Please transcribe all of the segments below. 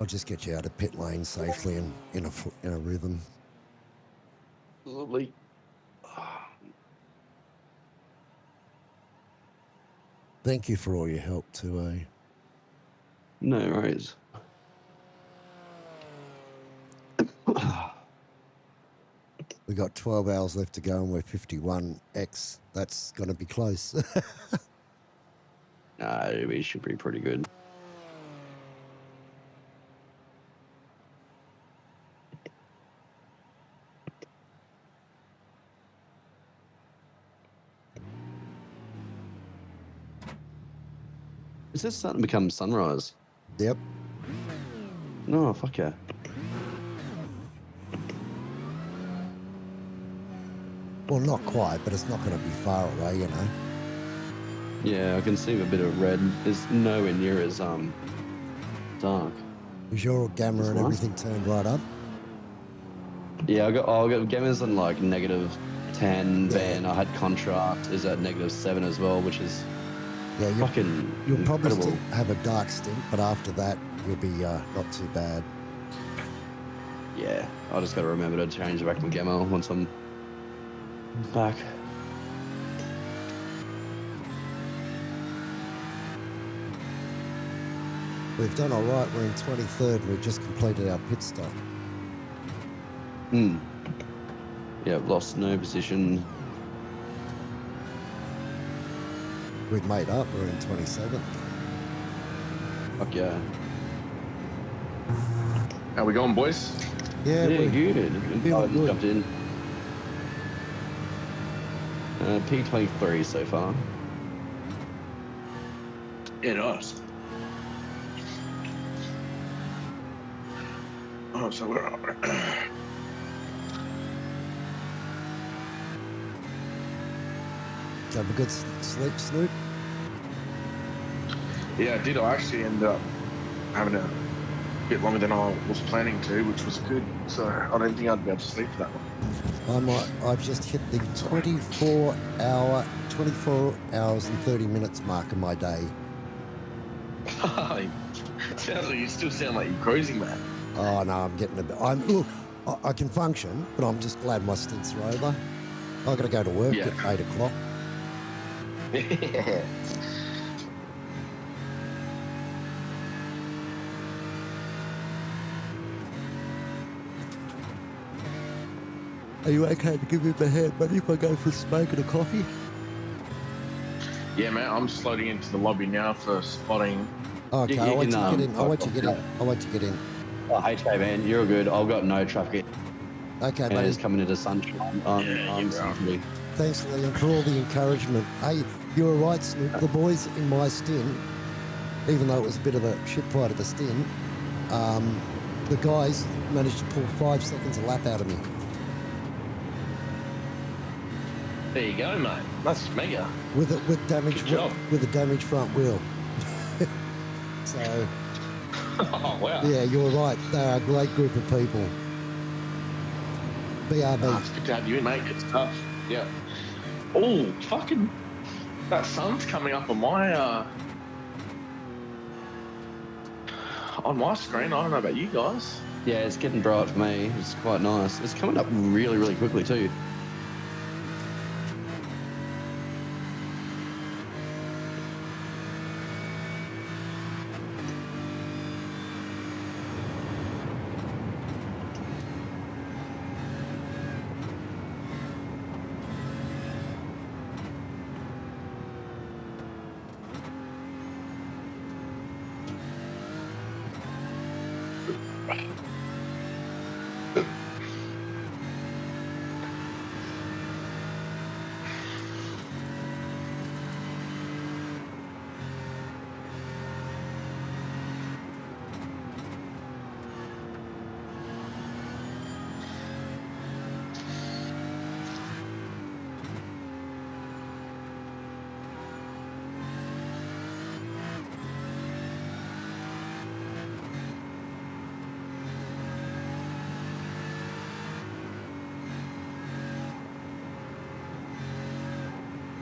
I'll just get you out of pit lane safely and in a rhythm. Lovely. Thank you for all your help too, eh? No worries. We got 12 hours left to go and we're 51x. That's going to be close. Nah, we should be pretty good. Is this starting to become sunrise? Yep. No, fuck yeah. Well, not quite, but it's not going to be far away, you know. Yeah, I can see a bit of red. It's nowhere near as dark. Is your gamma That's and nice. everything turned right up? Yeah, I got gamma's on like -10. Then I had contrast is at -7 as well, which is Yeah, fucking you'll probably incredible. still have a dark stint, but after that, you'll be not too bad. Yeah, I just got to remember to change back my gamma once I'm back. We've done all right. We're in 23rd. We've just completed our pit stop. Yeah, lost no position. We've made up. We're in 27th. Fuck yeah. How we going, boys? Yeah, Yeah, we're good. feeling good. Jumped in. P23 so far. Yeah, nice. Oh, so we're all right. Have a good sleep, Snoop. Yeah, I did. I actually ended up having a bit longer than I was planning to, which was good. So I don't think I'd be able to sleep for that long. I've just hit the 24 hours and 30 minutes mark of my day. Sounds like you still sound like you're cruising, man. Oh no, I'm getting a bit. Look, I can function, but I'm just glad my stints are over. I got to go to work at 8 o'clock. Yeah. Are you okay to give me my hand, buddy, if I go for a smoke and a coffee? Yeah, man. I'm just loading into the lobby now for spotting. Okay, I want you to get in. I want you to get in. I want you to get in. Oh, HK, man, you're good. I've got no traffic. Okay, And buddy. it's coming into sunshine. I'm sorry. Thanks, Liam, for all the encouragement. Hey, you were right, Snoop. The boys in my stint, even though it was a bit of a shit fight at the stint, the guys managed to pull 5 seconds a lap out of me. There you go, mate. That's mega. With damaged Good job. with a damaged front wheel. So. Oh wow. Yeah, you're right. They're a great group of people. BRB. It's good to have you in, mate. Good stuff. Yeah. Oh, fucking. That sun's coming up on my screen. I don't know about you guys. Yeah, it's getting bright for me. It's quite nice. It's coming up really, really quickly too.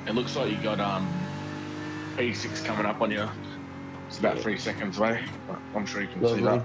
It looks like you got P6 coming up on you. It's about 3 seconds away. But I'm sure you can see that.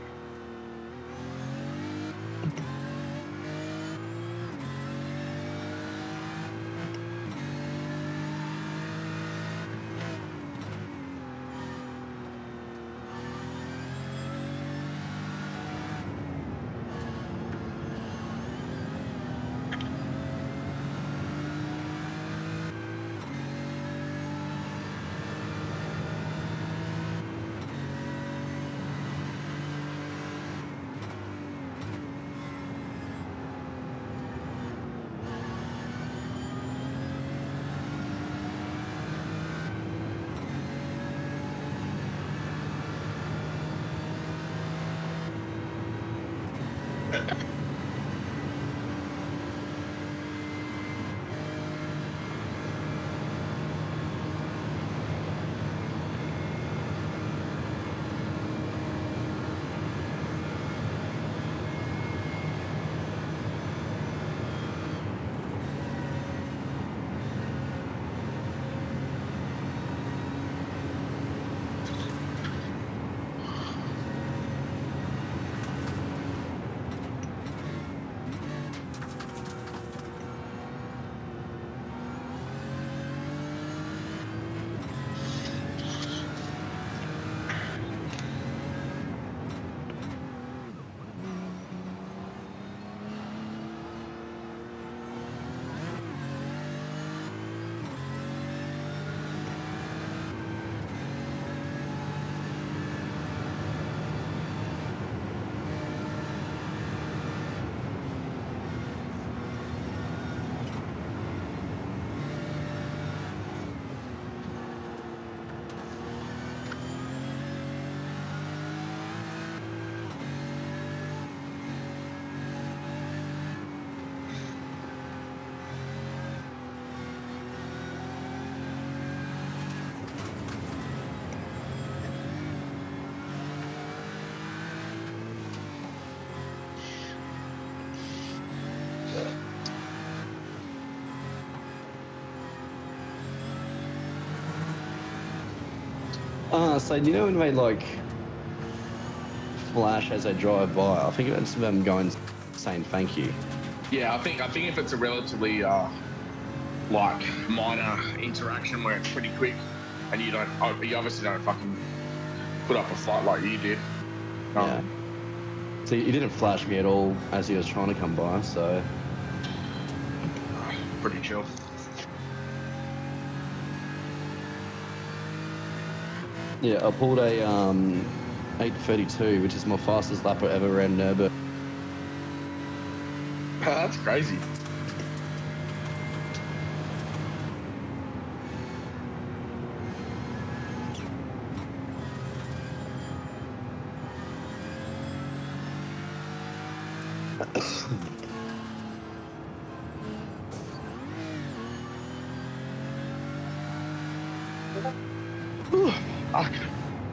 So do you know when they like flash as they drive by? I think it's them going saying thank you. Yeah, I think if it's a relatively like minor interaction where it's pretty quick, and you obviously don't fucking put up a fight like you did. Yeah. So he didn't flash me at all as he was trying to come by, so pretty chill. yeah, I pulled a 8:32, which is my fastest lap I ever ran Nürburgring. That's crazy.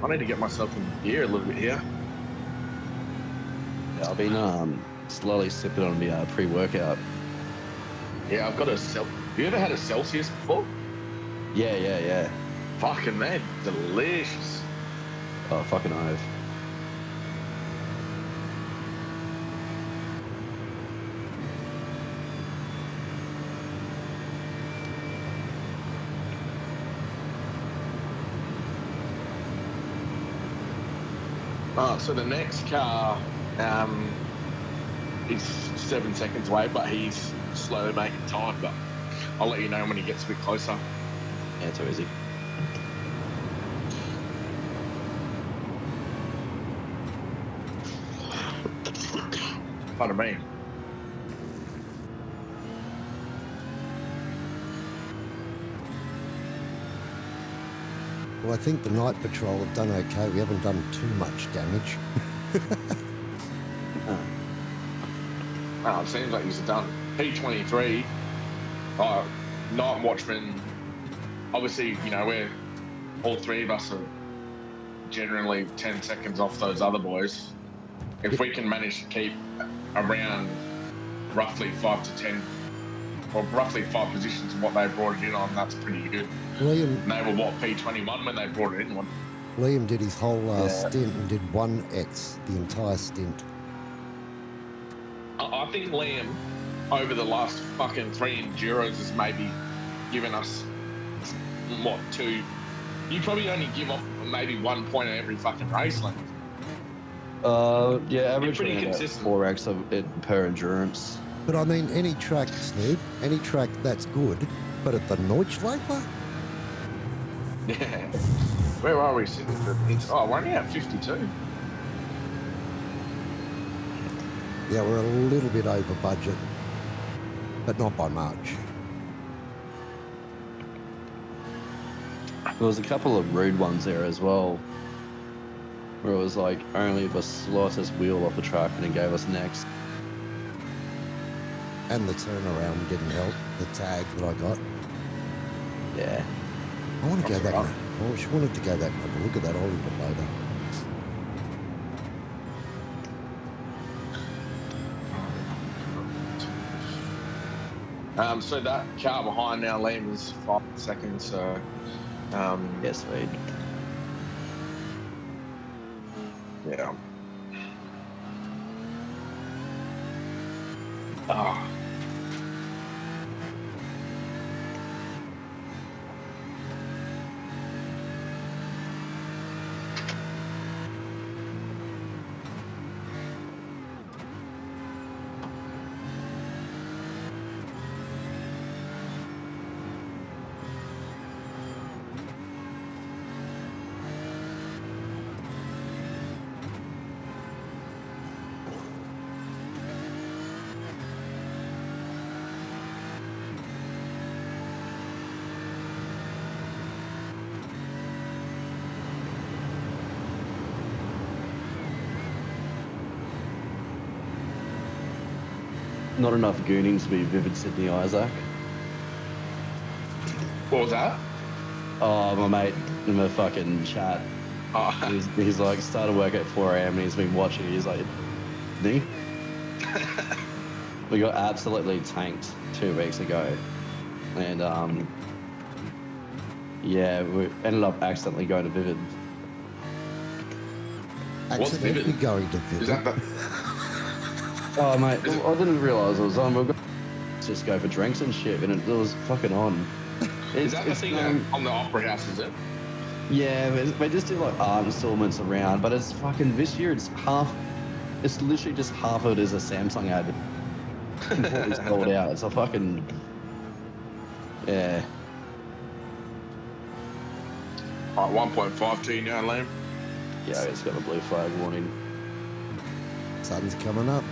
I need to get myself in gear a little bit here. Yeah, I've been slowly sipping on the pre-workout. Yeah, I've got a You ever had a Celsius before? Yeah. Fucking man, delicious. Oh, fucking oath. So the next car is 7 seconds away, but he's slow making time. But I'll let you know when he gets a bit closer. Yeah, too easy. Pardon me. Well, I think the night patrol have done okay. We haven't done too much damage. It seems like he's done. P23, night watchman. Obviously, you know, we're all three of us are generally 10 seconds off those other boys. If we can manage to keep around roughly 5 to 10, or roughly 5 positions of what they brought it in on, that's pretty good. Liam, and they were what, P21 when they brought it in? Liam did his whole stint and did 1x the entire stint. I think Liam, over the last fucking 3 Enduros, has maybe given us, what, 2? You probably only give off maybe 1 point at every fucking race length. Yeah, average pretty consistent. 4x of it per endurance. But I mean, any track, Snoop, any track that's good, but at the Nordschleifer? Yeah. Where are we sitting? Oh, we're only at 52. Yeah, we're a little bit over budget, but not by much. There was a couple of rude ones there as well, where it was like only the slightest wheel off the track and it gave us next. And the turnaround didn't help. The tag that I got. Yeah. I want to go That's back. right. I just wanted to go back and have a look at that a little bit later. So that car behind now, Liam, is 5 seconds. So, Yes, sweet. yeah. Ah. Not enough gooning to be Vivid Sydney Isaac. What was that? Oh, my mate in the fucking chat. Oh. He's like, started work at 4 a.m. and he's been watching. He's like, me? We got absolutely tanked 2 weeks ago. And, yeah, we ended up accidentally going to Vivid. What's Accidentally Vivid? going to Is Vivid. that the... Oh, mate, Is it- I didn't realise it was on. We'll just go for drinks and shit, and it was fucking on. Is that the thing that on the Opera House, is it? Yeah, they just do like art installments around, but it's fucking, this year it's literally just half of it is a Samsung ad. Completely sold out. It's a fucking, yeah. All right, 1.52 now, Liam. Yeah, it's got a blue flag warning. Sun's coming up.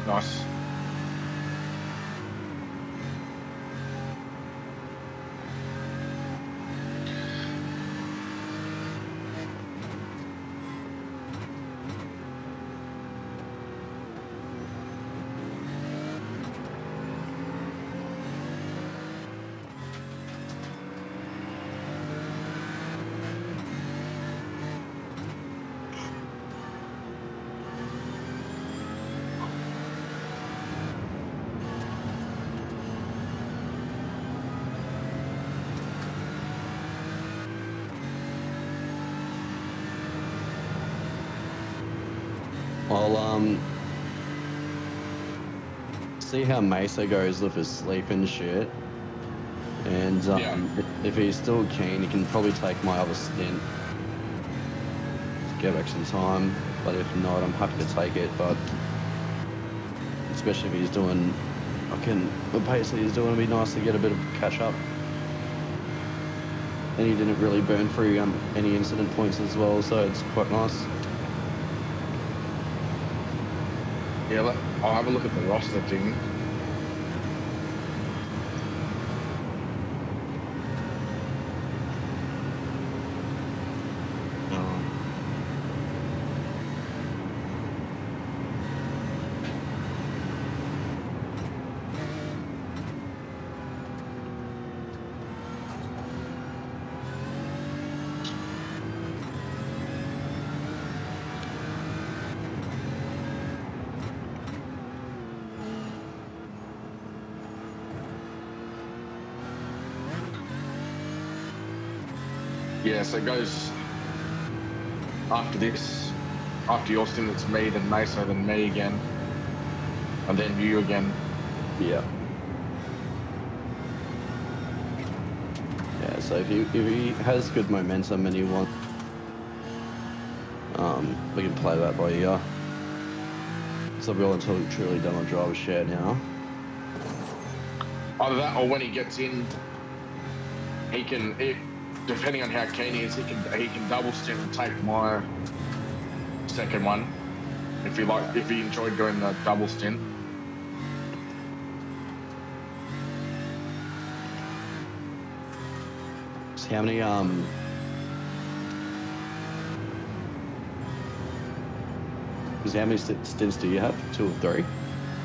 Nice. I'll see how Mesa goes with his sleep and shit. And Yeah. if he's still keen, he can probably take my other stint. Just get back some time. But if not, I'm happy to take it. But especially if he's doing the pace that he's doing, it'd be nice to get a bit of catch up. And he didn't really burn through any incident points as well, so it's quite nice. Yeah, I'll have a look at the roster thing. Yeah, so it goes after this, after your stint, it's me, then Mesa, then me again, and then you again. Yeah. Yeah, so if he has good momentum and he wants, we can play that by ear. So we'll until truly done on driver's share now. Either that or when he gets in he can, depending on how keen he is, he can double stint and take my second one if he enjoyed doing the double stint. So how many stints do you have? 2 or 3?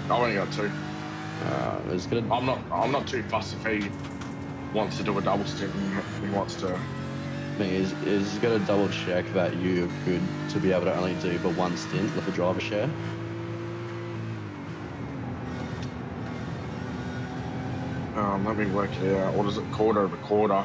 I've only got 2. It's good. I'm not too fussed if he wants to do a double stint and he wants to. Is got to double check that you're good to be able to only do the 1 stint with the driver share. Let me work it out. What is it? Quarter of a quarter.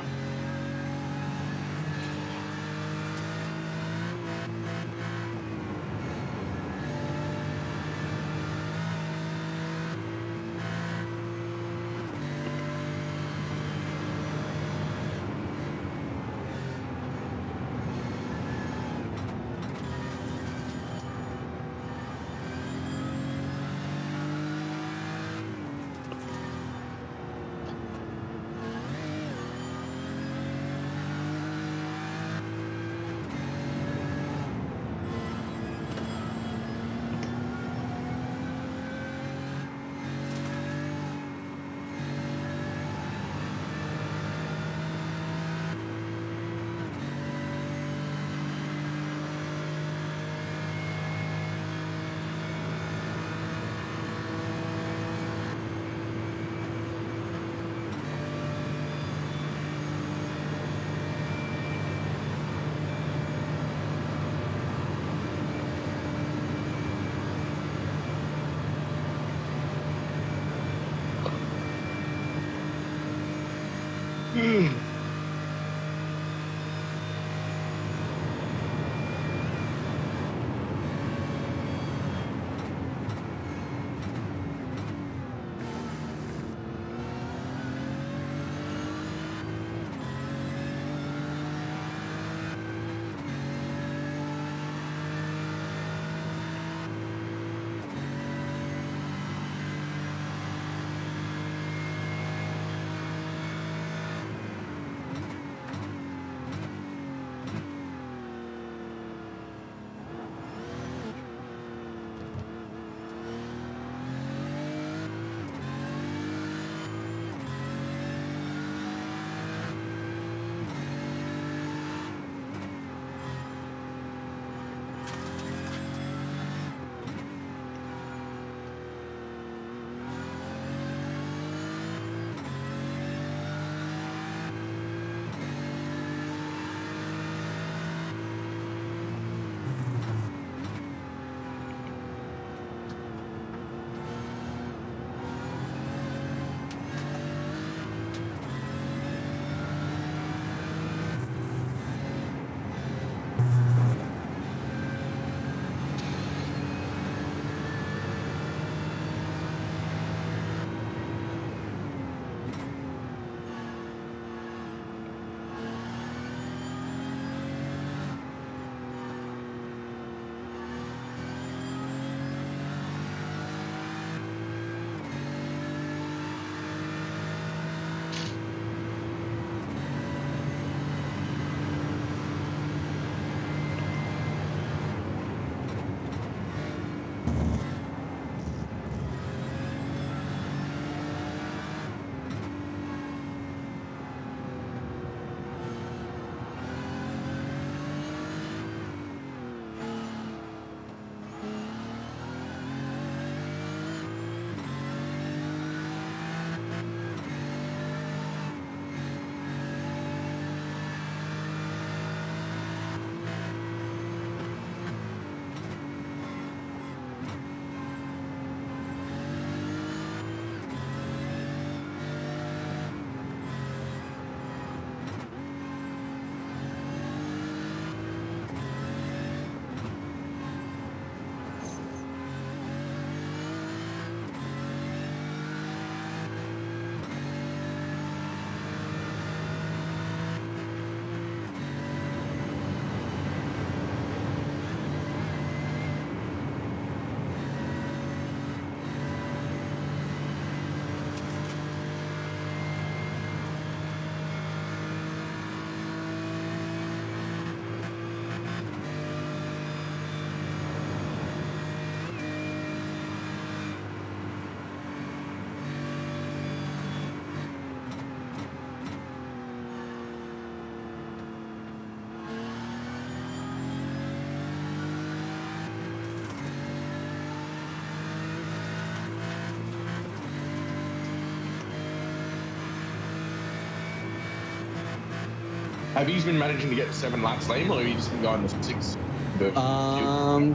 Have you been managing to get 7 laps, Liam, or have you just been going to 6? I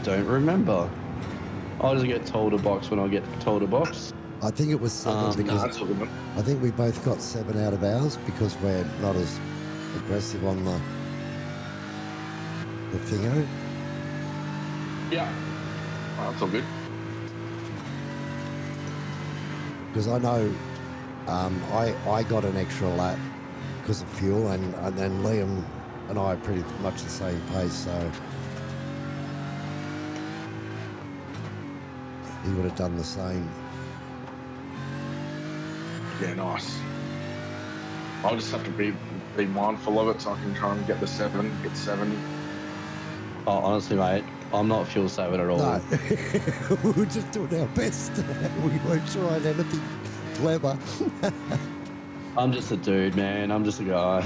don't remember. I'll just get told to box when I get told to box. I think it was 7 because That's all good, man. I think we both got 7 out of ours because we're not as aggressive on the thingo. Yeah. Oh, that's all good. Because I know I got an extra lap because of fuel, and then Liam and I are pretty much the same pace, so he would have done the same. Yeah, nice. I'll just have to be mindful of it so I can try and get the 7, get 7. Oh, honestly, mate, I'm not fuel saving at all. No, we were just doing our best. We weren't trying anything clever. I'm just a dude, man. I'm just a guy.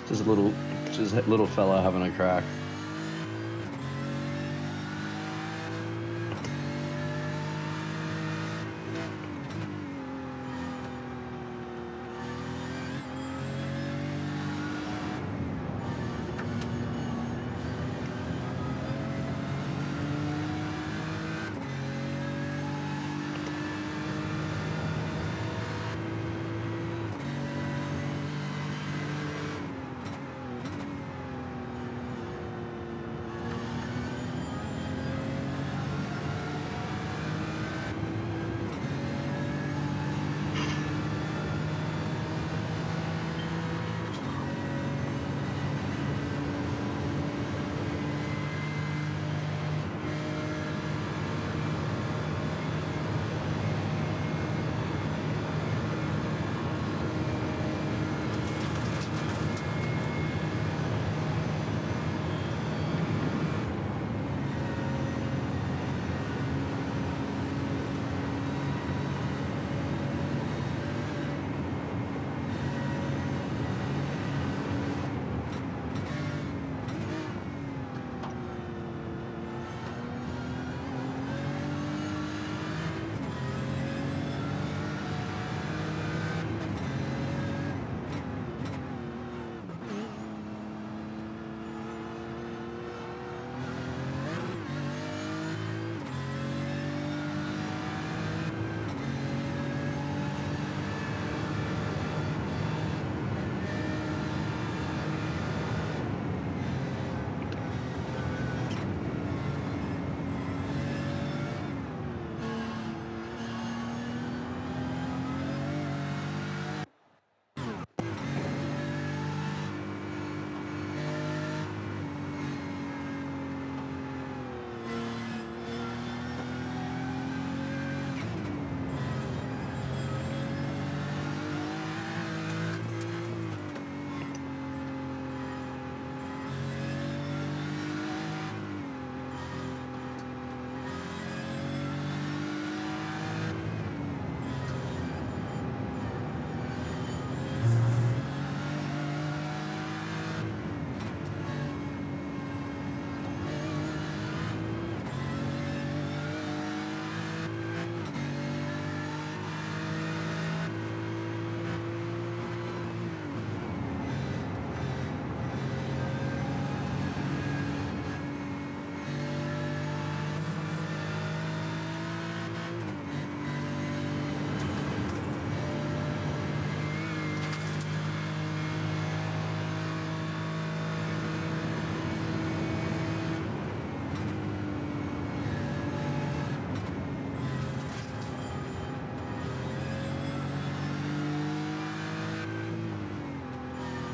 just a little fella having a crack.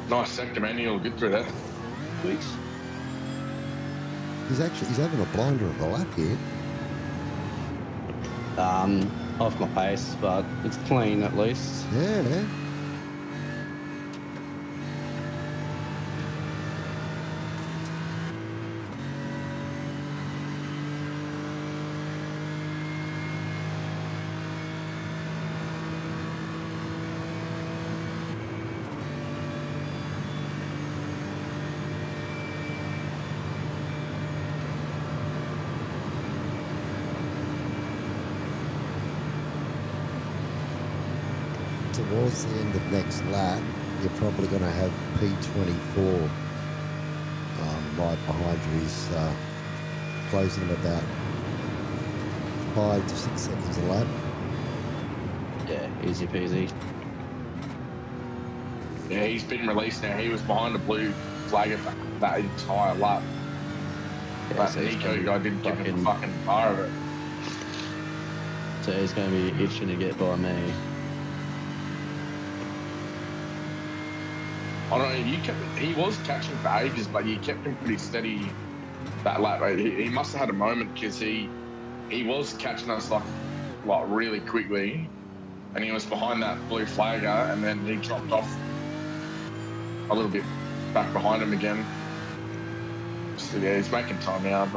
Nice sector, man. You'll get through that. Weeks. He's having a blinder of a lap here. Off my pace, but it's clean at least. Yeah. Towards the end of next lap, you're probably going to have P24 right behind you. He's closing at about 5 to 6 seconds a lap. Yeah, easy peasy. Yeah, he's been released now. He was behind the blue flag of that entire lap. Yeah, But so he's Nico gonna guy didn't give him a fucking bar of it. So he's going to be itching to get by me. I don't know, he was catching for ages, but you kept him pretty steady that lap. He must have had a moment because he was catching us like really quickly, and he was behind that blue flagger, and then he dropped off a little bit back behind him again. So yeah, he's making time now,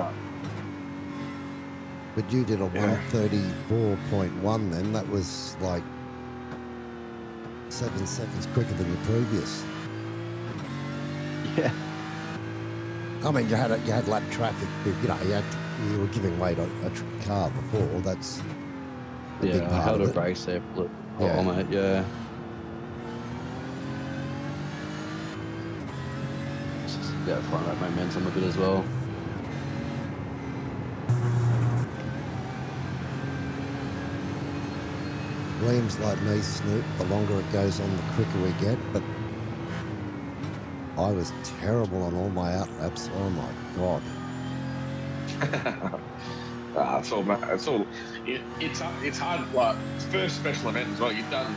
but you did a 134.1 then. That was like 7 seconds quicker than your previous. Yeah. I mean, you had lap traffic, but, you know, you were giving way to a car before. That's a big Yeah, I part held of a it. brakes there. Yeah. Oh, mate, yeah. Yeah, find that momentum a bit as well. Liam's like me, Snoop. The longer it goes on, the quicker we get. But I was terrible on all my out laps. Oh my god! it's all, man. It's hard. Like first special event as well. You've done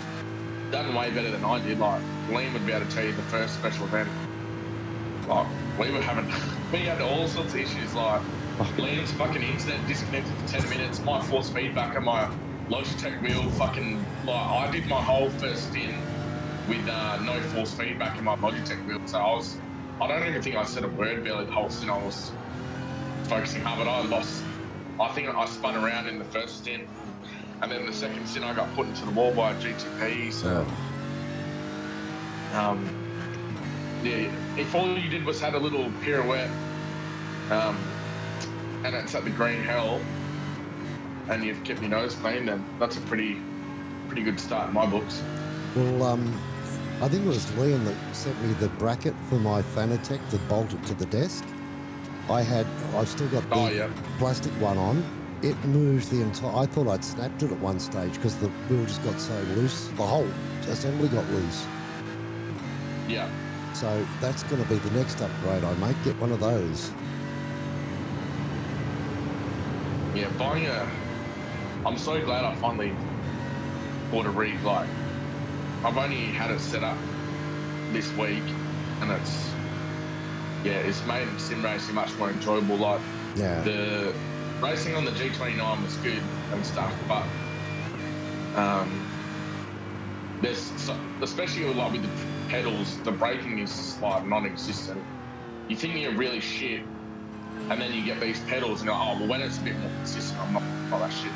way better than I did. Like Liam would be able to tell you the first special event. Like we had all sorts of issues. Like Liam's fucking internet disconnected for 10 minutes. My force feedback and my Logitech wheel fucking I did my whole first stint with no force feedback in my Logitech wheel. So I don't even think I said a word barely the whole stint. I was focusing hard, but I think I spun around in the first stint, and then the second stint I got put into the wall by a GTP. So yeah, if all you did was had a little pirouette, and it's at the green hell, and you've kept your nose clean, then that's a pretty good start in my books. Well, I think it was Liam that sent me the bracket for my Fanatec to bolt it to the desk. I've still got the plastic one on. It moves the entire. I thought I'd snapped it at one stage because the wheel just got so loose. The whole assembly got loose. Yeah. So that's going to be the next upgrade I make. Get one of those. Yeah, I'm so glad I finally bought a rig. Like, I've only had it set up this week, and it's made sim racing much more enjoyable. Like, the racing on the G29 was good and stuff, but especially like with the pedals, the braking is like non-existent. You think you're really shit, and then you get these pedals and you're like, oh, well, when it's a bit more consistent, I'm not that shit.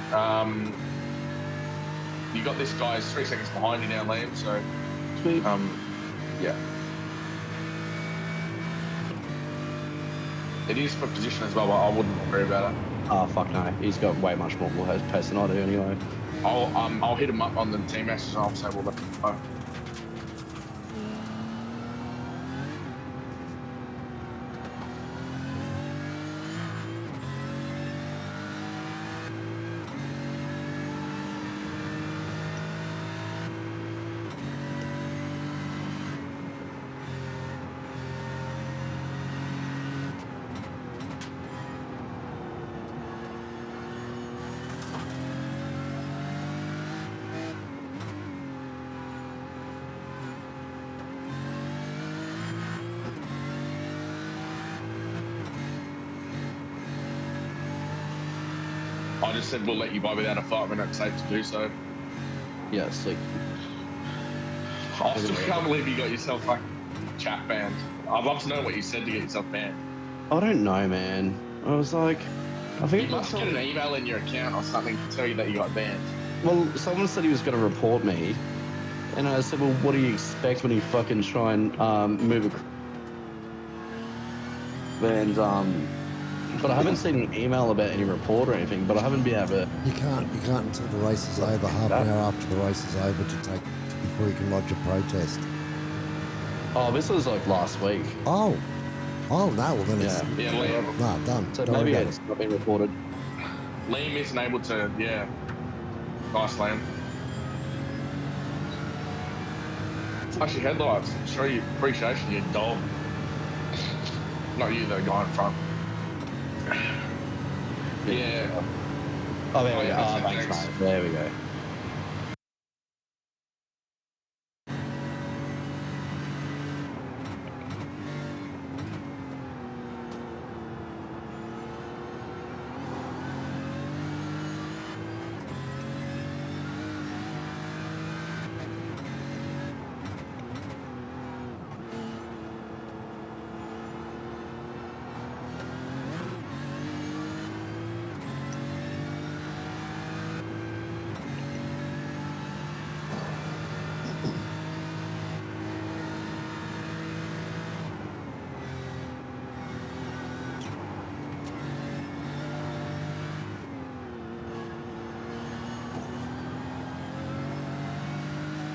You got this guy's 3 seconds behind you now, Liam, so Sweet. yeah. It is for position as well, but I wouldn't worry about it. Oh, fuck no. He's got way much more pace than I do anyway. I'll hit him up on the team message and I'll say, well, let him know. I just said we'll let you buy without a fight when it's safe to do so. Yeah, sick. I still can't believe you got yourself like chat banned. I'd love to know what you said to get yourself banned. I don't know, man. I was like, I think You must get an email in your account or something to tell you that you got banned. Well, someone said he was going to report me, and I said, well, what do you expect when you fucking try and move but I haven't seen an email about any report or anything, but I haven't been able to... You can't until the race is over, half an hour after the race is over before you can lodge a protest. Oh, this was like last week. Oh. Oh, no. Well, then it's... Yeah, Liam. Nah, done. So Don't maybe worry about it's not been reported. Liam isn't able to, yeah. Nice, Liam. Flash your headlights. Show your appreciation, you dog. Not you, the guy in front. Yeah. Oh, there we go. yeah, Oh, thanks, mate. There we go.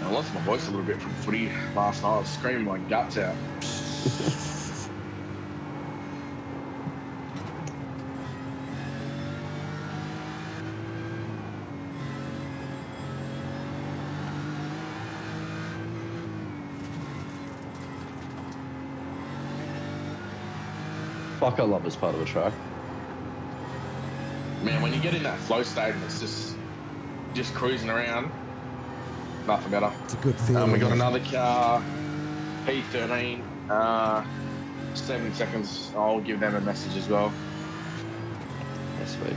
I lost my voice a little bit from footy last night. I was screaming my guts out. Fuck, I love this part of the track. Man, when you get in that flow state and it's just cruising around, nothing better. It's a good feeling. We got another car, P13, 7 seconds. I'll give them a message as well. That's sweet.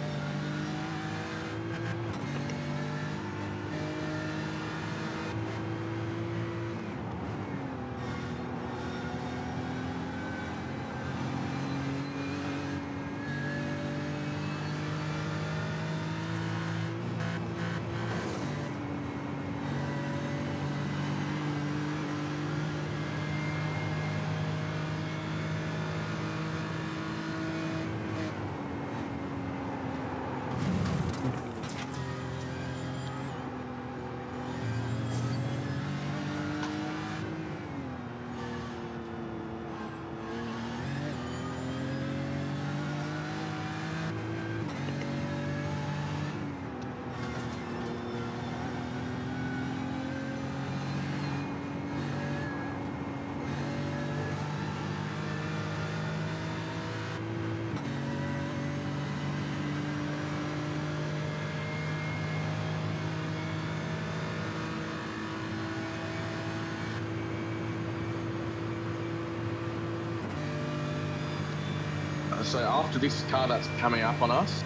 So after this car that's coming up on us,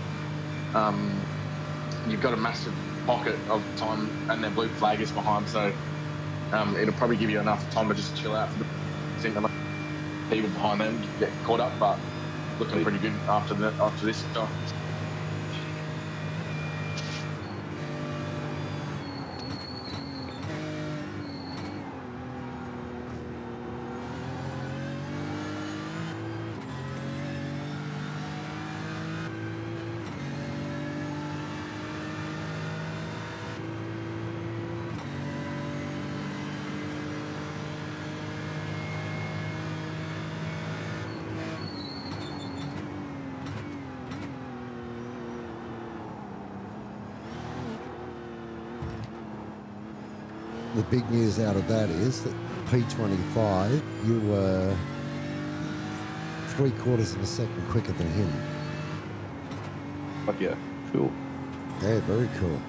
you've got a massive pocket of time, and their blue flag is behind. So it'll probably give you enough time to just chill out for the people behind them get caught up, but looking pretty good after this stuff. The big news out of that is that P25, you were 3/4 of a second quicker than him. But yeah, cool. Yeah, very cool.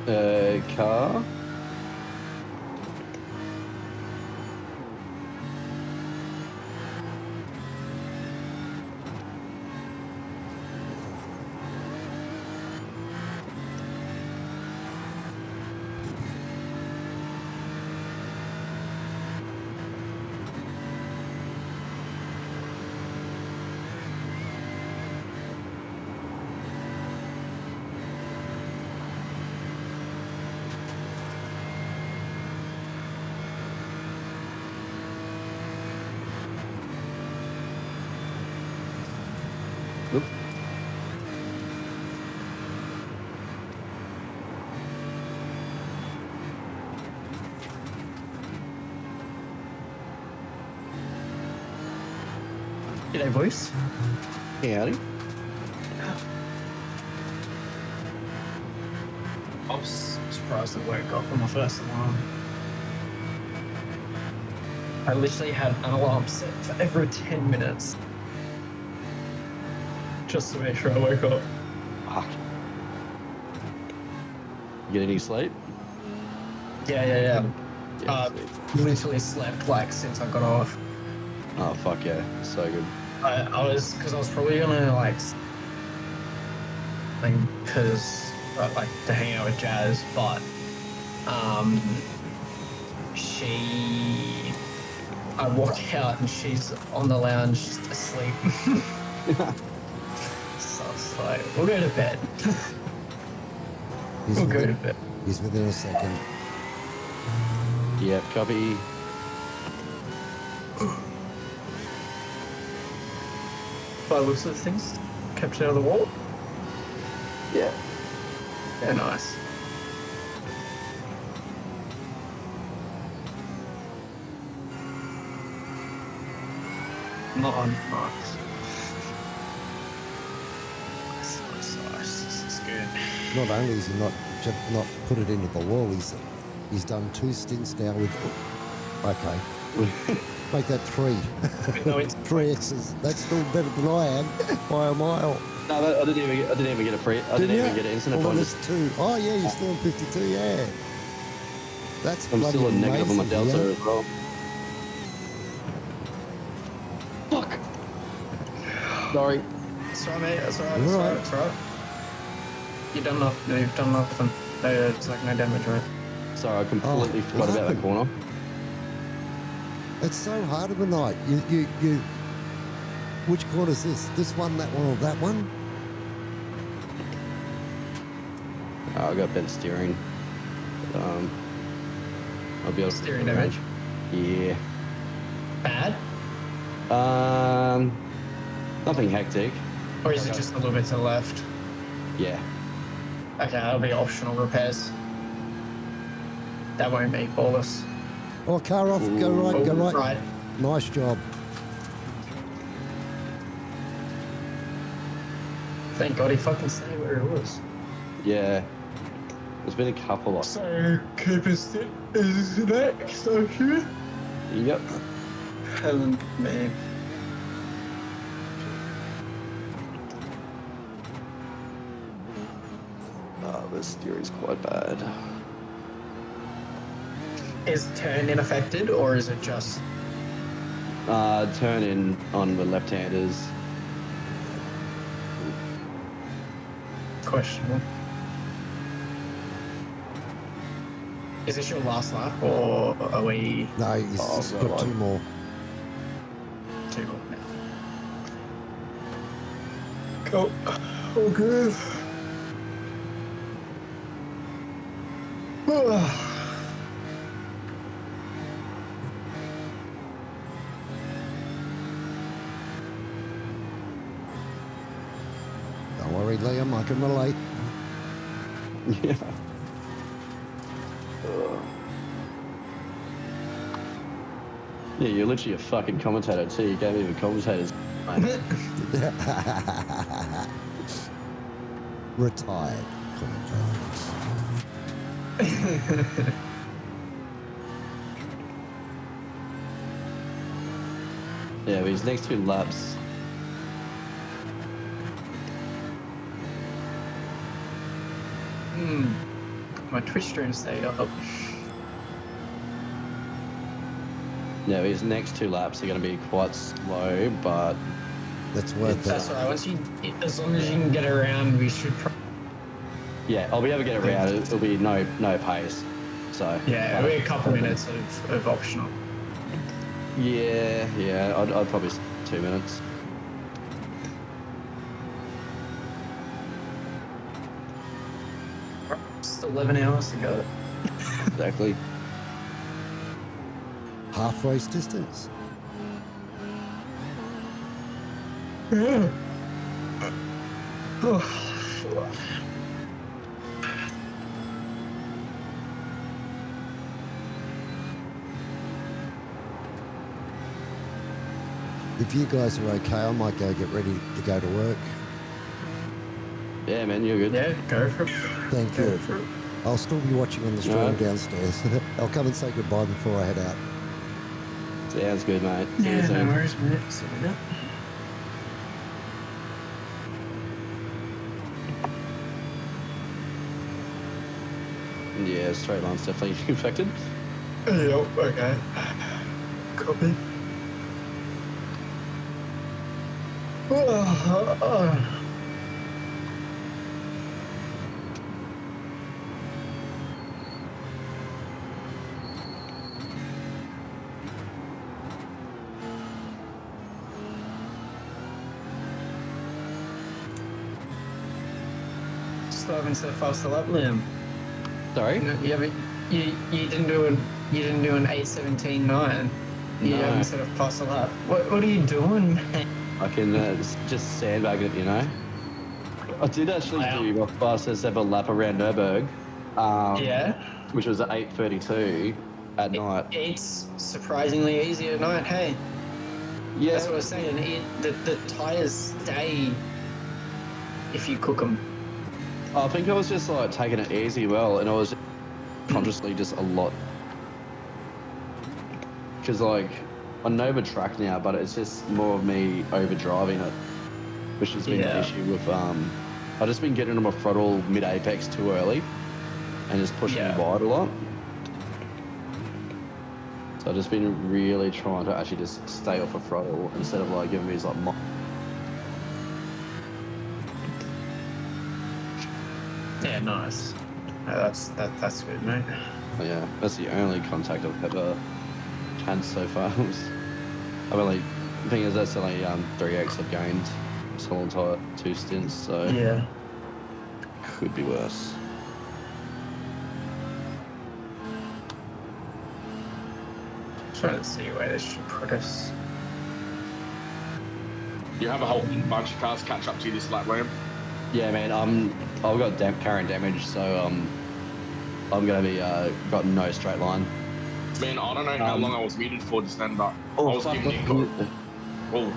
Car. Oop. G'day, boys. Howdy. I was surprised it woke up on my first alarm. I literally had an alarm set for every 10 minutes. Just to make sure I woke up. Fuck. You get any sleep? Yeah. Yeah, sweet. Literally slept like since I got off. Oh, fuck yeah. So good. I was probably gonna like, because like to hang out with Jazz, but I walk out and she's on the lounge just asleep. So I was like, we'll go to bed. We'll go to bed. He's within a second. Yep, copy. By the looks of things, kept out of the wall. Yeah. Yeah, nice. Not on marks. Nice. This is good. Not only is he not put it into the wall, he's done 2 stints now with. Okay, make that 3. No, it's 3 X's. That's still better than I am by a mile. No, I didn't even get a free. I didn't even get an instant Well, appointment. that's 2. Oh yeah, you're still on 52. Yeah, that's I'm bloody still a negative on my amazing, delta yeah. as well. Fuck. Sorry. It's alright, mate. It's alright. You're right. It's alright. You've done nothing. You've done nothing. No, it's like no damage, right? Sorry, I completely forgot what about that happened? corner. It's so hard of a night. You. Which corner is this? This one, that one, or that one? Oh, I got better steering. But, I'll be able to Steering damage. Yeah. Bad? Nothing hectic. Or is it just a little bit to the left? Yeah. Okay, that'll be optional repairs. That won't be bolus. Oh, car off. Go right. Go right. Right. Nice job. Thank God he fucking said where it was. Yeah. There's been a couple of. So, Cooper's is next, okay? Yep. Helen, man. Oh, the steering's quite bad. Is turn in affected, or is it just... Turn in on the left-handers. questionable? Is this your last lap, or are we No, he's Oh, just so got like- 2 more. 2 more now? Cool. All good. Don't worry, Liam, I can relate. Yeah. Yeah, you're literally a fucking commentator too. You gave me the commentators. Mate. Retired commentators. Yeah, but his next 2 laps. my Twitch stream stayed up. Yeah, his next 2 laps are going to be quite slow, but That's worth It's, it. That's alright. Once you, as long as you can get around, we should. yeah, I'll be able to get around. It'll be no pace. So Yeah, it'll be a couple minutes of optional. yeah, I'd probably 2 minutes. Just 11 hours to go. Exactly. Half race distance. If you guys are okay, I might go get ready to go to work. Yeah, man, you're good. Yeah, go for it. Thank Go you. for it. I'll still be watching on the stream Right. downstairs. I'll come and say goodbye before I head out. Sounds good, mate. See you Yeah, no soon. worries, mate. See you later. Yeah, straight line's definitely infected. Yep, okay. Copy. Still haven't set a faster lap, Liam. Sorry? Yeah, but you didn't do an 8:17.9. You No. haven't set a faster lap. What are you doing, man? I can just sandbag it, you know? I did actually Wow. do my fastest ever lap around Nürburgring, Yeah. which was at 8:32 at night. It's surprisingly easy at night, hey. Yeah, That's what I was saying. The tires stay if you cook them. I think I was just like taking it easy well, and I was consciously just a lot. Because like, I know the track now, but it's just more of me overdriving it, which has been Yeah. an issue with, I've just been getting on my throttle mid-apex too early, and just pushing Yeah. wide a lot. So I've just been really trying to actually just stay off a throttle instead of like giving me these like Yeah, nice. That's good, mate. yeah, that's the only contact I've ever had so far. I've only, the thing is that's only 3x I've gained this whole entire 2 stints, so Yeah. could be worse. Trying to see where this should put us. You have a whole bunch of cars catch up to you this lap, Liam. Yeah, man, I've got current damage, so I'm gonna be got no straight line. Man, I don't know how long I was muted for just then, but I was giving you code. Oh,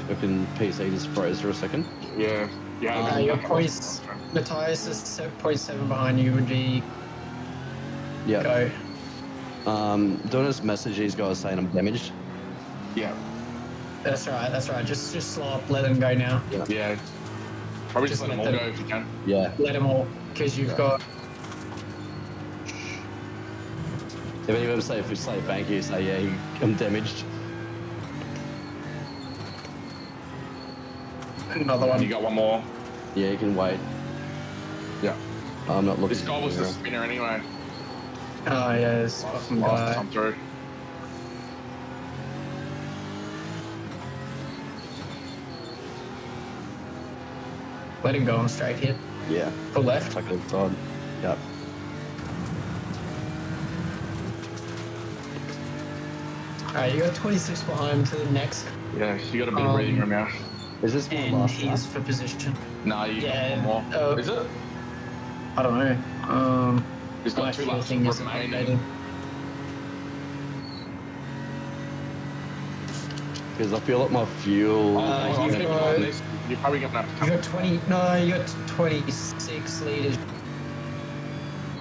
Fucking PC just froze for a second. yeah. Yeah. Your points, the tires is 7.7 behind you would be Yeah. go. Doing this message, these guys saying I'm damaged. Yeah. That's right. Just slow up. Let them go now. Yeah. Probably just Just let them let all them- go if you can. Yeah. Let them all, because you've got. If anyone say if we say thank you, say yeah, I'm damaged. Another You one. got one more. Yeah, you can wait. Yeah. I'm not looking. This guy was the spinner anyway. Oh yeah, this fucking Last guy. time through. Let him go on straight hit. Yeah. Pull left. Take it side. Yep. Alright, you got 26 behind to the next, Yeah, you got a bit of breathing room now. Is this my and last lap? he's for position. Nah, you Yeah, got one more. Is it? I don't know. He's got my 2 fuel laps thing isn't remaining. updated. Because I feel like my fuel. Oh, you keep got- on this. You're probably gonna have to You come. got 20. No, you got 26 liters.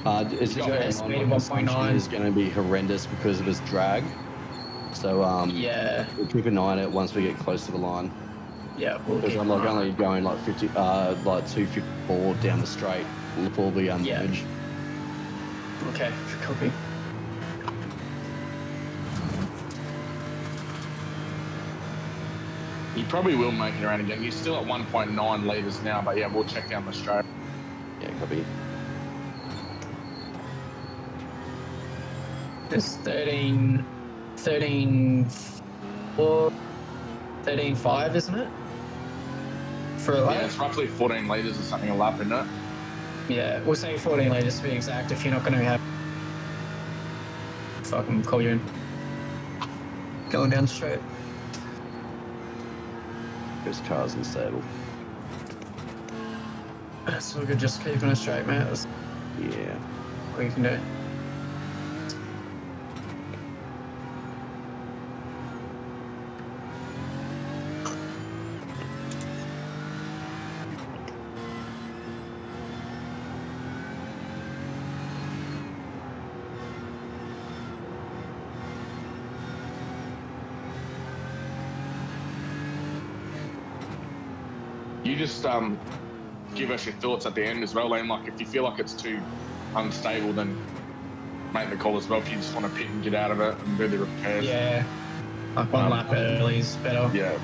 It's You just got going estimated on. My 1.9. suspension is going to be horrendous because of this drag. So Yeah. we'll keep an eye on it once we get close to the line. Yeah, we'll Because keep I'm like an eye on only it. going like 254 down the straight before we merge. Okay, copy. You probably will make it around again. You're still at 1.9 litres now, but yeah, we'll check down the straight. Yeah, copy. It's 13, 13.5, isn't it? For a Yeah, lap? it's roughly 14 litres or something a lap, isn't it? Yeah, we'll say 14 litres to be exact. If you're not going to have, fucking call you in. Going down straight. This car's unstable. So we could just keep it straight, mate. That's Yeah. what you can do. You just give us your thoughts at the end as well, Liam. Like, if you feel like it's too unstable, then make the call as well. If you just want to pit and get out of it and do the repairs. Yeah, like one lap early is better. Yeah.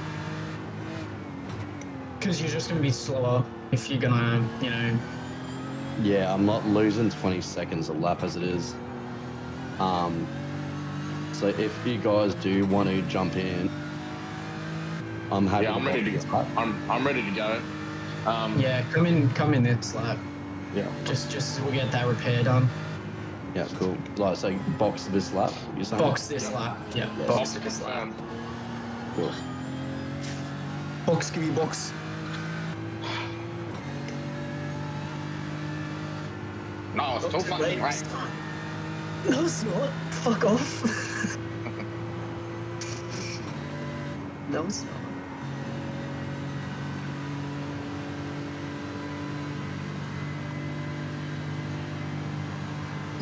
Because you're just going to be slower if you're going to, you know. Yeah, I'm not losing 20 seconds a lap as it is. So if you guys do want to jump in, I'm happy. Yeah, I'm ready to go. I'm ready to go. Yeah, come in this lap. Yeah. Just so we get that repair done. Yeah, cool. Like, so box this lap, you're saying? Box this lap. Yeah, box this lap. Cool. Box, give me box. No, it's still fucking right. No, it's not. Fuck off. No, it's not.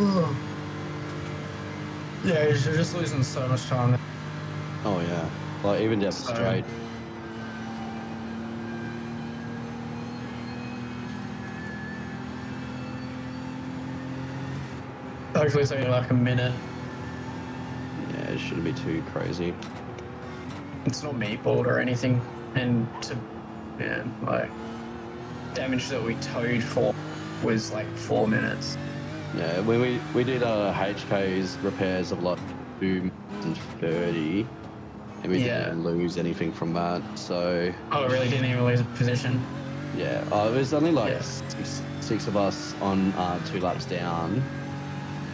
Ugh. Yeah, you're just losing so much time. Oh, yeah. Like, even down the straight. Hopefully it's only like a minute. Yeah, it shouldn't be too crazy. It's not meatballed or anything. And yeah, like, damage that we towed for was like 4 minutes. Yeah, when we did HK's repairs of like 2 and 30, and we didn't lose anything from that. So Oh, it really didn't even lose a position. yeah, it was only like six of us on 2 laps down.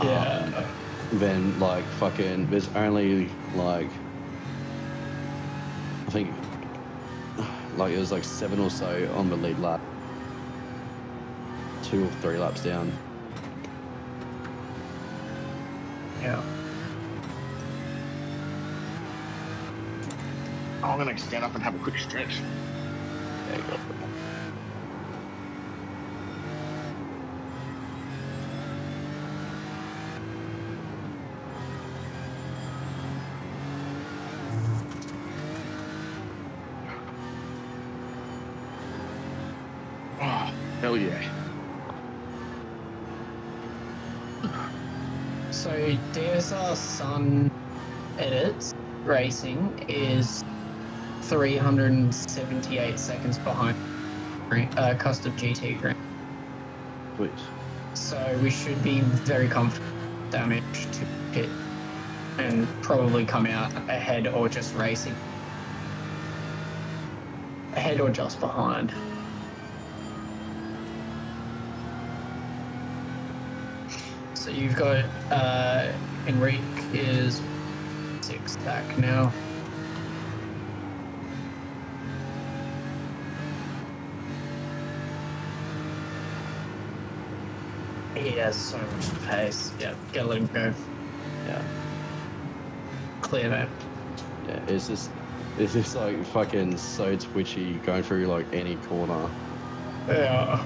Yeah. Then like fucking, there's only like, I think like it was like 7 or so on the lead lap. 2 or 3 laps down. Yeah. I'm gonna stand up and have a quick stretch. There you go. Oh, hell yeah. So DSR Sun Edits Racing is 378 seconds behind Custom GT Green. Sweet. So we should be very comfortable with damage to pit and probably come out ahead or just racing. Ahead or just behind. So you've got Enrique is 6 back now. He has so much pace. Yeah, gotta let him go. Yeah. Clear that. Yeah, it's just like fucking so twitchy going through like any corner. Yeah.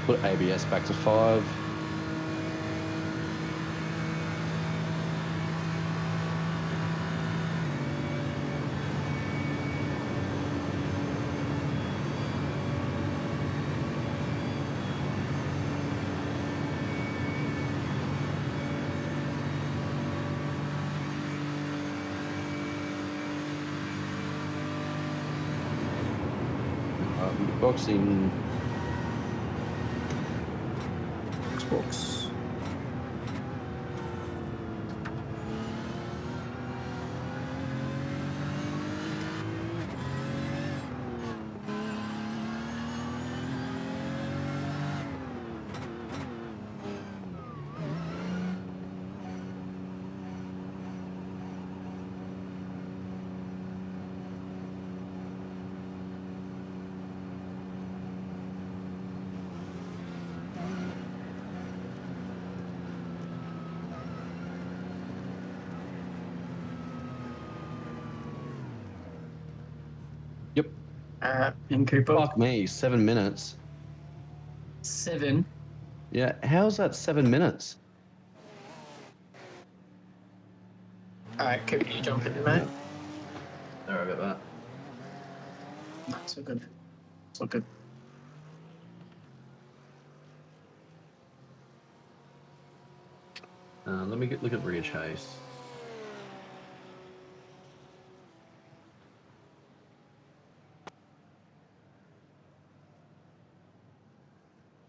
Put ABS back to 5. Boxing. Xbox. Yep. In Cooper. Fuck me, 7 minutes. 7. Yeah, how's that 7 minutes? Alright, Cooper, you jump in there, mate. Sorry about that. That's all good. It's all good. Let me look at rear chase.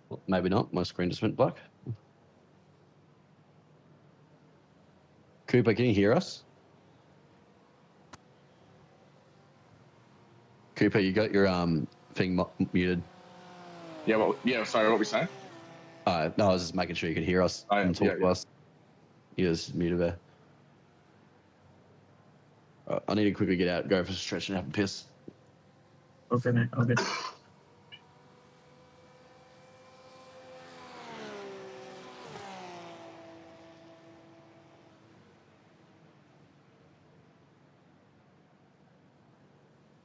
Well, maybe not. My screen just went black. Cooper, can you hear us? Cooper, you got your thing muted. Yeah, well, yeah. Sorry, what were we saying? No, I was just making sure you could hear us and talk to us. You just muted there. I need to quickly get out, go for a stretch and have a piss. Okay, mate. All good.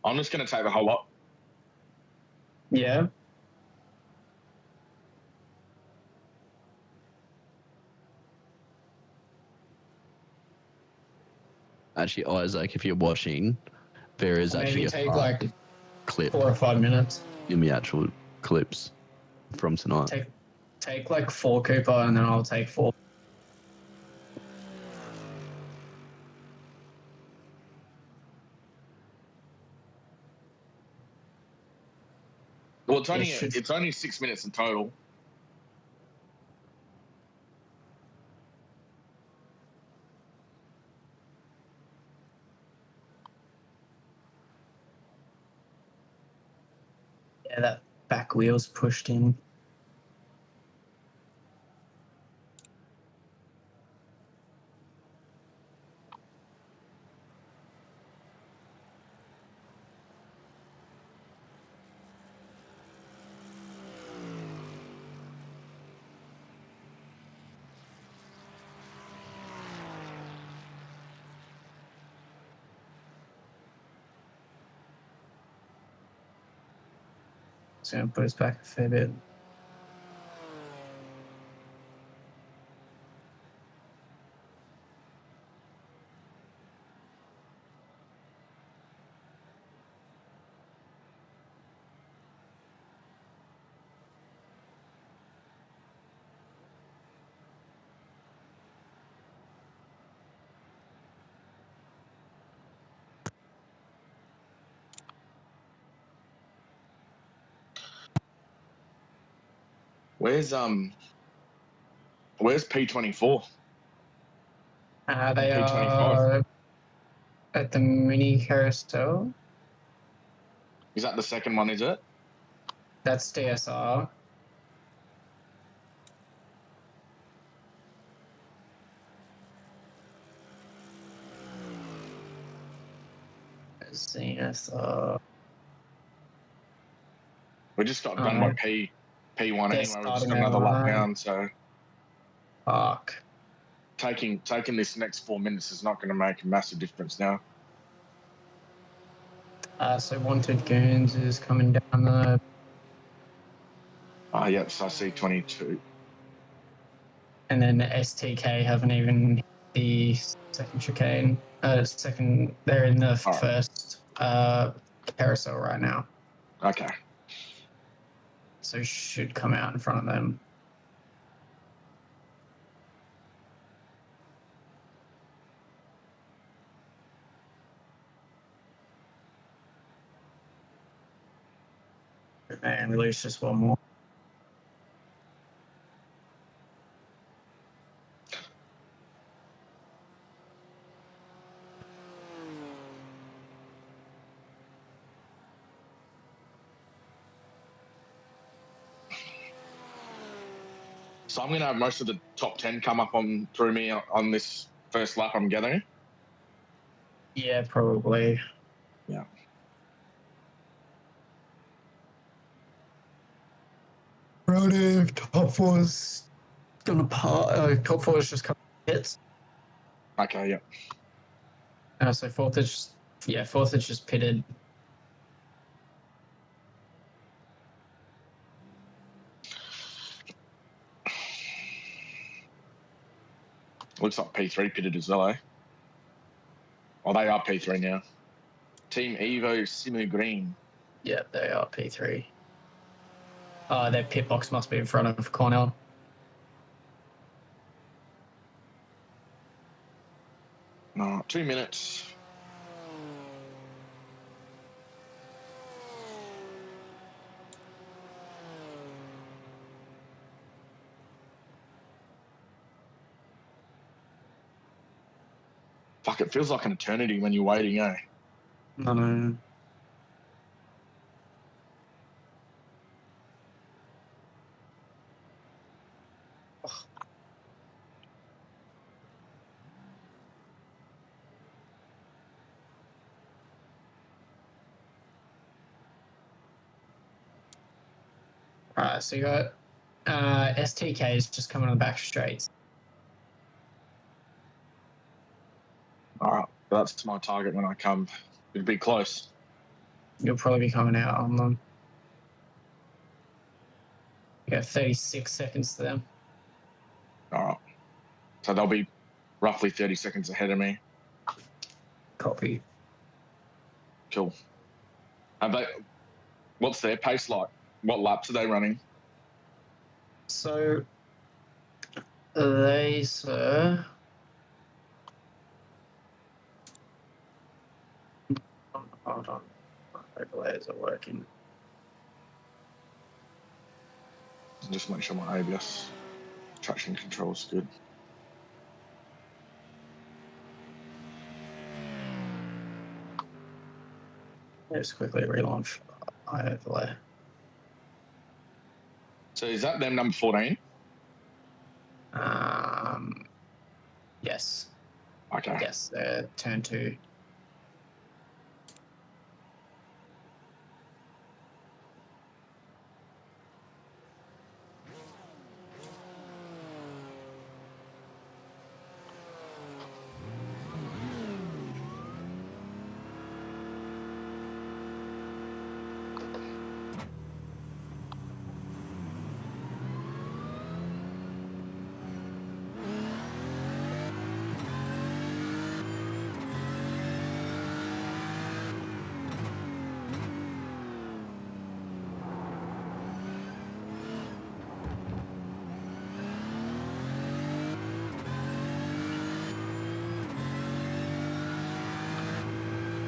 I'm just going to take the whole lot. Yeah. Actually, Isaac, if you're watching, there is Maybe actually a take like clip 4 or 5 minutes. in the actual clips from tonight. Take like 4, Cooper, and then I'll take 4. Well, it's should- only 6 minutes in total. Yeah, that back wheel's pushed in. It's going to put us back a fair bit. Where's P24? They P25. are at the mini carousel. Is that the second one, is it? That's DSR. CSR. We just got done by P1 anyway. We just got another lap down, so Fuck. taking this next 4 minutes is not going to make a massive difference now. So Wanted Goons is coming down the Yep, so I see 22. And then the STK haven't even hit the second chicane. They're in the All right. first carousel right now. Okay. So should come out in front of them. And release just one more. So I'm going to have most of the top 10 come up on through me on this first lap, I'm gathering. Yeah, probably. Yeah. Righto, top four's gonna top four is just coming hits. Okay, yeah. So fourth is just pitted. Looks like P3 pitted as well, eh? Oh, they are P3 now. Team Evo Nürburgring. Yeah, they are P3. Their pit box must be in front of Cornell. No, 2 minutes. Fuck, it feels like an eternity when you're waiting, eh? No. Alright, so you got STKs just coming on the back straights. All right, that's my target when I come. It'd be close. You'll probably be coming out on them. You got 36 seconds to them. All right. So they'll be roughly 30 seconds ahead of me. Copy. Cool. What's their pace like? What laps are they running? So they, sir. Hold on. Overlays are working. Just make sure my ABS traction control is good. Just quickly relaunch overlay. So is that them number 14? Yes. Okay. Yes, turn 2.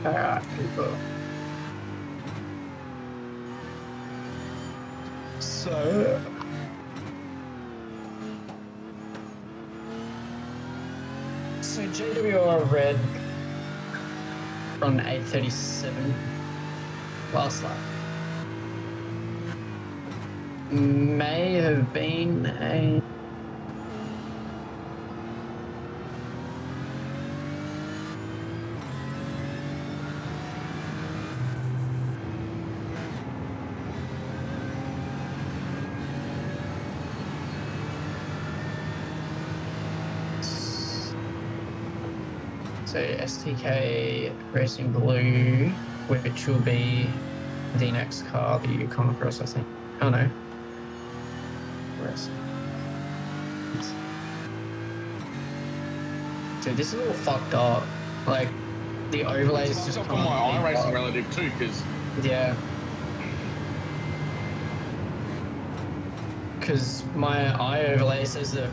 Alright, people. So JWR red on 8:37 last lap. May have been a so STK Racing Blue, which will be the next car that you come across, I think. Oh no. progress. Dude, this is all fucked up. Like, the overlays It's just fucked come up on my on. iRacing relative too, because Yeah. Because my eye overlay says that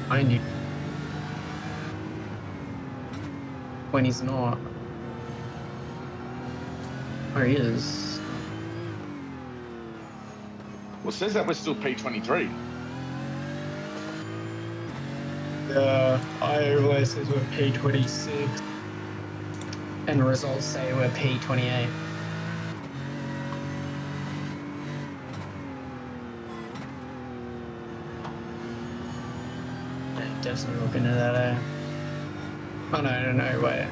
I knew when he's not. Where he is. well, it says that we're still P23. The eye overlay says we're P26. And the results say we're P28. Definitely look into that, eh? Oh no, wait.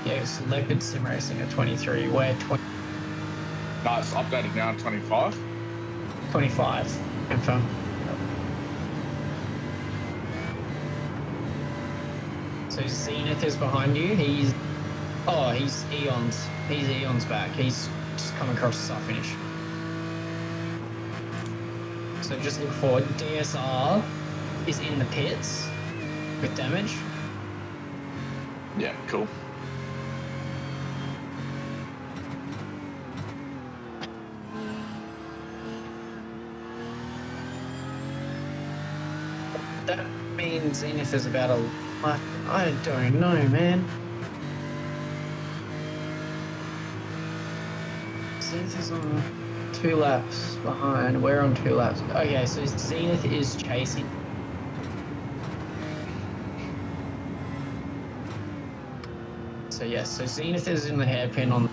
Yeah, selected sim racing at 23. We're 20, No, it's updated now to 25. 25. Info. So Zenith is behind you. He's Eons. He's Eons back. He's just come across the start finish. So just look forward. DSR is in the pits with damage. Yeah, cool. That means Zenith is about a... I don't know, man. Zenith is on 2 laps behind. We're on 2 laps. Okay, so Zenith is chasing. So yes, so Zenith is in the hairpin on...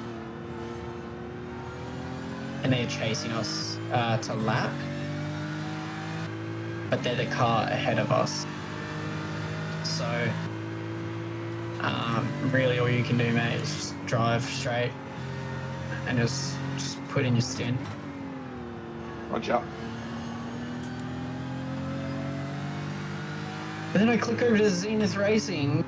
And they're chasing us to lap. But they're the car ahead of us. So, really all you can do, mate, is just drive straight and just put in your stint. Roger. But then I click over to Zenith Racing,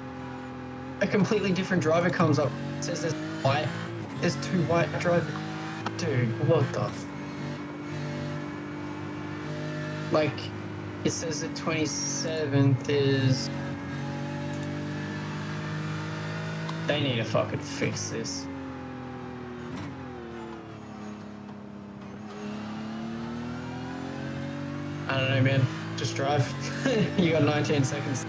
a completely different driver comes up. It says there's 2 white drivers. Dude, what the like, it says the 27th is... They need to fucking fix this. I don't know, man. Just drive. You got 19 seconds.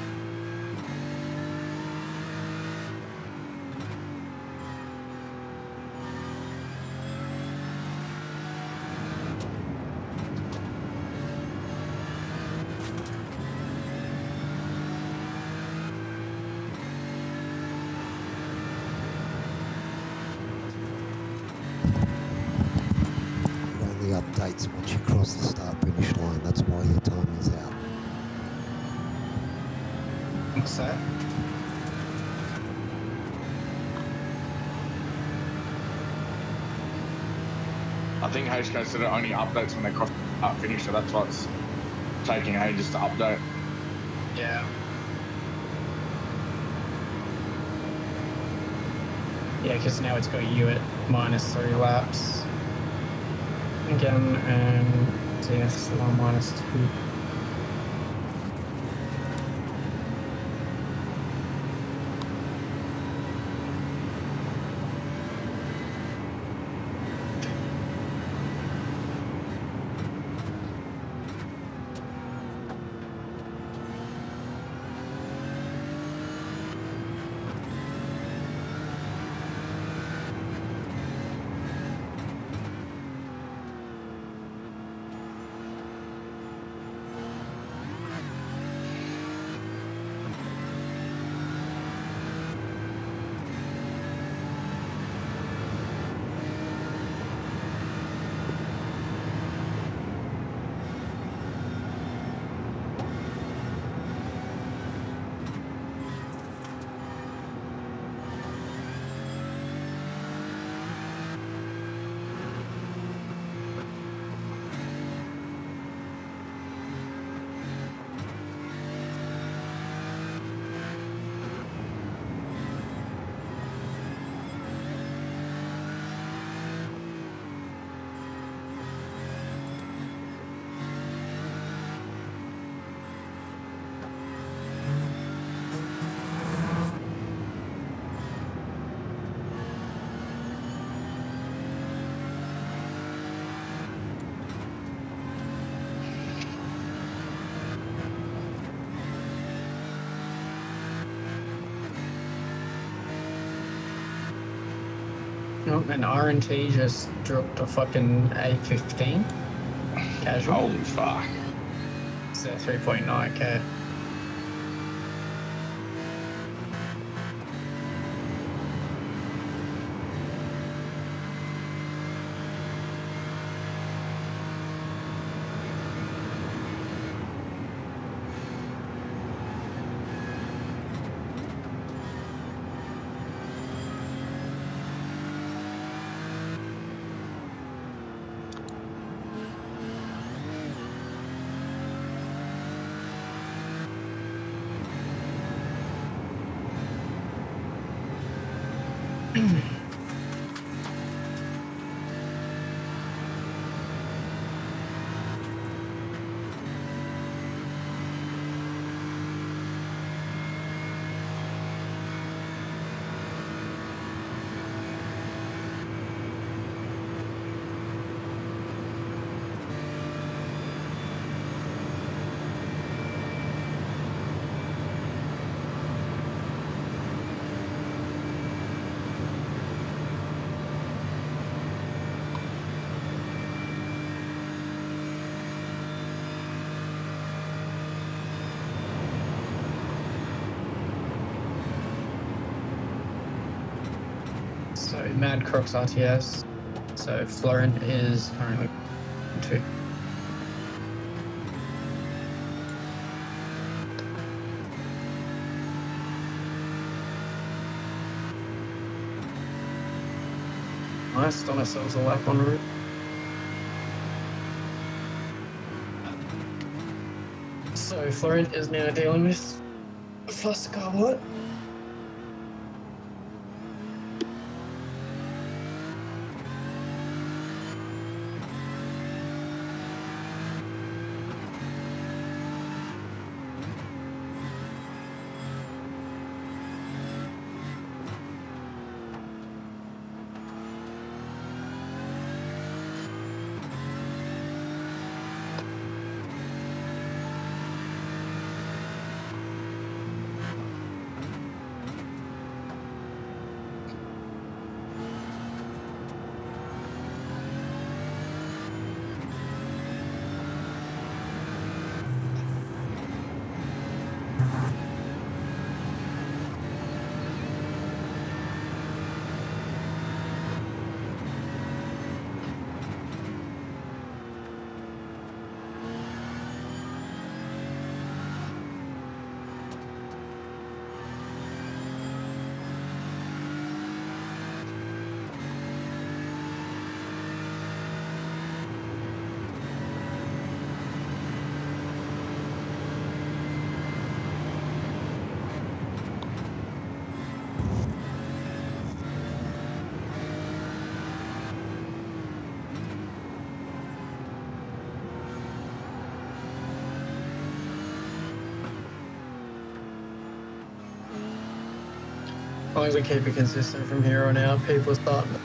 It only updates once you cross the start-finish line. That's why your timing's out. What's that? I think HK said it only updates when they cross the finish, so that's why it's taking ages to update. Yeah. Yeah, because now it's got you at -3 laps. Again, and Zenith's still on -2. Oh, and R&T just dropped a fucking A15 casual. Holy fuck. So 3.9k. So Mad Crocs RTS. So Florent is currently 2. Nice, done ourselves a lap on route. So Florent is now dealing with Foster Carport. As long as we keep it consistent from here on out, people are starting to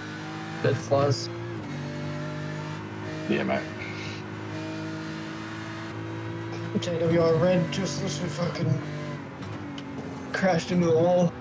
bed flies. Yeah, mate. JWR Red just literally fucking crashed into the wall.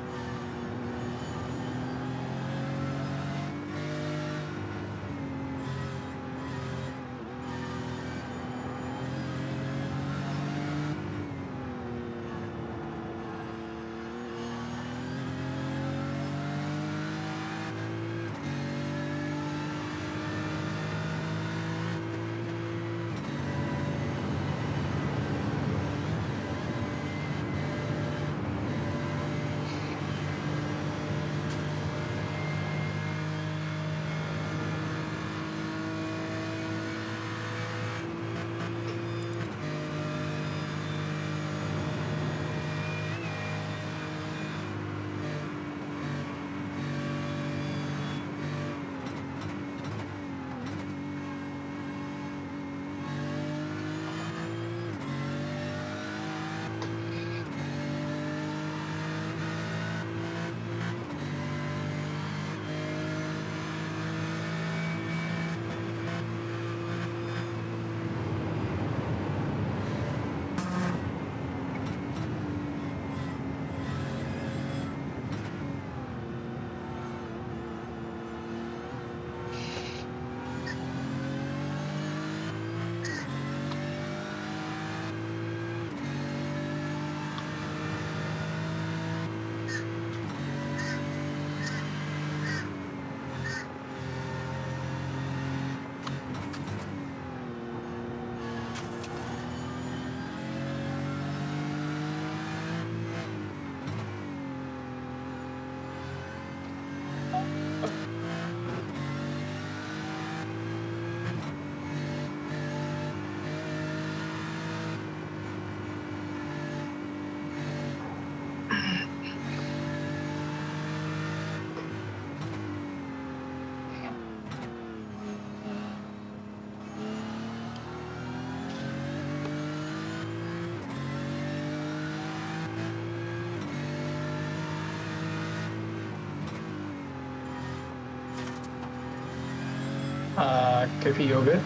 Koopy, you're good?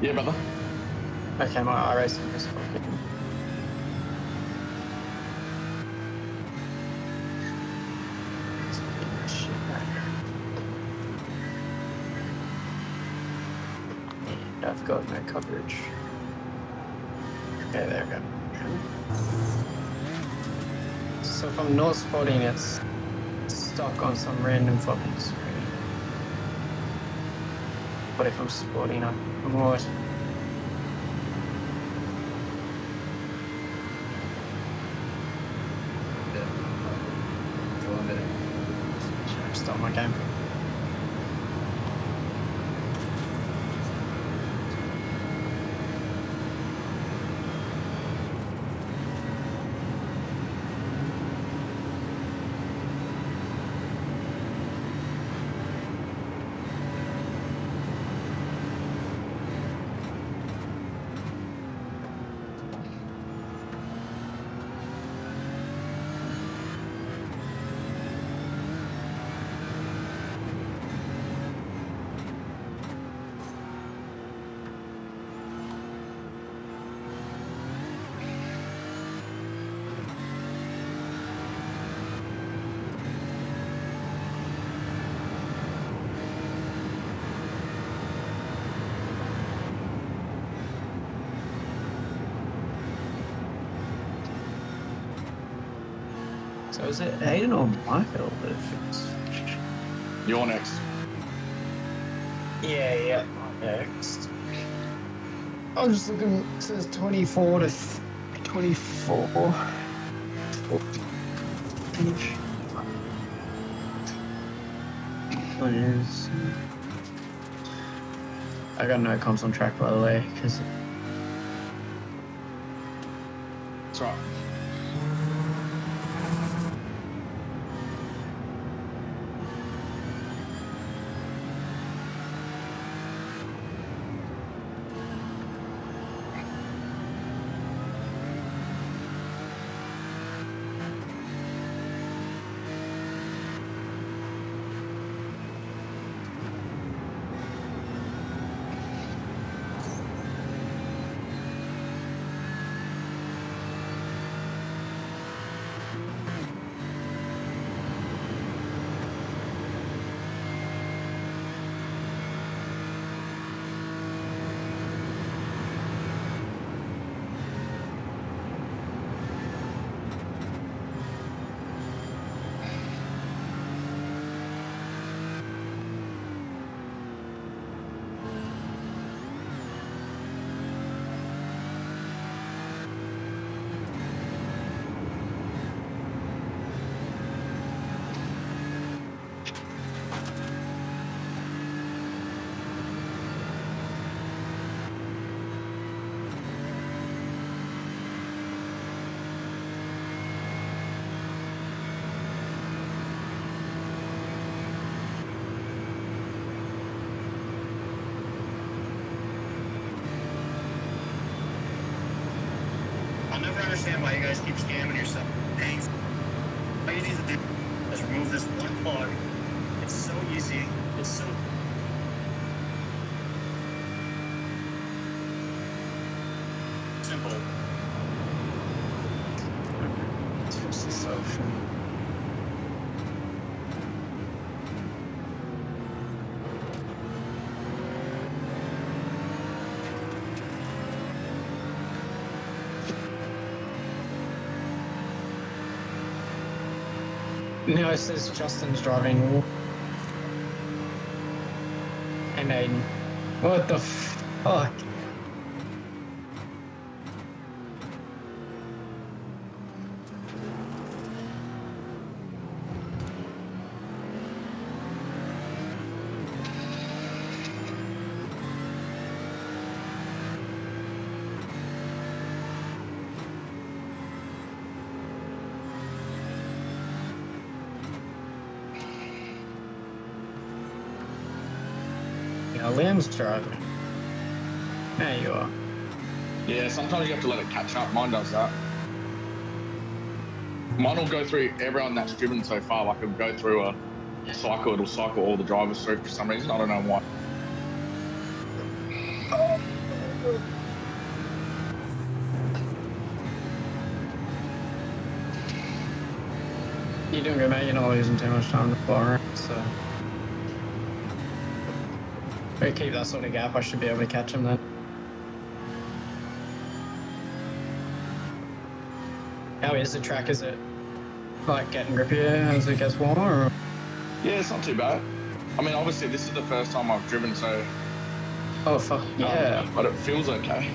Yeah, brother. Okay, my iRacing is fucking... Shit, right here. And I've got no coverage. Okay, there we go. So if I'm not spotting, it's stuck on some random fucking screen. But if I'm spotting, I'm alright. Should I start my game? So is it Aiden or Michael that fits? You're next. Yeah. Next. I'm just looking, it says 24 to 24. What is... I got no comps on track, by the way, because... That's right. I'll never understand why you guys keep scamming yourself. Thanks. All you need to do is remove this one plug. It's so easy. It's so... simple. Just a social. No, it says Justin's driving. And Aiden. What the fuck? Liam's driving. There you are. Yeah, sometimes you have to let it catch up. Mine does that. Mine will go through everyone that's driven so far. Like it'll go through a cycle. It'll cycle all the drivers through for some reason. I don't know why. You're doing good, mate. You're not losing too much time to fly around, so. If we keep that sort of gap, I should be able to catch him then. How is the track? Is it like getting grippier as it gets warmer? Or? Yeah, it's not too bad. I mean, obviously, this is the first time I've driven, so. Oh, fuck, yeah. But it feels okay.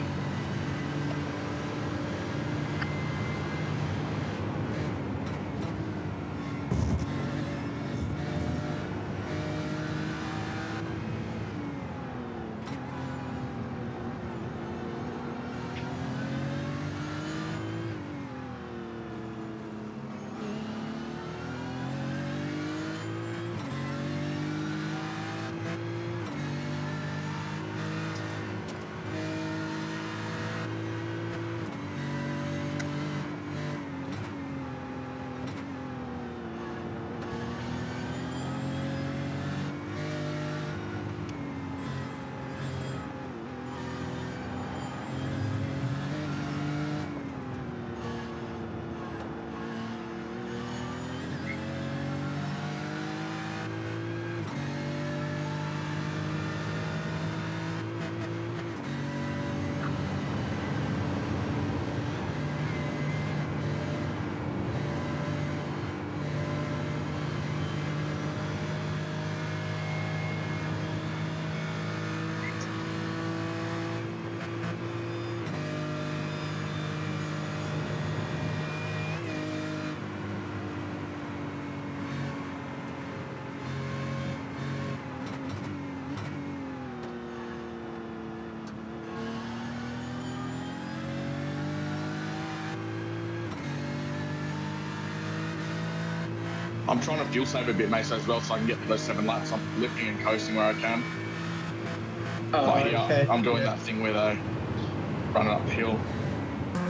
I'm trying to fuel save a bit, mate, as well, so I can get those 7 laps. I'm lifting and coasting where I can. Oh, Like, yeah, okay. I'm doing that thing where they run up the hill.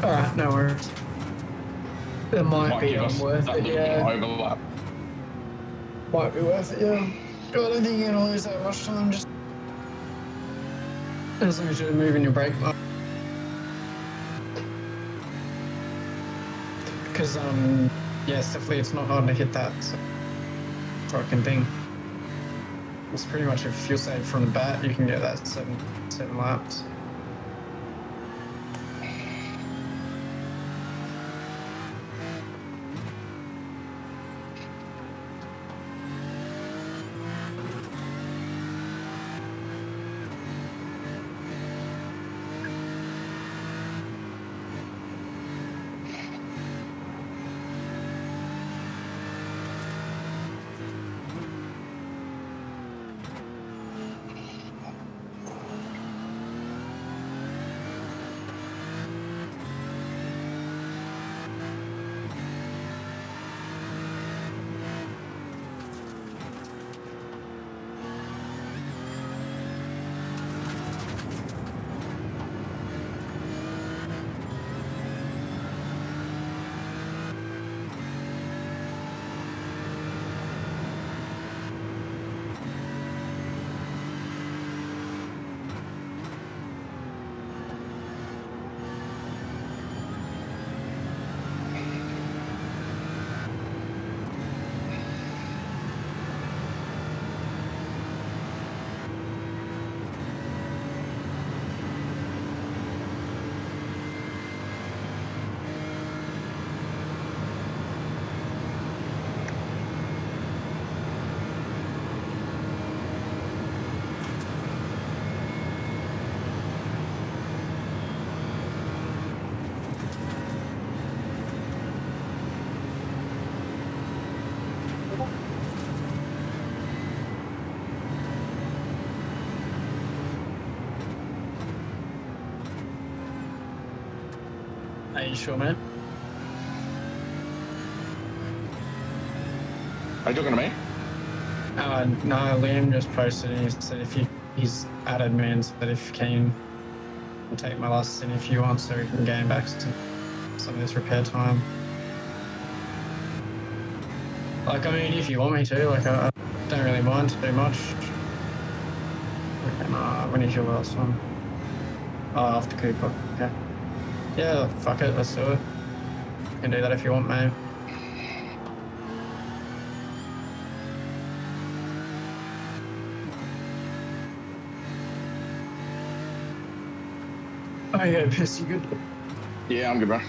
Alright, no worries. It might be give us worth that it, little yeah. overlap. Might be worth it, yeah. I don't think you're gonna lose that much time, just as long as you're moving your brake line. Because, yes, definitely it's not hard to hit that fucking thing. It's pretty much a fuel save from the bat, you can get that seven laps. Are you sure, man? Are you talking to me? No, Liam just posted and he said he's added me and said if keen, I'll take my last in if you want so we can gain back some of this repair time. Like, I mean, if you want me to, like, I don't really mind too much. When is your last one? Oh, after Cooper, okay. Yeah, fuck it, let's do it. You can do that if you want, mate. Oh yeah, Piss, you good? Yeah, I'm good, bro.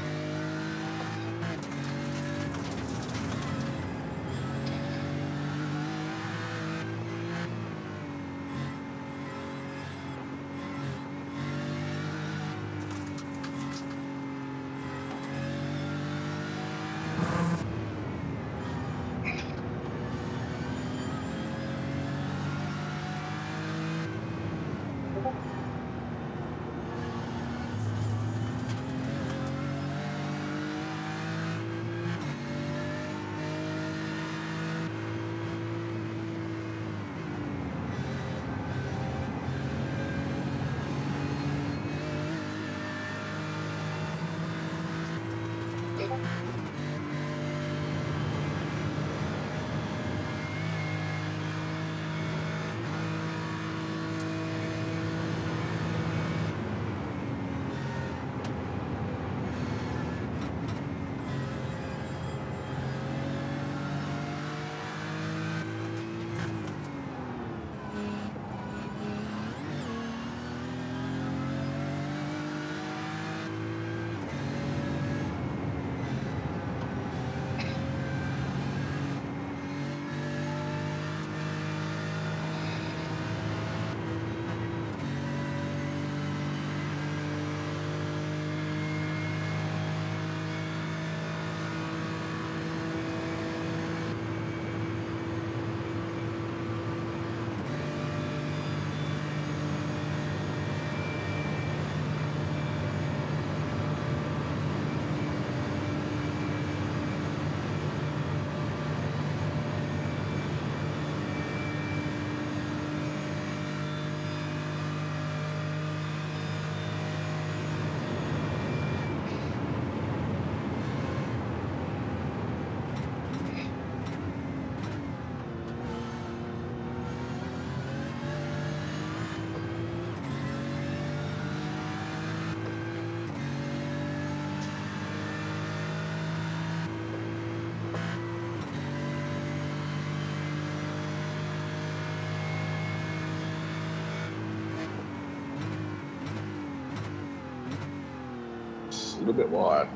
It's a little bit wide.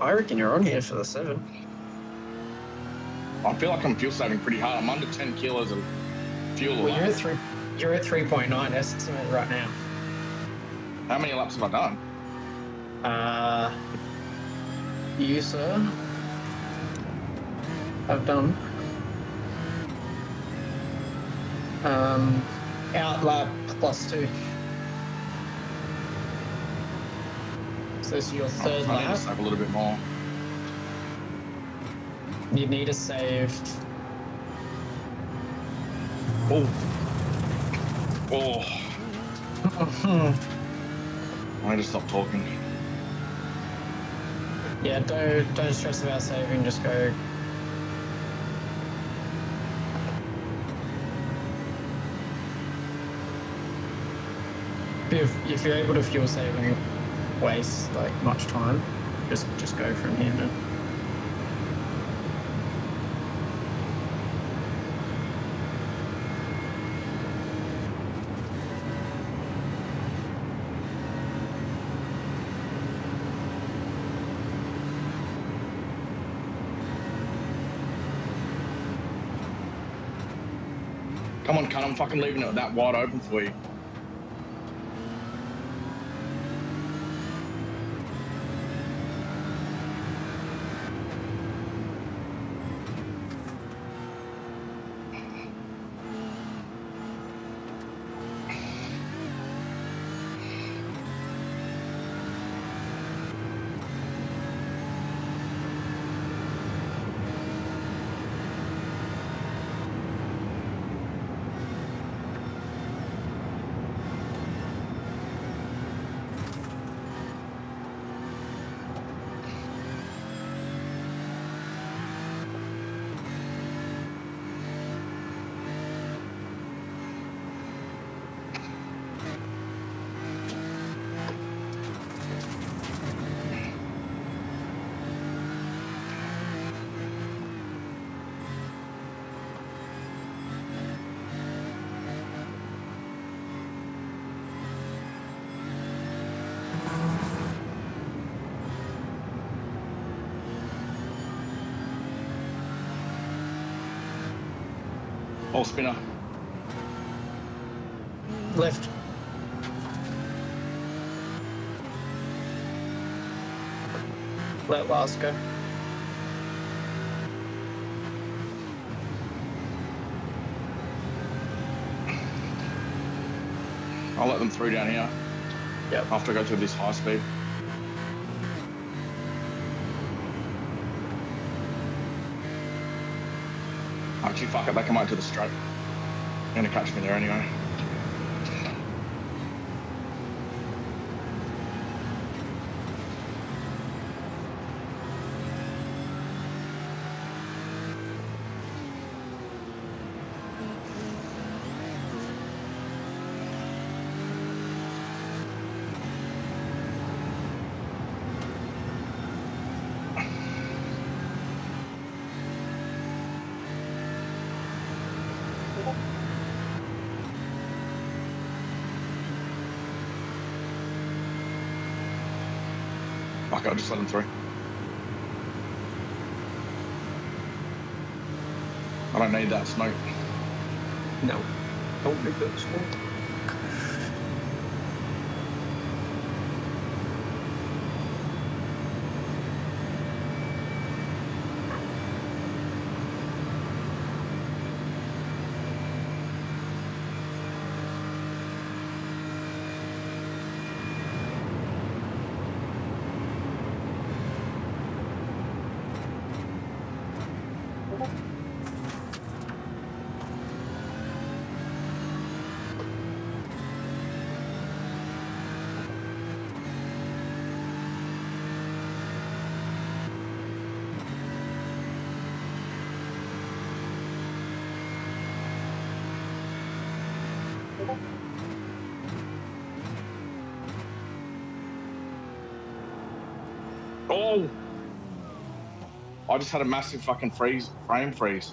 I reckon you're on here for the 7. I feel like I'm fuel saving pretty hard. I'm under 10 kilos of fuel. Well, alone. you're at 3.9 estimate right now. How many laps have I done? You, sir, have done out lap +2. So this is your third I need to lap. save a little bit more. You need to save. Oh. I need to stop talking. Yeah, don't stress about saving. Just go. If you're able to fuel save and waste like much time, just go from here, man. Come on, cunt, I'm fucking leaving it that wide open for you. Oh, spinner. Left. Let last go. I'll let them through down here. Yep. After I go through this high speed. Actually, fuck it, they come out to the straight. They're gonna catch me there anyway. Fuck it, I'll just let them through. I don't need that smoke. No. Don't make that smoke. Oh! I just had a massive fucking frame freeze.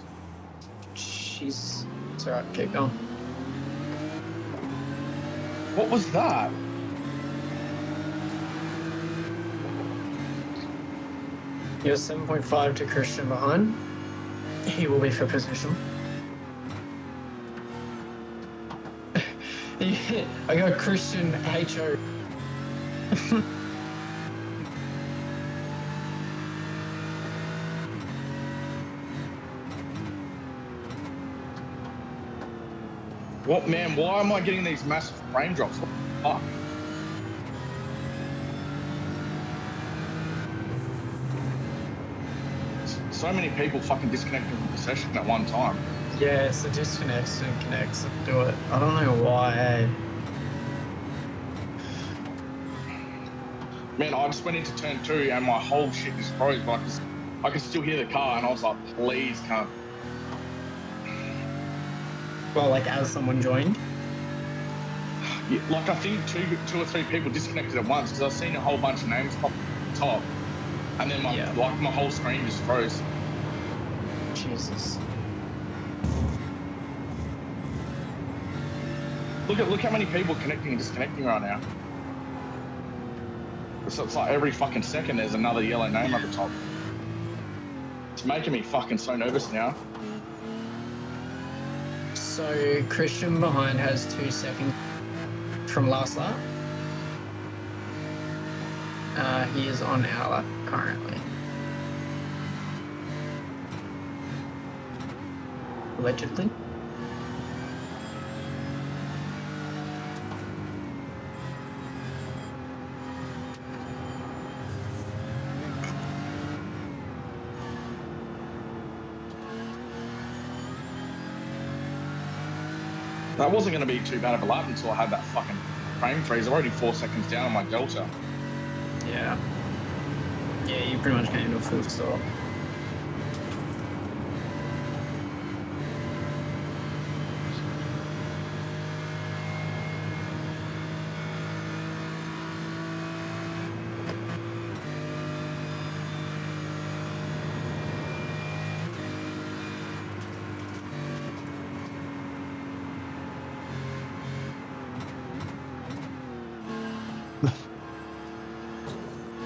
Jeez. It's alright, keep going. What was that? You're 7.5 to Christian behind. He will be for position. Yeah, I got Christian HO. What, man? Why am I getting these massive frame drops? What the fuck? So many people fucking disconnecting from the session at one time. Yeah, it's the disconnects and connects that do it. I don't know why, eh? Man, I just went into turn 2 and my whole shit just froze, but I could still hear the car and I was like, please come. Well, like as someone joined. Yeah, like I think two or three people disconnected at once because I've seen a whole bunch of names pop at the top, and then my whole screen just froze. Jesus. Look how many people are connecting and disconnecting right now. So it's like every fucking second there's another yellow name at the top. It's making me fucking so nervous now. So Christian behind has 2 seconds from last lap. He is on our lap currently. Allegedly. That wasn't going to be too bad of a lap until I had that fucking frame freeze. I'm already 4 seconds down on my delta. Yeah. Yeah, you pretty much came to a full stop.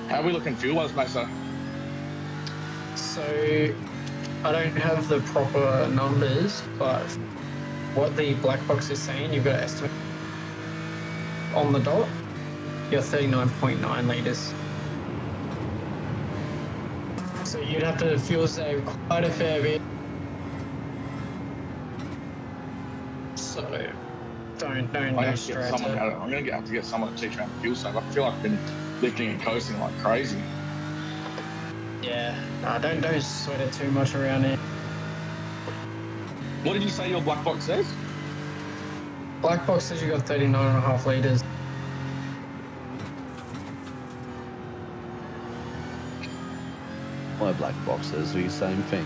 How are we looking fuel-wise, Mesa? So I don't have the proper numbers, but what the black box is saying, you've got to estimate on the dot, you're 39.9 litres. So you'd have to fuel save quite a fair bit. So don't go straight to it. I'm going to have to get someone to teach me how to fuel save. I feel like I've been lifting and coasting like crazy. Yeah, don't sweat it too much around here. What did you say your black box says? Black box says you got 39.5 litres. My black boxes do the same thing.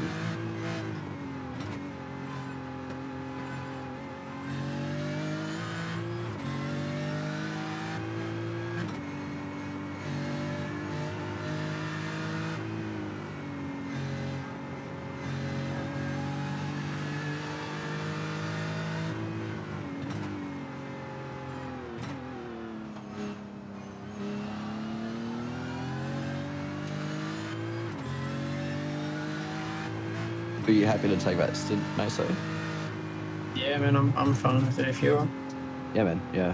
Are you happy to take that stint, Meso? Yeah, man, I'm fine with it if you are. Yeah, man, yeah.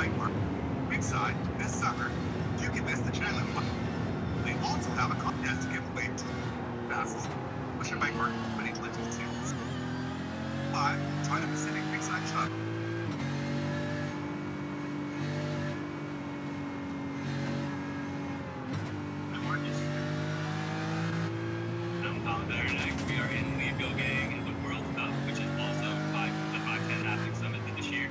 bike work. Inside this sucker, you can miss the challenge one. They also have a contest to give away passes. Push your bike work, but each little too. 5, try the Pacific Big Side Shuttle. I'm Tom Berenek. We are in Leadville Gang in the World Cup, which is also the 510 Athlete Summit this year.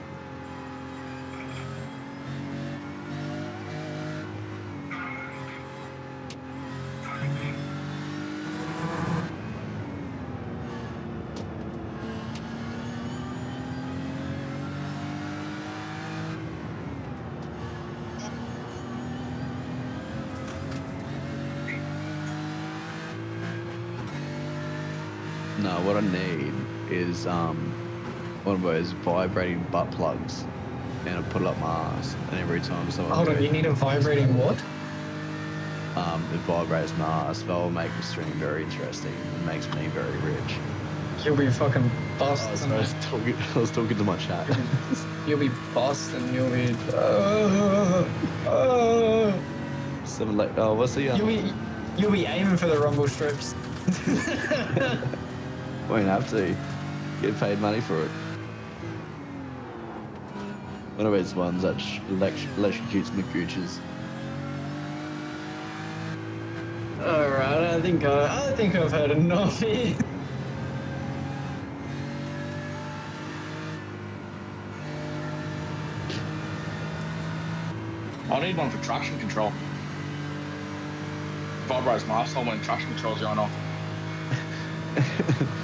No, what I need is one of those vibrating butt plugs, and I put it up my ass. And every time someone Hold on, you need a vibrating what? it vibrates my ass, that will make the stream very interesting. It makes me very rich. You'll be fucking I busting. was talking to my chat. You'll be busting. You'll be. Something like, oh, what's the You'll be aiming for the rumble strips. Won't have to get paid money for it. One of those ones that electrocutes my gooches. All right, I think I've heard enough here. I need one for traction control. Vibrates my asshole when traction control's going off.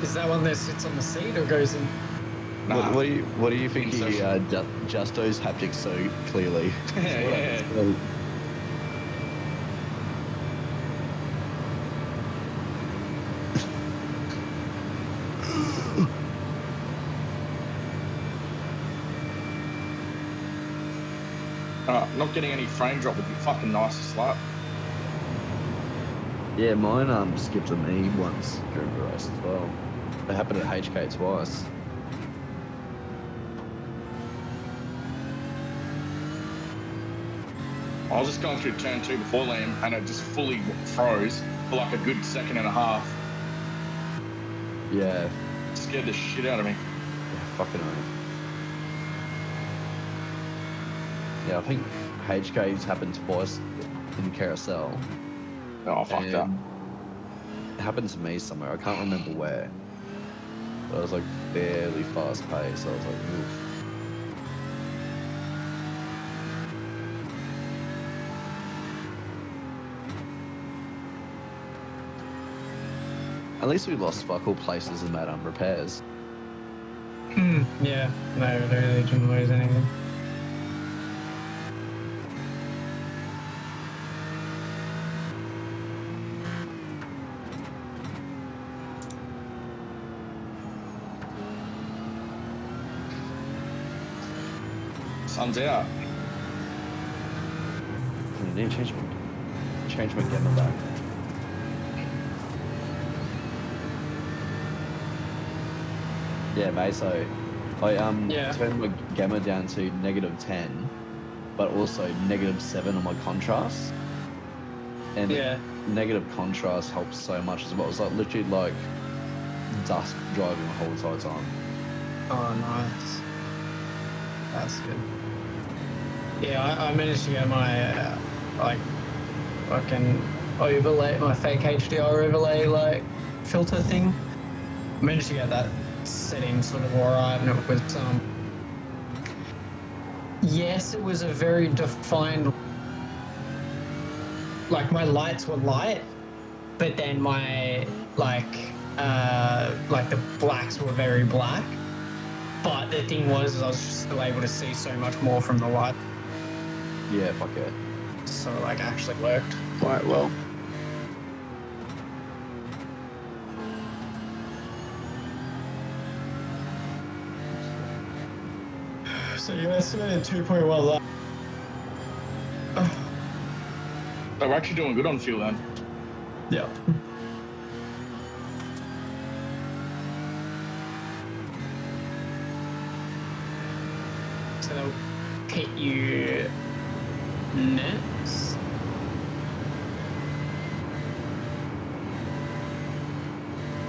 Is that one that sits on the seat or goes in? Nah. What do you think he Concession. Justo's haptics so clearly? Yeah. Not getting any frame drop would be fucking nice to slap. Yeah, mine skipped a me once during the race as well. It happened at HK twice. I was just going through turn 2 before Liam, and it just fully froze for like a good second and a half. Yeah, It scared the shit out of me. yeah, fucking hell. Yeah, I think HK's happened twice in carousel. Oh, fuck that. And it happened to me somewhere. I can't remember where. But I was like fairly fast paced. So I was like, oof. At least we lost fuck all places in that repairs. Yeah, no, they really didn't lose anything. Sun's out. I need to change my gamma back. Yeah, mate, so I turned my gamma down to -10, but also -7 on my contrast. And negative contrast helps so much as well. It's like literally like dusk driving the whole entire time. Oh, nice. That's good. Yeah, I managed to get my like fucking overlay, my fake HDR overlay like filter thing. Managed to get that setting sort of alright, and it was yes, it was a very defined, like my lights were light, but then my like the blacks were very black. But the thing was, I was just still able to see so much more from the light. Yeah, fuck it. So like actually worked quite well. So you estimated 2.1 laps. So we're actually doing good on fuel then. Yeah. So pit you next.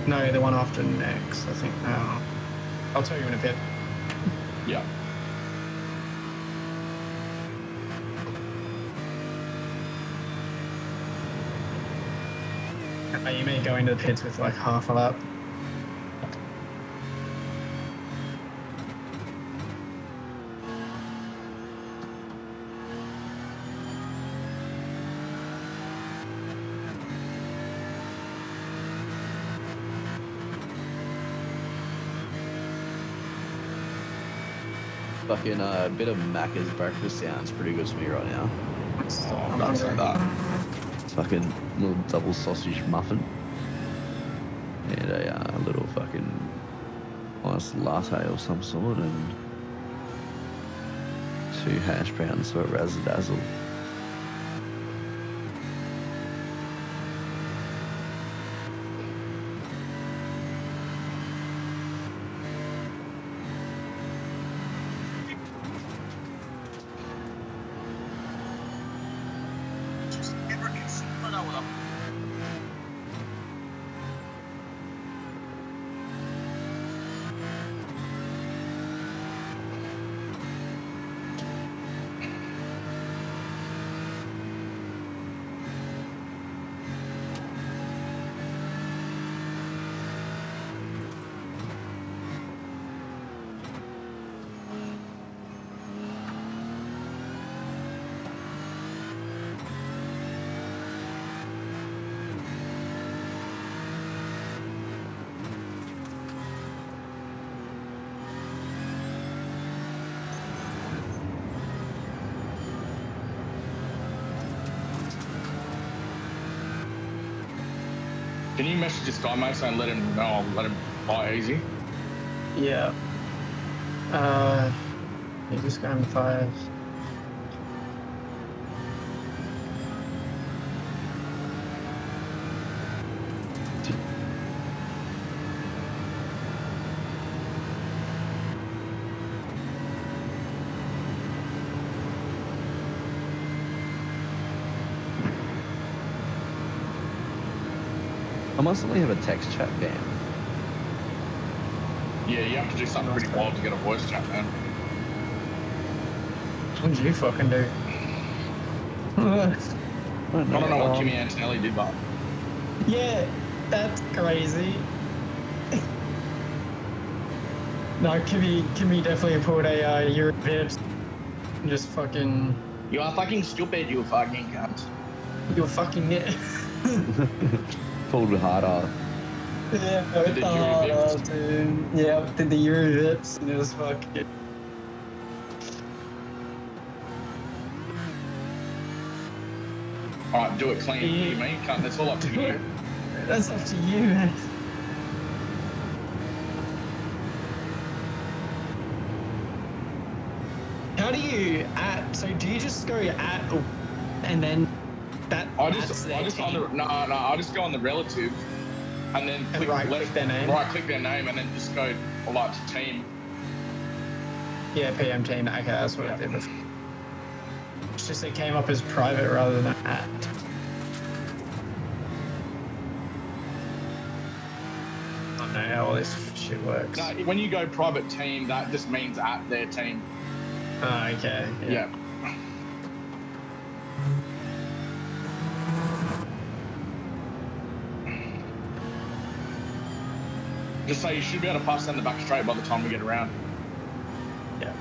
No, the one after next, I think. I'll tell you in a bit. Yeah. You may go into the pits with like half a lap. Fucking a bit of Macca's breakfast sounds pretty good to me right now. Oh, don't say that. Fucking little double sausage muffin and a little fucking nice latte of some sort and 2 hash browns for a razzle dazzle. Can you message this guy, mate, and let him know I'll let him buy easy? Yeah. You're just going 5. I must only have a text chat ban. Yeah, you have to do something pretty wild to get a voice chat, man. What did you fucking do? I don't know what Kimmy Antonelli did, but Yeah, that's crazy. No, Kimmy definitely pulled a Euro Vips and just fucking. you are fucking stupid, you fucking cunt. You're fucking it. Pulled harder. Yeah, Did the Euro Vips. dude. Yeah, did the Euro Vips and it was fucking. Alright, do it clean. Yeah. You mean, cunt? That's all up to you. That's up to you, man. How do you add? So do you just go add and then that? I just on the I just go on the relative and then click click their name. Right click their name and then just go like to team. Yeah, PM team. Okay, that's what I did before. It's just it came up as private rather than at. I don't know how all this shit works. No, when you go private team, that just means at their team. Oh, okay. Yeah. Just say you should be able to pass down the back straight by the time we get around. Yeah.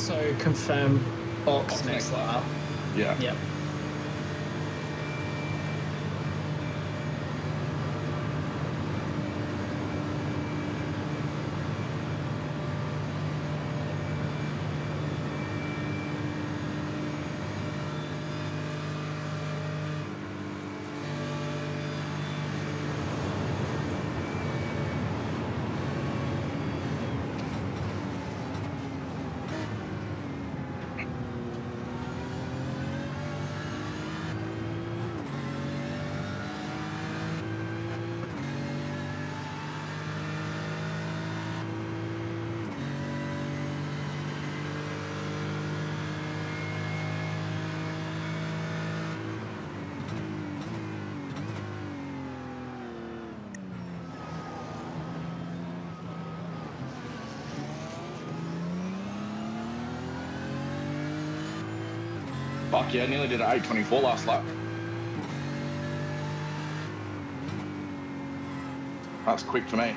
also confirm box next lap. Yeah. Yep. Fuck yeah, nearly did an 8:24 last lap. That's quick for me.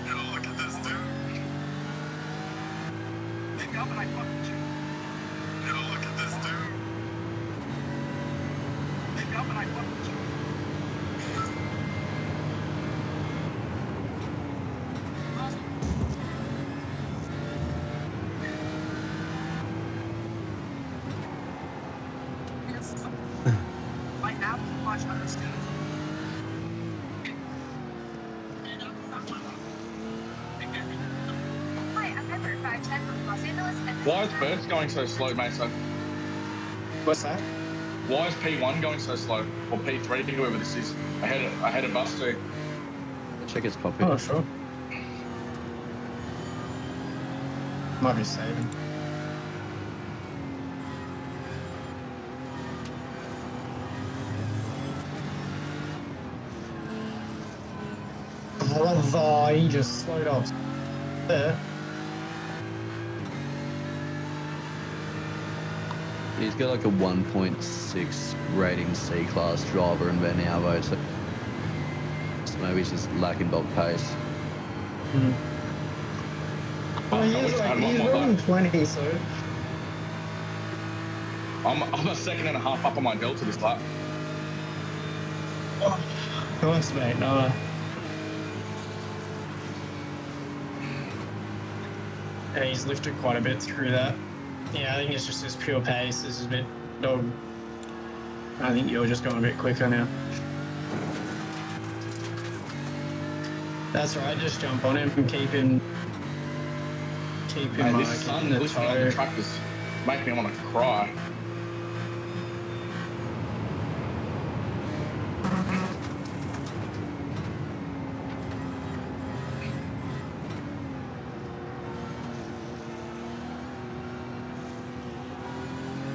Yo, look at this dude. Maybe up and I fucked you. Yo, look at this dude. Maybe up and I fucked you. My app can watch other students. Hi, I'm Pepper, 510 from Los Angeles. And Why is Burst going so slow, Mason? What's that? Why is P1 going so slow? Or P3, whoever this is. Ahead of us too. Check its copy. Oh, sure. Might be saving. Oh, he just slowed up there. He's got like a 1.6 rating C-class driver in Van Alvo, so maybe he's just lacking bulk pace. Well, he's running 20, so... I'm a second and a half up on my delta this lap. Nice, mate, no. Yeah, he's lifted quite a bit through that. Yeah, I think it's just his pure pace. This is a bit dog. I think you're just going a bit quicker now. That's right, just jump on him and keep him Mate, this sun in the glistening on the toe. track is making me want to cry.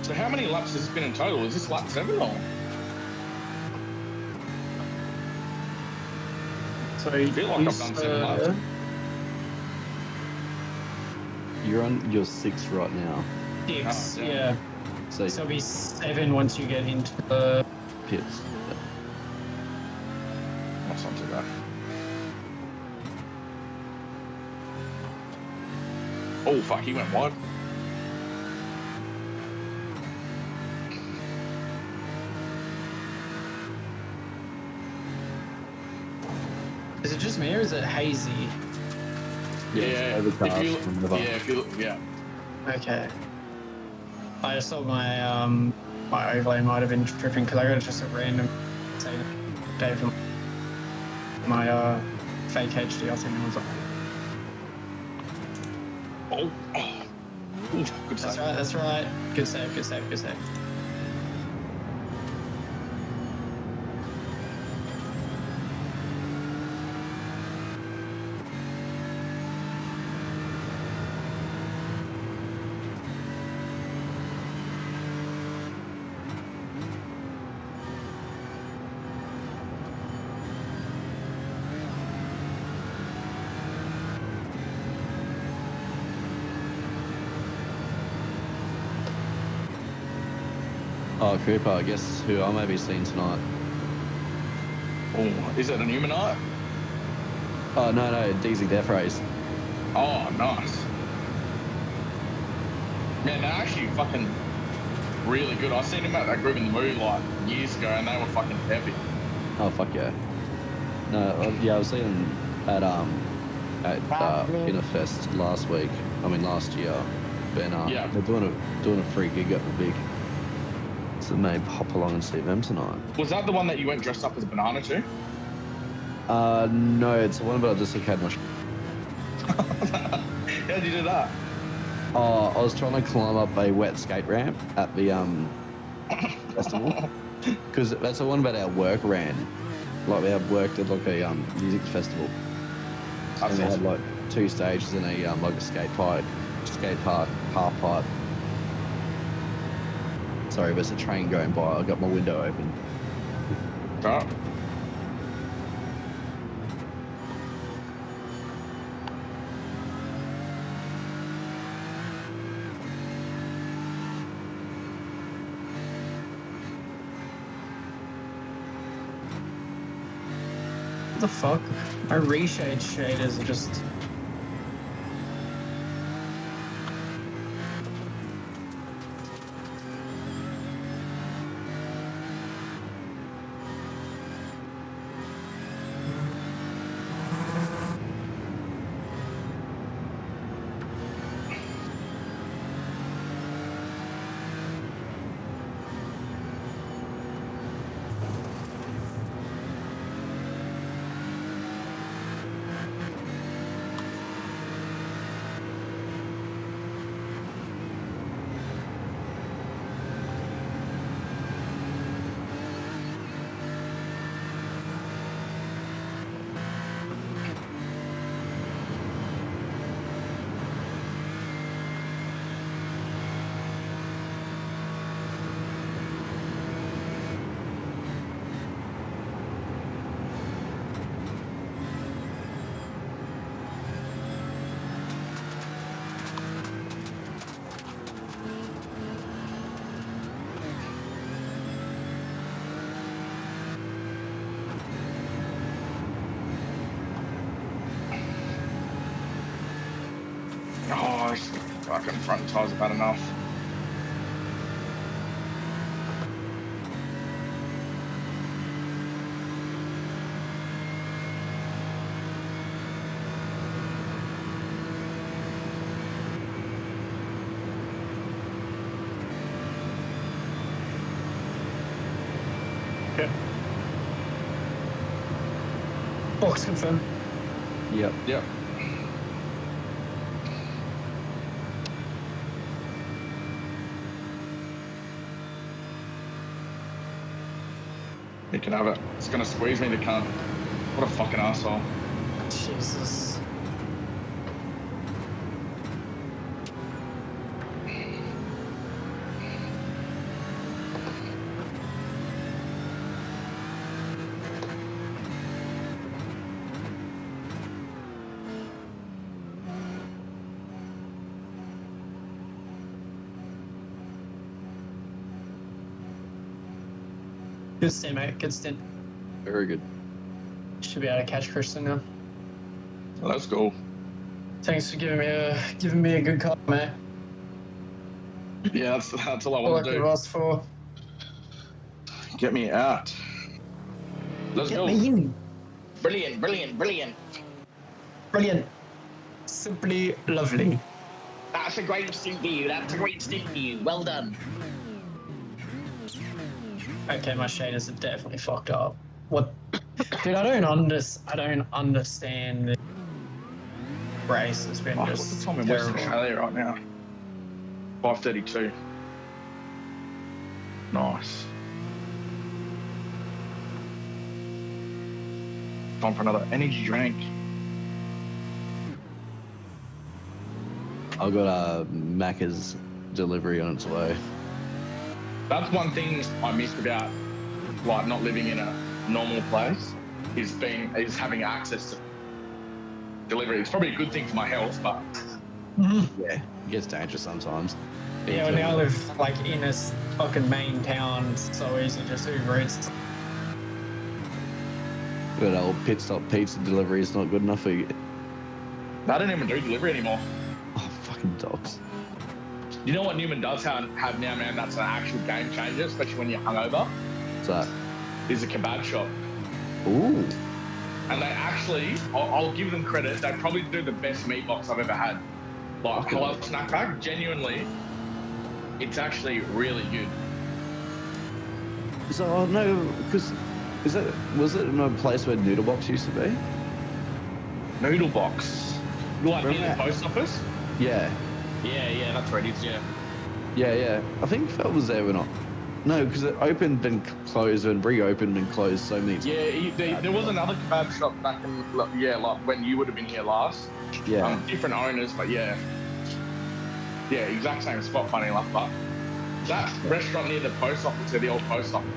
So how many laps has this been in total? Is this lap 7 or? So I feel like I've done 7 laps. You're on your 6 right now, Six, Oh, yeah. so So it'll be 7 once you get into the... pits. That's not too bad. Oh fuck, he went wide. Is it just me or is it hazy? Yeah, overcast from the if you look, yeah. Okay. I just thought my my overlay might have been tripping because I got just a random day from my fake HD. I think it was like, Oh, Good That's save. right, that's right. Good save, good save, good save. Oh, Cooper, I guess who I may be seeing tonight. Oh, is it a Numenite? Oh, no, DZ Death Race. Oh, nice. Man, they're actually fucking really good. I seen him at that group in the movie like years ago, and they were fucking epic. Oh, fuck yeah. No, yeah, I was seeing them at Innerfest last year. Ben, Yeah. they're doing a free gig at the big. So maybe hop along and see them tonight. Was that the one that you went dressed up as a banana to? No, it's the one about I just had my. How'd you do that? Oh, I was trying to climb up a wet skate ramp at the festival because that's the one about our work ran. Like we had worked at like a music festival, and we had like 2 stages and a like a skate park, half pipe. Sorry, there's a train going by. I got my window open. Right. What the fuck? My reshade shaders are just... Oh, fucking front tires about enough. Okay. Box confirmed. Yep. Yep. He can have it. It's gonna squeeze me, the cunt. What a fucking asshole. Jesus. Good stint, mate. Good stint. Very good. Should be able to catch Christian now. Let's go. Thanks for giving me a good car, mate. Yeah, that's all I All I want to could do. have asked for. Get me out. Let's go. in. Brilliant, brilliant, brilliant. Brilliant. Simply lovely. That's a great stint for you. That's a great stint for you. Well done. Okay, my shaders are definitely fucked up. What? Dude, I don't understand the race. It's been Fuck, what's the just time in Western terrible. Australia right now? 5:32. Nice. Time for another energy drink. I've got Macca's delivery on its way. That's one thing I miss about like not living in a normal place is having access to delivery. It's probably a good thing for my health, but Yeah, it gets dangerous sometimes. Yeah, when I live like in a fucking main town, it's so easy to just Uber Eats. Good old pit stop pizza delivery is not good enough for you. I don't even do delivery anymore. Oh, fucking dogs. You know what Newman does have now, man? That's an actual game changer, especially when you're hungover. What's that? Is a kebab shop. Ooh. And they actually, I'll give them credit, they probably do the best meat box I've ever had. Like, halal snack pack, genuinely, it's actually really good. So, no, because was it in a place where Noodle Box used to be? Noodle box. Like Remember in the that? post office? Yeah. Yeah, that's where it is, yeah. Yeah. I think Phil was there or not. No, because it opened and closed and reopened and closed so many times. Yeah, there was another kebab shop back in, like when you would have been here last. Yeah. Different owners, but yeah. Yeah, exact same spot, funny enough, but that restaurant near the post office, or the old post office,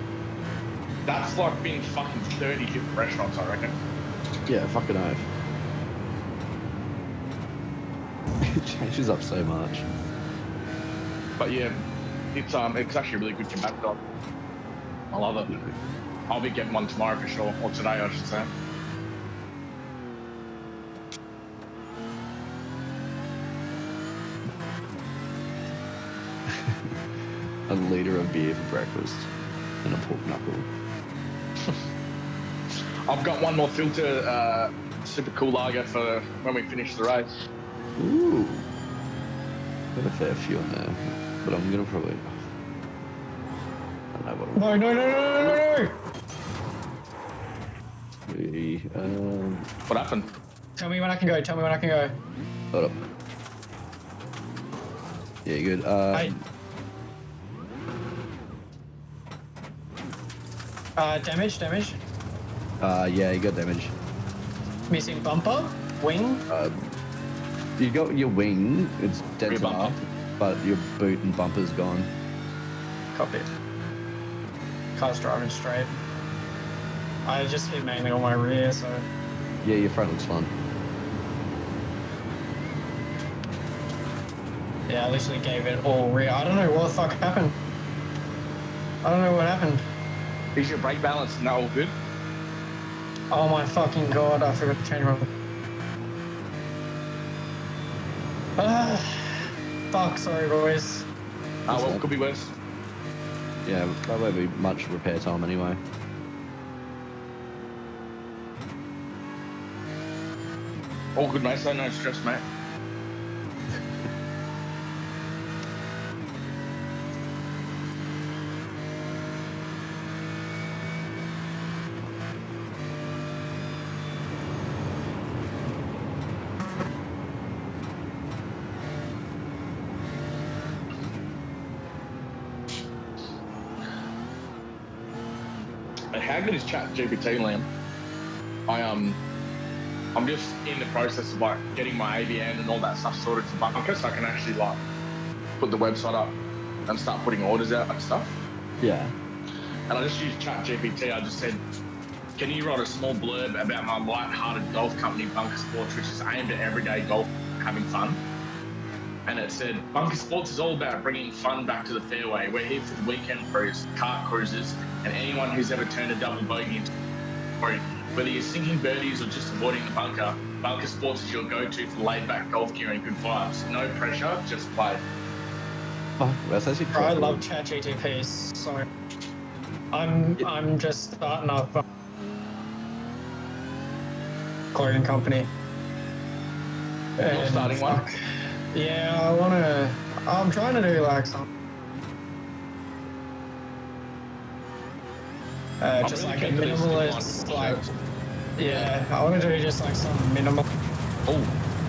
that's like been fucking 30 different restaurants, I reckon. Yeah, fucking oath. It changes up so much. But yeah, it's actually a really good kebab shop. I love it. I'll be getting one tomorrow for sure, or today I should say. A liter of beer for breakfast and a pork knuckle. I've got one more filter, super cool lager for when we finish the race. Ooh. Got a fair few in there, but I'm gonna probably. I don't know what No. What happened? Tell me when I can go. Hold up. Yeah, you good. Damage. Yeah, you got damage. Missing bumper, wing. You got your wing, it's dead Rear to bumper. half, but your boot and bumper's gone. Copy. Car's driving straight. I just hit mainly on my rear, so Yeah, your front looks fun. yeah, I literally gave it all rear. I don't know what the fuck happened. Is your brake balance now all good? Oh my fucking god, I forgot to change my... Fuck, sorry boys. Well, could be worse. Yeah, that won't be much repair time anyway. All good, mate, so no stress, mate. How good is ChatGPT, Liam? I'm just in the process of like getting my ABN and all that stuff sorted for bunker, so I can actually like put the website up and start putting orders out and stuff. Yeah. And I just used ChatGPT. I just said, can you write a small blurb about my light-hearted golf company, Bunker Sports, which is aimed at everyday golf, having fun. And it said, Bunker Sports is all about bringing fun back to the fairway. We're here for the weekend cruise, kart cruisers, and anyone who's ever turned a double bogey into a whether you're sinking birdies or just avoiding the bunker, Bunker Sports is your go-to for laid-back golf gear and good vibes. No pressure, just play. Oh, that's actually Bro, I cool. love ChatGPT, so I'm just starting up a clothing company. You're starting one? Yeah, I'm trying to do like some just really like a keen for this minimalist, one. like, yeah, I want to do just like some minimal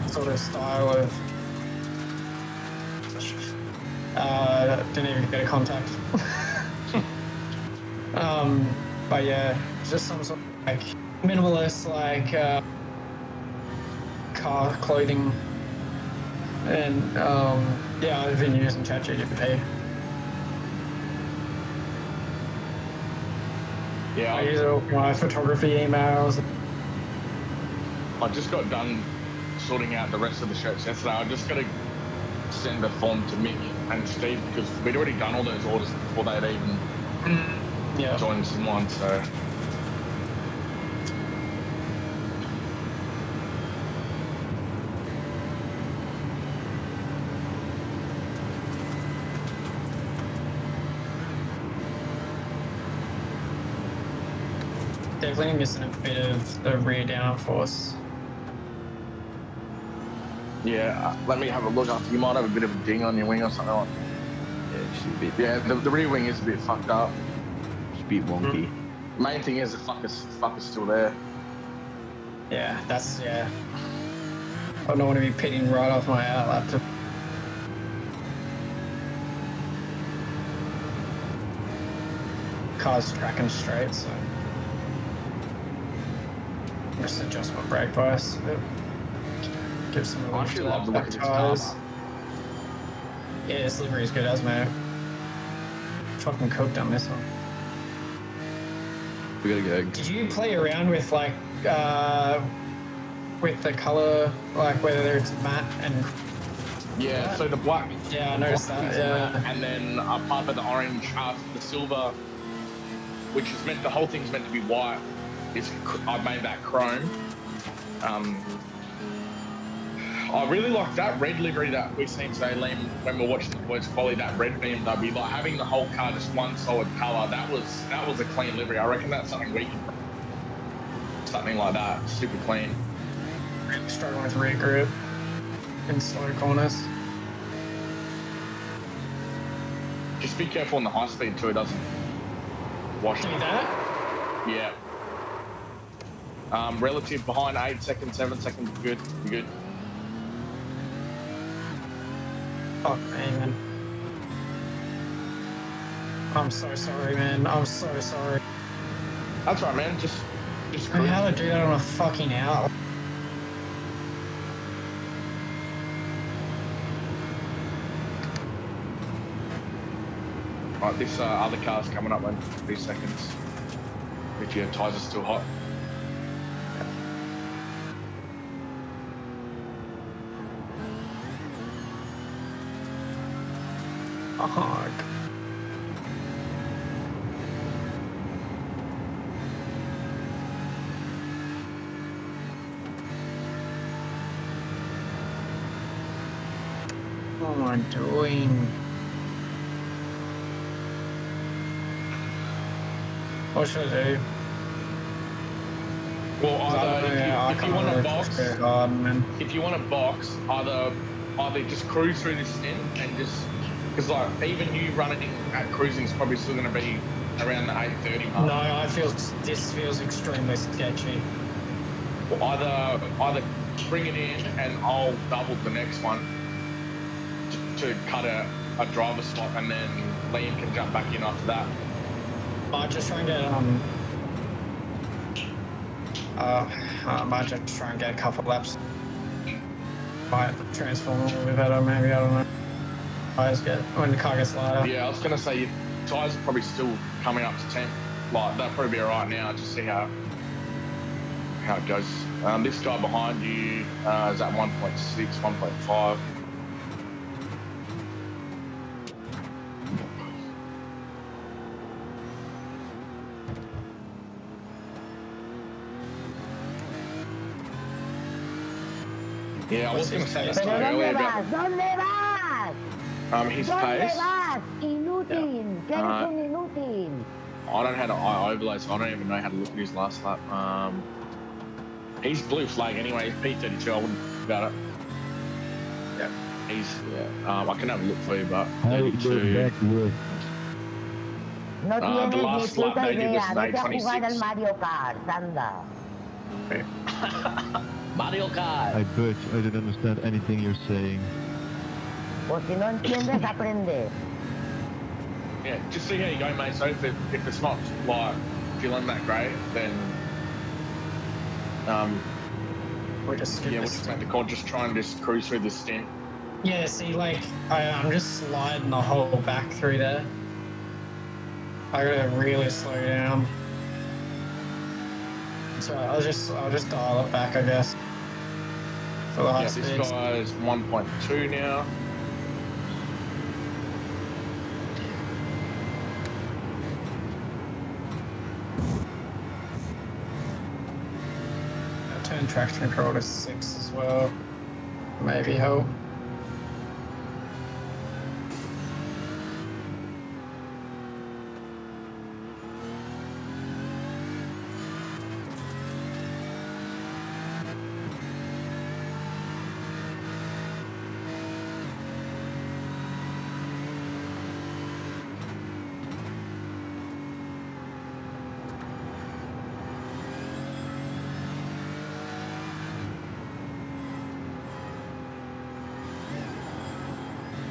sort of style of Didn't even get a contact. But yeah, just some sort of like minimalist, like car clothing, and yeah, I've been using ChatGPT. Yeah, I use it for my photography emails. I just got done sorting out the rest of the shirts yesterday. I just got to send the form to Mick and Steve because we'd already done all those orders before they'd even Yeah. joined SimLine, so. Definitely missing a bit of the rear downforce. Yeah, let me have a look up. You might have a bit of a ding on your wing or something like that. Yeah, just a bit. Yeah, the rear wing is a bit fucked up. Just a bit wonky. Main thing is the fucker's still there. Yeah, that's, yeah. I don't want to be pitting right off my laptop. Car's tracking straight, so just adjust my brake bias a bit. Give some I relief actually to love the that look of back this car. tyres. Yeah, this livery is good as, mate. Fucking cooked on this one. We gotta go. Did you play around with like with the color, like whether it's matte and Yeah, so the black. yeah, I noticed black that. is Yeah, matte, and then a part of the orange, the silver, which is meant, the whole thing's meant to be white. I made that chrome. I really like that red livery that we've seen today, Liam, when we're watching the boys quality, that red BMW, like having the whole car just one solid colour, that was a clean livery. I reckon that's something we can, something like that, super clean. really struggling with rear grip in slow corners. Just be careful on the high speed too, it doesn't wash Do it. that? Yeah. Relative behind 8 seconds, 7 seconds, good, you're good. Fuck me, man. I'm so sorry, man. I'm so sorry. That's right, man, just And how to do that on a fucking hour? Right, this other car's coming up in 3 seconds. If your tyres are still hot. Fuck. What am I doing? What should I do? Well, either if you want to box, if you want to box, either just cruise through this stint and just, because like even you running at cruising is probably still going to be around the 8:30 mark. No, this feels extremely sketchy. Well, either bring it in and I'll double the next one to cut a driver slot, and then Liam can jump back in after that. I just try and get I might just try and get a couple laps. Might transform a little bit better, maybe, I don't know. When the car gets lighter. Yeah, I was going to say your tyres are probably still coming up to 10. Like, they'll probably be all right now. Just see how it goes. This guy behind you is at 1.6, 1.5. Yeah, I was going to say this guy earlier about his pace. Inútil, que eres un inútil. I don't know how to overlay, so I don't even know how to look at his last lap. He's blue flag anyway. He's P32. I wouldn't think about it. Yeah. I can have a look for you, but 32. No the tienes ni last lap puta they did was idea, vete a jugar al 8:26. Mario Kart, anda. Mario Kart. I didn't understand anything you're saying. Pues si no entiendes, aprende. Yeah, just see how you go, mate. So if it's not like feeling that great, then We'll just skip we'll this just stint. make the call. Just try and just cruise through this stint. Yeah, see, like, I'm just sliding the whole back through there. I gotta really slow down. So I'll just dial it back, I guess. For the high Yeah, this speeds. guy's 1.2 now. I'll turn traction control to 6 as well. Maybe help.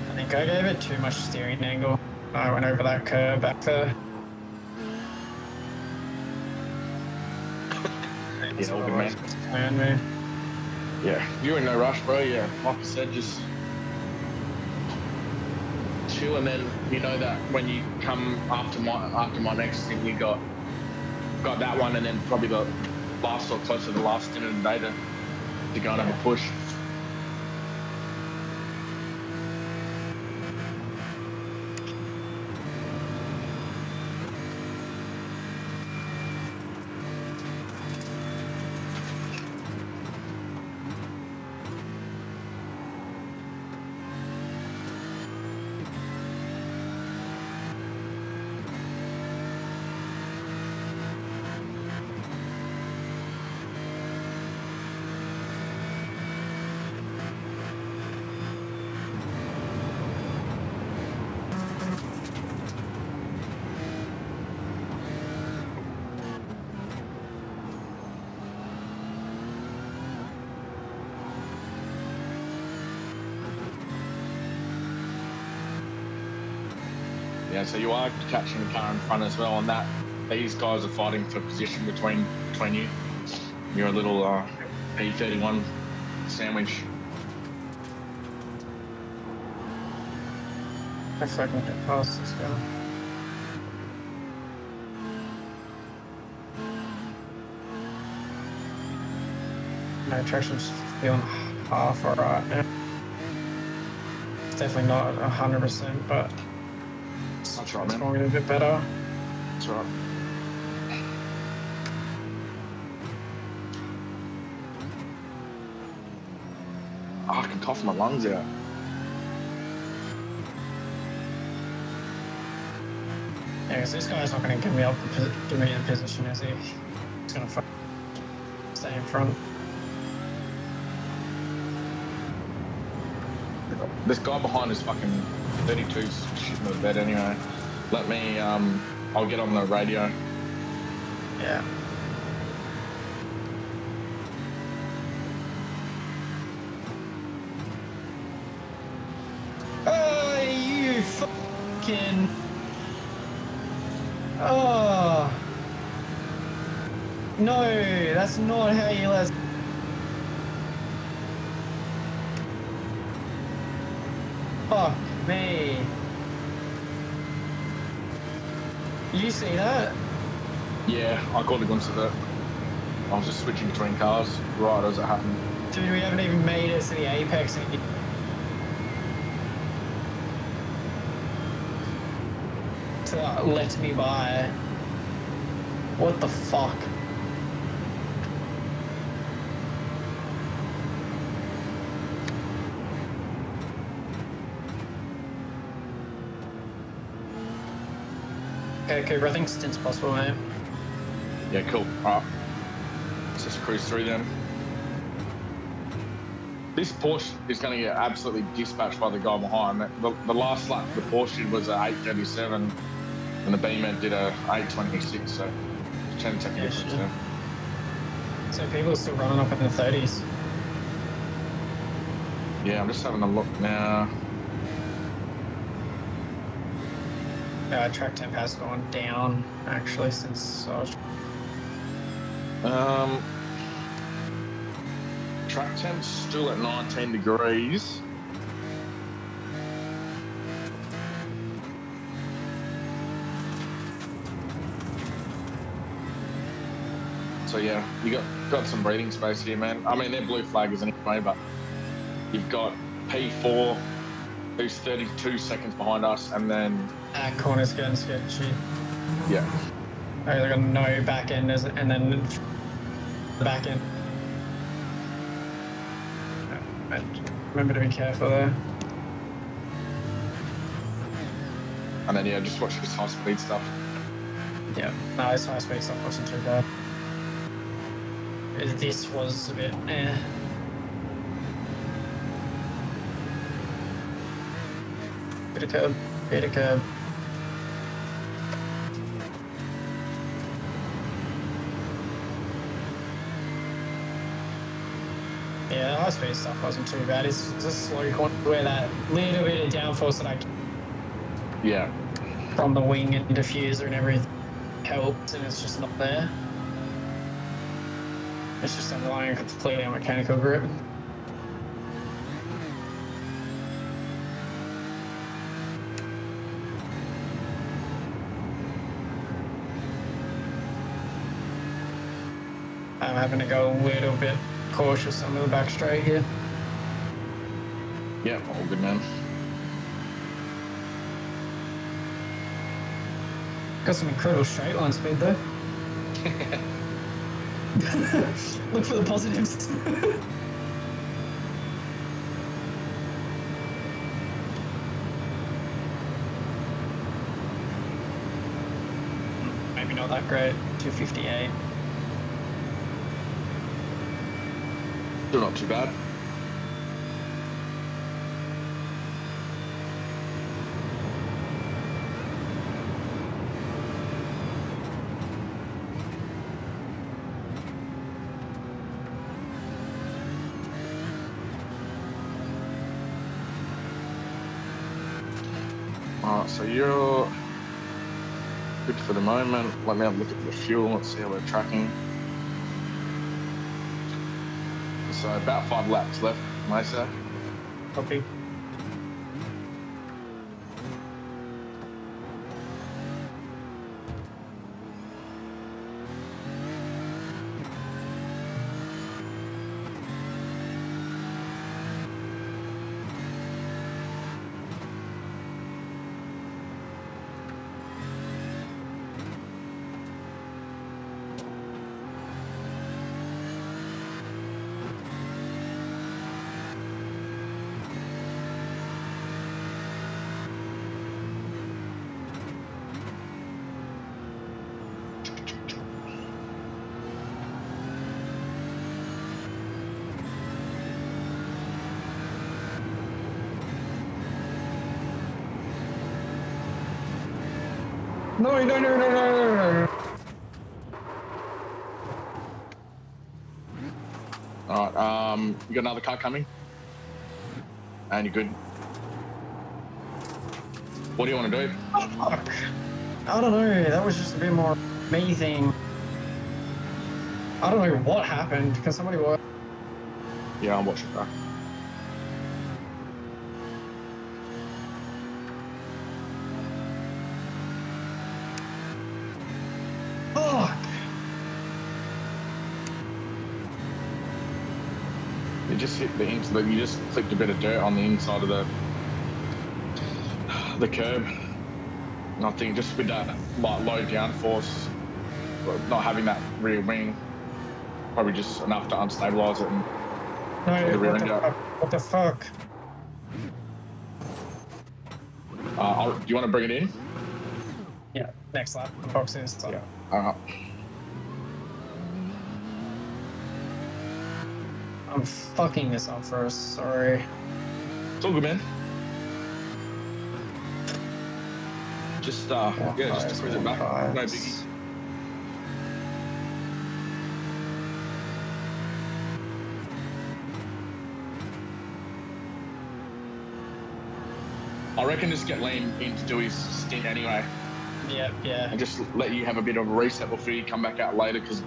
I think I gave it too much steering angle. I went over that curve back there. Yeah, all good, man. Man, man. Yeah, you're in no rush, bro. Yeah, like I said, just chill, and then you know that when you come after my next thing, you got that one, and then probably the last or close to the last stint of the day to go and have a push. Yeah, so you are catching the car in front as well, and that these guys are fighting for position between you. You're a little P31 sandwich. If I can get past this guy. No, traction's feeling half alright now. It's definitely not 100%, but That's right, it's man. going a bit better. That's right. Oh, I can cough my lungs out. Yeah, because this guy's not going to give me the position, is he? He's going to stay in front. This guy behind is fucking 32's shitting the bed anyway. Let me, I'll get on the radio. Yeah. Oh, you fucking... Oh. No, that's not how you let... Fuck me. You see that? Yeah, I caught a glimpse of it. I was just switching between cars right as it happened. Dude, we haven't even made it to the apex. To let me by. What the fuck? Okay, Cooper, I think stint's possible, man. Yeah, cool. Alright. Let's just cruise through them. This Porsche is going to get absolutely dispatched by the guy behind. The last lap the Porsche did was an 8:37 and the Beamer did a 8:26, so 10-second Yeah, difference sure. there. So people are still running up in the 30s. Yeah, I'm just having a look now. track temp has gone down actually since I was... Track temp's still at 19 degrees. So yeah, you got some breathing space here, man. I mean, they're blue flaggers anyway, but you've got P4, who's 32 seconds behind us, and then That corner's getting sketchy. yeah, Oh, they got no back end, and then the back end. Remember to be careful there. and then yeah, just watch this high speed stuff. Yeah, no, this high speed stuff wasn't too bad. This was a bit, eh. Bit of curb, bit of curb. Yeah, the high speed stuff wasn't too bad. It's just slow corner where that little bit of downforce that I get Yeah, from the wing and diffuser and everything helps, and it's just not there. It's just relying completely on mechanical grip. I'm having to go a little bit cautious on the back straight here. yeah, all good, man. Got some incredible straight line speed though. Look for the positives. Maybe not that great. 258. Still not too bad. Alright, so you're good for the moment. Let me have a look at the fuel. Let's see how we're tracking. So about 5 laps left, Mesa. Copy. No. Alright, you got another car coming? And you're good. What do you want to do? Fuck. I don't know. That was just a bit more me thing. I don't know what happened. Can somebody watch? Yeah, I'm watching that. Fuck. You just hit the inside, you just flicked a bit of dirt on the inside of the curb. And I think just with that like low downforce, not having that rear wing, probably just enough to unstabilize it and No, the rear end out. what the fuck? Do you want to bring it in? Yeah, next lap. Box in. So. Yeah. I'm fucking this up for us. Sorry. It's all good, man. Just just cruise it back. No biggie. I reckon just get Liam in to do his stint anyway. Yeah. and just let you have a bit of a reset before you come back out later, because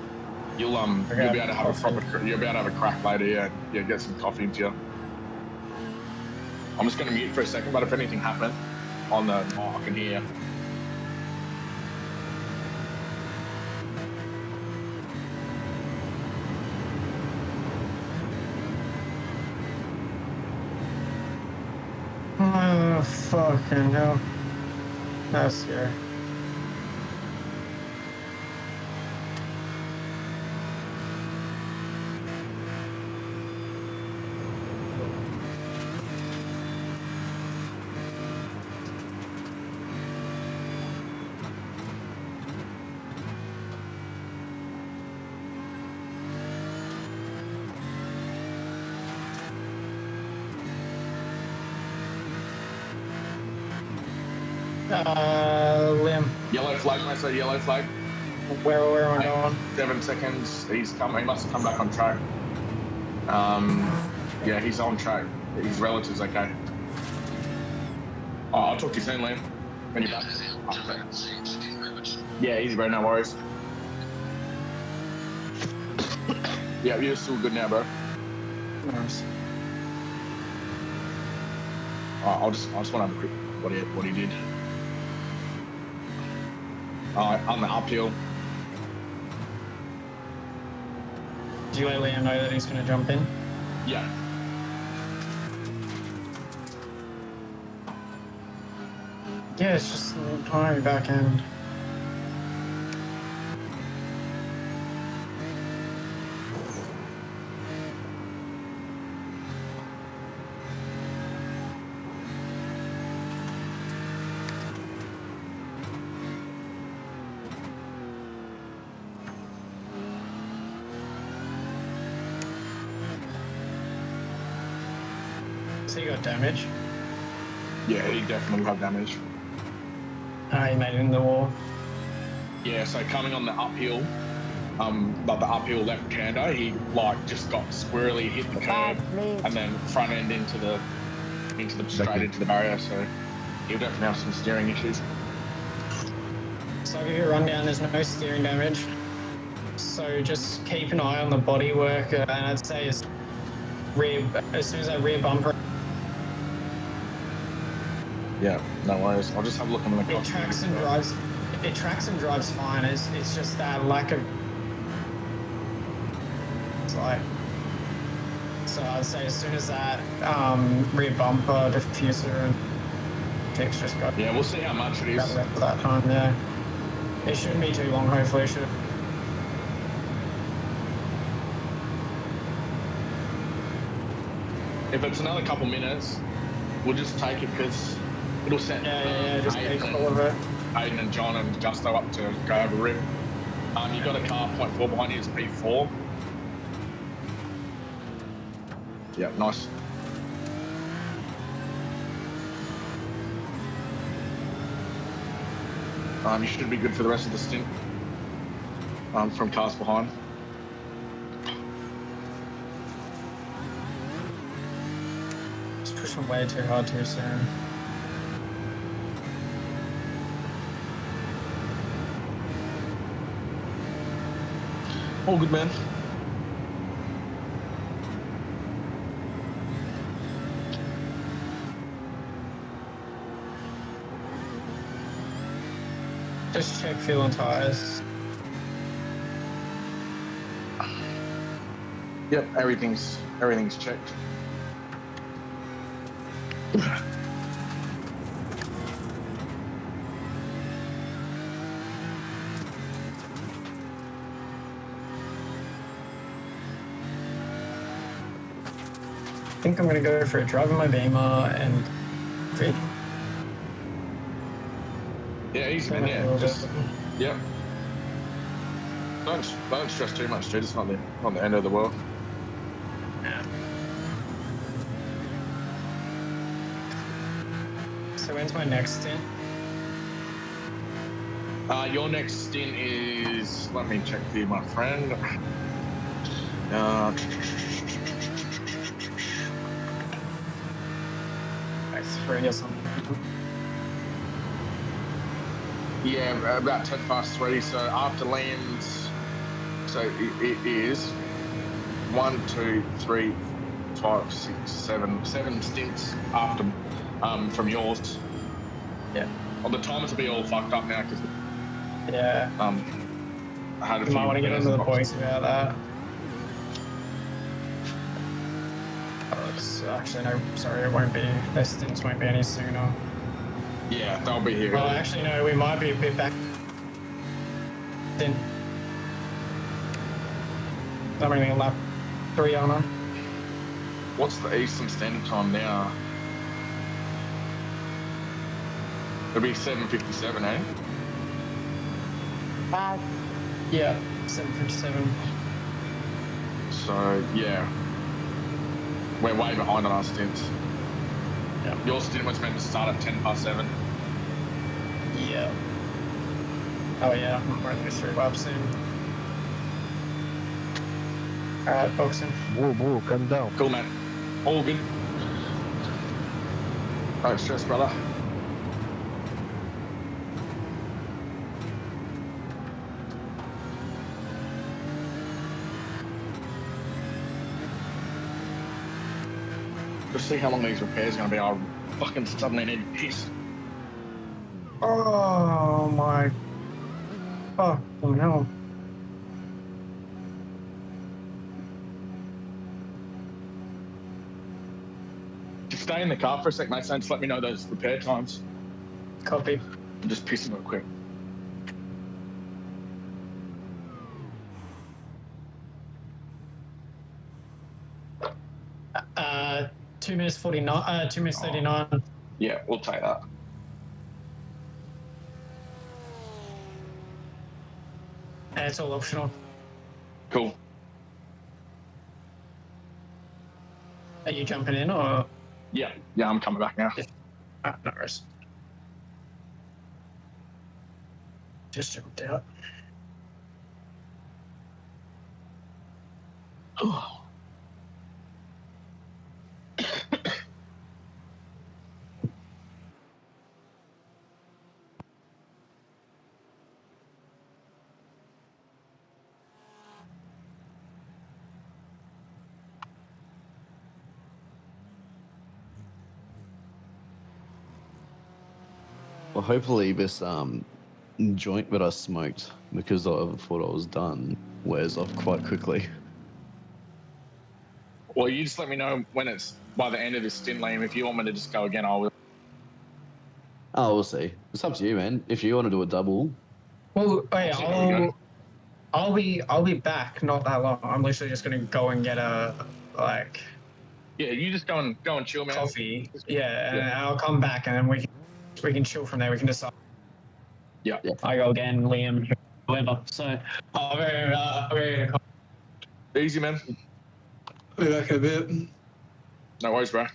you'll be able to have a you'll be able to have a crack later. Yeah, get some coffee into you. I'm just going to mute for a second, but if anything happened on the mic, I can hear. Oh, fucking hell. That's scary. Liam. Yellow flag, mate. So yellow flag. Where am I going? 7 seconds. He must have come back on track. Yeah, he's on track. His relative's okay. Oh, I'll talk to you soon, Liam. When you're back. Yeah, easy, bro. No worries. Yeah, you're still good now, bro. Nice. I just want to have a quick what he did. On the uphill. Did you let Liam know that he's going to jump in? Yeah. Yeah, it's just a little tiny back end. So you got damage? Yeah, he definitely had damage. He made it in the wall. Yeah, so coming on the uphill, like the uphill left-hander, he like just got squarely hit the curb and then front end into the straight into the barrier. So he'll definitely have some steering issues. So I'll give you a rundown. There's no steering damage. So just keep an eye on the bodywork, and I'd say as soon as that rear bumper. Yeah, no worries. I'll just have a look on the It tracks and drives. It tracks and drives fine. It's just that lack of. It's like. So I'd say as soon as that rear bumper, diffuser, and kicks just go. Yeah, we'll see how much it is. At that time, yeah. It shouldn't be too long. Hopefully, it should. If it's another couple minutes, we'll just take it because it'll set. Yeah. Just take all of it. Aiden and John and Justo up to go over rip. You got a car 0.4 behind you, it's P4. Yeah, nice. You should be good for the rest of the stint. From cars behind. Just pushing way too hard too soon. All good, man. Just check fuel and tires. Yep, everything's checked. I think I'm gonna go for a drive in my Beamer and feed. Yeah, easy, man. Yeah, just yep. Don't stress too much, dude. It's not the end of the world. Yeah. So when's my next stint? Your next stint is. Let me check for you, my friend. Like 3 or something. Yeah, about 3:10. So after lands, so it is 1, 2, 3, 5, 6, 7, 7 stints after from yours. Yeah. Well, the timers will be all fucked up now because Yeah. I had a You few might want to get repairs onto the and boxes. boys about that. Oh, it's actually no. Sorry, it won't be. Their stints won't be any sooner. Yeah, they'll be here. Well, actually, no. We might be a bit back. Then I'm only a lap 3 on her. What's the Eastern Standard Time now? It'll be 7:57, eh? Yeah, 7:57. So yeah, we're way behind on our stints. Yeah. Your stint was meant to start at 7:10. Yeah. Oh yeah, I'm running this 3 laps soon. Alright, boxing. Whoa, calm down. Cool, man. All good. Don't stress, brother. Just see how long these repairs are going to be. I fucking suddenly need to piss. Oh my. Oh no. Just stay in the car for a sec, mate. So just let me know those repair times. Copy. I'm just pissing real quick. Uh, 2 minutes 49. 2 minutes 39. Yeah, we'll take that. And it's all optional. Cool. Are you jumping in or? Yeah, I'm coming back now. No worries. Just jumped out. Oh. Well, hopefully this joint that I smoked because I thought I was done wears off quite quickly. Well, you just let me know when it's by the end of this stint, Liam. If you want me to just go again, I will. Oh, we'll see. It's up to you, man. If you want to do a double. Well, hey, See how we go. I'll be back not that long. I'm literally just gonna go and get a like Yeah, you just go and chill, man. coffee. Yeah, and I'll come back and then we can chill from there. We can decide. Yeah. I go again, Liam, whoever. So I'm ready to come. Easy, man. Be back in a bit. No worries, bro.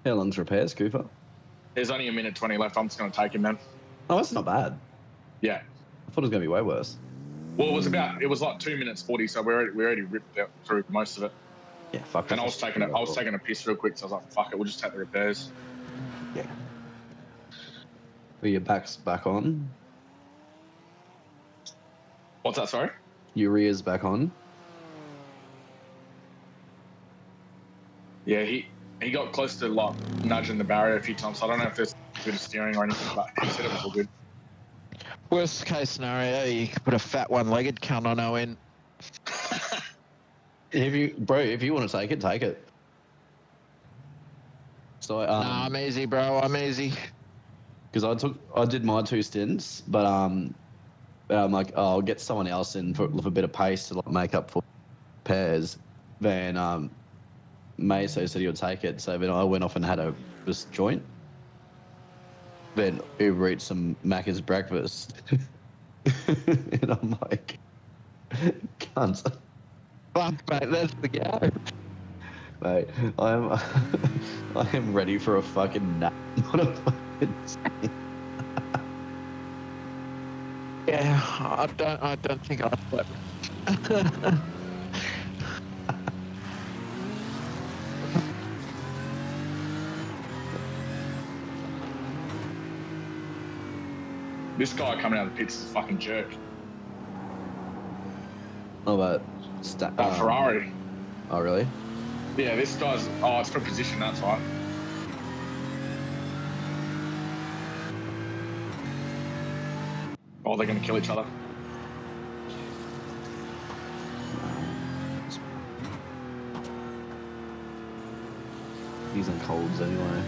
How long's repairs, Cooper? There's only a minute 20 left. I'm just going to take him, man. Oh, that's not bad. Yeah. I thought it was going to be way worse. Well, it was like 2 minutes 40, so we already ripped out through most of it. Yeah, fuck. And I was taking a piss real quick, so I was like, fuck it, we'll just take the repairs. Yeah. Are your backs back on? What's that, sorry? Your rear's back on? Yeah, he got close to like nudging the barrier a few times, so I don't know if there's a bit of steering or anything, but he said it was all good. Worst case scenario, you could put a fat one-legged cunt on Owen. If you want to take it, take it. So Nah, I'm easy, bro. I'm easy. because I did my 2 stints, but I'm like, oh, I'll get someone else in for a bit of pace to like make up for pairs. Then Maso said he'll take it, so then I went off and had this joint. Then Uber eats some Macca's breakfast, and I'm like, cunt. Fuck, mate, that's the go. Mate, I am ready for a fucking nap. Not a fucking sleep. Yeah, I don't think I slept. This guy coming out of the pits is a fucking jerk. Oh, but Ferrari. Oh, really? Yeah, this guy's. Oh, it's for position. That's right. Oh, they're going to kill each other. He's in colds anyway.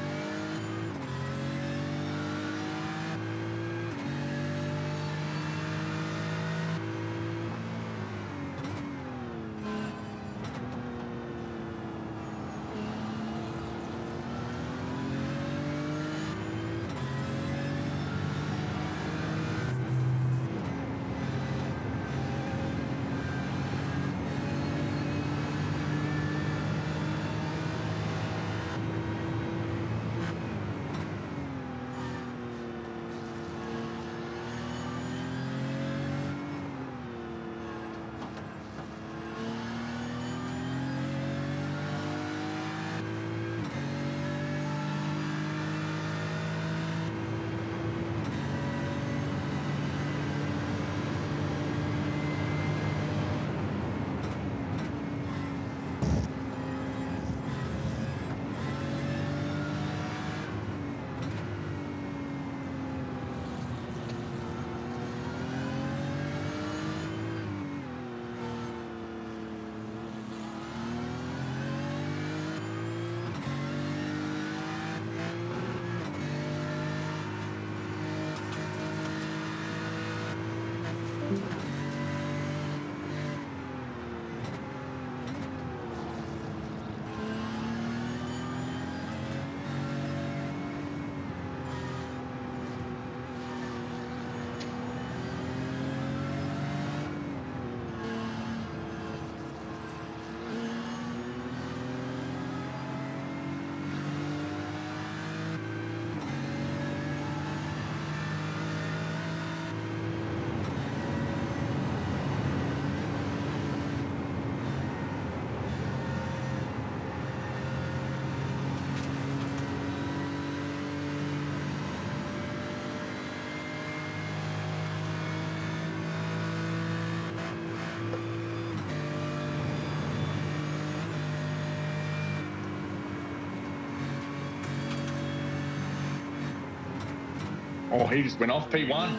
Oh, he just went off P1.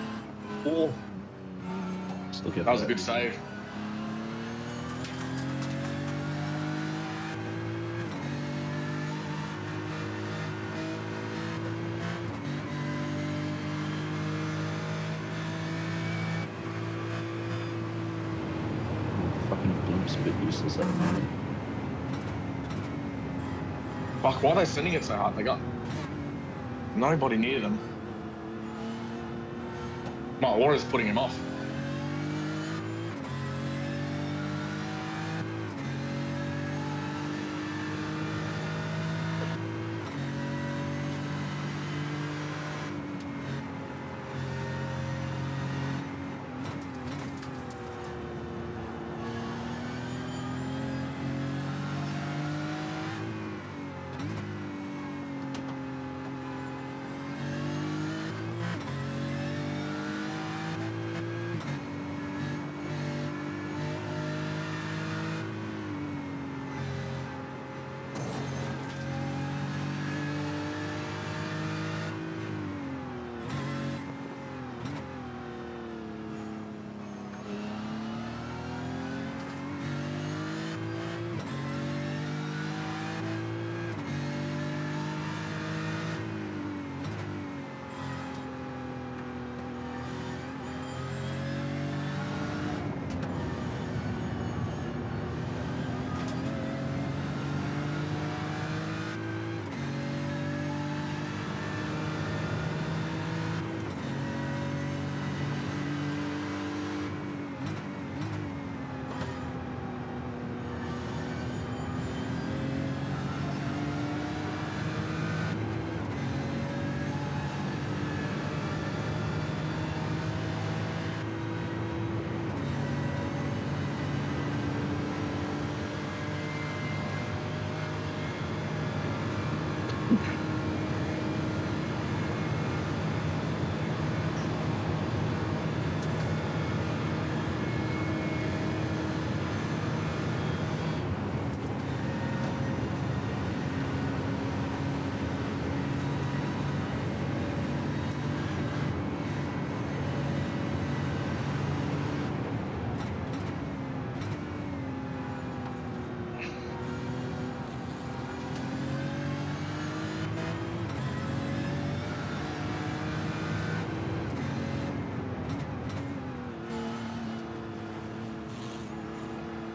Oh, that was a good save. Fucking bloop's a bit useless at the moment. Fuck, why are they sending it so hard? They got nobody near them. My water's putting him off.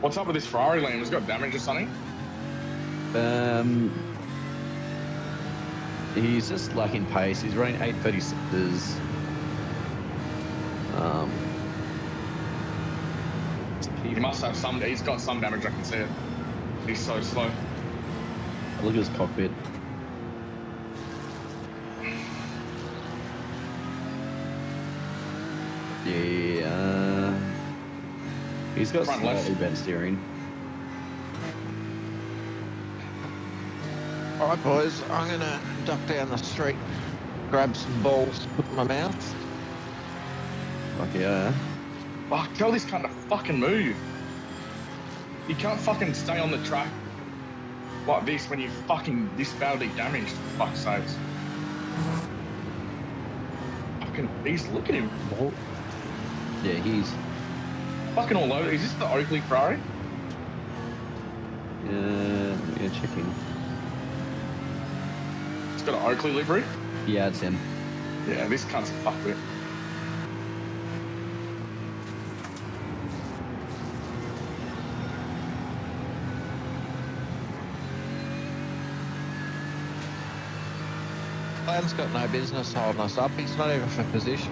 What's up with this Ferrari, Liam? Has it got damage or something? He's just lacking pace. He's running 836s. He must have some. He's got some damage. I can see it. He's so slow. Look at his cockpit. Yeah. He's got Front left. slightly bent steering. All right, boys. I'm gonna duck down the street, grab some balls, put in my mouth. Fuck yeah. Fuck, tell this cunt to fucking move. You can't fucking stay on the track like this when you fucking this badly damaged, for fuck's sakes. Fucking, look at him. Yeah, he's... Fucking all over. Is this the Oakley Ferrari? Yeah, checking. It's got an Oakley livery? Yeah, it's him. Yeah, this cunt's a fuckwit. Plan's got no business holding us up. He's not even for position.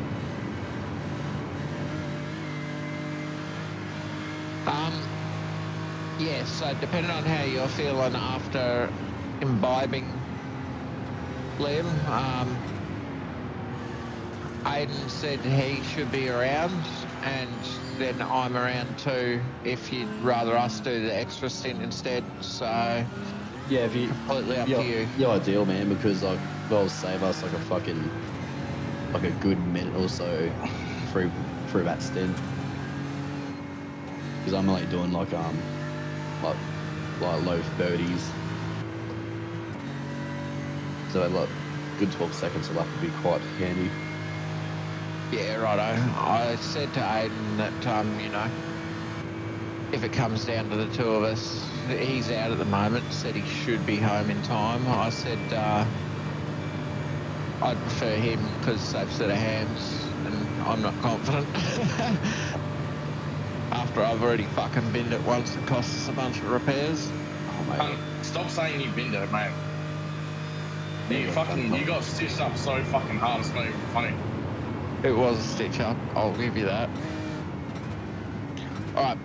Yeah, so depending on how you're feeling after imbibing, Liam, Aidan said he should be around, and then I'm around too if you'd rather us do the extra stint instead. So Yeah, if you... completely up to you. You're ideal, man, because like they'll save us like a fucking... like a good minute or so through that stint. Because I'm only doing like low 30s. So like good 12 seconds of that would be quite handy. Yeah, righto. I said to Aidan that, you know, if it comes down to the two of us, he's out at the moment, said he should be home in time. I said I'd prefer him because safe set of hands, and I'm not confident. After I've already fucking binned it once, it cost us a bunch of repairs. Oh, mate. Stop saying you binned it, mate. You got stitched up so fucking hard, it's not even funny. It was a stitch up, I'll give you that. Alright,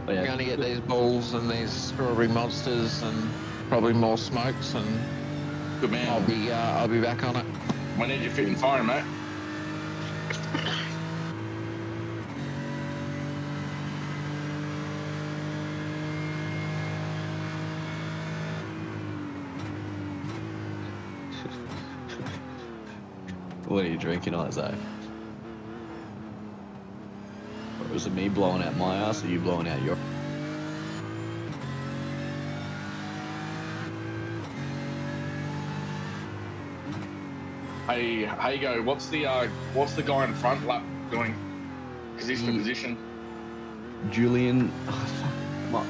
But yeah, we're going to get these balls and these strawberry monsters and probably more smokes, and Good man. I'll be back on it. We need you fit and firing, mate. What are you drinking, Isaac? Or was it me blowing out my ass or you blowing out your... Hey, how you go? What's the guy in front lap doing? Because he's for position. Julian... Oh, fuck.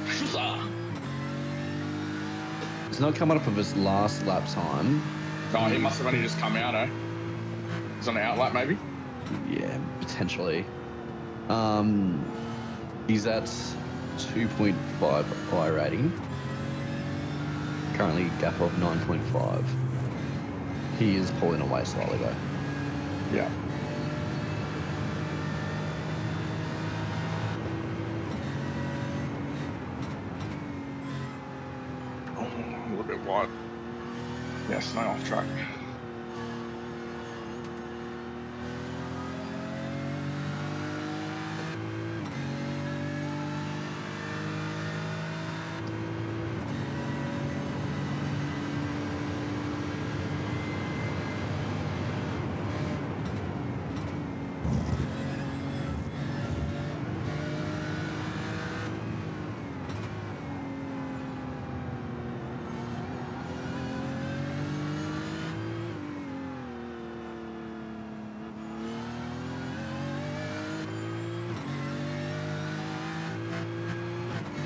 He's not coming up with his last lap time. No, he must have only just come out, eh? He's on the out lap, maybe? Yeah, potentially. He's at 2.5 I rating. Currently gap of 9.5. He is pulling away slightly though. Yeah. Oh, a little bit wide. Yes, no off track.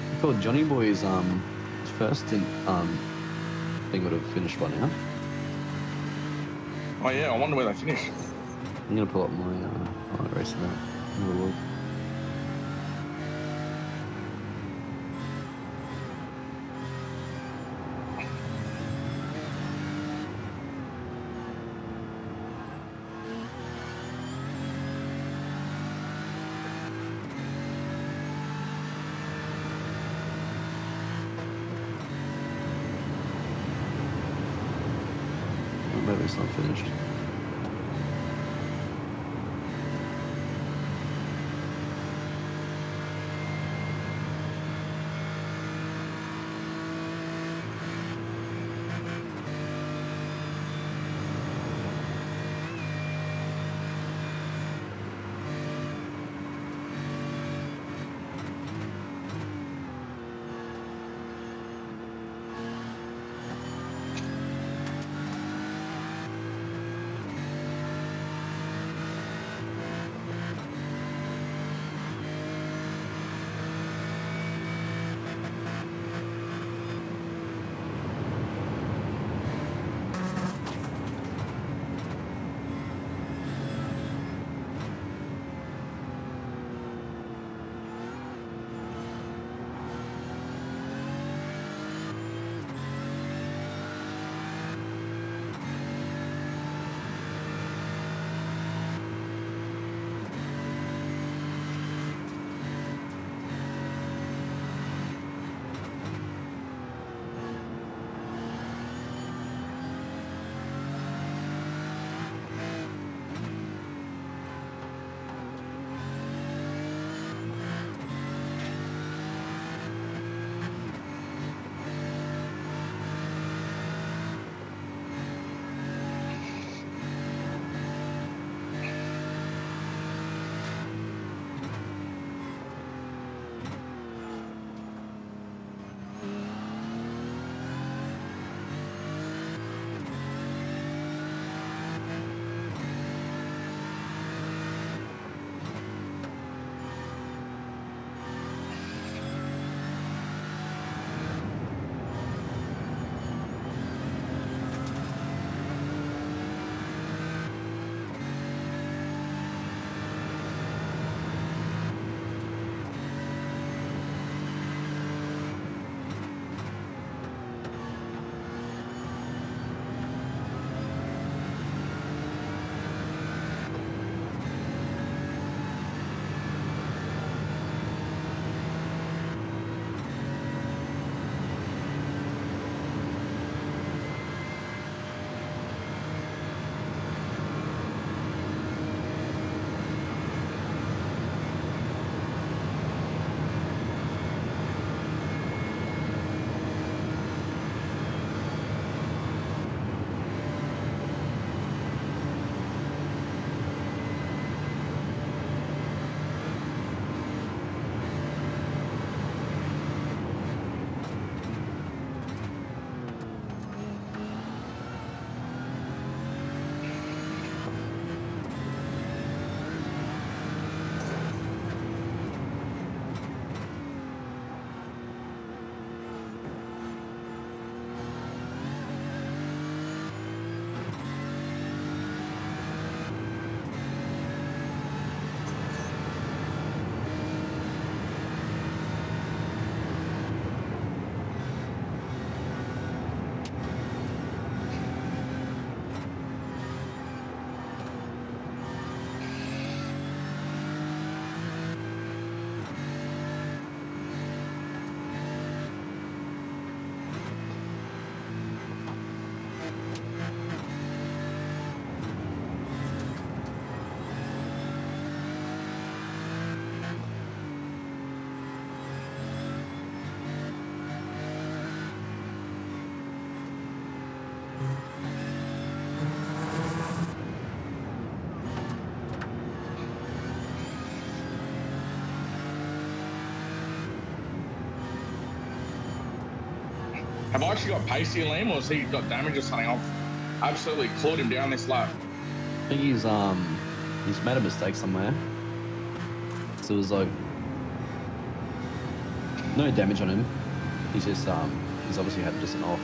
I thought Johnny Boy's first thing would have finished by now. Oh yeah, I wonder where they finished. I'm gonna pull up my race event. Have a look. hope it's not finished. Have I actually got pace here, Liam, or has he got damage or something? I've absolutely clawed him down this lap. I think he's made a mistake somewhere. So it was like no damage on him. He's just he's obviously had just an off.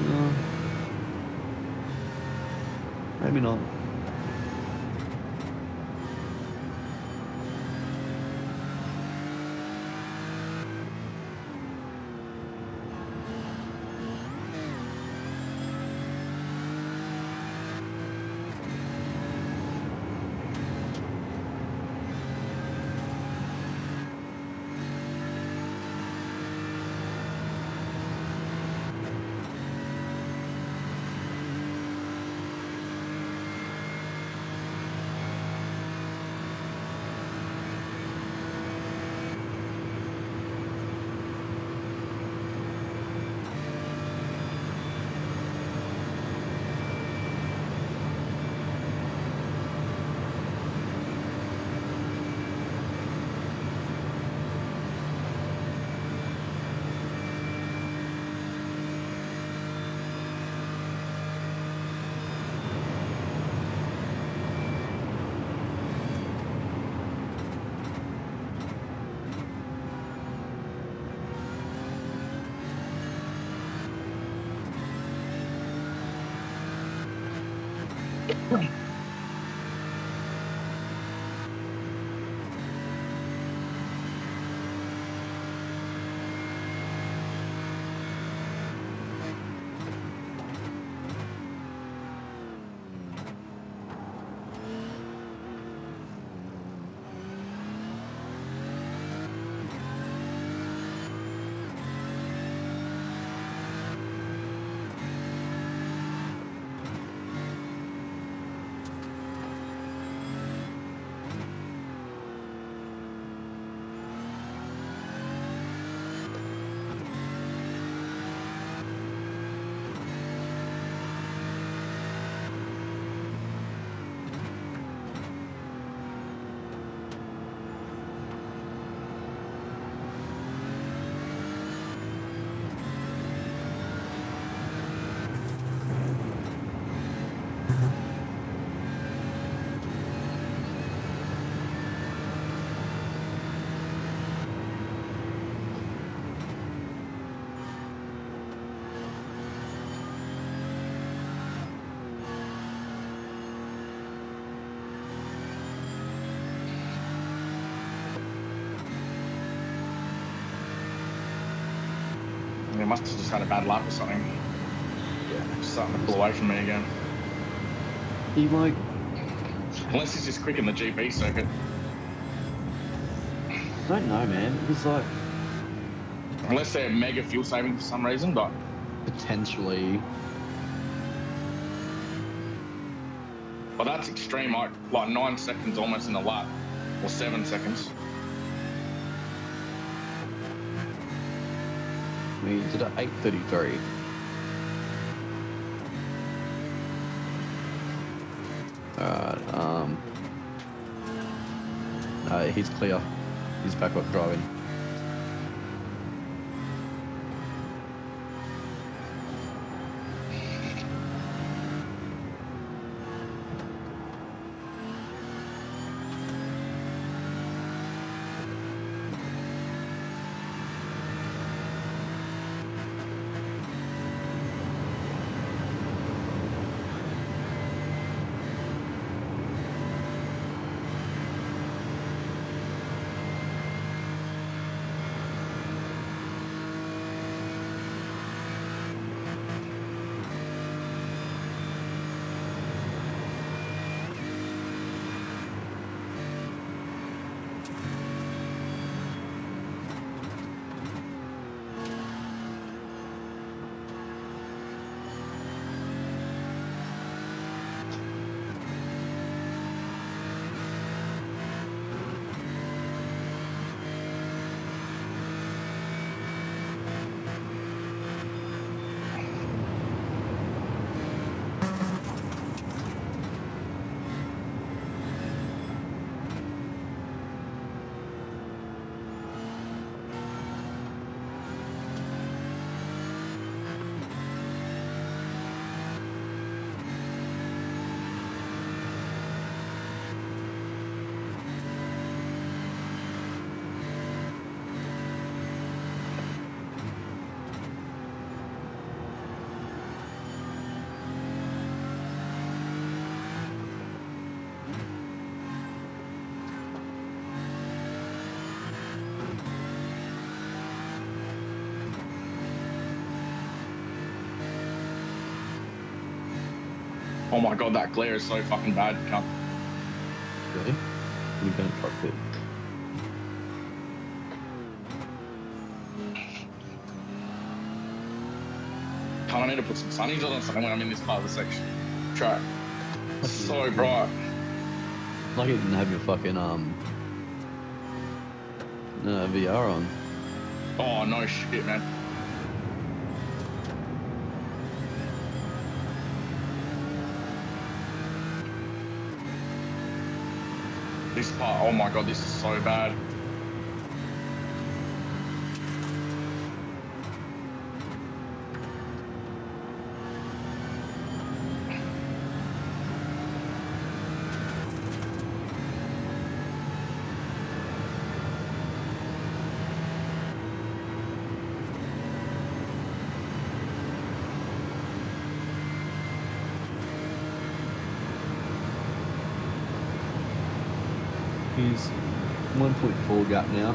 No. Maybe not. He must have just had a bad lap or something. Yeah, starting to pull away from me again. He like, Unless he's just quick in the GP circuit. I don't know, man. It was like Unless they're mega fuel saving for some reason, but potentially. but that's extreme. Like 9 seconds almost in a lap, or 7 seconds. We did at 8:33. Alright, he's clear. He's back up driving. Oh my god, that glare is so fucking bad. Can't... Really? We don't truck it. Can't I need to put some sunnies on or something when I'm in this part of the section? Track. So bright. Like you didn't have your fucking VR on. Oh no shit, man. This part, oh my god, this is so bad. He's 1.4 gap now.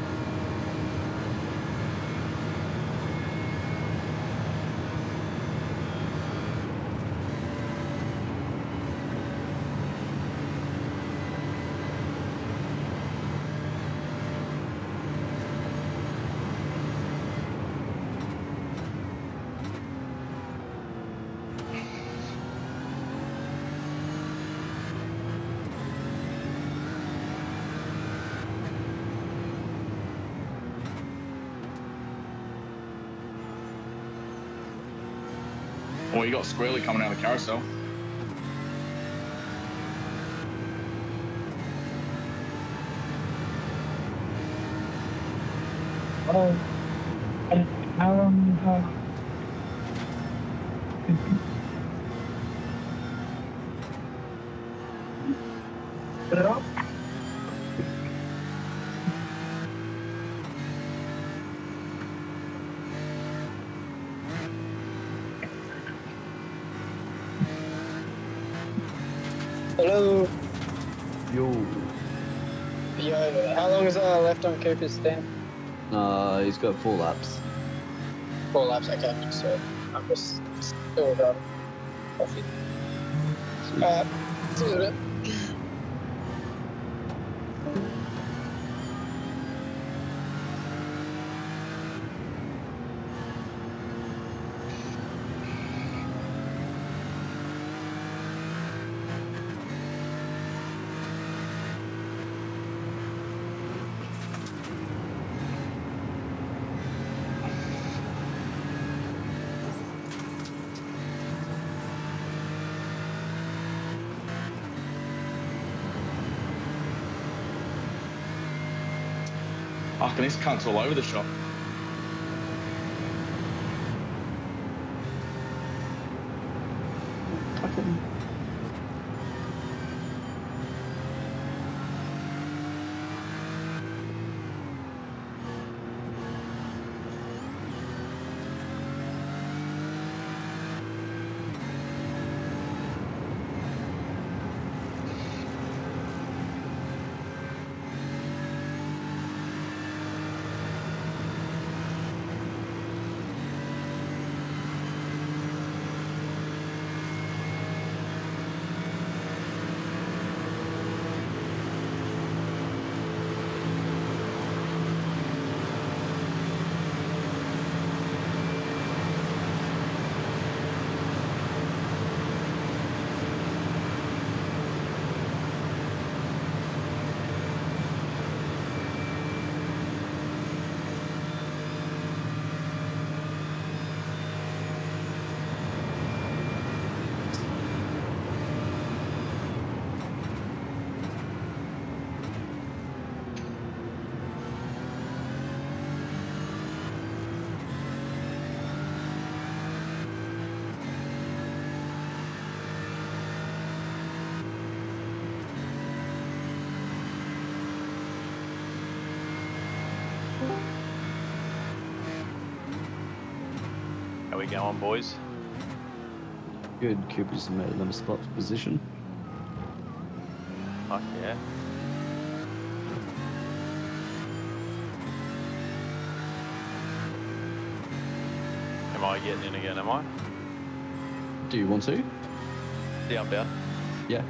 Well, you got Squirrely coming out of the carousel. Hello. Yo. Yo, how long is left on Cooper's stand? He's got 4 laps. 4 laps, okay. So I'm just still got coffee. See you in a bit. Fucking this cunt's all over the shop. How we going, boys? Good. Cooper's made another spot position. Fuck yeah. Am I getting in again, am I? Do you want to? Yeah, I'm down. Yeah.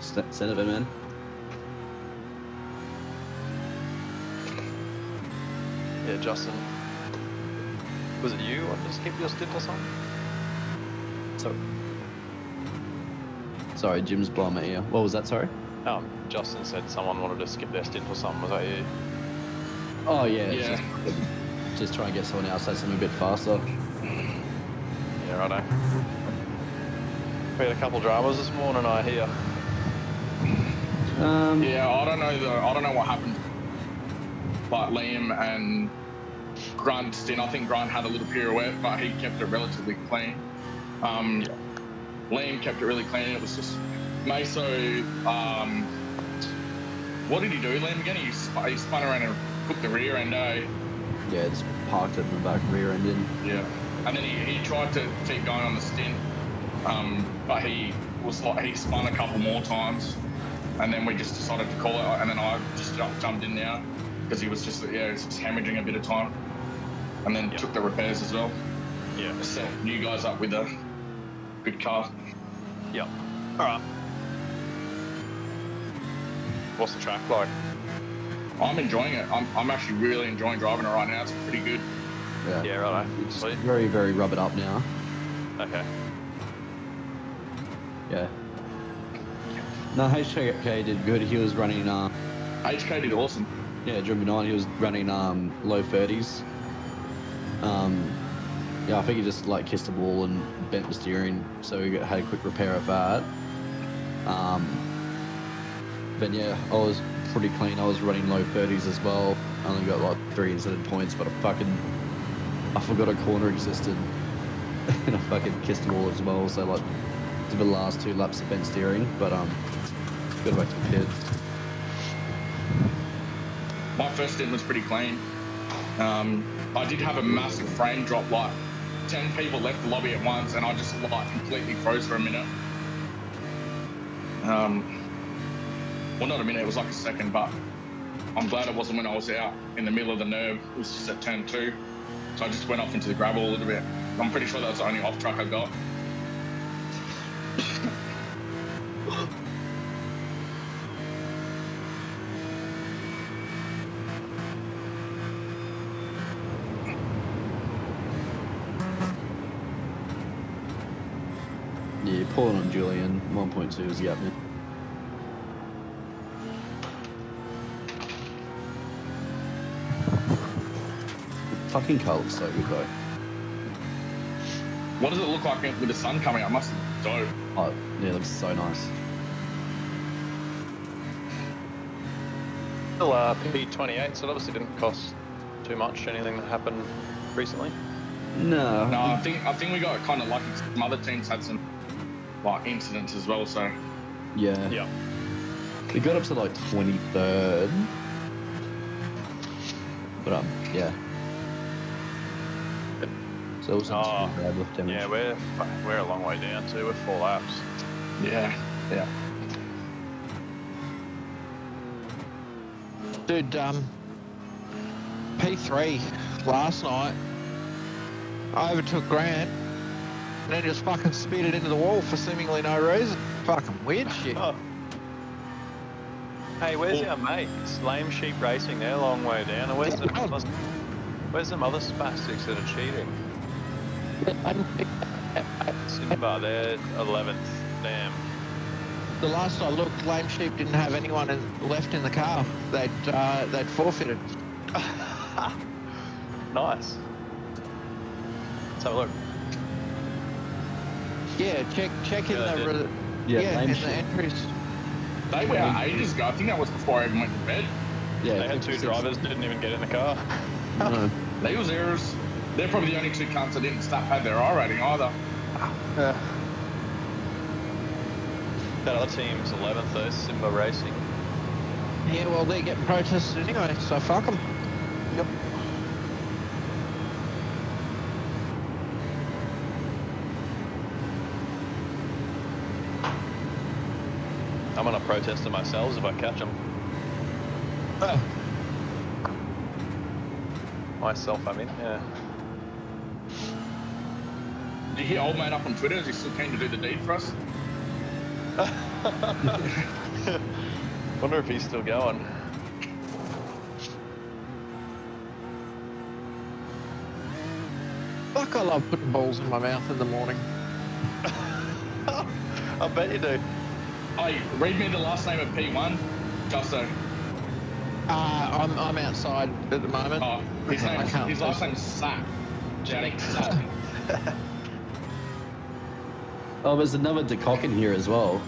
Send it in, man. Yeah, Justin. Was it you wanted to skip your stint or something? Sorry, Jim's blowing my ear. What was that, sorry? Justin said someone wanted to skip their stint or something. Was that you? Oh, yeah. Yeah. Just try and get someone else to say something a bit faster. Yeah, righto. We had a couple dramas this morning, I hear. Yeah, I don't know what happened. But Liam and Grunt stint, I think Grunt had a little pirouette, but he kept it relatively clean. Liam kept it really clean. It was just Meso. What did he do, Liam? Again, he spun around and hooked the rear end, eh? Yeah, just parked it in the back, rear end in. Yeah, and then he tried to keep going on the stint, but he spun a couple more times. and then we just decided to call it, and then I just jumped in now because he was just hemorrhaging a bit of time, and then took the repairs as well. Yeah. Set you guys up with a good car. Yep. All right. What's the track like? I'm enjoying it. I'm actually really enjoying driving it right now. It's pretty good. Yeah, right. It's Sweet. very, very rubbered up now. Okay. Yeah. No, HK did good. He was running. HK did awesome. Yeah, driven on. He was running low 30s. Yeah, I think he just like kissed the ball and bent the steering, so we had a quick repair of that. But yeah, I was pretty clean. I was running low 30s as well. I only got like 3 incident points, but I forgot a corner existed, and I fucking kissed the ball as well. So like, did the last 2 laps of bent steering, but got back to the pit. My first stint was pretty clean. I did have a massive frame drop, like 10 people left the lobby at once, and I just like completely froze for a minute. Well, not a minute, it was like a second, but I'm glad it wasn't when I was out in the middle of the nerve. It was just at turn 2. So I just went off into the gravel a little bit. I'm pretty sure that was the only off track I got. Yeah, pulling on Julian. 1.2 is the up. Fucking cold, so good though. What does it look like with the sun coming out? Must be dope. Oh, yeah, it looks so nice. Still P28, so it obviously didn't cost too much. Anything that happened recently? No. No, I think we got kind of lucky. Some other teams had some like incidents as well. So Yeah. Yeah. We got up to like 23rd. But yeah. So it wasn't too bad with damage. Yeah, we're a long way down too. We're 4 laps. yeah. Dude, P3 last night, I overtook Grant and then just fucking speeded into the wall for seemingly no reason. Fucking weird shit. Oh. Hey, where's our mates? Lame Sheep Racing, they're a long way down. And where's them other spastics that are cheating? Simba, they're 11th. Damn. The last I looked, Lame Sheep didn't have anyone left in the car. They'd forfeited. Nice. Let's have a look. Yeah, check in the Lame in Sheep. the entries. They were out ages ago. I think that was before I even went to bed. Yeah, They had 2 drivers, didn't even get in the car. No. They was errors. They're probably the only 2 cunts that didn't had their I rating either. That other team's 11th though, Simba Racing. Yeah, well, they're getting protested anyway, so fuck them. Yep. I'm gonna protest them myself if I catch them. Myself, I mean, yeah. Did you hear old mate up on Twitter? Is he still keen to do the deed for us? Wonder if he's still going. Fuck, I love putting balls in my mouth in the morning. I bet you do. Hey, read me the last name of P1, Justo. I'm outside at the moment. Oh, his last name's Sapp. Janik Sapp. Oh, there's another DeCock in here as well.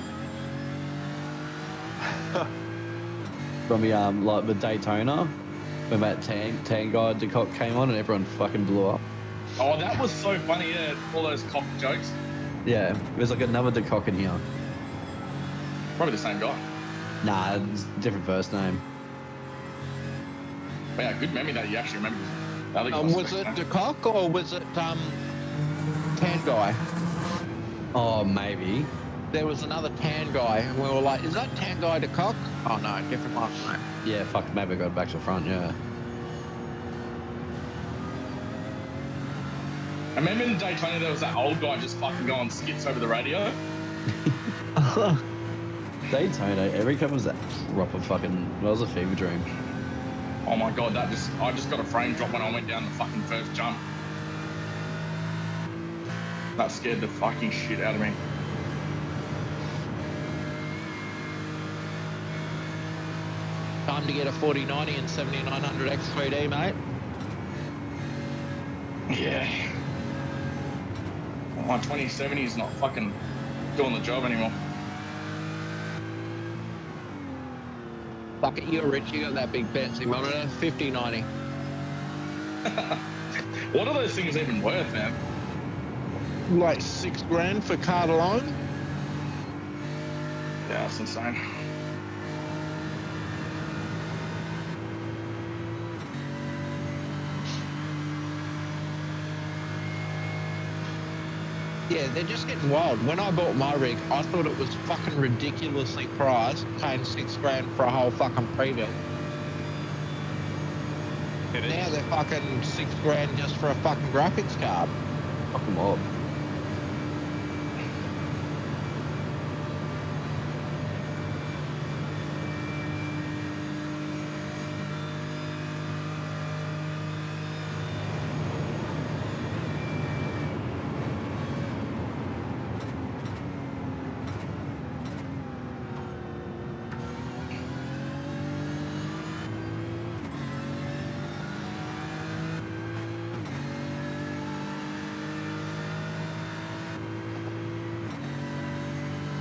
From the like the Daytona, when that tan guy DeCock came on and everyone fucking blew up. Oh, that was so funny, yeah. All those cock jokes. Yeah, there's like another DeCock in here. Probably the same guy. Nah, it's a different first name. But yeah, good memory that you actually remember. The other guy's Was it name. DeCock or was it Tan Guy? Oh, maybe. there was another tan guy, and we were like, "Is that tan guy de Kock?" Oh no, different last name. Yeah, fuck, maybe I got back to the front, yeah. I remember in Daytona there was that old guy just fucking going skits over the radio. Daytona, every time was that proper fucking, that was a fever dream. Oh my god, I just got a frame drop when I went down the fucking first jump. That scared the fucking shit out of me. Time to get a 4090 and 7900 X3D, mate. Yeah. My 2070 is not fucking doing the job anymore. Fuck it, you're rich, you got that big fancy monitor, 5090. What are those things even worth, man? Like $6,000 for card alone? Yeah, that's insane. Yeah, they're just getting wild. When I bought my rig, I thought it was fucking ridiculously priced, paying $6,000 for a whole fucking pre-built. Now they're fucking $6,000 just for a fucking graphics card. Fuck them up.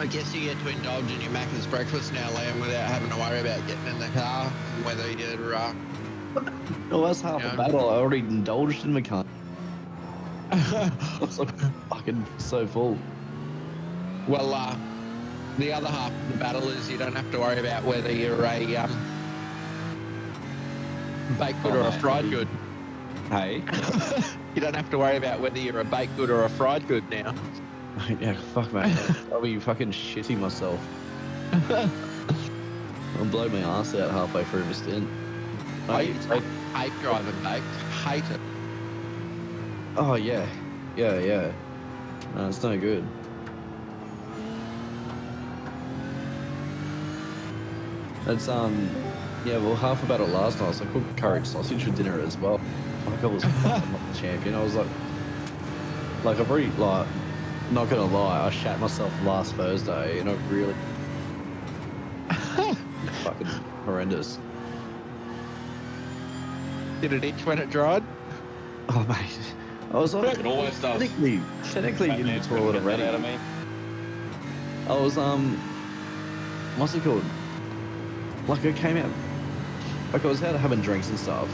I guess you get to indulge in your Macca's breakfast now, Liam, without having to worry about getting in the car, whether you're, Oh, that's half the battle. I already indulged in the car. I was like fucking so full. well, the other half of the battle is you don't have to worry about whether you're a baked good or a fried good. Hey? You don't have to worry about whether you're a baked good or a fried good now. Yeah, fuck, mate. I'll be fucking shitting myself. I'll blow my ass out halfway through the stint. I hate driving baked. Hate it. Oh, yeah. Yeah. No, it's no good. It's, yeah, well, half about it last night, so I cooked curry sausage for dinner as well. Like, I was fucking not the champion. I was like, I've already, like, not gonna lie, I shat myself last Thursday, and I really fucking horrendous. Did it itch when it dried? Oh, mate. I was like, It always does. technically in the toilet already. Out of me. I was, what's it called? Like, I came out, like, I was out having drinks and stuff.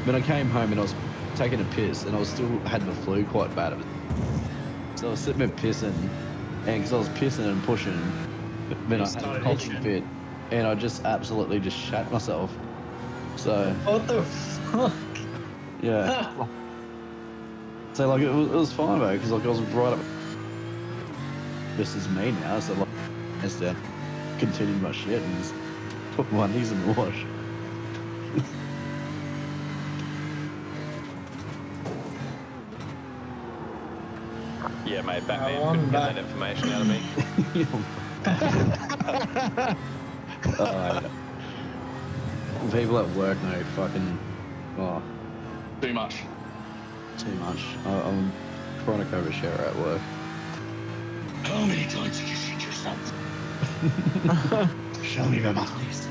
Then I came home and I was taking a piss, and I was still had the flu quite bad. So I was sitting there pissing, and because I was pissing and pushing, then I had a coughing fit, and I just absolutely just shat myself. So What the fuck? yeah. So like it was fine though, because like I was right up. This is me now, so like just continued my shit and just put my knees in the wash. Yeah, mate, Batman couldn't get that information out of me. People at work know fucking Too much. too much. I'm chronic overshare at work. How many times did you shit yourself? Show me them, please.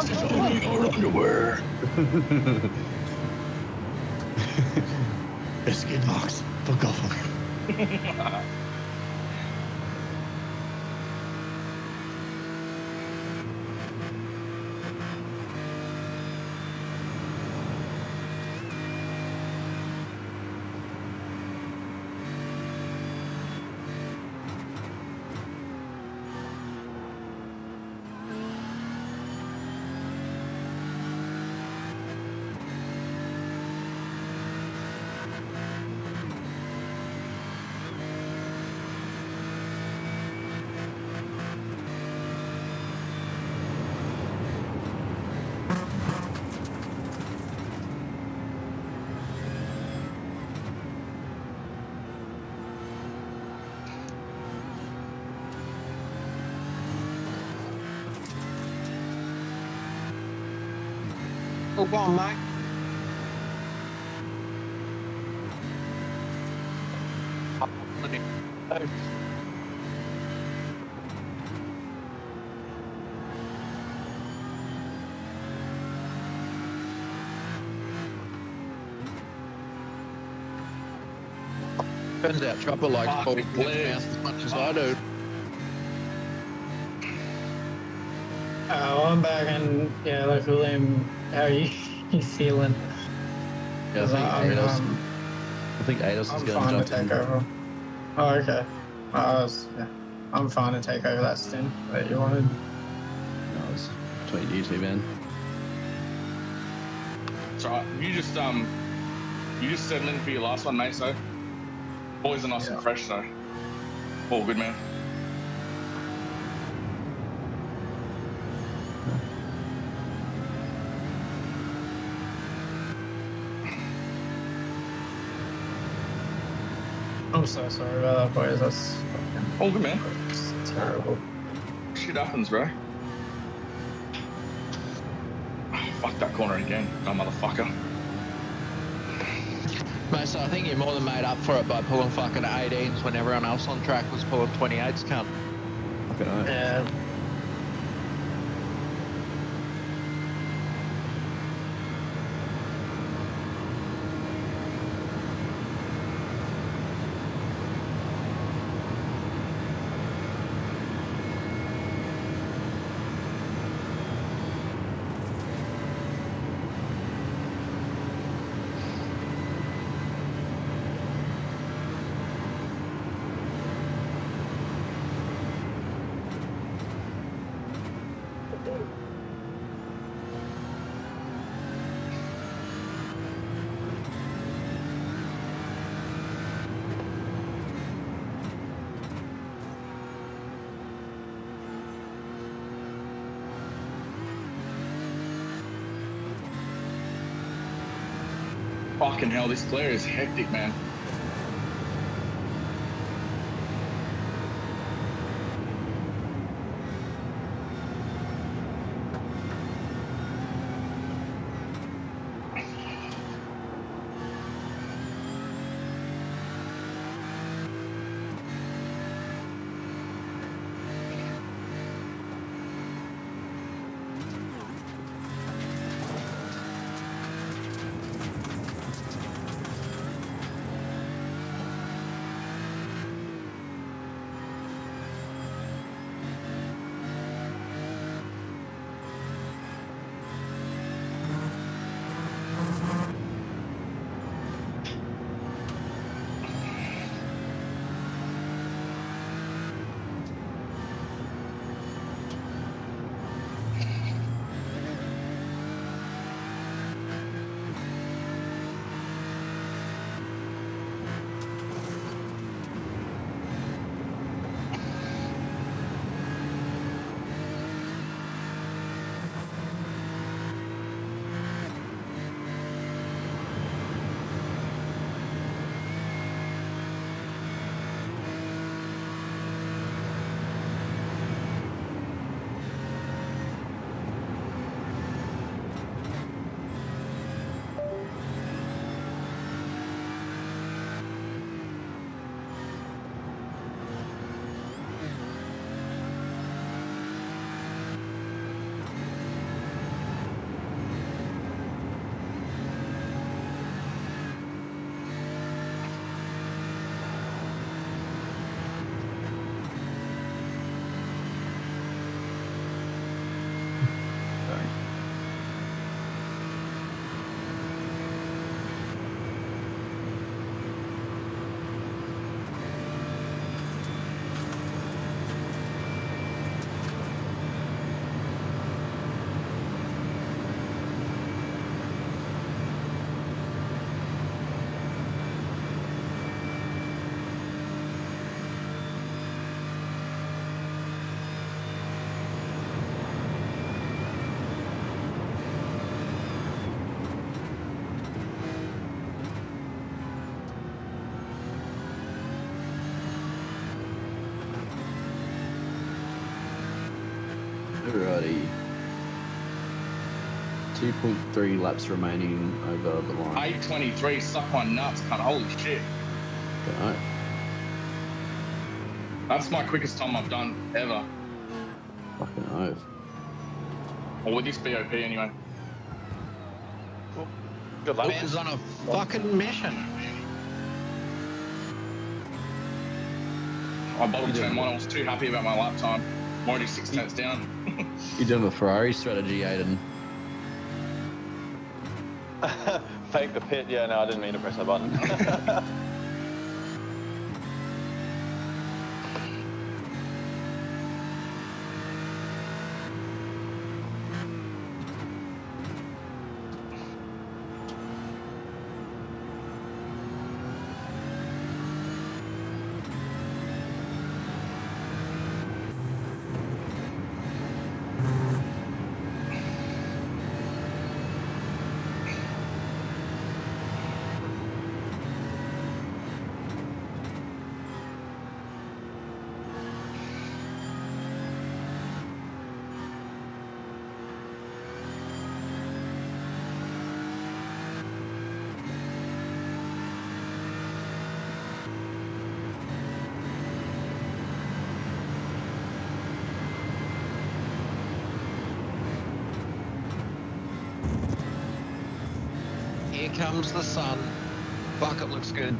Show me your underwear. Biscuit box. Fuck off. Oh, go on, mate. Turns out Chopper likes Fuck, ball it glares. as much as I do. Oh, I'm back and yeah, like Liam, how are you, you feeling? Yeah, I think Ados is I'm going to fine to jump take in. over. Oh, okay. Yeah, I'm fine to take over that stint that you wanted. No, it's between you two, man. It's alright. You just settle in for your last one, mate. So boys are nice and fresh, so all good, man. I'm so sorry about that, boys. That's All good, man. terrible. Shit happens, bro. Fuck that corner again, dumb motherfucker. Mate, so I think you more than made up for it by pulling fucking 18s when everyone else on track was pulling 28s, cunt. Okay, all right. Yeah. Fucking hell, this glare is hectic, man. Alrighty. 2.3 laps remaining over the line. 8:23, suck my nuts, cunt. Holy shit. Right. That's my quickest time I've done ever. Fucking oath. Or with this BOP anyway. Good luck. Man's on a fucking mission. I bottled turn one. I was too happy about my lap time. I'm already 6 tenths down. You're doing a Ferrari strategy, Aiden. Fake the pit. Yeah, no, I didn't mean to press that button. Here comes the sun. Fuck, it looks good.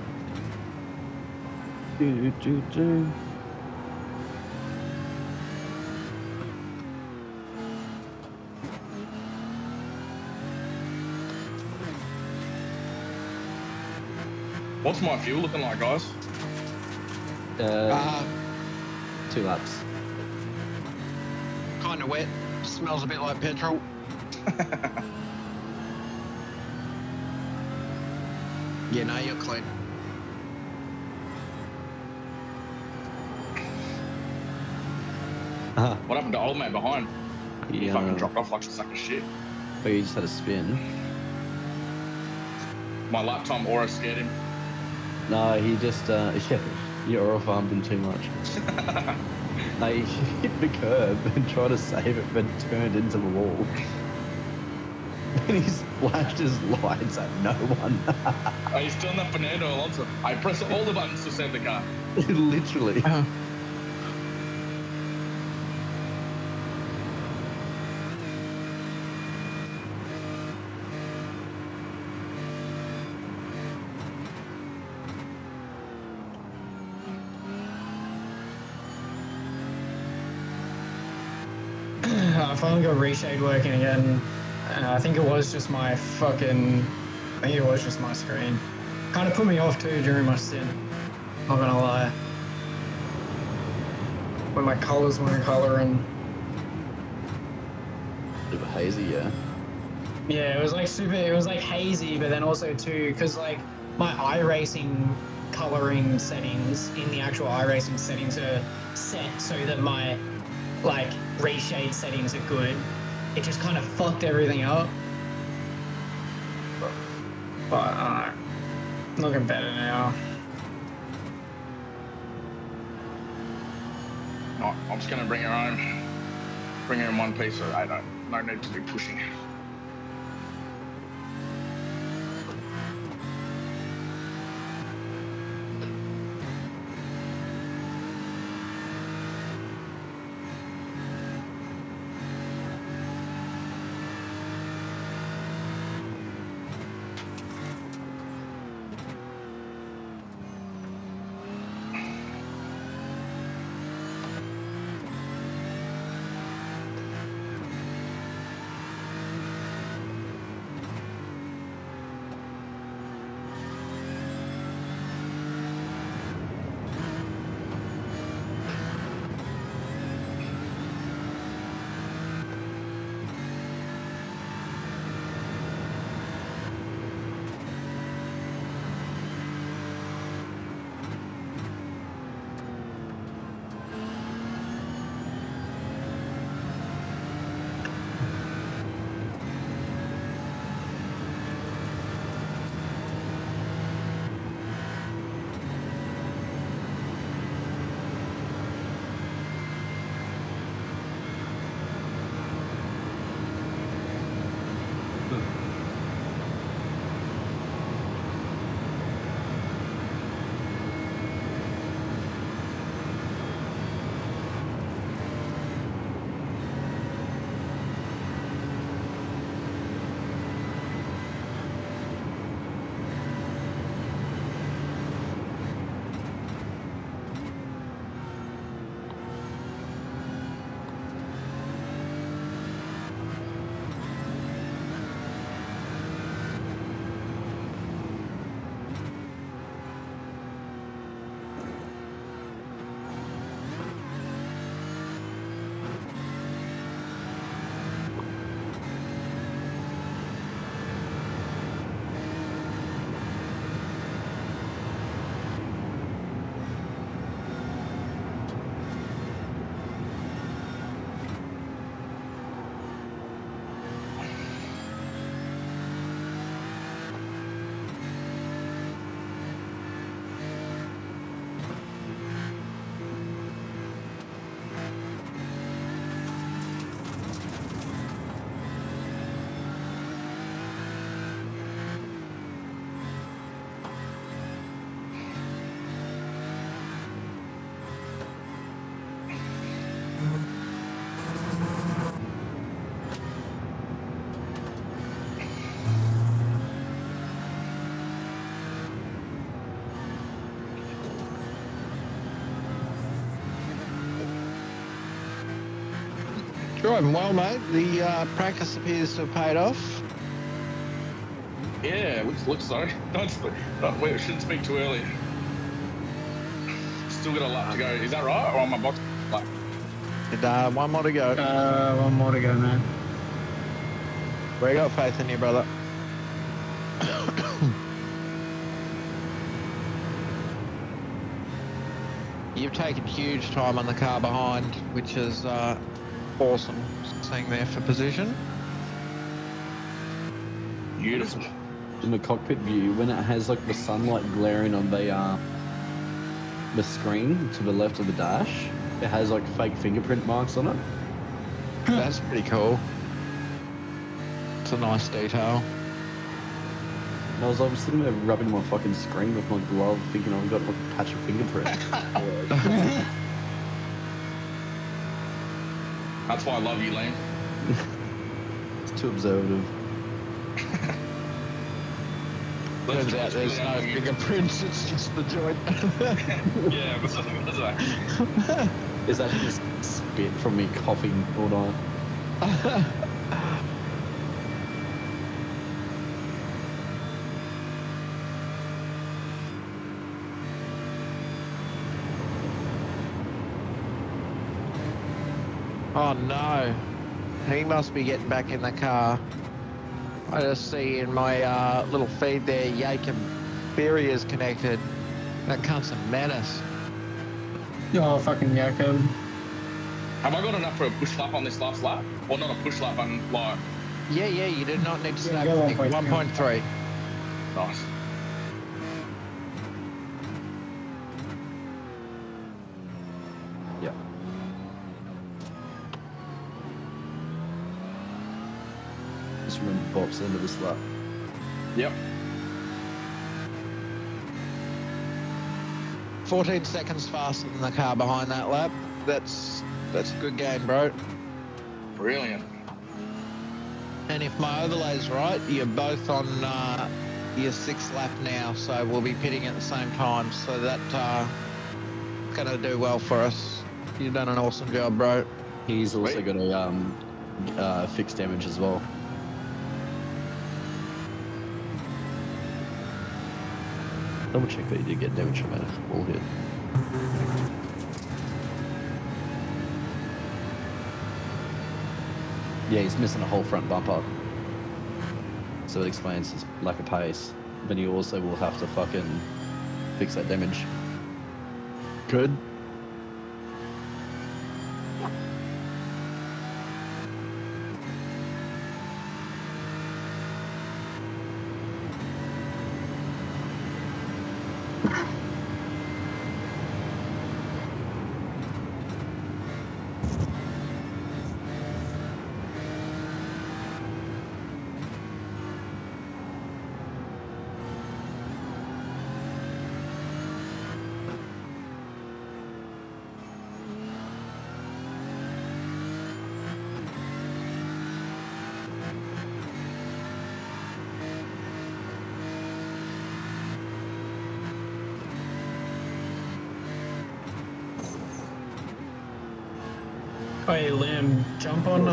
What's my fuel looking like, guys? 2 laps. Kind of wet. Smells a bit like petrol. Yeah, no, you're clean. What happened to old man behind? He Yeah. fucking dropped off like a sack of shit. Oh, you just had a spin. My lap time aura scared him. No, he just, yeah, you aura farmed him too much. No, he hit the curb and tried to save it, but turned into the wall. And he splashed his lights at no one. Oh, he's still in that Fernando Alonso. I press all the buttons to save the car. Literally. I finally got reshade working again. I think it was just my fucking... I think it was just my screen. Kind of put me off too during my stint. Not gonna lie. When my colours weren't colouring. Super hazy, yeah. Yeah, it was like super... It was like hazy, but then also too... Because like my iRacing colouring settings in the actual iRacing settings are set so that my like reshade settings are good. It just kind of fucked everything up. But looking better now. No, I'm just gonna bring her home. Bring her in one piece, so I don't. No need to be pushing. Driving well, mate. The practice appears to have paid off. Yeah, looks so. We shouldn't speak too early. Still got a lap to go. Is that right? Or am I box lap? And, one more to go. One more to go, man. We got faith in you, brother. You've taken huge time on the car behind, which is awesome. Seeing there for position. Beautiful. In the cockpit view, when it has like the sunlight glaring on the screen to the left of the dash, it has like fake fingerprint marks on it. That's pretty cool. It's a nice detail. And I was sitting there rubbing my fucking screen with my glove, thinking I've got like a patch of fingerprint. That's why I love you, Liam. It's too observative. Turns out there's no fingerprints, it's just the joint. Yeah, what's that? Is that just spit from me coughing all night? Oh no, he must be getting back in the car. I just see in my little feed there, Jacob Berry is connected. That cunt's a menace. Oh, fucking Jacob. Have I got enough for a push lap on this last lap? Or not a push lap, but like... Yeah, you did not need to Yeah, snap go 1.3. Nice. Yeah. Just remember Bob's end of this lap. Yep. 14 seconds faster than the car behind that lap. That's a good game, bro. Brilliant. And if my overlay's right, you're both on your 6th lap now, so we'll be pitting at the same time. So that gonna do well for us. You've done an awesome job, bro. He's also got a fixed damage as well. Double check that you did get damage from a wall hit. Yeah, he's missing a whole front bumper. So it explains his lack of pace. Then you also will have to fucking fix that damage. Good. Hey, Liam, jump on,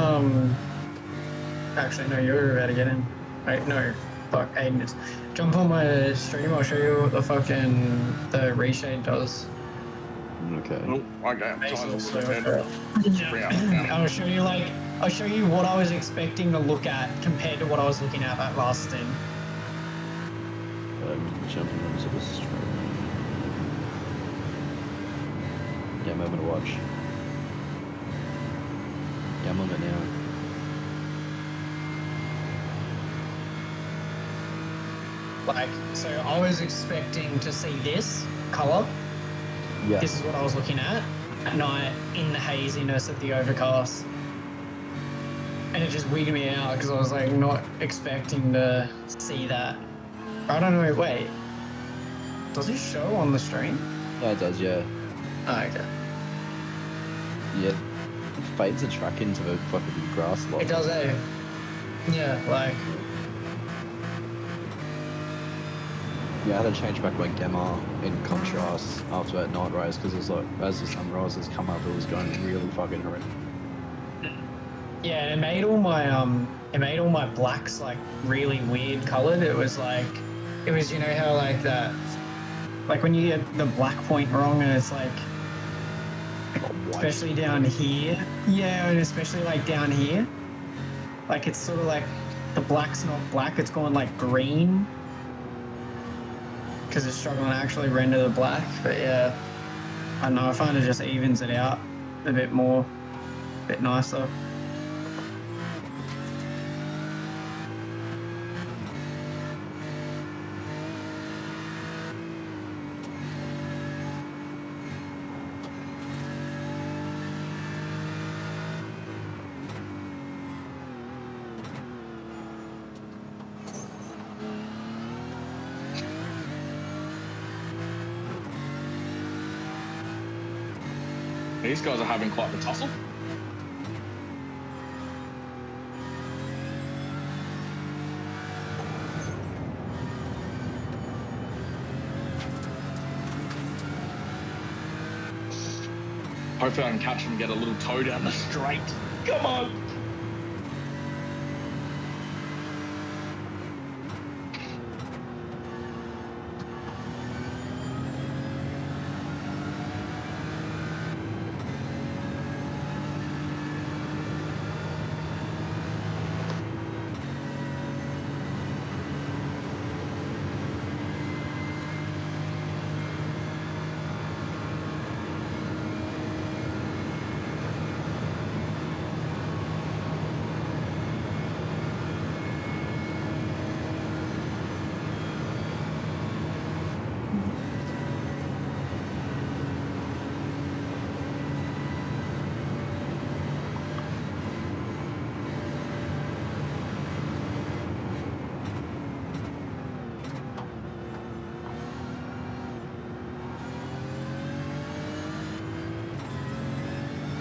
actually, no, you're about to get in. Wait, no, fuck, Aiden is. Jump on my stream, I'll show you what the fucking, the reshade does. Okay. Oh, okay. I'll show you, I'll show you what I was expecting to look at compared to what I was looking at that last stint. Jumping onto the stream. Yeah, moment to watch. Yeah, I'm on it now. So I was expecting to see this colour. Yeah. This is what I was looking at night in the haziness of the overcast. And it just wigged me out because I was not expecting to see that. I don't know, wait. Does it show on the stream? Yeah, it does, yeah. Oh, okay. Yeah. It fades the track into the fucking grass lot. It does, eh? Yeah, Yeah, I had to change back my gamma in contrast after that night race because it was as the sunrises come up, it was going really fucking horrendous. Yeah, and it made all my blacks like really weird colored. It was you know how like that, like when you get the black point wrong and it's like, especially down here. Yeah, and especially like down here, like it's sort of like the black's not black, it's going like green because it's struggling to actually render the black. But yeah, I don't know, I find it just evens it out a bit more, a bit nicer. These guys are having quite the tussle. Hopefully I can catch them and get a little toe down the straight. Come on!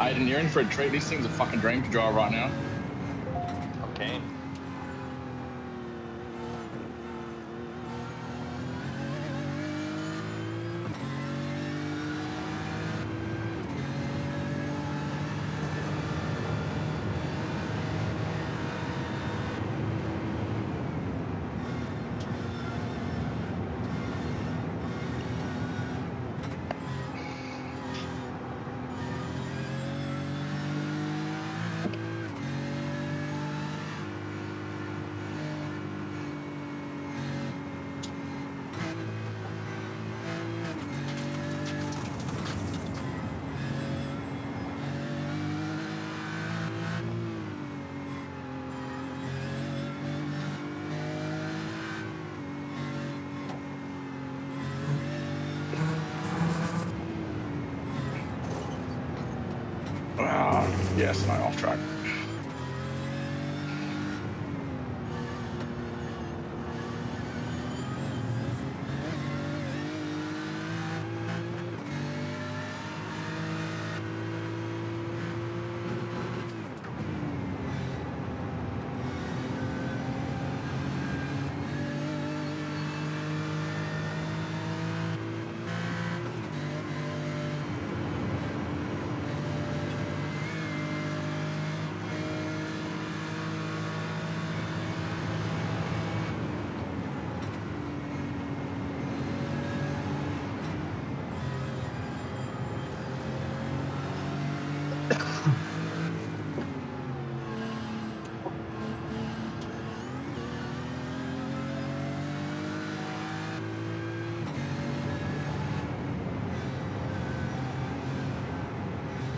Aiden, you're in for a treat. These things are fucking dream to drive right now. Okay. Yes, no, off track.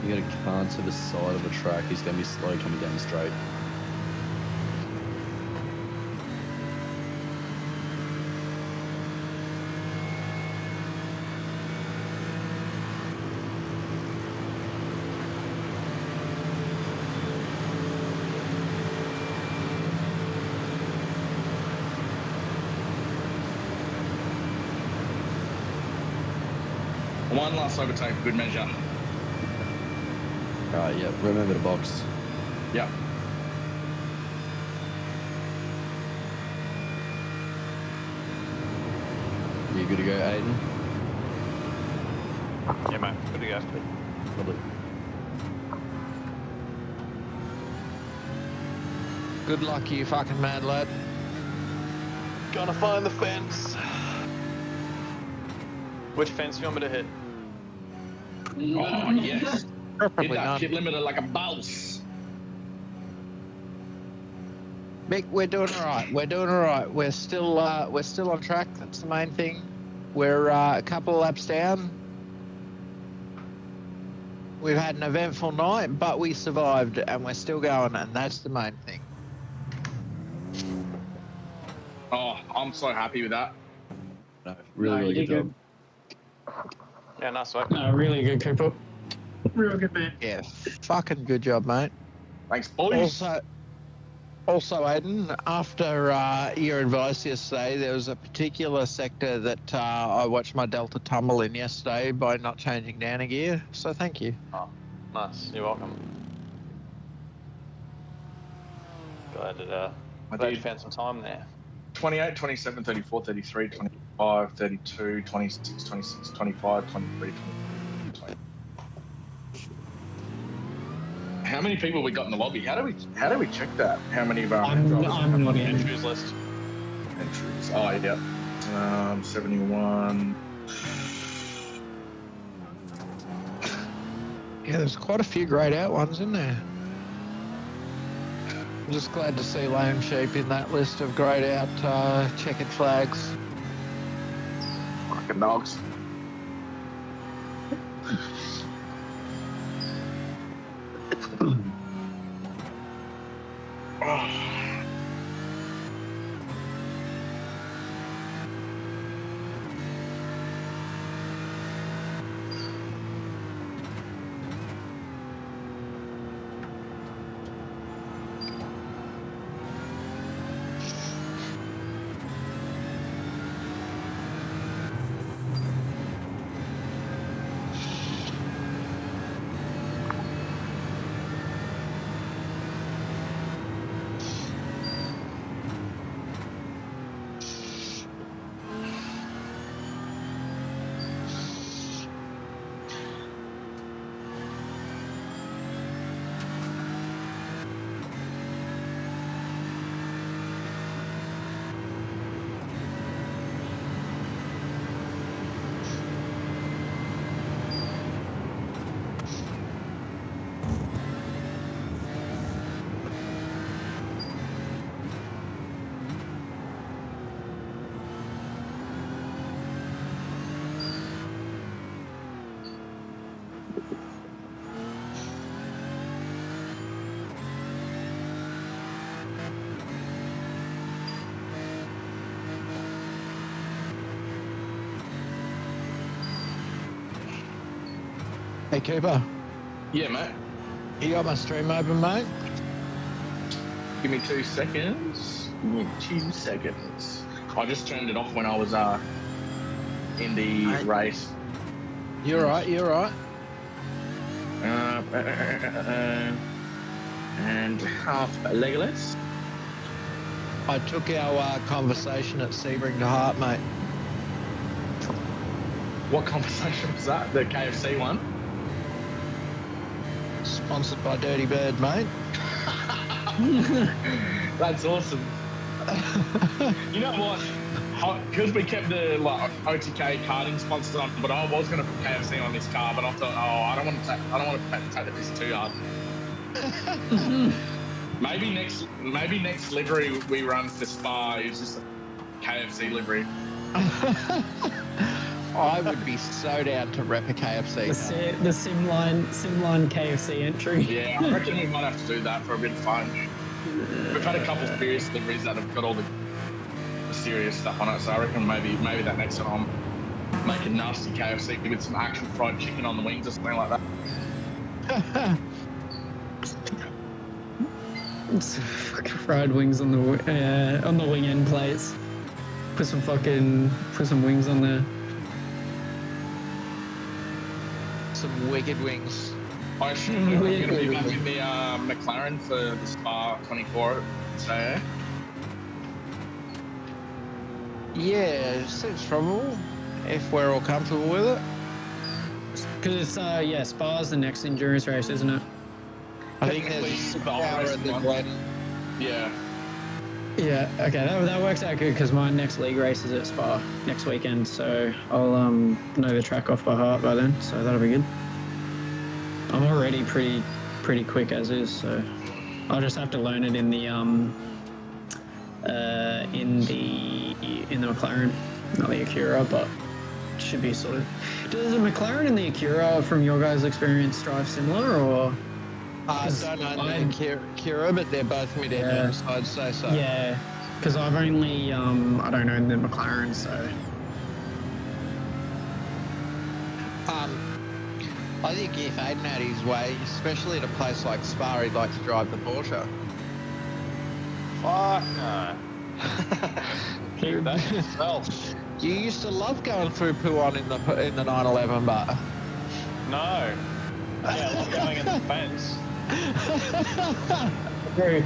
You got a car to the side of the track, he's going to be slow coming down the straight. One last overtake for good measure. Alright, yeah, remember the box. Yeah. You good to go, Aiden? Yeah, mate. Good to go. Lovely. Good luck, you fucking mad lad. Gotta find the fence. Which fence do you want me to hit? Oh, yes. Hit Preferably that none. pit limiter like a boss. Mick, we're doing all right. We're doing all right. We're still on track. That's the main thing. We're a couple of laps down. We've had an eventful night, but we survived, and we're still going, and that's the main thing. Oh, I'm so happy with that. No, really you good job. did Yeah, nice work. good. No, really good, Cooper. Real good, man. Yeah, fucking good job, mate. Thanks, boys. Also, Aidan, after your advice yesterday, there was a particular sector that I watched my Delta tumble in yesterday by not changing down a gear. So thank you. Oh, nice. You're welcome. Glad you found some time there. 28, 27, 34, 33, 25, 32, 26, 26, 25, 23, 20. How many people we got in the lobby? How do we check that? How many of our I'm not in. Entries list. entries? Oh yeah. 71. Yeah, there's quite a few greyed out ones in there. I'm just glad to see Lone Sheep in that list of greyed out checkered flags. Fucking dogs. Hey, Cooper, Yeah, mate. you got my stream open, mate? Give me 2 seconds. Give me 2 seconds. I just turned it off when I was in the Right. race. You're right, you're right. And half Legolas. I took our conversation at Sebring to heart, mate. What conversation was that? The KFC one? Sponsored by Dirty Bird, mate. That's awesome. You know what? Because we kept the OTK karting sponsors on, but I was going to put KFC on this car, but I thought, I don't want to take the piss too hard. maybe next livery we run for Spa is just a KFC livery. I would be so down to rep a KFC. The SimLine KFC entry. Yeah, I reckon we might have to do that for a bit of fun. We've had a couple of serious liveries that have got all the serious stuff on it, so I reckon maybe that next one I'll make a nasty KFC with some actual fried chicken on the wings or something like that. Fucking fried wings on the wing end plates. Put some wings on there. Some wicked wings. I assume we're going to be back in the McLaren for the Spa 24. So Yeah, seems probable, if we're all comfortable with it. Because it's, Spa's the next endurance race, isn't it? I think there's a 6 hour in the Glen. Yeah. Yeah, okay, that works out good because my next league race is at Spa next weekend, so I'll know the track off by heart by then, so that'll be good. I'm already pretty quick as is, so I'll just have to learn it in the McLaren, not the Acura, but it should be sorted. Does the McLaren and the Acura, from your guys' experience, drive similar, or? I don't know the Acura, but they're both mid-engines, I'd say so. Yeah, because I've only, I don't own the McLaren, so. I think if Aiden had his way, especially at a place like Spa, he'd like to drive the Porsche. Fuck no. Do that yourself. You used to love going through Puan in the 911, but No. Yeah, I love going in the fence. Bro,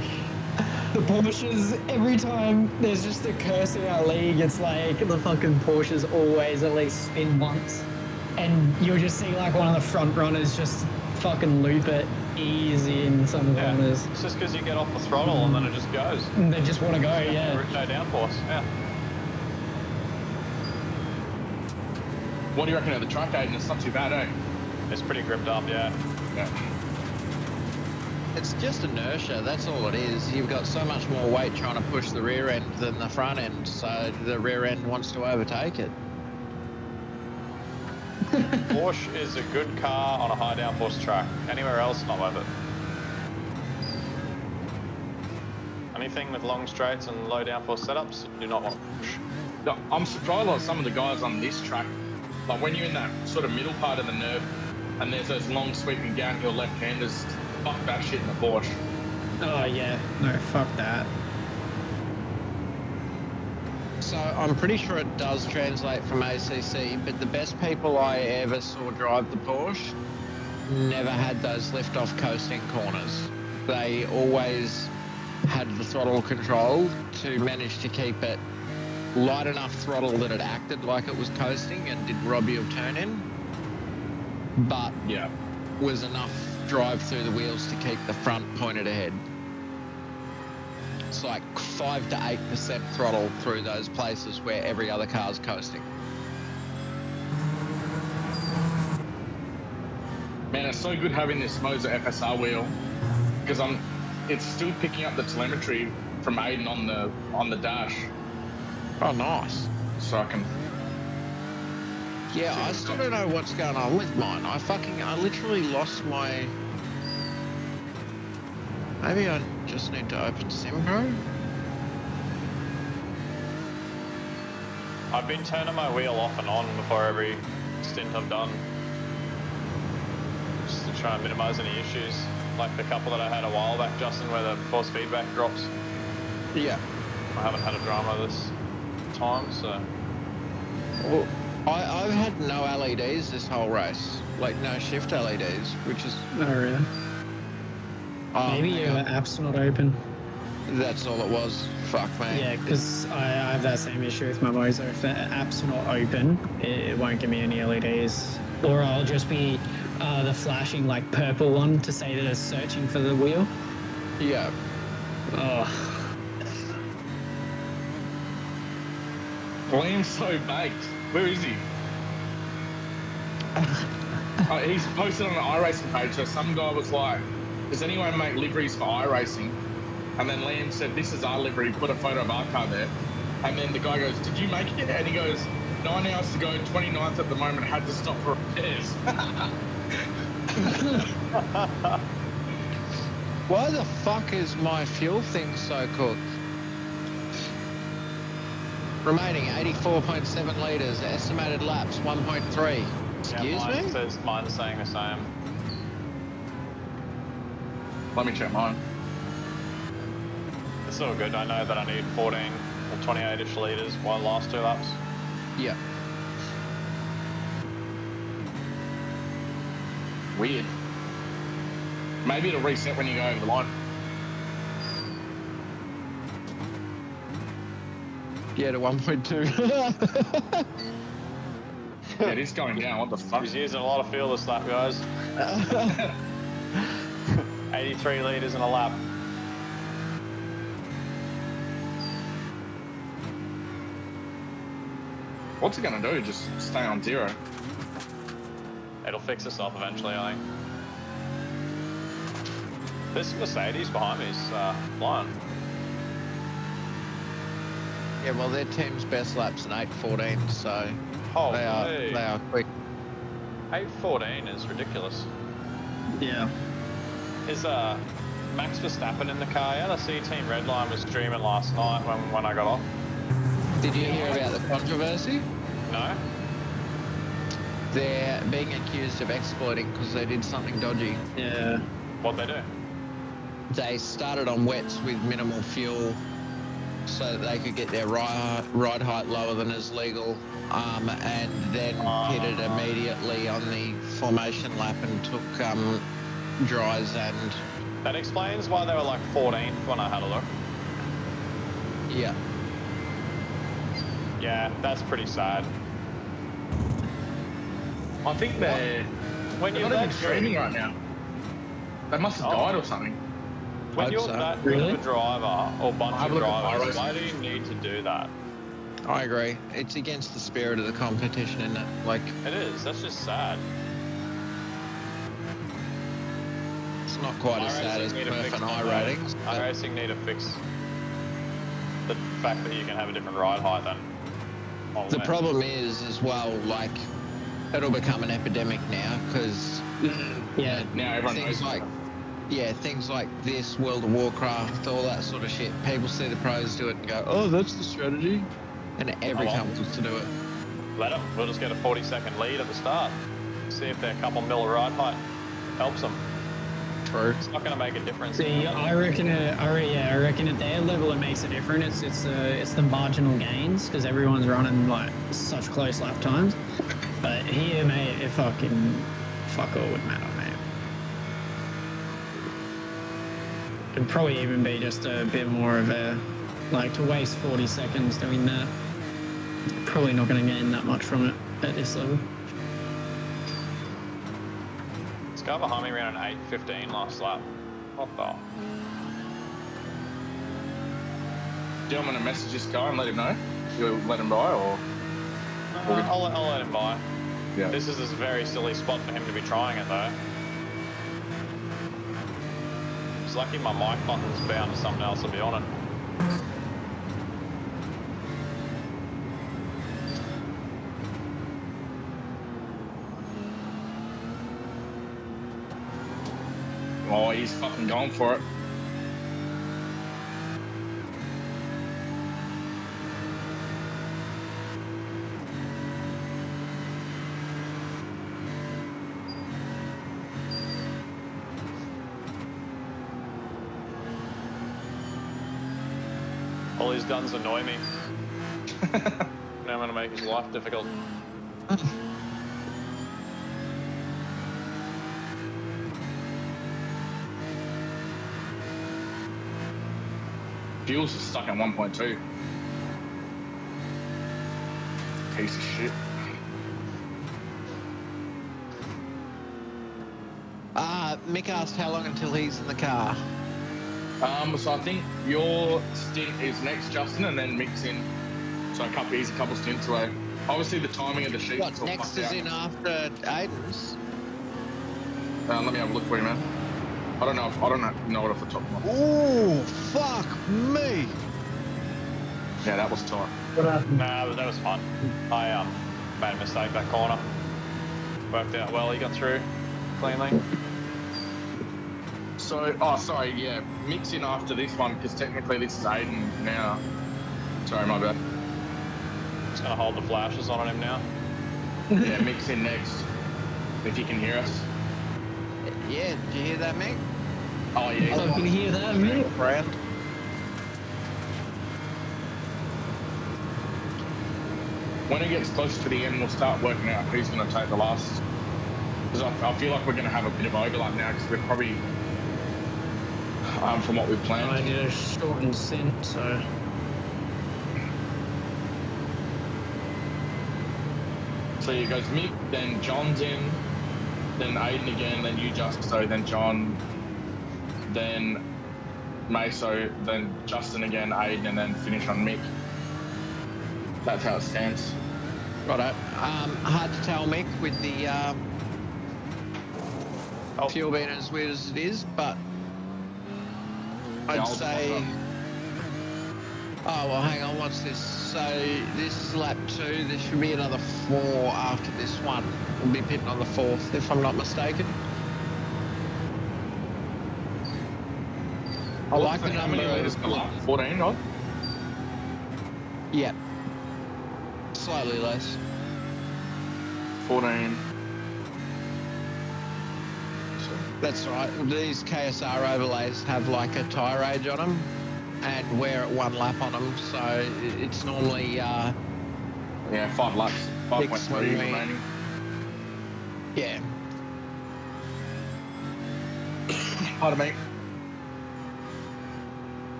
the Porsches, every time there's just a curse in our league, it's like the fucking Porsches always at least spin once. And you'll just see like one of the front runners just fucking loop it easy in some corners. It's just because you get off the throttle and then it just goes. And they just want to go, yeah. No downforce, yeah. What do you reckon of the track, Aiden? It's not too bad, eh? It's pretty gripped up, yeah. Yeah. it's just inertia, that's all it is. You've got so much more weight trying to push the rear end than the front end, so the rear end wants to overtake it. Porsche is a good car on a high downforce track. Anywhere else, not worth it. Anything with long straights and low downforce setups, do not want to push. I'm surprised like some of the guys on this track, like when you're in that sort of middle part of the nerve and there's those long sweeping downhill left-handers, fuck that shit in the Porsche. Oh yeah, no, fuck that. So I'm pretty sure it does translate from ACC, but the best people I ever saw drive the Porsche never had those lift-off coasting corners. They always had the throttle control to manage to keep it light enough throttle that it acted like it was coasting and did rob you of turn in, but yeah, was enough drive through the wheels to keep the front pointed ahead. It's like 5 to 8% throttle through those places where every other car's coasting. Man, it's so good having this Moser FSR wheel because it's still picking up the telemetry from Aiden on the dash. Oh, nice. So I can. Yeah, I still don't know what's going on with mine. I literally lost my. Maybe I just need to open SimPro. I've been turning my wheel off and on before every stint I've done, just to try and minimise any issues, like the couple that I had a while back, Justin, where the force feedback drops. Yeah. I haven't had a drama this time, so. Well, I've had no LEDs this whole race, like no shift LEDs, which is. Oh really? Oh, maybe your app's not open. That's all it was. Fuck me. Yeah, because I have that same issue with my Moser. If the app's not open, it won't give me any LEDs. Or I'll just be the flashing like purple one to say that it's searching for the wheel. Yeah. Oh. Liam's so baked. Where is he? He's posted on the iRacing page. So some guy was like, does anyone make liveries for iRacing? And then Liam said, this is our livery, put a photo of our car there. And then the guy goes, did you make it? And he goes, 9 hours to go, 29th at the moment, had to stop for repairs. Why the fuck is my fuel thing so cooked? Remaining 84.7 litres, estimated laps 1.3. Excuse me? Mine's saying the same. Let me check mine. It's all good. I know that I need 14 or 28-ish litres one last 2 laps. Yeah. Weird. Maybe it'll reset when you go over the line. Yeah, to 1.2. Yeah, it is going down. What the fuck? He's using a lot of fuel this lap, guys. 83 litres in a lap. What's it gonna do? Just stay on 0? It'll fix itself eventually, I think. This Mercedes behind me is flying. Yeah, well, their team's best lap's an 8:14, so Holy. they are quick. 8:14 is ridiculous. Yeah. Is Max Verstappen in the car yet? I see Team Redline was streaming last night when I got off. Did you hear about the controversy? No? They're being accused of exploiting because they did something dodgy. Yeah. What'd they do? They started on wets with minimal fuel so that they could get their ride height lower than is legal, and then pitted immediately on the formation lap and took dries and... That explains why they were like 14th when I had a look. Yeah. Yeah, that's pretty sad. I think they're When you're not even that streaming good, right now. They must have died or something. when Hope you're so. that good of a driver or bunch Have of a look at drivers, IRacing. why do you need to do that? I agree. It's against the spirit of the competition, isn't it? Like, It is. That's just sad. it's not quite as sad as Murph and I ratings. but- iRacing need to fix the fact that you can have a different ride height than on The wet. problem is, as well, like, it'll become an epidemic now because Yeah. Now everyone things knows. like, yeah, things like this, World of Warcraft, all that sort of shit. People see the pros do it and go, oh, that's the strategy. And every Oh, well. company wants to do it. Let them. We'll just get a 40-second lead at the start. See if their couple mil ride height helps them. True. It's not going to make a difference. See, I reckon at their level it makes a difference. It's the marginal gains because everyone's running like such close lap times. But here, mate, it fucking fuck all would matter, mate. It'd probably even be just a bit more of a like to waste 40 seconds doing that. Probably not going to gain that much from it at this level. This guy behind me ran an 8:15 last lap. What the? Do you want me to message this guy and let him know? You'll let him by or? I'll let him by. Yeah. This is a very silly spot for him to be trying it though. It's lucky my mic button's bound to something else to be on it. Oh, he's fucking going for it. All he's done's annoy me. Now I'm gonna make his life difficult. Fuels is stuck at 1.2. Piece of shit. Mick asked how long until he's in the car. So I think your stint is next, Justin, and then Mick's in. So he's a couple stints away. Obviously, the timing of the sheet. What, next is in after Aidan's? Let me have a look for you, man. I don't know it off the top of my head. Oh, fuck me. Yeah, that was tight. Nah, but that was fun. I made a mistake that corner. Worked out well. He got through cleanly. So, sorry, yeah, Mick's in after this one because technically this is Aiden now. Sorry, my bad. Just gonna hold the flashes on him now. Yeah, Mick's in next. If you can hear us. Yeah, did you hear that, Mick? Oh yeah. I can hear that, mate. Brand. When it gets closer to the end, we'll start working out who's going to take the last. Because I feel like we're going to have a bit of overlap now because we're probably, from what we've planned. I did a shortened stint, so. So it goes Mick, then John's in, then Aiden again, then you Justo, then John, then Meso, then Justin again, Aiden, and then finish on Mick. That's how it stands. Righto. Hard to tell, Mick, with the fuel being as weird as it is, but I'd say... Oh, well, hang on, what's this? So this is lap 2. There should be another 4 after this one. We'll be pitting on the 4th, if I'm not mistaken. I like the number. How many litres per lap? 14, right? Yeah. Slightly less. 14. That's right. These KSR overlays have like a tyre age on them, and we're at 1 lap on them, so it's normally Yeah, 5 laps. 5.3 remaining. Yeah. Pardon me.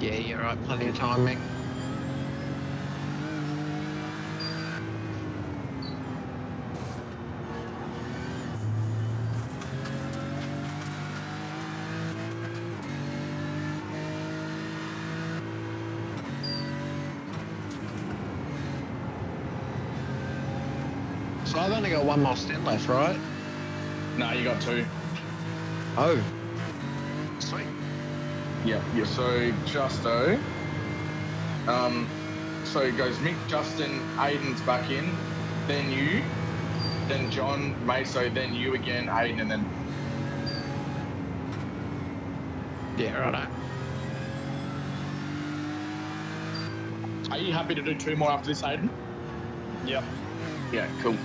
Yeah, you're right. Plenty of time, Mick. So I've only got 1 more stint left, right? No, you got 2. Oh. Sweet. Yeah. So Justo. So it goes Mick, Justin, Aidan's back in, then you, then John, Meso, then you again, Aidan, and then. Yeah, righto. Are you happy to do 2 more after this, Aidan? Yep. Yeah, cool.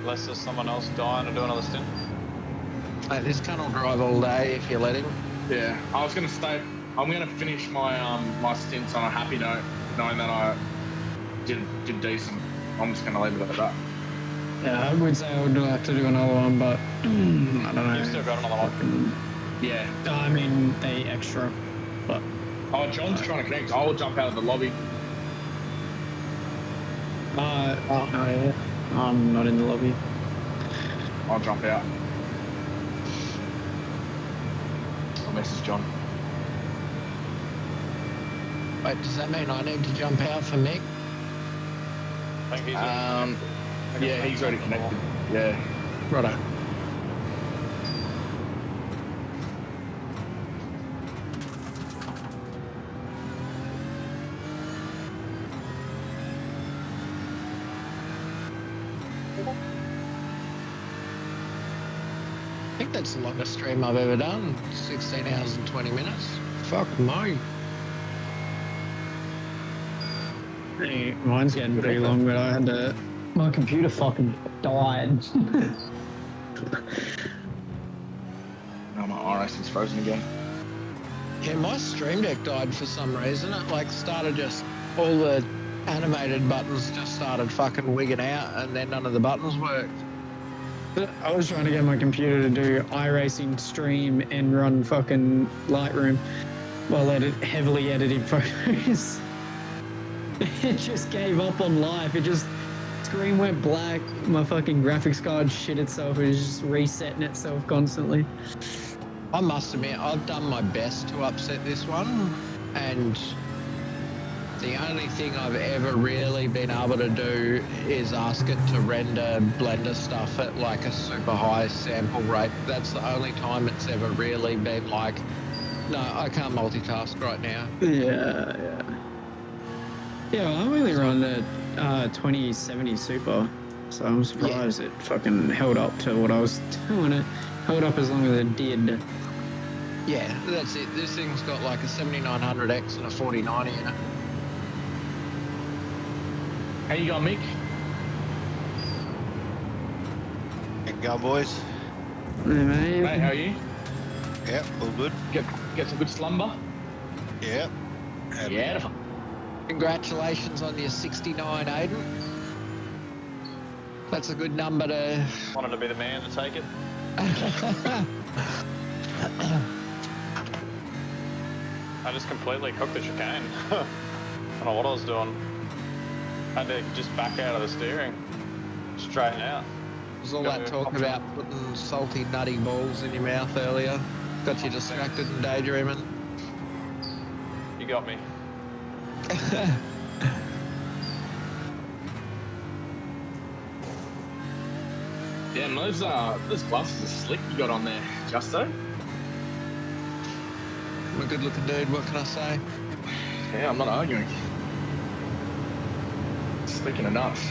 Unless there's someone else dying to do another stint. Mate, this cunt will drive all day if you let him. Yeah, I was gonna stay. I'm gonna finish my my stints on a happy note, knowing that I did decent. I'm just gonna leave it at that. Yeah, I would say I would like to do another one, but I don't know. You've still got another one. Yeah. I mean, the extra, but... Oh, John's trying to connect. I'll jump out of the lobby. Oh, yeah. I'm not in the lobby. I'll jump out. I'll message John. Wait, does that mean I need to jump out for Mick? I think he's Yeah, he's already connected. Yeah. Righto. I think that's the longest stream I've ever done. 16 hours and 20 minutes. Fuck me. Hey, mine's getting pretty long, but I had to... My computer fucking died. Oh, my iRacing's frozen again. Yeah, my stream deck died for some reason. It like started just... All the animated buttons just started fucking wigging out, and then none of the buttons worked. I was trying to get my computer to do iRacing stream and run fucking Lightroom while heavily editing photos. It just gave up on life. It just, screen went black. My fucking graphics card shit itself. It was just resetting itself constantly. I must admit, I've done my best to upset this one, and the only thing I've ever really been able to do is ask it to render Blender stuff at like a super high sample rate. That's the only time it's ever really been like, no, I can't multitask right now. Yeah. Yeah, I only run the 2070 Super, so I'm surprised it fucking held up to what I was doing. It held up as long as it did. Yeah, that's it. This thing's got like a 7900X and a 4090 in it. How you going, Mick? How you going, boys? Hey, mate. Mate, how are you? Yep, all good. Get some good slumber? Yep. Yeah. Congratulations on your 69, Aidan. That's a good number to... Wanted to be the man to take it. I just completely cooked the chicane. I don't know what I was doing. I had to just back out of the steering. Straighten out. There's all that talk about putting salty, nutty balls in your mouth earlier. Got you distracted and daydreaming. got me. Damn, those glasses are slick you got on there, Justo. I'm a good looking dude, what can I say? Yeah, I'm not arguing. Speaking of nuts.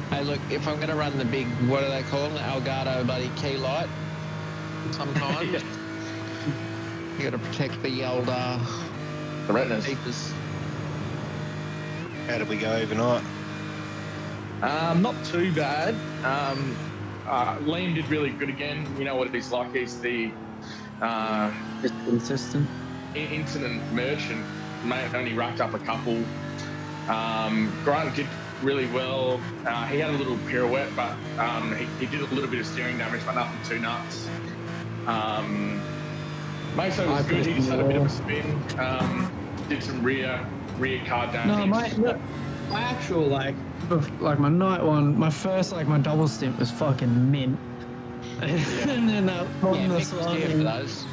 Hey, look, if I'm going to run the big, what do they call them, the Elgato bloody key light, sometimes Yeah. you got to protect the old The retinas. keepers. How did we go overnight? Not too bad. Liam did really good again. You know what he's like. He's the Just consistent. incident merchant. Mate only racked up a couple. Grant did really well. He had a little pirouette, but he did a little bit of steering damage, but nothing too nuts. Meso was good. He just had a bit of a spin. Did some rear car damage. No, my actual like my night one, my first my double stint was fucking mint. And then on this Mick was here for one. those.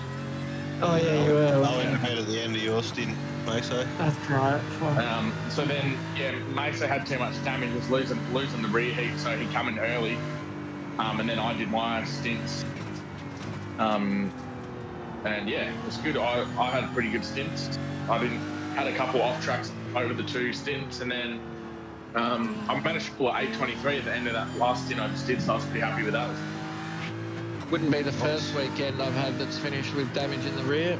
Oh yeah, you were. I went to bed at the end of your stint, Meso. That's right. So then, Meso had too much damage, was losing the rear heat, so he come in early. And then I did my stints. And yeah, it was good. I had pretty good stints. Had a couple off tracks over the 2 stints, and then I managed to pull an 8:23 at the end of that last stint I just did, so I was pretty happy with that. Wouldn't be the first weekend I've had that's finished with damage in the rear.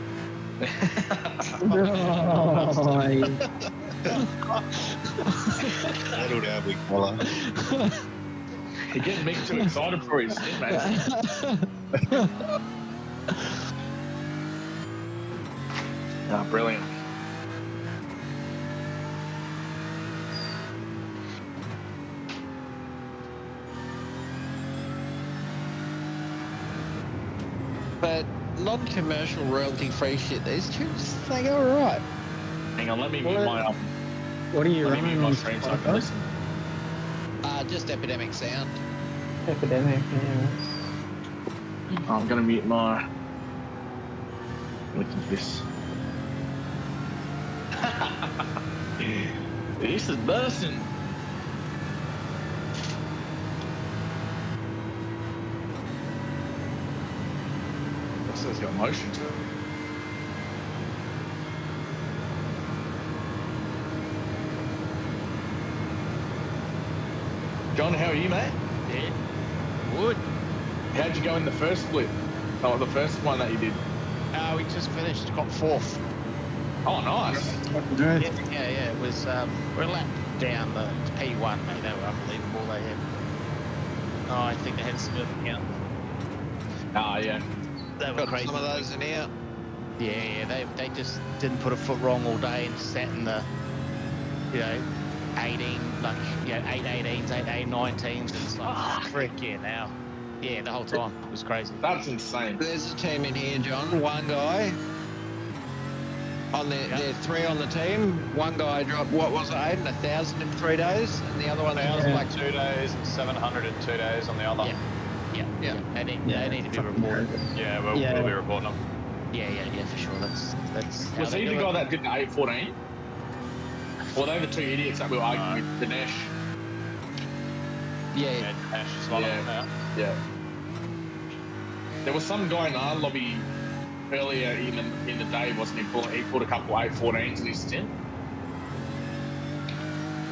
That'll down, big fella. You're getting Mick too excited for his stint, mate. Brilliant. But non-commercial royalty-free shit, these tunes, they go alright. Hang on, let me mute my What are you let me running mute my on stream so I can listen. Just Epidemic Sound. Epidemic, yeah. I'm gonna mute my. Look at this. This is bursting. This has got motion to it. John, how are you, mate? Yeah. Wood. How'd you go in the first split? Oh, the first one that you did. We just finished, got 4th. Oh, nice. Yeah, it was, we're a lap down the P1, mate, they were unbelievable, they had, I think they had some of them out. Ah, yeah. They were Got crazy. some of those in here. Yeah, they just didn't put a foot wrong all day and sat in the, 18, 818s, 819s, it's like, frick yeah, now. Yeah, the whole time, it was crazy. That's insane. There's a team in here, John, one guy, on there 3 on the team, one guy dropped, what was it, Aiden, 1,000 in 3 days, and the other one, 1,000 like 2 days, and 700 in 2 days on the other. Yeah. They need to be reported. Yeah, we'll be reporting them. Yeah, for sure. That's how Was they he the do guy it. that did the 814? Or they were the 2 idiots that we were arguing with Dinesh? Yeah. Ash is one of them. Yeah. There was some guy in our lobby earlier in the day, wasn't he? He pulled a couple 814s in his stint.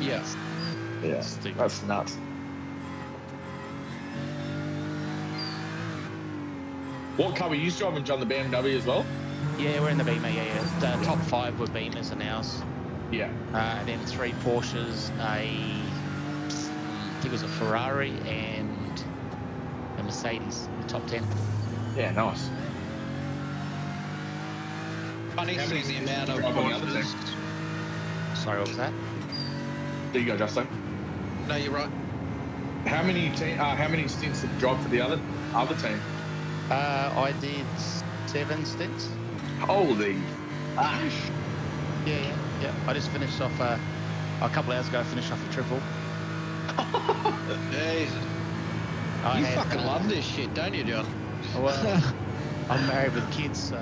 Yeah. Yeah. That's nuts. What car were you driving, John? The BMW as well? Yeah, we're in the Beamer, yeah. The top 5 were Beamers and ours. Yeah. Then 3 Porsches, I think it was a Ferrari and a Mercedes, the top 10. Yeah, nice. Funny How many seeing the amount of drive on the other Porsches. Sorry, what was that? There you go, Justin. No, you're right. How many stints did you drive for the other team? I did 7 stints. Holy ash! Yeah. I just finished off a couple hours ago. I finished off a triple. Jesus. I You had, fucking love this shit, don't you, John? Well, I'm married with kids, so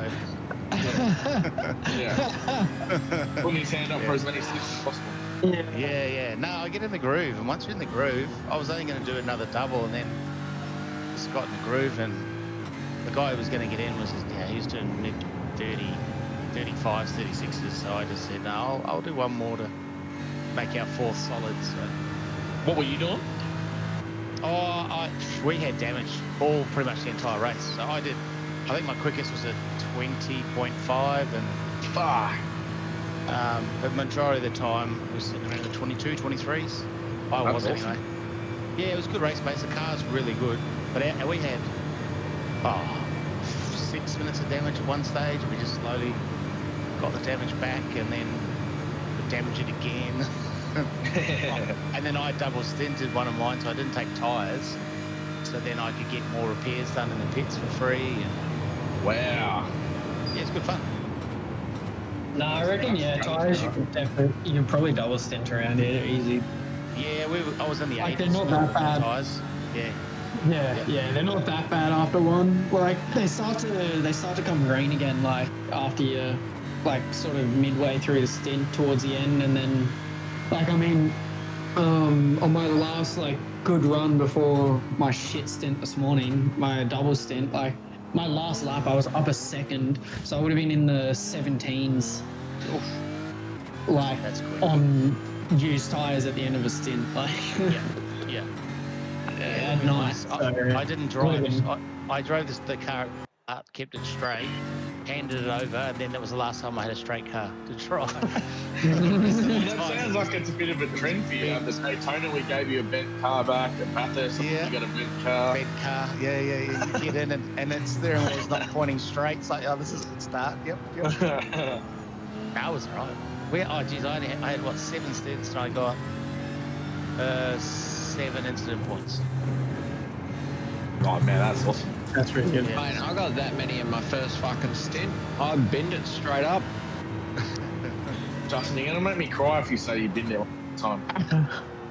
Yeah. Putting his hand up for as many sticks as possible. yeah. No, I get in the groove, and once you're in the groove, I was only going to do another double, and then just got in the groove, and the guy who was going to get in was he was doing mid 35s, 36s, so I just said, no, I'll do one more to make our fourth solid. So. What were you doing? We had damage all pretty much the entire race. So I think my quickest was a 20.5 and but majority of the time it was sitting around the 22, 23s. I was awesome. anyway. Yeah, it was a good race pace. The car's really good. But we had 6 minutes of damage at one stage. We just slowly got the damage back and then would damage it again. And then I double stinted one of mine, so I didn't take tyres. So then I could get more repairs done in the pits for free. And wow. Yeah, it's good fun. No, I reckon, tyres, you can probably double stint around here easy. Yeah, I was in the 80s. They're not that bad. Tyres. Yeah, they're not that bad after one. Like, they start to come green again, like, after you're, like, sort of midway through the stint towards the end, and then, like, I mean, on my last, like, good run before my shit stint this morning, my double stint, like, my last lap I was up a second, so I would have been in the 17s. Oof. Like, that's quick. On used tyres at the end of a stint, like. Yeah, nice. I didn't drive. I drove the car up, kept it straight, handed it over, and then that was the last time I had a straight car to drive. That sounds like it's a bit of a trend for you. At Daytona, we gave you a bent car back. At Bathurst, you got a bent car. Bent car, yeah. You get in and the steering wheel's not pointing straight. It's like, oh, this is a good start. Yep. That was right. I had what, 7 stints, and I got 7 incident points. Oh man, that's awesome. That's really good. Yeah. Mate, I got that many in my first fucking stint. I binned it straight up. Justin, you're gonna make me cry if you say you binned it all the time.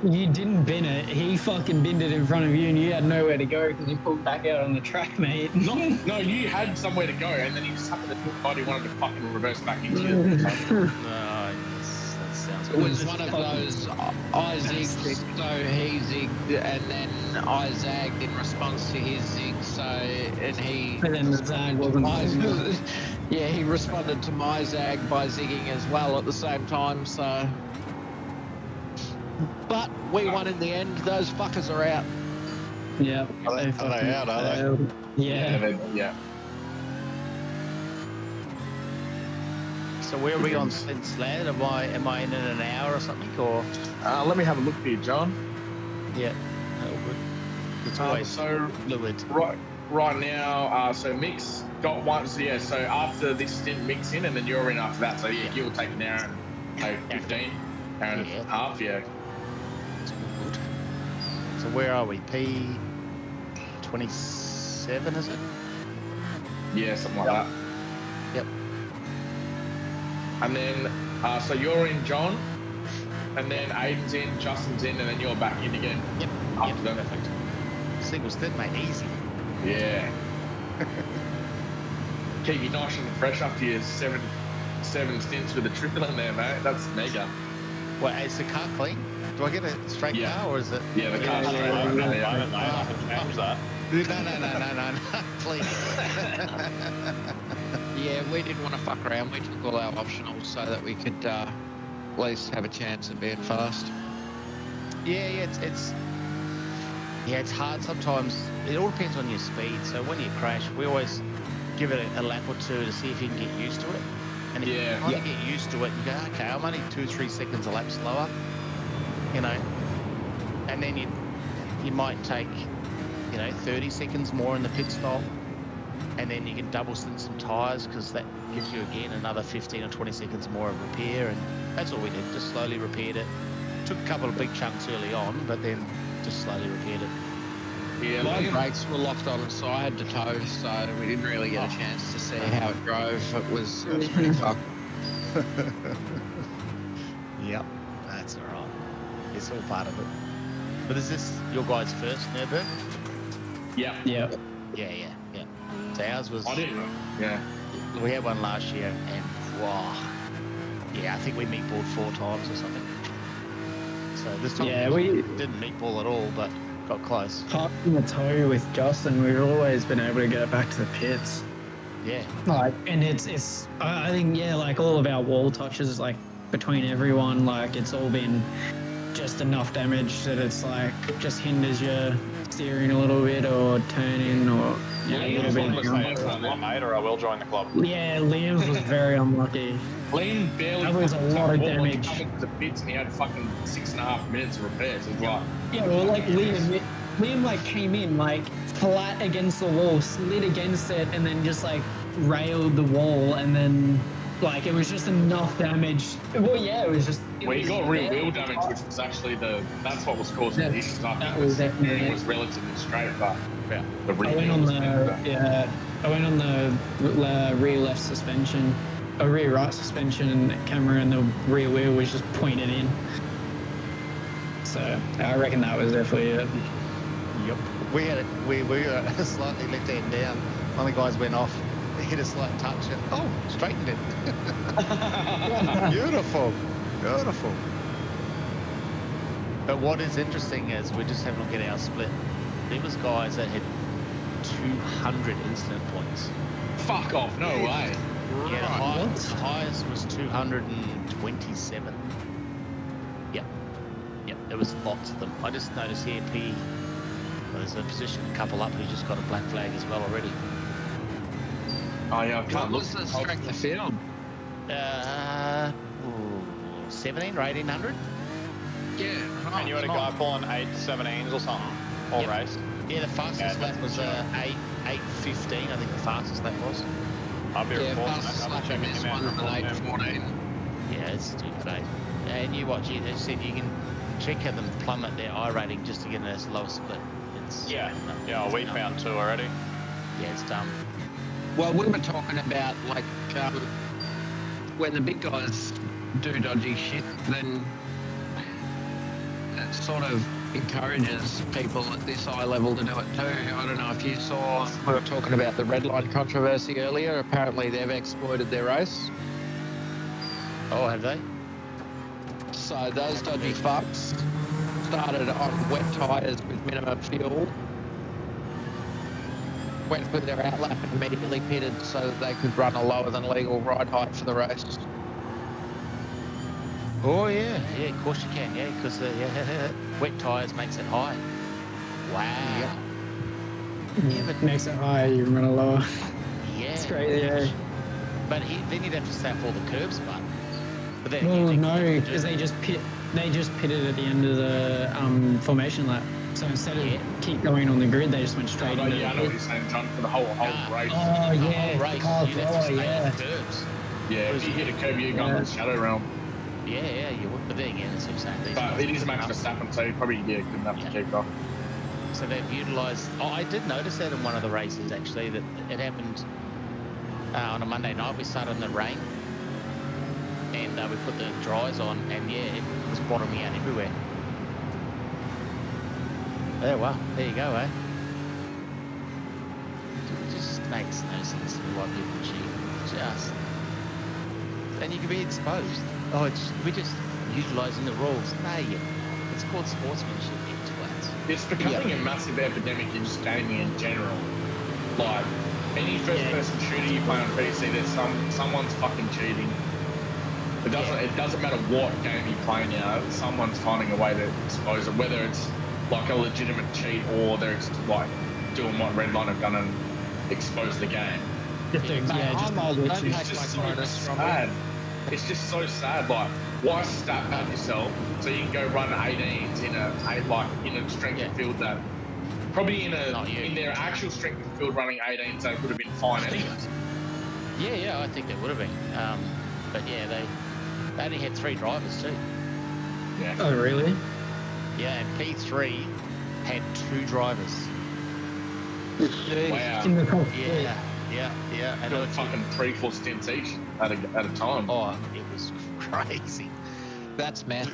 You didn't bin it. He fucking binned it in front of you, and you had nowhere to go because you pulled back out on the track, mate. No, you had somewhere to go, and then you just happened to think he wanted to fucking reverse back into you. It was one of those, I zigged, so he zigged, and then I zagged in response to his zig, And then the zag wasn't... Yeah, he responded to my zag by zigging as well at the same time, so... But we won in the end, those fuckers are out. Yeah. Are they out, are they? Yeah. So where are we on stints, lad? Am I in an hour or something, or? Let me have a look for you, John. Yeah, all good. It's always so fluid. Right now, so Mick's got one. So yeah, so after this stint, Mick's in, and then you're in after that. So yeah, you'll take an hour and 15, hour and a half. Yeah. That's good. So where are we? P27, is it? Yeah, something like that. Yep. And then, so you're in, John, and then Aidan's in, Justin's in, and then you're back in again. Yep. After them. Perfect. Single stint, mate, easy. Yeah. Keep you nice and fresh after your seven stints with a triple in there, mate. That's mega. What, is the car clean? Do I get a straight car, or is it? Yeah, the car's straight. I can change that. No, please. Yeah, we didn't want to fuck around. We took all our optionals so that we could at least have a chance of being fast. Yeah, it's hard sometimes. It all depends on your speed. So when you crash, we always give it a lap or two to see if you can get used to it. And if you kind of get used to it, you go, okay, I'm only 2-3 seconds a lap slower, you know. And then you might take, 30 seconds more in the pit stop. And then you can double stint some tyres because that gives you, again, another 15 or 20 seconds more of repair. And that's all we did, just slowly repaired it. Took a couple of big chunks early on, but then just slowly repaired it. Yeah, my brakes were locked on, so I had to tow, so we didn't really get a chance to see how it drove. It was pretty fucked. Yep, that's all right. It's all part of it. But is this your guys' first Nürburgring? Yeah. Yeah. Yeah. Ours was. I didn't know. Yeah. We had one last year, and wow, yeah, I think we meatballed 4 times or something. So this time we didn't meatball at all, but got close. Passing the toe with Justin, we've always been able to get it back to the pits. Yeah. Like, and it's I think like all of our wall touches, like between everyone, like it's all been just enough damage that it's like just hinders your steering a little bit or turning or Yeah, a little bit. Mate, or I will join the club. Yeah, Liam's was very unlucky. Liam barely. That was a lot of damage. Coming to the pits and he had fucking 6.5 minutes of repairs. It was like. Yeah, well, like Liam like came in like flat against the wall, slid against it, and then just like railed the wall, and then like it was just enough damage. Well, yeah, it was just. Well, you got real wheel damage, which was actually that's what was causing the issues. I think it was relatively straight, but yeah, the rear I went on the rear left suspension, a rear right suspension camera, and the rear wheel was just pointed in. So I reckon that was definitely it. Yep. We were slightly left hand down. One of the guys went off, hit a slight touch, and straightened it. Beautiful. Beautiful. But what is interesting is we're just having a look at our split. There was guys that had 200 incident points. Fuck off, no way. Yeah, the highest was 227. Yep, there was lots of them. I just noticed here, there's a position a couple up who just got a black flag as well already. Oh yeah, I can't look. What's the strength of field? 17 or 1800. Yeah. And you had a guy pulling 817s or something all race. Yeah, the fastest lap was 8:15. I think the fastest lap was. I'll be reporting fastest lap in this one at 8:14. Yeah, it's stupid. And you watch it. They said you can check how them plummet their I rating just to get a lower split. It's we found 2 already. Yeah, it's dumb. Well, we were talking about like when the big guys do dodgy shit, then it sort of encourages people at this high level to do it too. I don't know if you saw, we were talking about the red line controversy earlier. Apparently they've exploited their race. Oh, have they? So those dodgy fucks started on wet tyres with minimum fuel, went for their outlap and immediately pitted so that they could run a lower than legal ride height for the race. Oh yeah, of course you can, because wet tyres makes it high. Wow. Yeah, but makes it higher, you run a lower. Yeah. It's great, yeah. But then you'd have to stay for all the curbs, but then well, no, because they just pitted at the end of the formation lap. So instead of keep going on the grid, they just went straight into I know what you're saying, John, for the whole race. Oh, yeah, race. car You'd have to stay yeah. on the curbs. Yeah, if you hit a curb, you're going to the shadow realm. Yeah, you would. But then again, it's the same thing. But it is Max Verstappen, so you probably good enough to keep off. So they've utilised. Oh, I did notice that in one of the races actually that it happened on a Monday night. We started in the rain, and we put the dries on, and it was bottoming out everywhere. Oh well, there you go, eh? It just makes no sense to me why people cheat. Just. And you can be exposed. Oh, we're just utilising the rules. No, it's called sportsmanship, you twats. It's becoming a massive epidemic in just gaming in general. Like, any first-person shooter you play on PC, there's someone's fucking cheating. It doesn't matter what game you play now, someone's finding a way to expose it, whether it's like a legitimate cheat or they're like doing what Redline have done and expose the game. It's just so sad. It's just so sad. Like, why stat pad yourself so you can go run 18s in a strength of field that probably in their actual strength of field running 18s they would have been fine anyways. Yeah, I think they would have been. But yeah, they only had 3 drivers too. Yeah. Oh really? Yeah, and P3 had 2 drivers. Wow. Yeah. And doing fucking 3-4 stints each at a time. Oh, it was crazy. That's mad.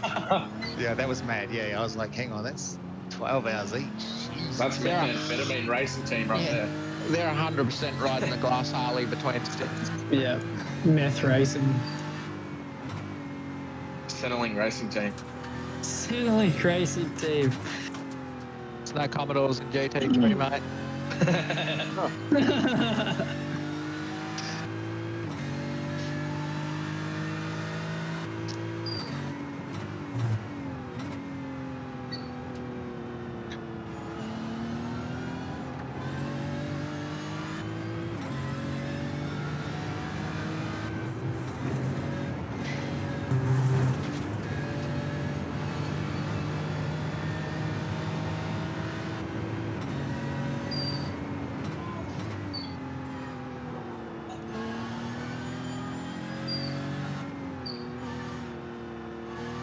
Yeah, that was mad. Yeah, I was like, hang on, that's 12 hours each. Jeez. That's better mean racing team right there. They're 100% riding the glass Harley between stints. Yeah. Meth racing. SimLineRacing team. SimLineRacing team. It's no Commodores and GT3, mate.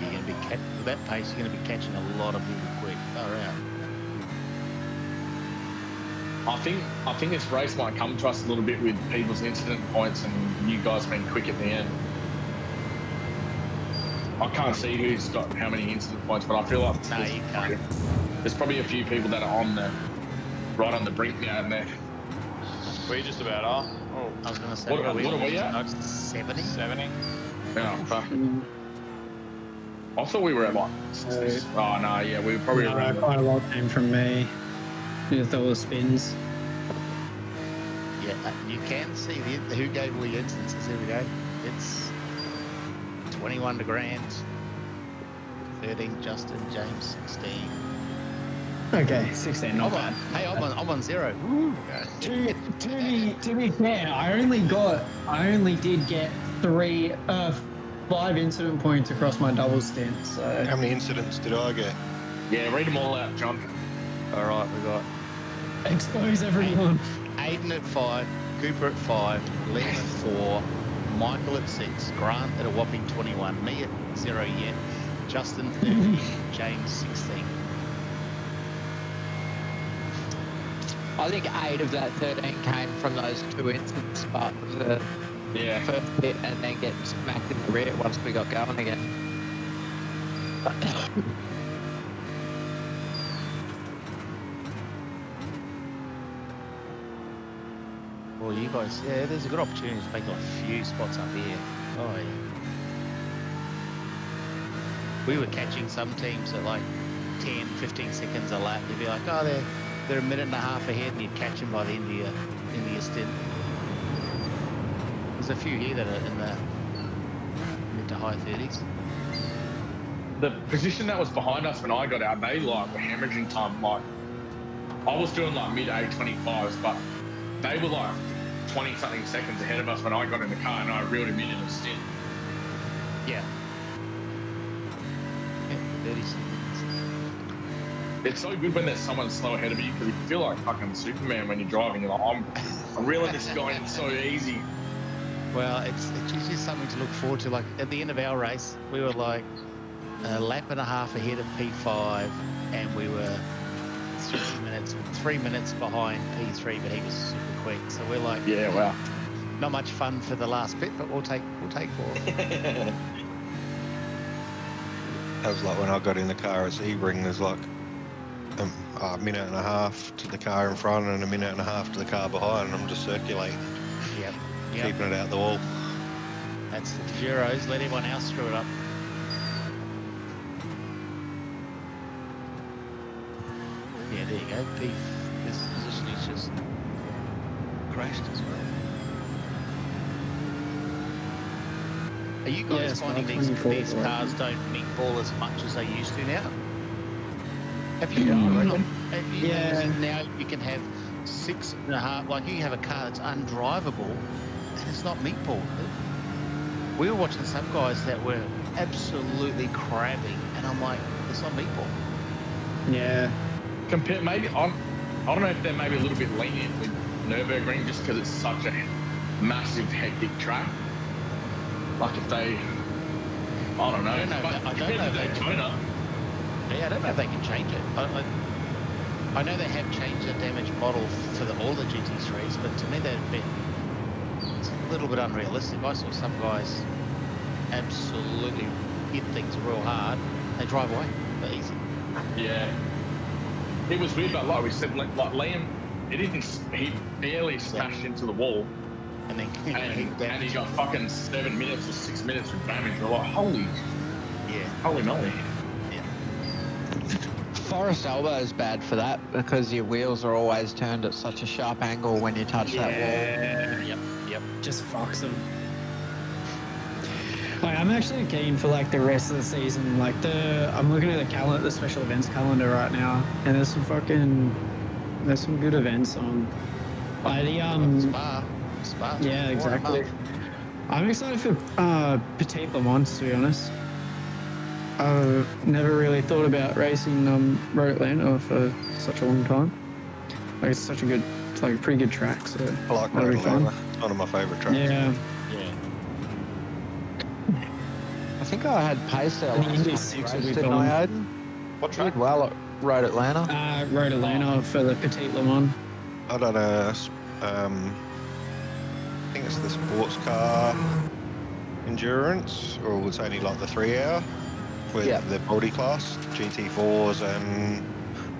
You're going to be with that pace. You're going to be catching a lot of people quick. Far out. I think this race might come to us a little bit with people's incident points and you guys being quick at the end. I can't see who's got how many incident points, but I feel like No, you can't. there's probably a few people that are on the right on the brink now and there. We just about are. Oh, I was going to say, What are we at? 70? 70. Oh, fuck. I thought we were at like. Oh no, yeah, we were probably around. Quite a lot came from me with all the spins. Yeah, you can see who gave all the instances. Here we go. It's 21 to Grant, 13 Justin, James 16. Okay, 16, not bad. Hey, I'm on 0. To be fair, I only did get 5 incident points across my double stint. So How many incidents did I get? Yeah, read them all out, John. All right, we got expose everyone. Aiden at 5, Cooper at 5, Liam at 4, Michael at 6, Grant at a whopping 21, me at 0 yet, Justin 30, James 16. I think 8 of that 13 came from those 2 incidents, but the first hit and then getting smacked in the rear once we got going again. Well, you guys, yeah, there's a good opportunity to make a few spots up here. Oh, yeah. We were catching some teams at like 10, 15 seconds a lap. You'd be like, oh, they're a minute and a half ahead, and you'd catch them by the end of your stint. There's a few here that are in the mid to high 30s. The position that was behind us when I got out, they like were hemorrhaging time. Like I was doing like mid A25s, but they were like 20 something seconds ahead of us when I got in the car and I reeled him in a stint. Yeah. 30 seconds. It's so good when there's someone slow ahead of you because you feel like fucking Superman when you're driving. You're like, I'm reeling this guy in so easy. Well, it's usually something to look forward to. Like at the end of our race, we were like a lap and a half ahead of P5, and we were 3 minutes behind P3, but he was super quick. So we're like, yeah, wow, not much fun for the last bit, but we'll take 4. That was like when I got in the car at Sebring, there's like a minute and a half to the car in front and a minute and a half to the car behind, and I'm just circulating. Yep. Keeping it out the wall. That's the Duros. Let everyone else screw it up. Yeah, there you go. This position is just crashed as well. Are you guys finding these cars don't meatball as much as they used to now? Have you noticed now you can have 6.5, like you can have a car that's undrivable and it's not meatball. We were watching some guys that were absolutely crabbing and I'm like, it's not meatball. Yeah. Compare maybe I don't know if they're maybe a little bit lenient with Nürburgring just because it's such a massive hectic track. Like if they, I don't know. I don't know if they Daytona. Yeah, I don't know if they can change it. I know they have changed the damage model for all the GT3s, but to me it's a little bit unrealistic. I saw some guys absolutely hit things real hard. They drive away, but easy. Yeah. It was weird, but like we said, like Liam he barely smashed into the wall. And then and he got fucking 7 minutes or 6 minutes of damage. We're like, holy moly. Forest elbow is bad for that because your wheels are always turned at such a sharp angle when you touch that wall. Yep. Just fucks them. Like, I'm actually keen for like the rest of the season. Like I'm looking at the special events calendar right now, and there's some good events on. Like the Spa. Yeah, exactly. I'm excited for Petit Le Mans, to be honest. I've never really thought about racing Road Atlanta for such a long time. Like, it's such a good, it's like a pretty good track. So I like Road Atlanta. It's one of my favourite tracks. Yeah. I think I had pace there last Indy time 6 I will be raced, didn't fun. I, Aiden? What track? Did well at Road Atlanta. Road Atlanta for the Petit Le Mans. I don't know. I think it's the sports car endurance, or it's only like the 3 hour with the body class, GT4s and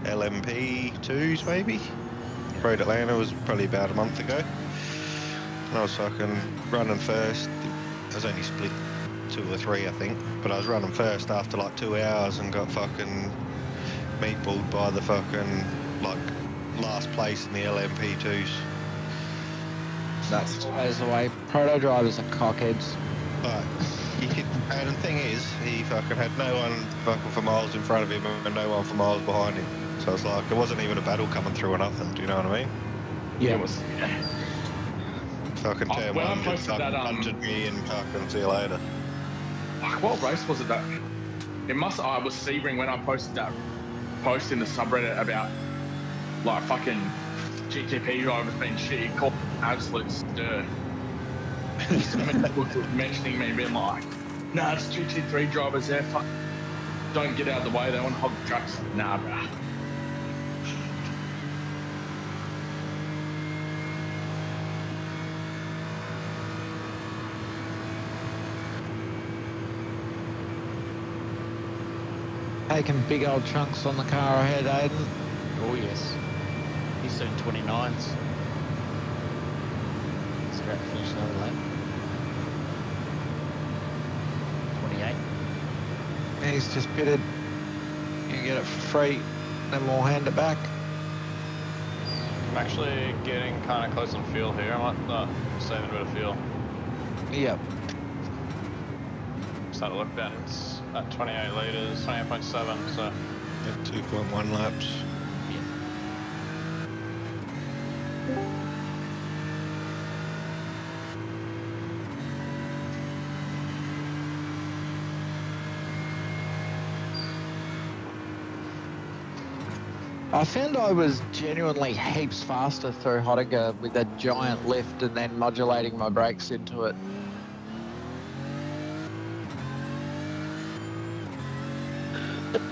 LMP2s maybe. Road Atlanta was probably about a month ago. And I was fucking running first. I was only split 2 or 3, I think, but I was running first after like 2 hours and got fucking meatballed by the fucking like last place in the LMP2s. That's always the way. Proto drivers are cockheads. And the thing is, he fucking had no one fucking for miles in front of him and no one for miles behind him. So it's like, it wasn't even a battle coming through or nothing, do you know what I mean? Yeah. It was. Fucking turn when I one, just posted fucking that, punted me and fucking see you later. Fuck, what race was it that? I was Sebring when I posted that post in the subreddit about like fucking GTP drivers being shit. He called absolute stir. So many people were mentioning me being like, nah, it's GT3 drivers there, fuck. Don't get out of the way, they want to hog the trucks. Nah, bruh. Taking big old chunks on the car ahead, Aiden. Oh yes. He's doing 29s. Let's go finish another lap. 28. He's just pitted. You can get it for free, then we'll hand it back. I'm actually getting kind of close on fuel here. I might save a bit of fuel. Yep. Just had a look down. It's at 28 litres, 28.7, so. At 2.1 laps. I found I was genuinely heaps faster through Hottinger with a giant lift and then modulating my brakes into it.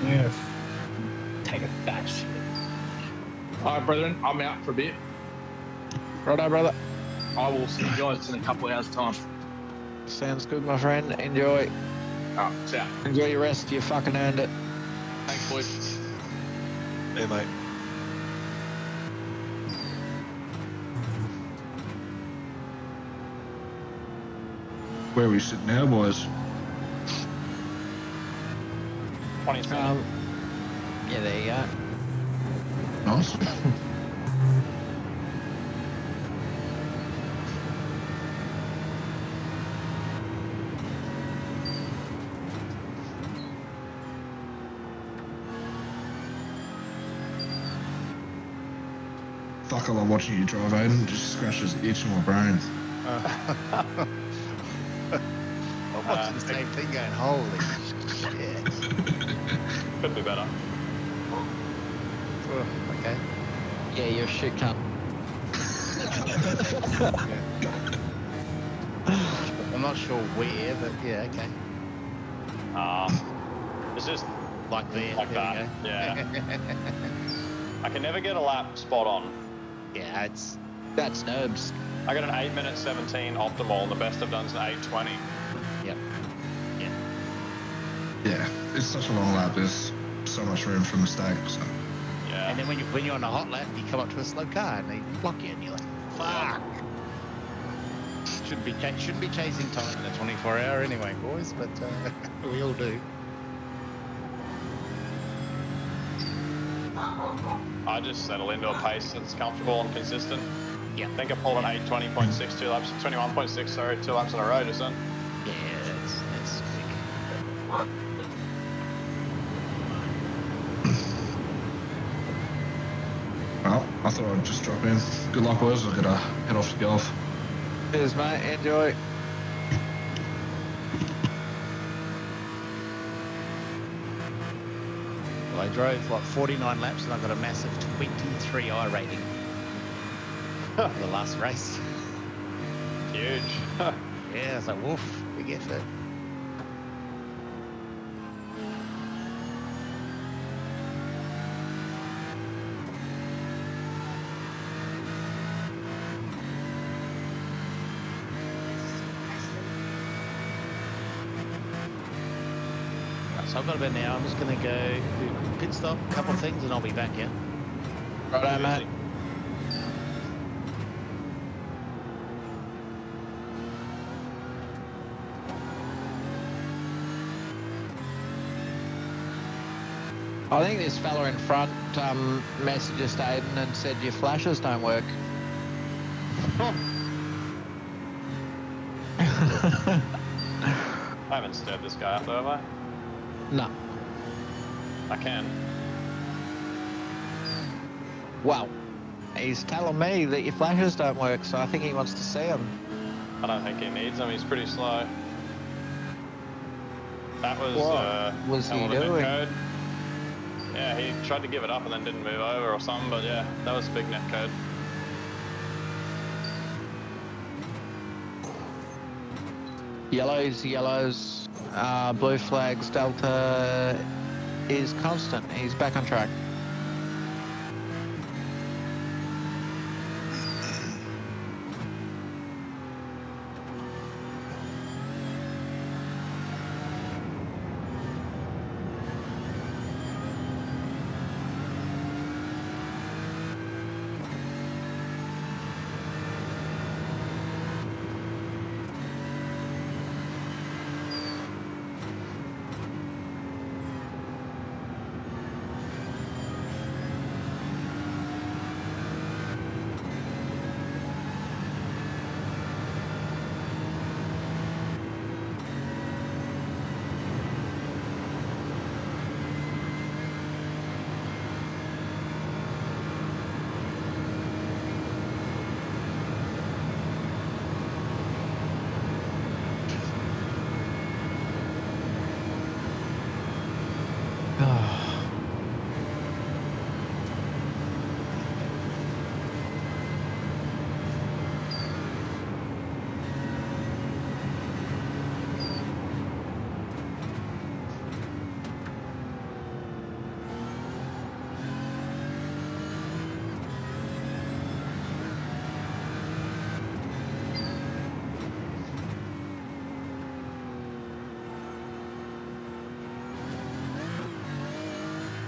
Yeah. Take a batch. Alright, brethren, I'm out for a bit. Righto, brother. I will see you guys in a couple of hours' time. Sounds good, my friend. Enjoy. Alright, see ya. Enjoy your rest. You fucking earned it. Thanks, boys. Yeah, mate. Where are we sitting now, boys? 27. Yeah, there you go. Nice. Fuck, I love watching you drive, Aiden. It just scratches the itch in my brain. I'm watching the same thing going, holy shit. Could be better. Okay. Yeah, you're a shit cunt. I'm not sure where, but yeah, okay. It's just Like there. like there that. we go. Yeah. I can never get a lap spot on. Yeah, That's nerves. I got an 8 minute 17 optimal, and the best I've done is an 8:20. yep. Yeah, it's such a long lap. There's so much room for mistakes. So. Yeah. And then when you're on a hot lap, you come up to a slow car and they block you, and you're like, fuck. Shouldn't be chasing time in a 24-hour anyway, boys, but we all do. I just settle into a pace that's comfortable and consistent. Yeah. I think I pulled an 8:20.6 2 laps, 21.6, sorry, 2 laps in a row just then. Yeah, that's sick. Well, I thought I'd just drop in. Good luck, boys. I've got to head off to golf. Cheers, mate. Enjoy. Well, I drove like 49 laps and I got a massive 23 I rating for the last race. Huge. Yeah, I was like, woof, big effort. So I've got about an hour. I'm just going to go do a pit stop, a couple of things, and I'll be back here. Righto, mate. I think this fella in front messaged us, Aiden, and said your flashes don't work. I haven't stirred this guy up though, have I? No. I can. Well, he's telling me that your flashes don't work, so I think he wants to see them. I don't think he needs them, he's pretty slow. That was, What was he hell of a net doing? code. Yeah, he tried to give it up and then didn't move over or something, but yeah, that was a big net code. Yellows, blue flags, Delta is constant. He's back on track.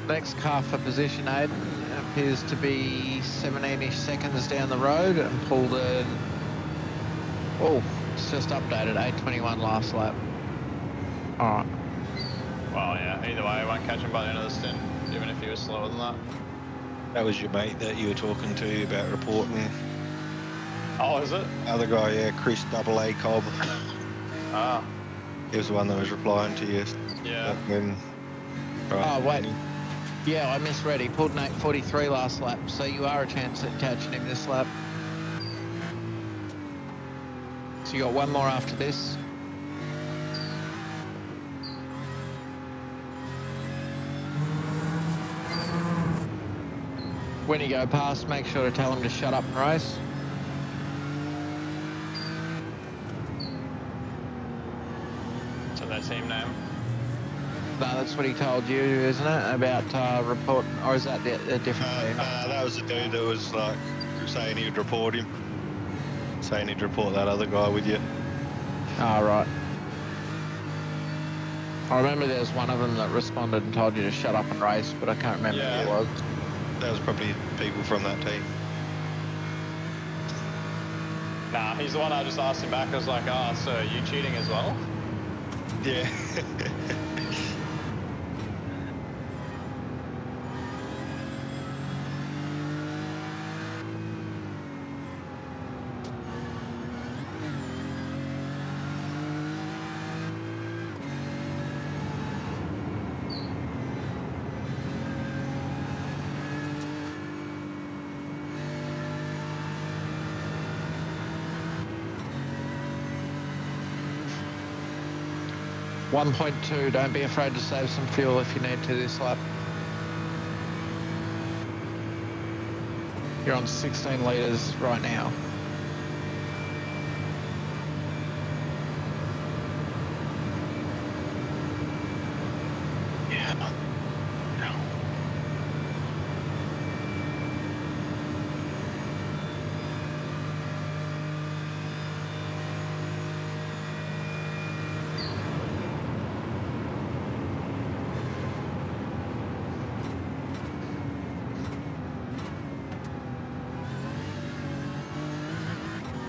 Next car for position, Aiden, appears to be 17-ish seconds down the road and pulled in. Oh, it's just updated, 8:21 last lap. Alright. Well, yeah, either way, I won't catch him by the end of the stint, even if he was slower than that. That was your mate that you were talking to about reporting. Oh, is it? Other guy, yeah, Chris AA Cobb. Ah. He was the one that was replying to you. Yeah. When, right, Oh, wait. Yeah, I misread. He pulled an 8:43 last lap, so you are a chance at catching him this lap. So you got one more after this. When you go past, make sure to tell him to shut up and race. So their team name? No, that's what he told you, isn't it? About reporting, or is that a different team? that was the dude that was like saying he'd report him. Saying he'd report that other guy with you. Oh, right. I remember there was one of them that responded and told you to shut up and race, but I can't remember who it was. That was probably people from that team. Nah, he's the one I just asked him back. I was like, oh, so are you cheating as well? Yeah. .2, don't be afraid to save some fuel if you need to this lap. You're on 16 litres right now. Yeah. No.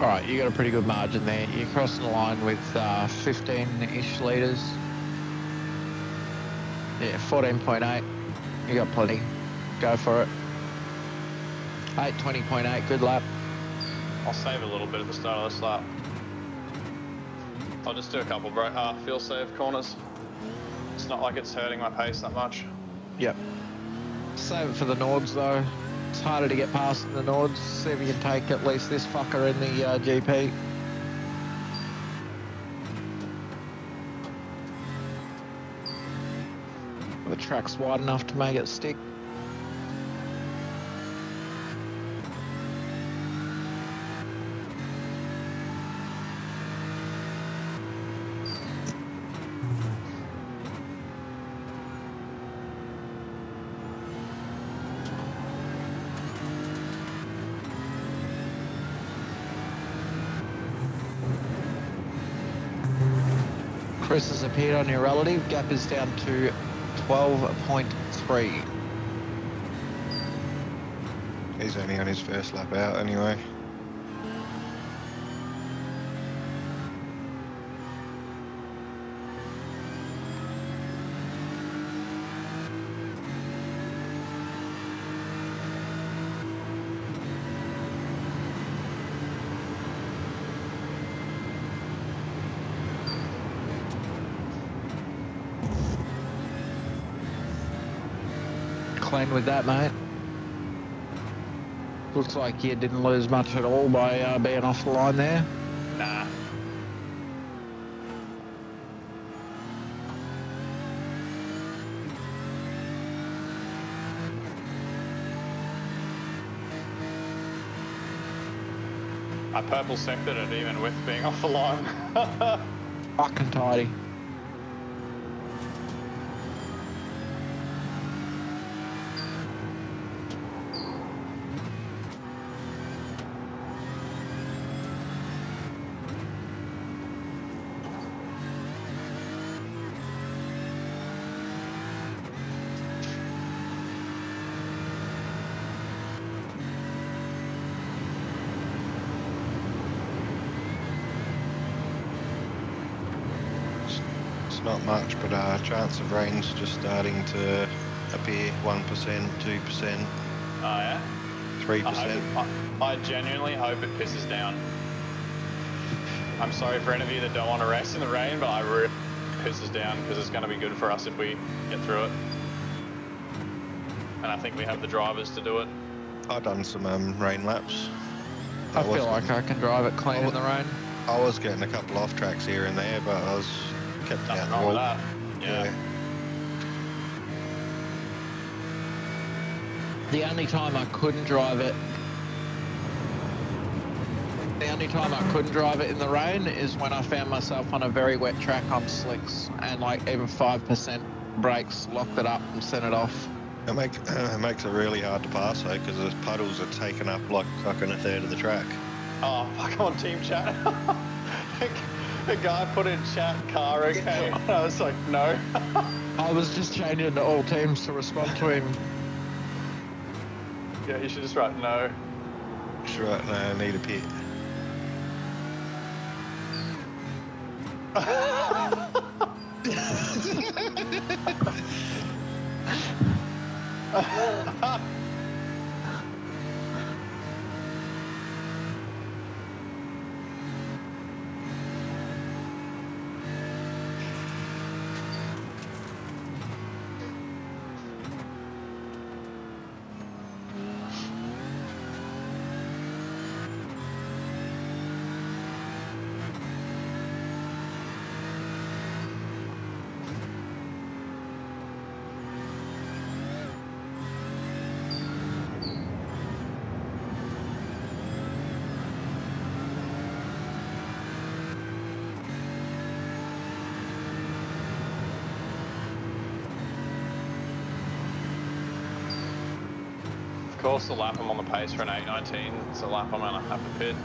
All right, you got a pretty good margin there. You're crossing the line with 15-ish litres. Yeah, 14.8. You got plenty. Go for it. 8:20.8, good lap. I'll save a little bit at the start of this lap. I'll just do a couple fuel save corners. It's not like it's hurting my pace that much. Yep. Save it for the Nords though. It's harder to get past in the Nords. See if you can take at least this fucker in the GP. The track's wide enough to make it stick. Chris has appeared on your relative. Gap is down to 12.3. He's only on his first lap out anyway. Clean with that, mate. Looks like you didn't lose much at all by being off the line there. Nah. I purple sectored it even with being off the line. Fucking tidy. Not much, but chance of rain's just starting to appear. 1%, 2%. Oh yeah? 3%. I genuinely hope it pisses down. I'm sorry for any of you that don't want to race in the rain, but I really hope it pisses down because it's going to be good for us if we get through it. And I think we have the drivers to do it. I've done some rain laps. I feel like I can drive it clean in the rain. I was getting a couple off tracks here and there, but I was kept Nothing out the wrong wall. with that. Yeah. The only time I couldn't drive it in the rain is when I found myself on a very wet track on slicks and like even 5% brakes locked it up and sent it off. It makes it really hard to pass though, because the puddles are taking up like fucking a third of the track. Oh, fuck on team chat. The guy put in chat, car okay? And I was like, no. I was just changing to all teams to respond to him. Yeah, you should just write no. Just right now, I need a pit. Of course, the lap I'm on the pace for an 8:19. It's a lap I'm gonna have to pit.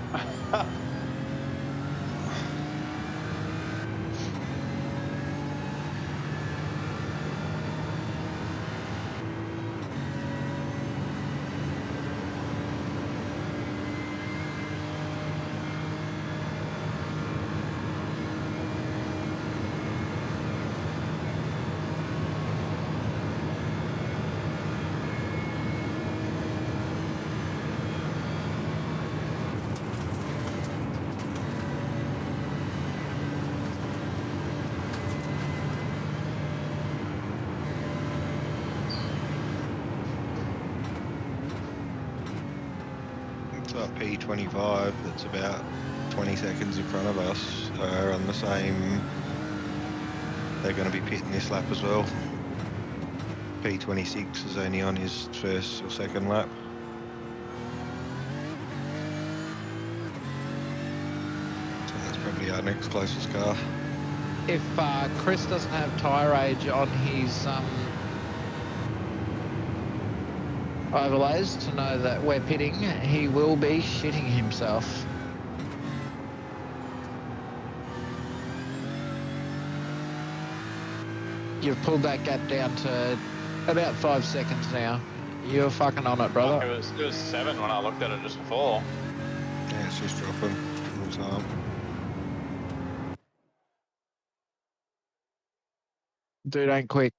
That P25 that's about 20 seconds in front of us are on the same. They're going to be pitting this lap as well. P26 is only on his first or second lap. So that's probably our next closest car. If Chris doesn't have tyre age on his overlays to know that we're pitting, he will be shitting himself. You've pulled that gap down to about 5 seconds now. You're fucking on it, brother. It was 7 when I looked at it just before. Yeah, it's just dropping all the time. Dude ain't quick.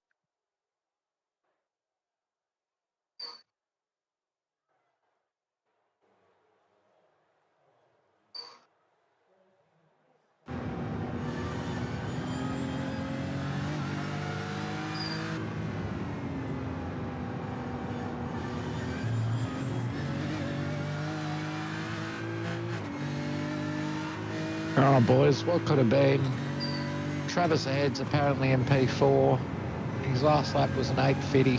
Oh, boys, what could have been? Travis ahead's apparently in P4. His last lap was an 8:50.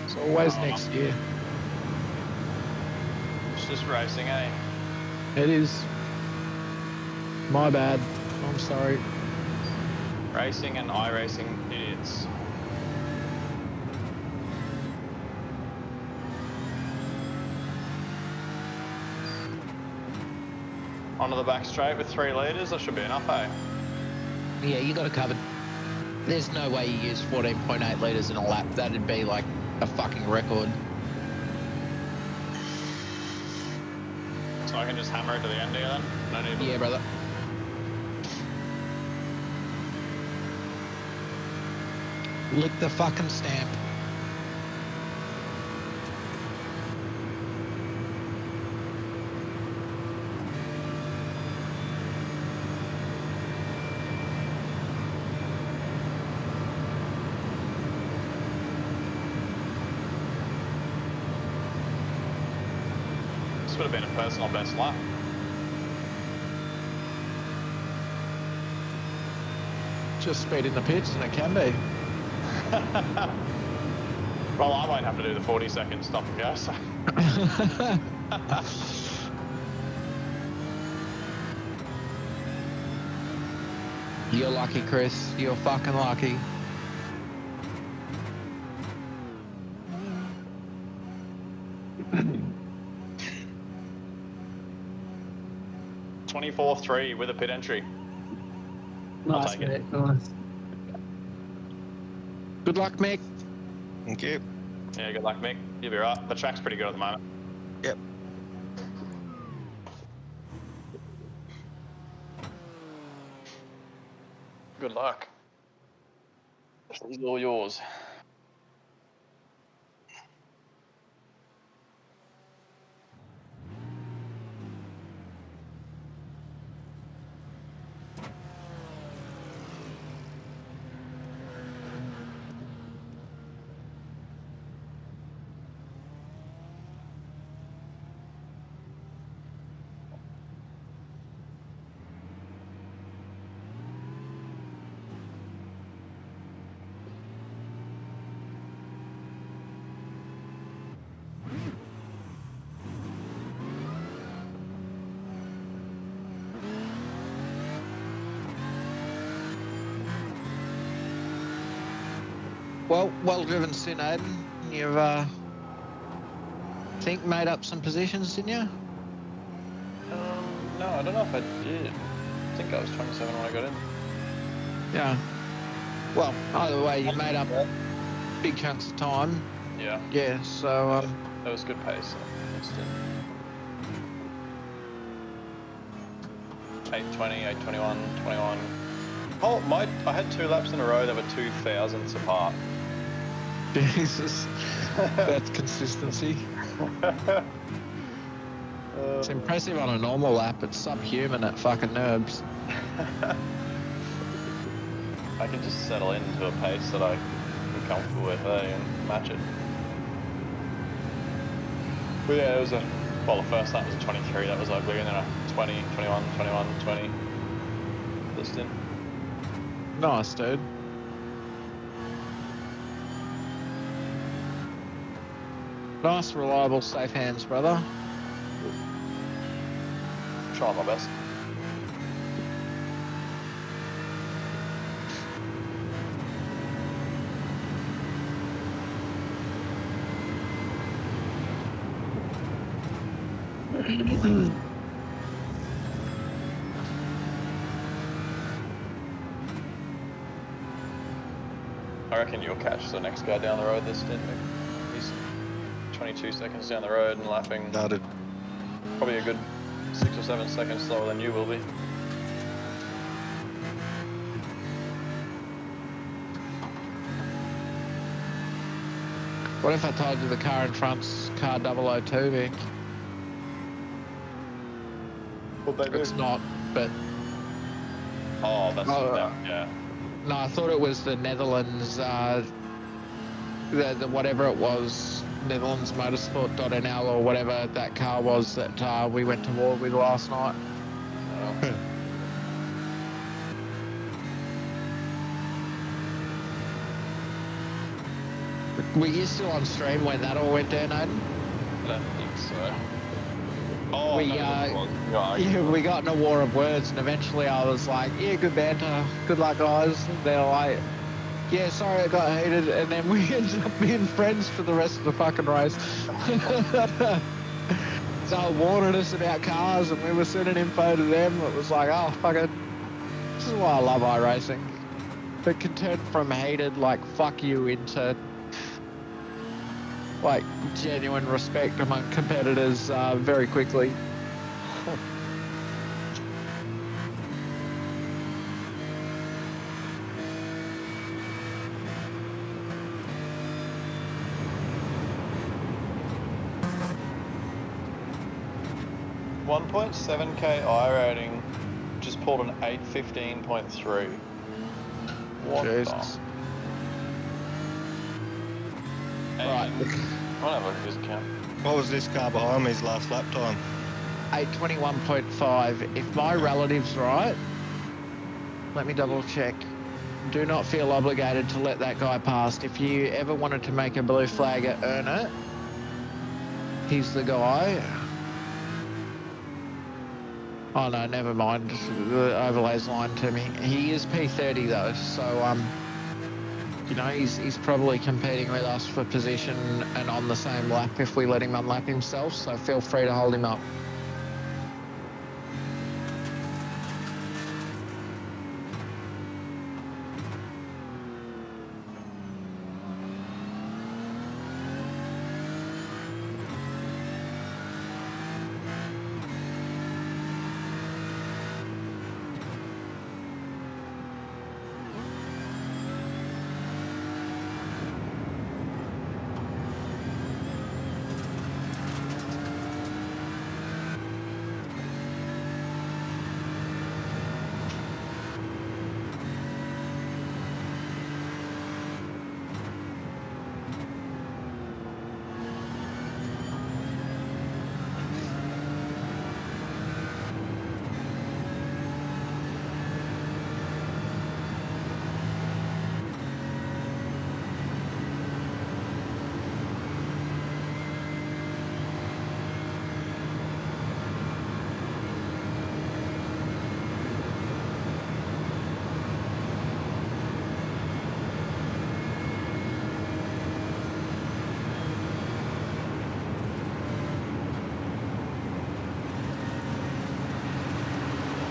It's always next year. It's just racing, eh? It is. My bad. I'm sorry. Racing and iRacing idiots. Onto the back straight with 3 litres, that should be enough, eh? Yeah, you got it covered. There's no way you use 14.8 litres in a lap. That'd be like a fucking record. So I can just hammer it to the end here then? No need to... Yeah, brother. Lick the fucking stamp. This would have been a personal best lap. Just speed in the pits and it can be. Well, I won't have to do the 40-second stop and go, so... You're lucky, Chris. You're fucking lucky. (24.3) with a pit entry. I'll Nice, take it. mate. Nice. Good luck, Mick. Thank you. Yeah, good luck, Mick. You'll be right. The track's pretty good at the moment. Yep. Good luck. This is all yours. Well driven, Sin Aiden. You've, think made up some positions, didn't you? No, I don't know if I did. I think I was 27 when I got in. Yeah. Well, either way, you made up big chunks of time. Yeah. Yeah, so, That was good pace. 8:20, 8:21, 21. Oh, I had 2 laps in a row that were 2,000ths apart. Jesus. That's consistency. It's impressive on a normal lap. It's subhuman at fucking Nurbs. I can just settle into a pace that I'm comfortable with, and match it. But yeah, it was the first lap was a 23, that was ugly, and then a 20, 21, 21, 20. Just in. Nice, dude. Nice, reliable, safe hands, brother. Trying my best. I reckon you'll catch the next guy down the road this stint. He's 22 seconds down the road and lapping. Noted. Probably a good 6 or 7 seconds slower than you will be. What if I told you the car in front's car 002, Vic? What'd they do? It's not, but... Oh, that's yeah. No, I thought it was the Netherlands, the whatever it was, Netherlands Motorsport.nl or whatever that car was that we went to war with last night. Oh. Were you still on stream when that all went down, Aiden? I don't think so. Oh, we got in a war of words, and eventually I was like, yeah, good banter, good luck, guys. And they're like, yeah, sorry I got heated, and then we ended up being friends for the rest of the fucking race. So they warning us about cars, and we were sending info to them. It was like, oh, fucking, this is why I love iRacing. It can turn from hated, like, fuck you, into like genuine respect among competitors very quickly. .7k I rating, just pulled an 8:15.3. What Jesus. Right. I'll have a look at his account. What was this car behind me's last lap time? 8:21.5. If my relative's right, let me double check. Do not feel obligated to let that guy past. If you ever wanted to make a blue flagger earn it, he's the guy. Oh no, never mind. The overlay's lying to me. He is P30 though, so you know, he's probably competing with us for position and on the same lap if we let him unlap himself, so feel free to hold him up.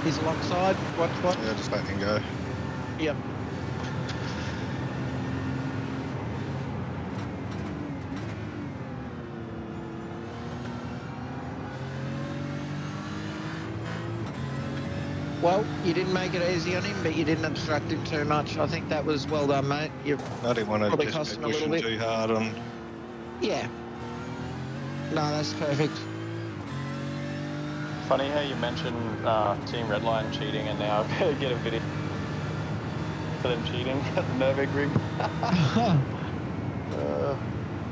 He's alongside. Watch. Yeah, just let him go. Yep. Well, you didn't make it easy on him, but you didn't obstruct him too much. I think that was well done, mate. You I didn't want to probably just cost be him a little pushing bit. too hard on. Yeah. No, that's perfect. Funny how you mentioned Team Redline cheating and now get a video for them cheating at the Nürburgring.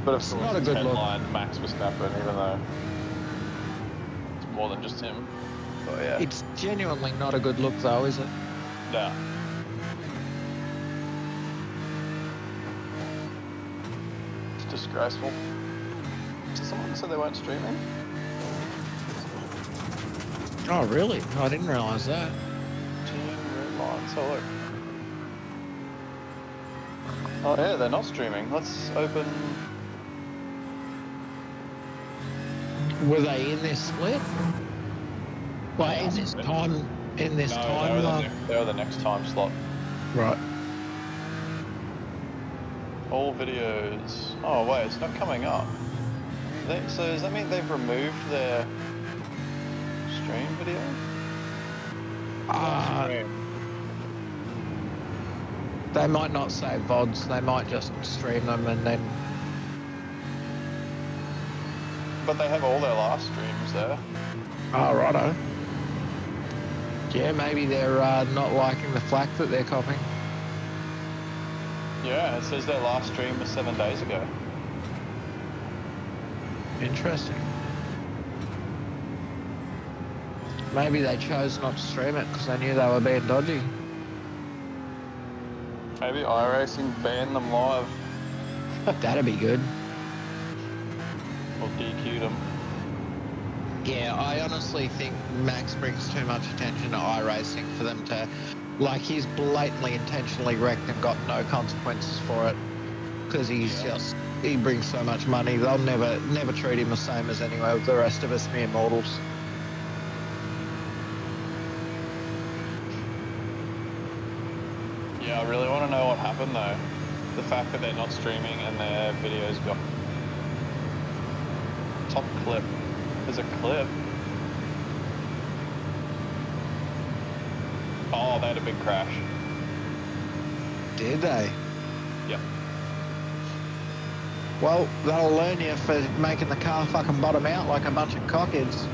But of course, not a it's good look. headline Max Verstappen, even though it's more than just him. But yeah. It's genuinely not a good look, though, is it? No. It's disgraceful. So someone said they weren't streaming? Oh, really? I didn't realise that. Team Redline, so look. Oh yeah, they're not streaming. Let's open... Were they in this split? Well, in this time... In this no, time... they were the next time slot. Right. All videos... Oh wait, it's not coming up. So does that mean they've removed their stream video? They might not say VODs, they might just stream them and then... But they have all their last streams there. Oh, righto. Yeah, maybe they're not liking the flack that they're copying. Yeah, it says their last stream was 7 days ago. Interesting. Maybe they chose not to stream it because they knew they were being dodgy. Maybe iRacing banned them live. That'd be good. Or DQ'd them. Yeah, I honestly think Max brings too much attention to iRacing for them to... Like, he's blatantly intentionally wrecked and got no consequences for it. Because he's just... He brings so much money. They'll never treat him the same as anyway with the rest of us mere mortals. Yeah, I really want to know what happened though. The fact that they're not streaming and their videos got... Top clip. There's a clip. Oh, they had a big crash. Did they? Yep. Well, that'll learn you for making the car fucking bottom out like a bunch of cockheads.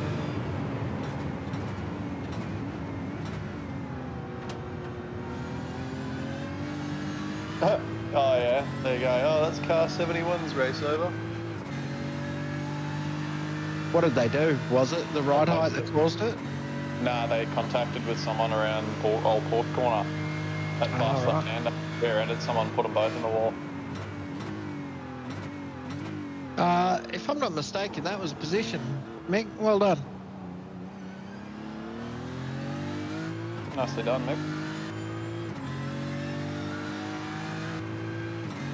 Oh yeah, there you go. Oh, that's car 71's race over. What did they do? Was it the ride height that caused it? Nah, they contacted with someone around Old Port Corner. At fast left hander. Rear-ended someone, put them both in the wall. If I'm not mistaken, that was a position. Mick, well done. Nicely done, Mick.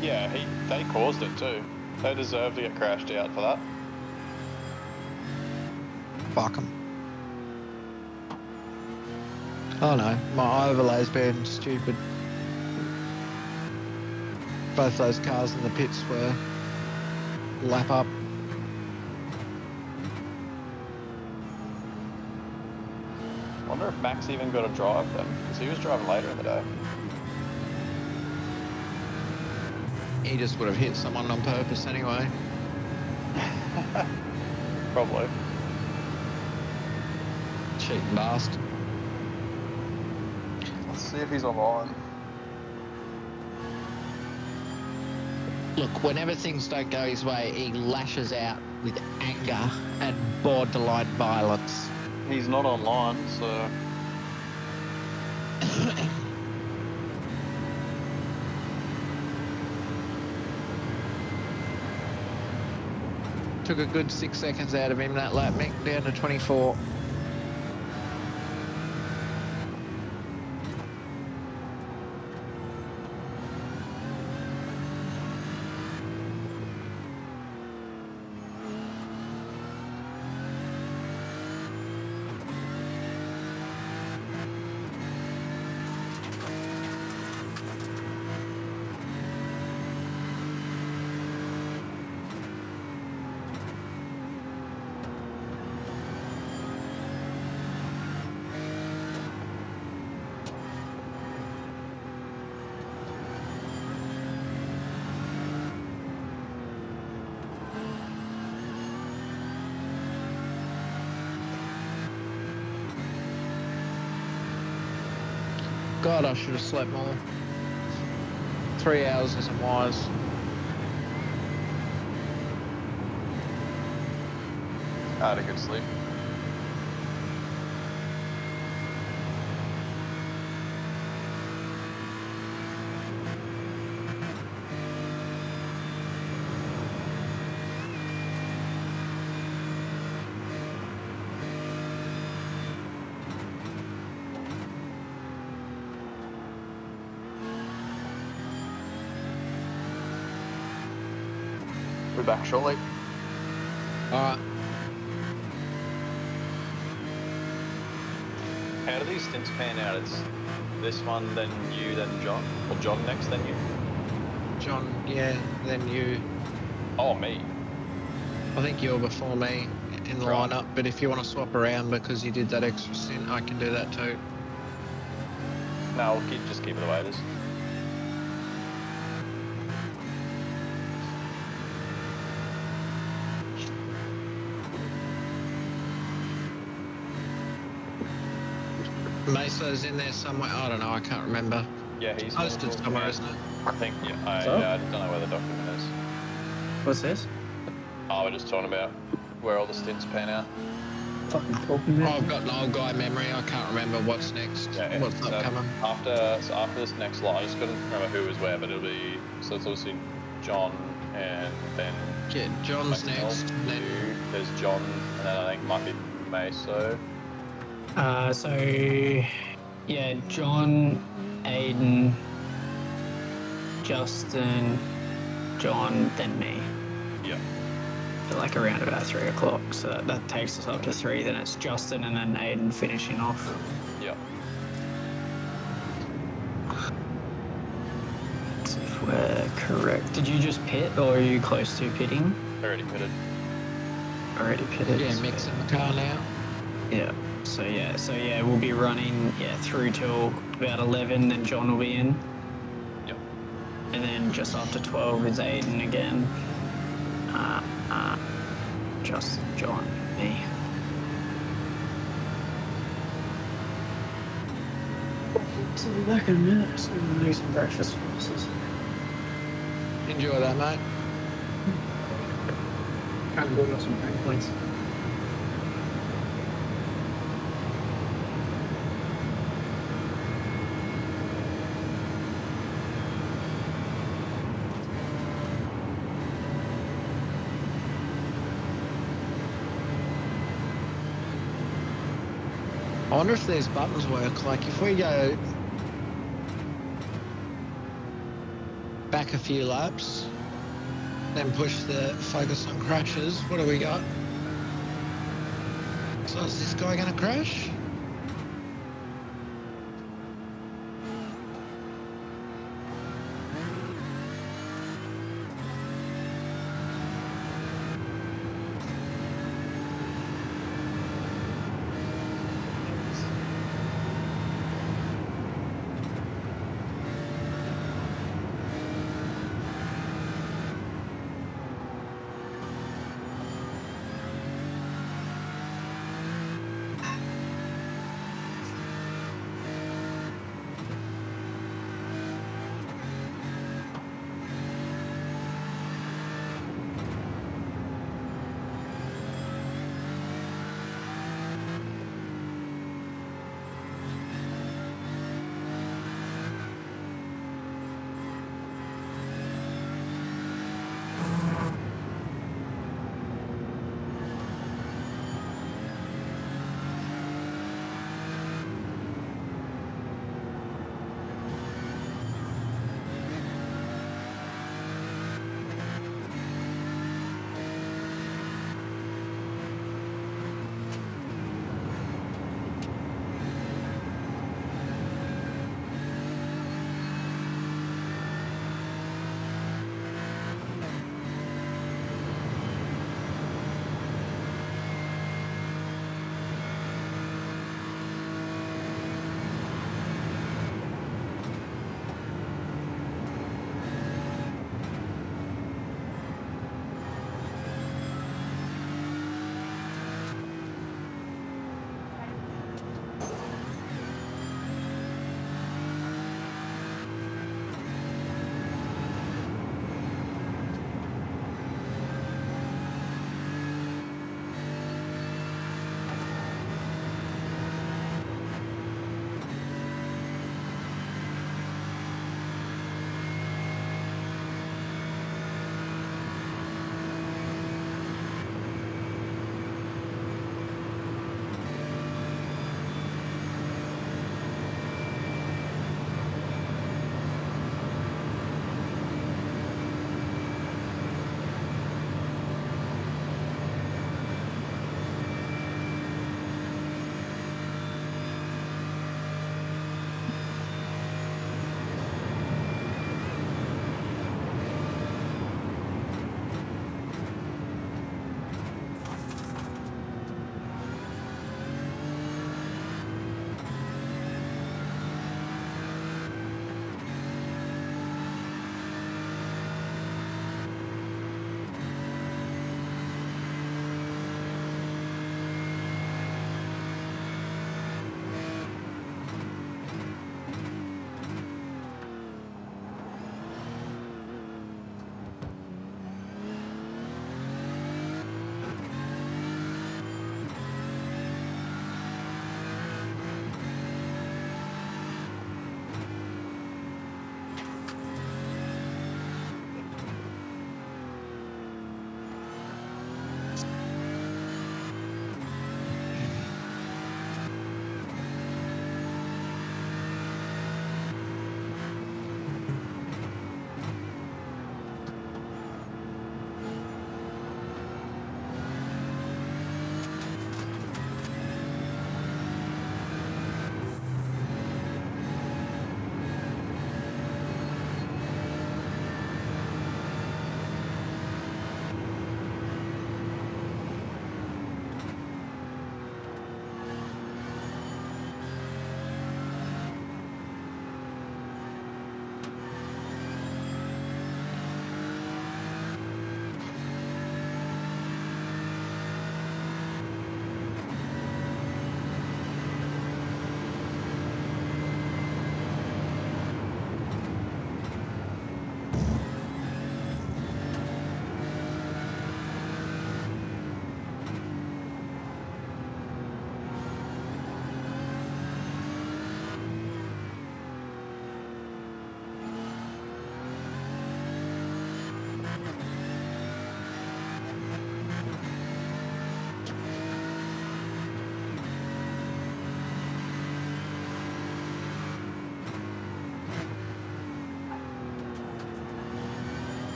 Yeah, they caused it too. They deserve to get crashed out for that. Fuck 'em. Oh no, my overlay's been stupid. Both those cars in the pits were lap up. Wonder if Max even got a drive then, because he was driving later in the day. He just would have hit someone on purpose anyway. Probably. Cheating bastard. Let's see if he's online. Look, whenever things don't go his way, he lashes out with anger and borderline violence. He's not online, so... Took a good 6 seconds out of him that lap, Mick, down to 24. God, I should have slept more. 3 hours isn't wise. I had a good sleep. We're back shortly. Alright. How do these stints pan out? It's this one, then you, then John? Or John next, then you? John, yeah, then you. Oh, me. I think you're before me in the Right. lineup, but if you want to swap around because you did that extra stint, I can do that too. No, we'll just keep it the way it is. Meso's in there somewhere. I don't know. I can't remember. Yeah, he's posted somewhere, isn't it? I think. Yeah, I don't know where the document is. What's this? Oh, we're just talking about where all the stints pan out. Fucking talking about. I've got an old guy memory. I can't remember what's next. Yeah, What's so upcoming. after this next line, I just couldn't remember who was where, but it'll be so it's obviously John and then Yeah, John's myself, next. And then you, there's John, and then I think it might be Meso. So yeah, John, Aiden, Justin, John, then me. Yeah. So like around about 3 o'clock. So that takes us up to 3. Then it's Justin and then Aiden finishing off. Yeah. If we're correct. Did you just pit or are you close to pitting? Already pitted. Already pitted. yeah, mixing the car now. Yeah. So yeah, we'll be running through till about 11. Then John will be in. Yep. And then just after 12 is Aiden again. Justin, John, me. So we'll be back in a minute. So we'll do some breakfast for us. Enjoy that, mate. Kind of build up some brain points. I wonder if these buttons work. Like if we go back a few laps, then push the focus on crashes, what do we got? So is this guy gonna crash?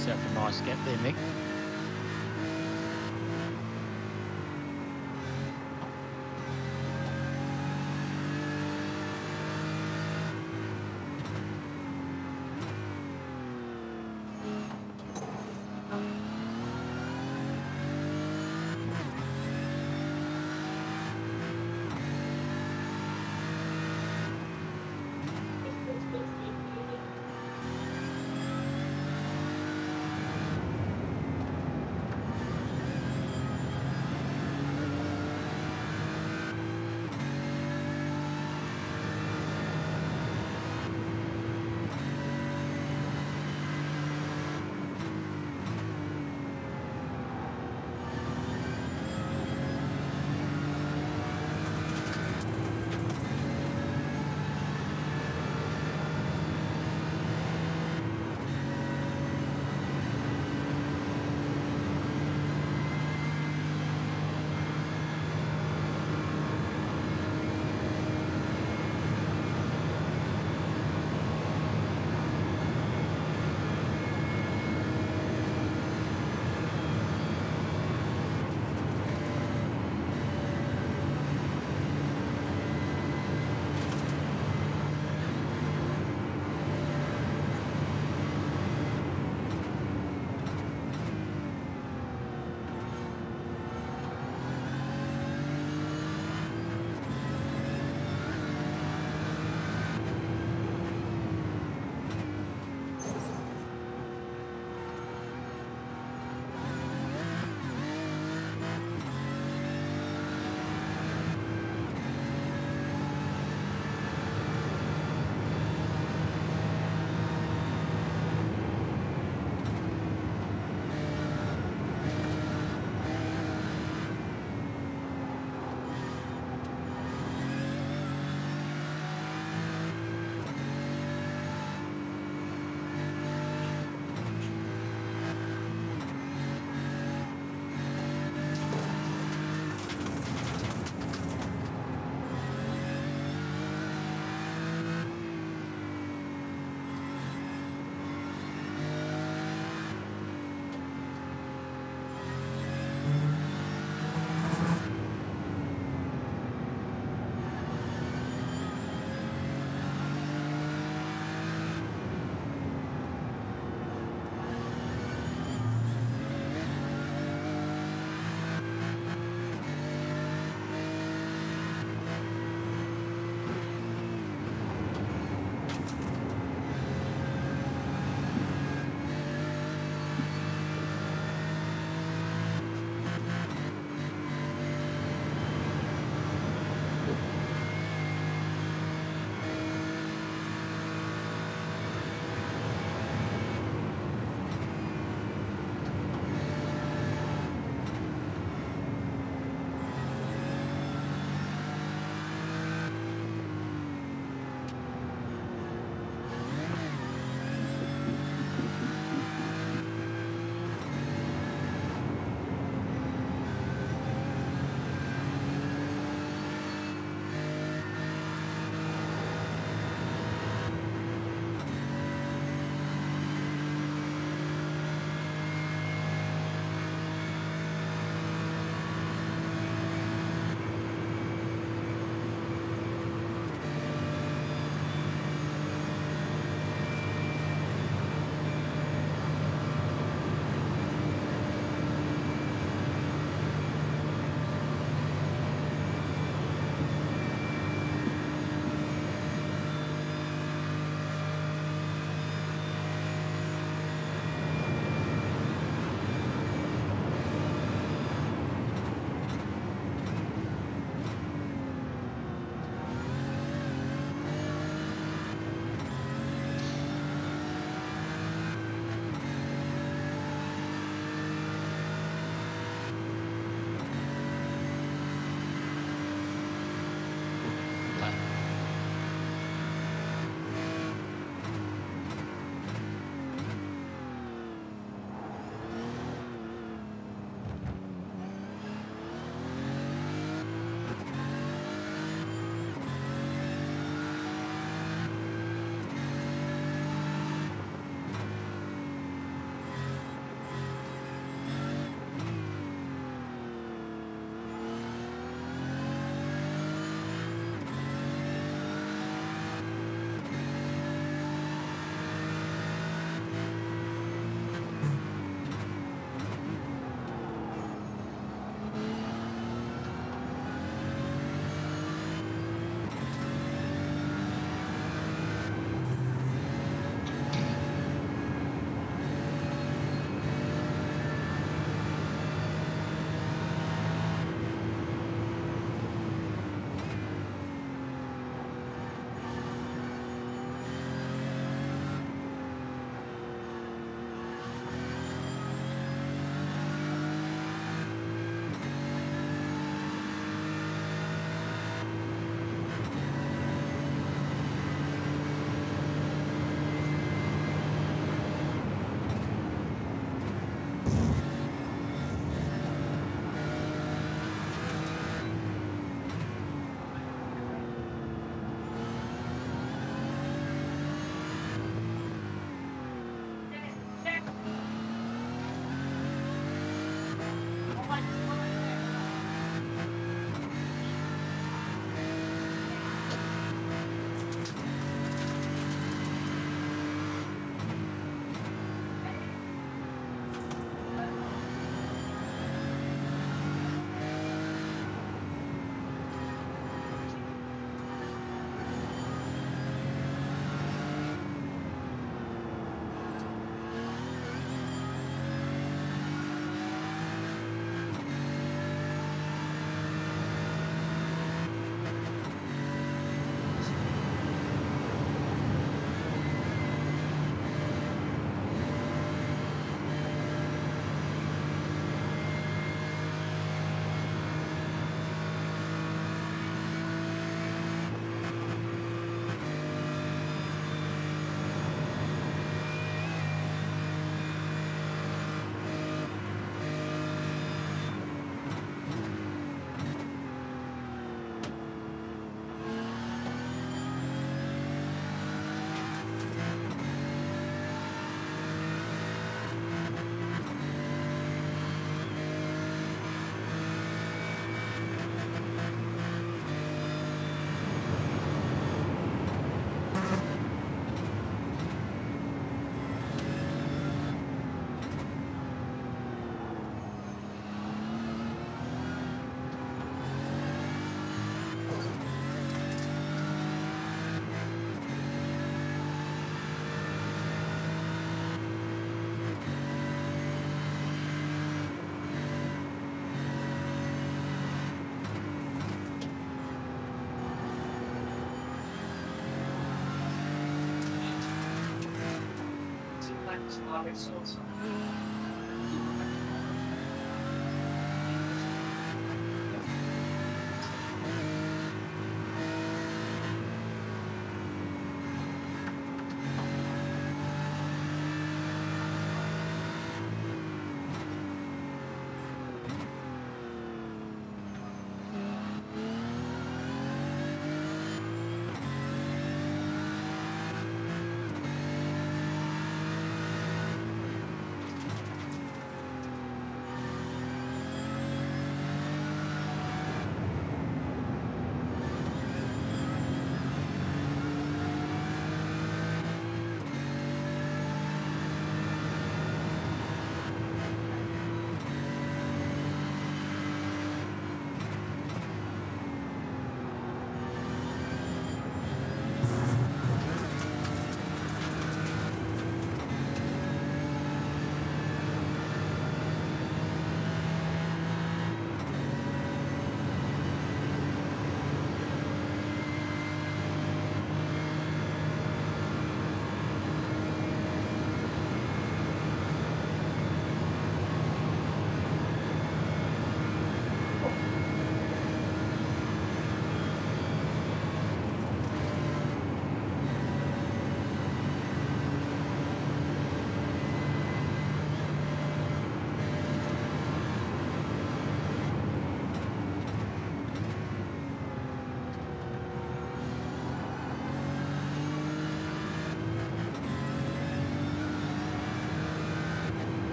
yourself a nice gap there, Mick.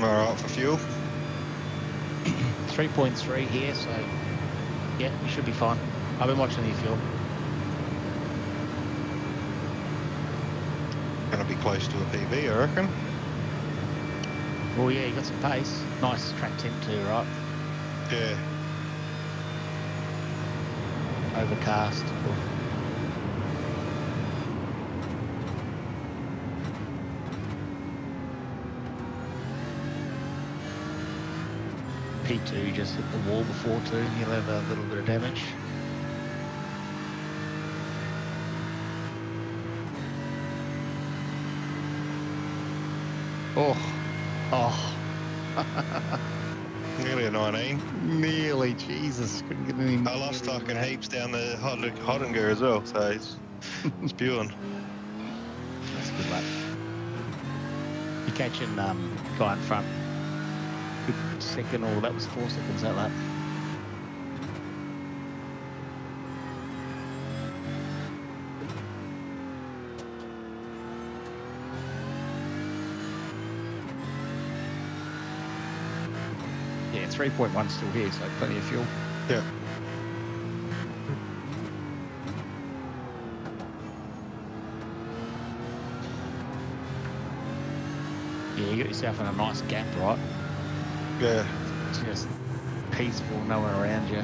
Alright for fuel. 3.3 here, so yeah, we should be fine. I've been watching the fuel. Gonna be close to a PB, I reckon. Oh yeah, you got some pace. Nice track temp too, right? Yeah. Overcast. P2 just hit the wall before too, he'll have a little bit of damage. Oh. Nearly a 19. Nearly, Jesus. Couldn't get any. I lost fucking heaps down the Hodinger as well, so it's spewing. That's good luck. You're catching guy in front. Good second, or that was 4 seconds, that lap. Yeah, 3.1 still here, so plenty of fuel. Yeah. Yeah, you got yourself in a nice gap, right? Yeah. Just peaceful, no one around you.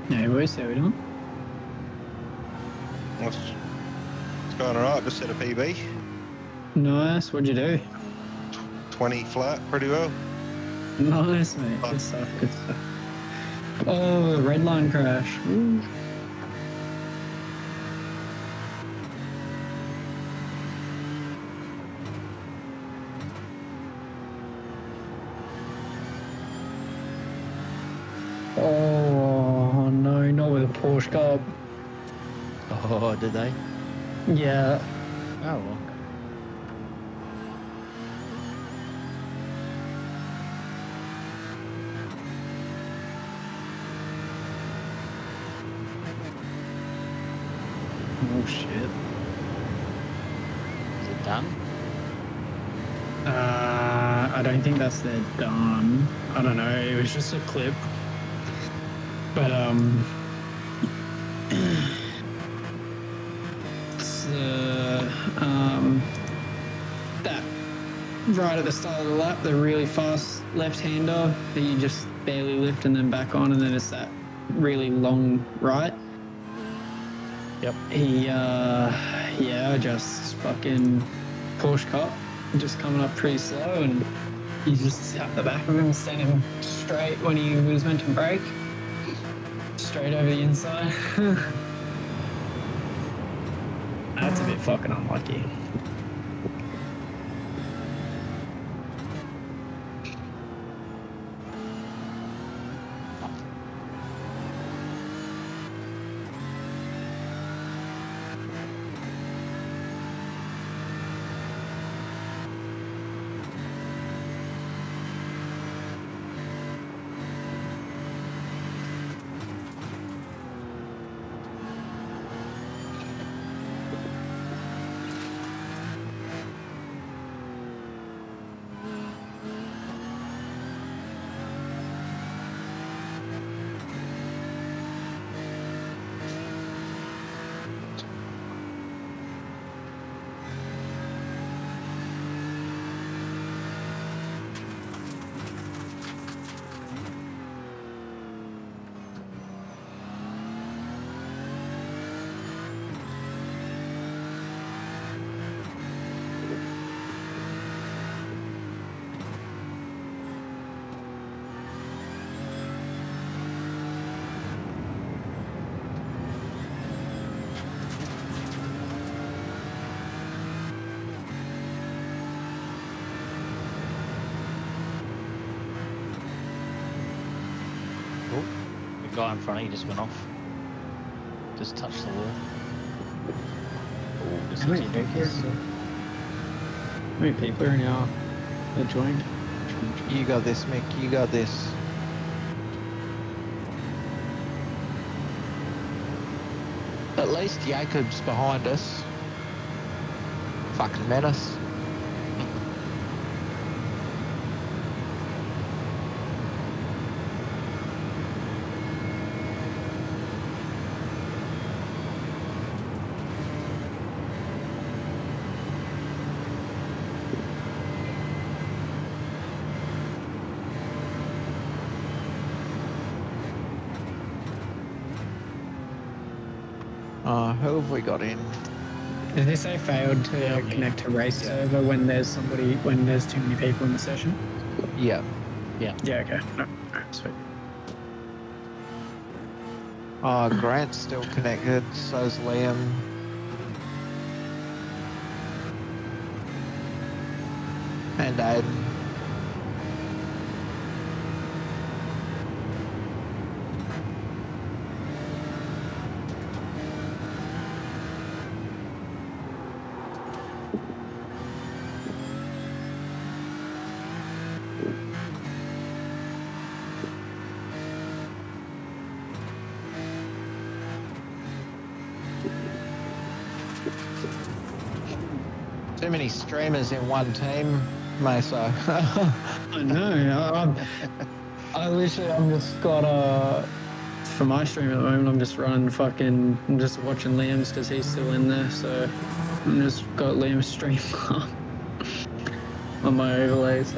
No worries, how we doing? It's going alright, just set a PB. Nice, what'd you do? 20 flat, pretty well. Nice, mate. Good stuff, good stuff. Oh, red line crash. Ooh. Oh, no, not with a Porsche car. Oh, did they? Yeah. Oh, well. Oh, shit. Is it done? I don't think that's their done. I don't know, it was just a clip. But, it's, that right at the start of the lap, the really fast left-hander that you just barely lift and then back on, and then it's that really long right. Yep. He, yeah, just fucking Porsche cop, just coming up pretty slow, and he just tapped the back of him, sent him straight when he was meant to brake. Straight over the inside. That's a bit fucking unlucky. The guy in front of you just went off. Just touched the wall. Oh, just How many people are now joined? You got this, Mick. You got this. At least Jacob's behind us. Fucking menace. Who have we got in? Did they say failed to connect to race server when there's too many people in the session? Yeah. Yeah, okay. No, sweet. Grant's still connected, so's Liam. And Aiden. Too many streamers in one team, Meso. I know. I'm just got for my stream at the moment, I'm just I'm just watching Liam's because he's still in there, so I'm just got Liam's stream on my overlays.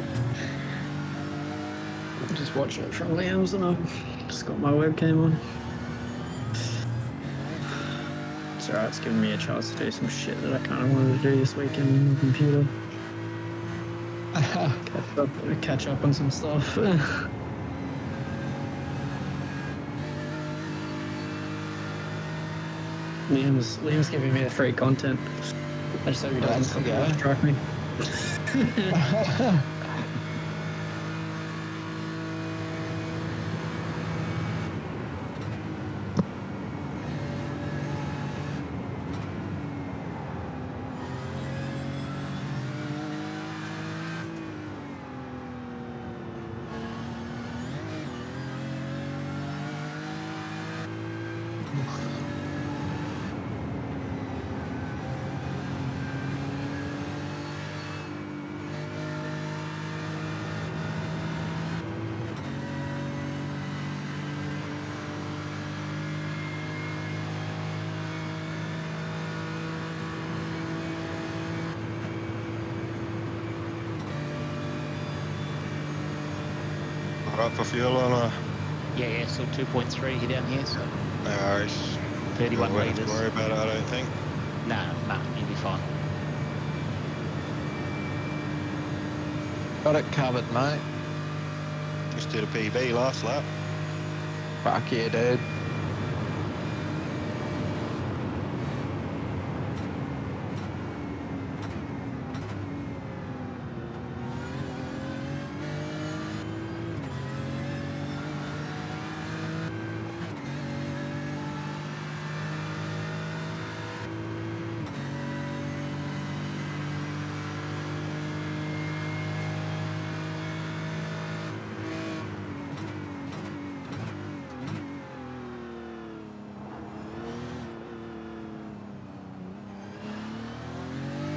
I'm just watching it from Liam's and I've just got my webcam on. It's alright, it's giving me a chance to do some shit that I kind of wanted to do this weekend on the computer. Catch up on some stuff. Liam's giving me the free content. I just hope he doesn't strike me. Right for fuel on a... Yeah, still 2.3 here down here, so... No worries. 31 We won't litres. worry about it, I don't think. Nah, you'll be fine. Got it covered, mate. Just did a PB last lap. Fuck yeah, dude.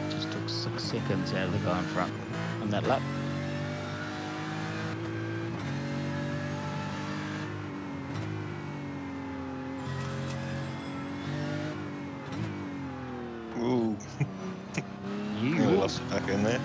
Just took 6 seconds out of the guy in front on that lap. Ooh. You lost it back in there.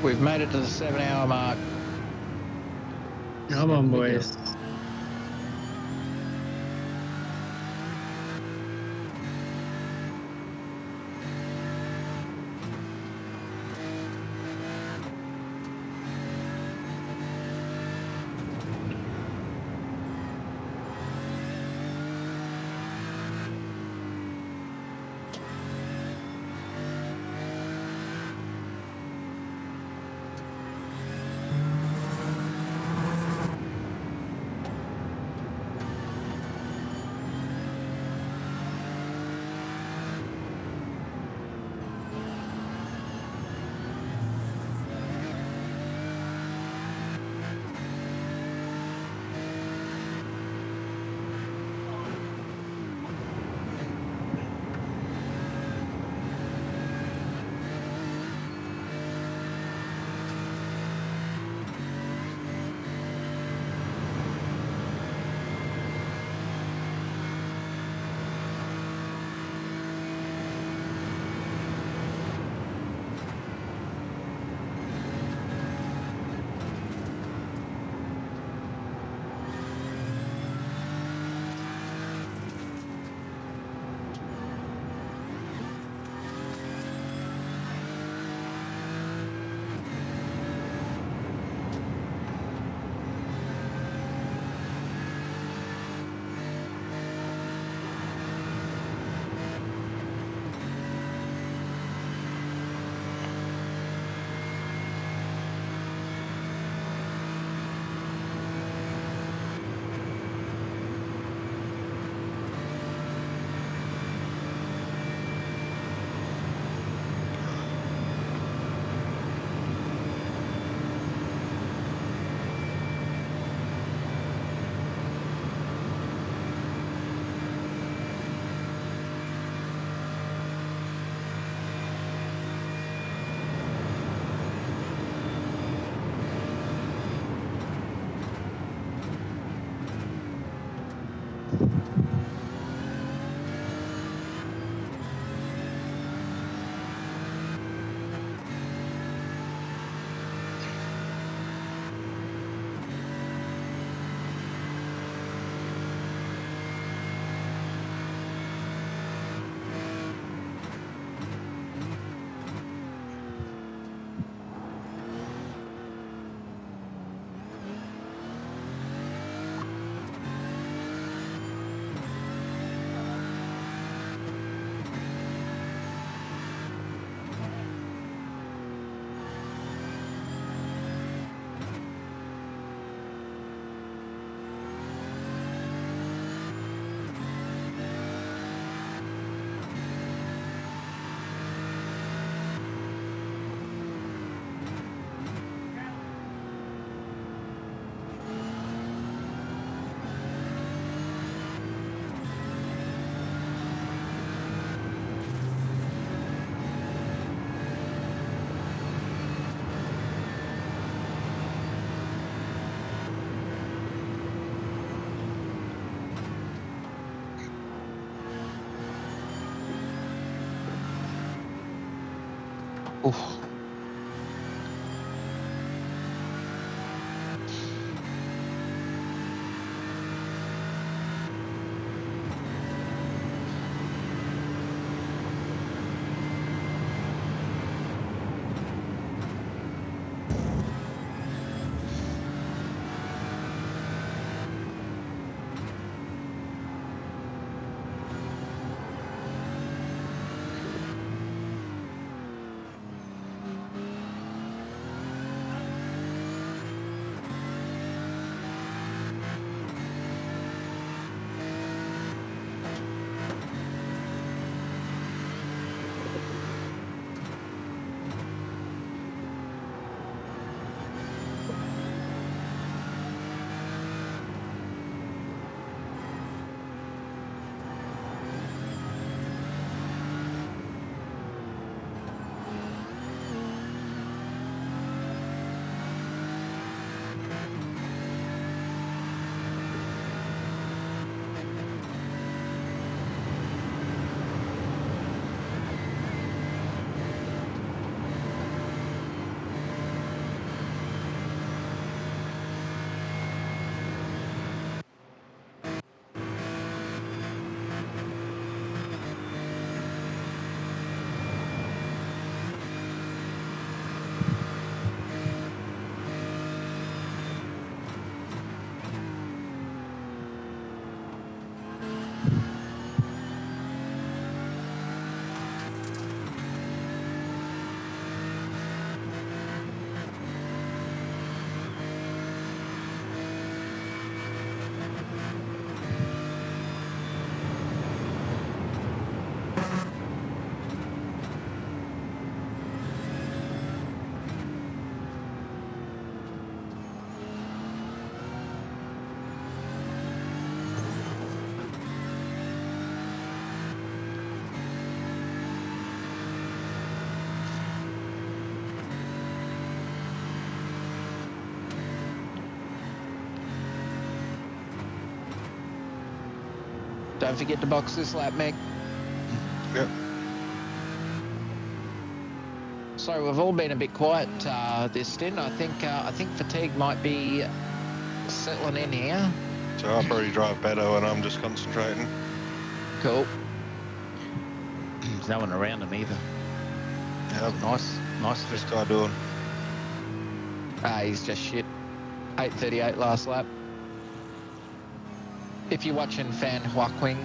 We've made it to the 7-hour mark. Come on, boys. Oof. Don't forget to box this lap, Mick. Yep. So we've all been a bit quiet this stint. I think fatigue might be settling in here. So I probably drive better when I'm just concentrating. Cool. There's no one around him either. Yeah, Nice. this guy doing. He's just shit. 8:38 last lap. If you're watching Fan Huaquing,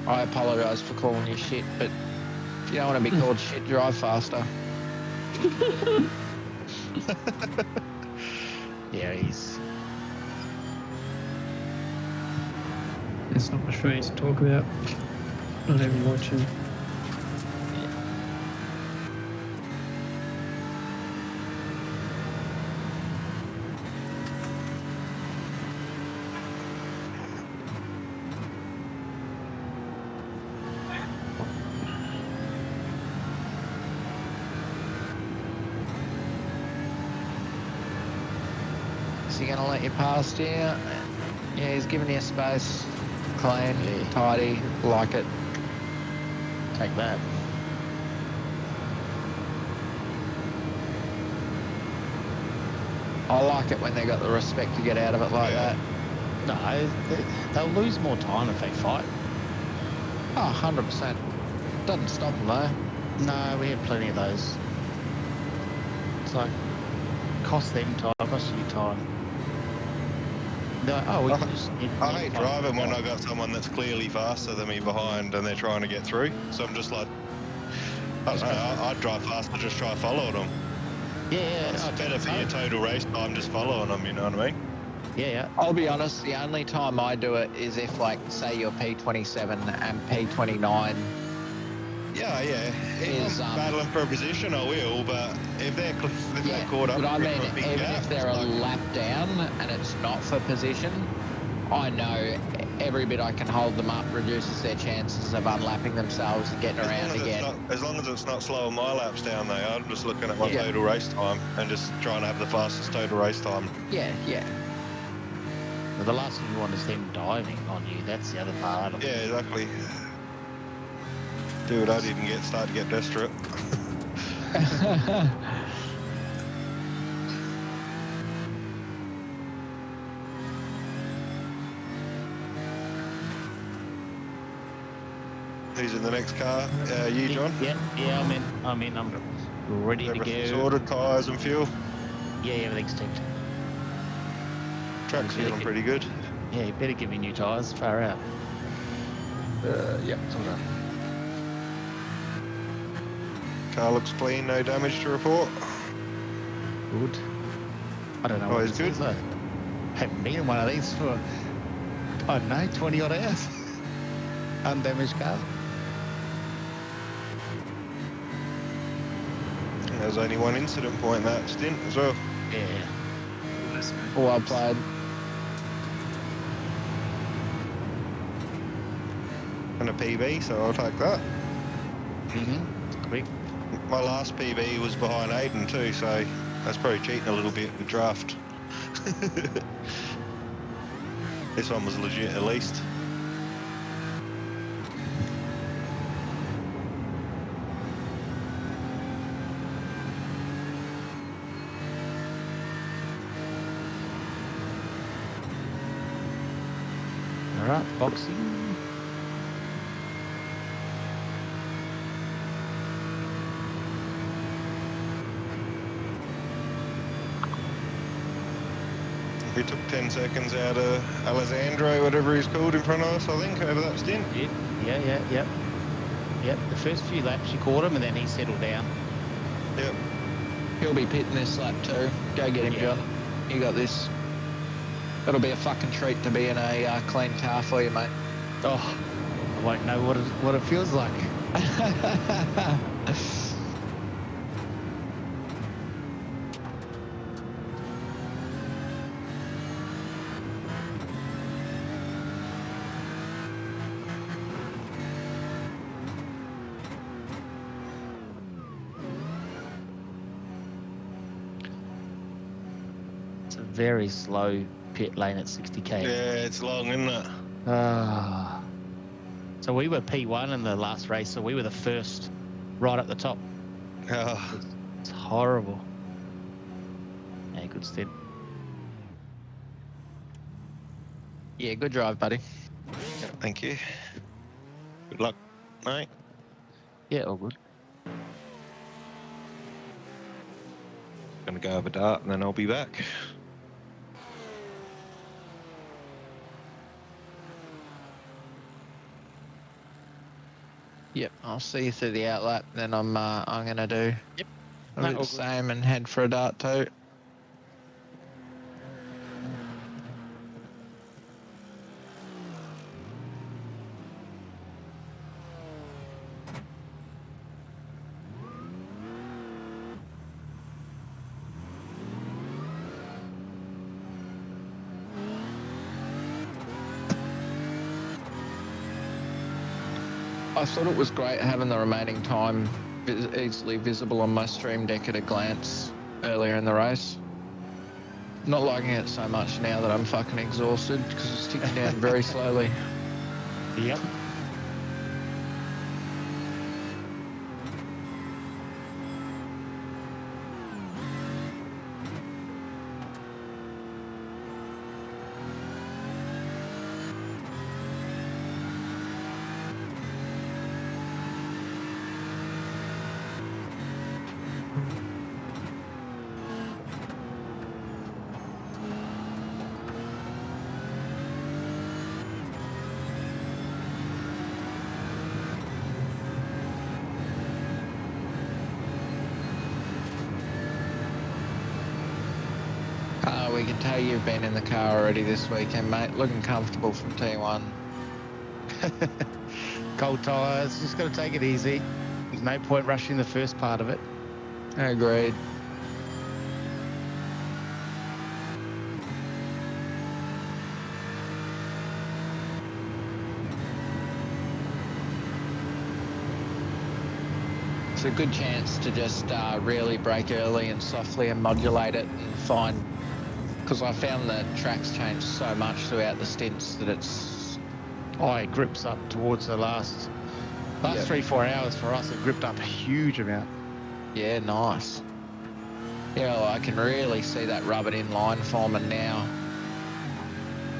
I apologise for calling you shit, but if you don't want to be called shit, drive faster. Yeah, he's. There's not much for me to talk about. Not even watching. Is he going to let you past here? Yeah, he's giving you space. Clean, tidy, like it. Take that. I like it when they got the respect to get out of it like that. No, they'll lose more time if they fight. Oh, 100%. Doesn't stop them though. No, we had plenty of those. It's like, cost them time, cost you time. They're like, oh, we can just... I hate driving when I got someone that's clearly faster than me behind and they're trying to get through. So I'm just like, I don't know, I'd drive faster, just try following them. Yeah, It's better for your total race time just following them, you know what I mean? Yeah. I'll be honest, the only time I do it is if, like, say you're P27 and P29. Yeah. If I'm battling for a position, I will, but if they're caught up... But I mean, a big even gap, if they're a lap down and it's not for position, I know every bit I can hold them up reduces their chances of unlapping themselves and getting around again. As long as it's not slowing my laps down, though, I'm just looking at my total race time and just trying to have the fastest total race time. Yeah. But the last thing you want is them diving on you. That's the other part of it. Yeah, exactly. Dude, I didn't start to get desperate. Who's in the next car? You, John? Yeah, I'm in. I'm ready to Everything's go. ordered, tyres and fuel. Yeah, everything's ticked. Track's feeling pretty good. Yeah, you better give me new tyres. Far out. Yep, it's all done. Car looks clean, no damage to report. Good. I don't know what Always this good. is, though. Haven't been in one of these for, I don't know, 20 odd hours. Undamaged car. There's only one incident point that stint as well. Yeah. Well played. And a PB, so I'll take that. Quick. My last PB was behind AIDAN too, so that's probably cheating a little bit with draft. This one was legit at least. Alright, boxing. We took 10 seconds out of Alessandro, whatever he's called, in front of us, I think, over that stint. Yep. The first few laps you caught him and then he settled down. Yep. He'll be pitting this lap too. Go get him, John. You got this. It'll be a fucking treat to be in a clean car for you, mate. Oh, I won't know what it feels like. It's a very slow pit lane at 60k. Yeah, it's long, isn't it? So we were P1 in the last race, so we were the first right at the top. Oh, It's horrible. Yeah, good stint. Yeah, good drive, buddy. thank you. Good luck, mate. Yeah, all good. Gonna go have a dart and then I'll be back. Yep, I'll see you through the outlap. Then I'm gonna do No, a all bit good. the same and head for a dart too. I thought it was great having the remaining time easily visible on my stream deck at a glance earlier in the race. Not liking it so much now that I'm fucking exhausted because it's ticking down very slowly. Yep. We can tell you've been in the car already this weekend, mate. Looking comfortable from T1. Cold tyres, just got to take it easy. There's no point rushing the first part of it. Agreed. It's a good chance to just really brake early and softly and modulate it and find, because I found the tracks change so much throughout the stints that it's... Oh, it grips up towards the last Yeah. 3-4 hours for us. It gripped up a huge amount. Yeah, nice. Yeah, well, I can really see that rubber in line forming now.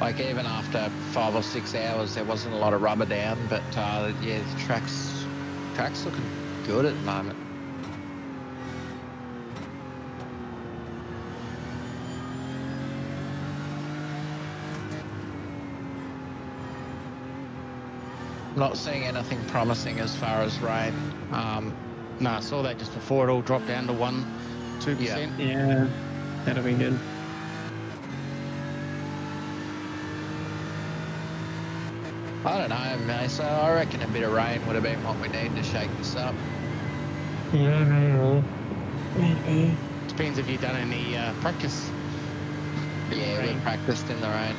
Like even after 5 or 6 hours, there wasn't a lot of rubber down, but yeah, the track's looking good at the moment. Not seeing anything promising as far as rain. No, I saw that just before it all dropped down to 1-2%. Yeah, that'll be good. I don't know, mate. So I reckon a bit of rain would have been what we need to shake this up. Yeah, maybe. Depends if you've done any practice. Yeah, we practiced in the rain.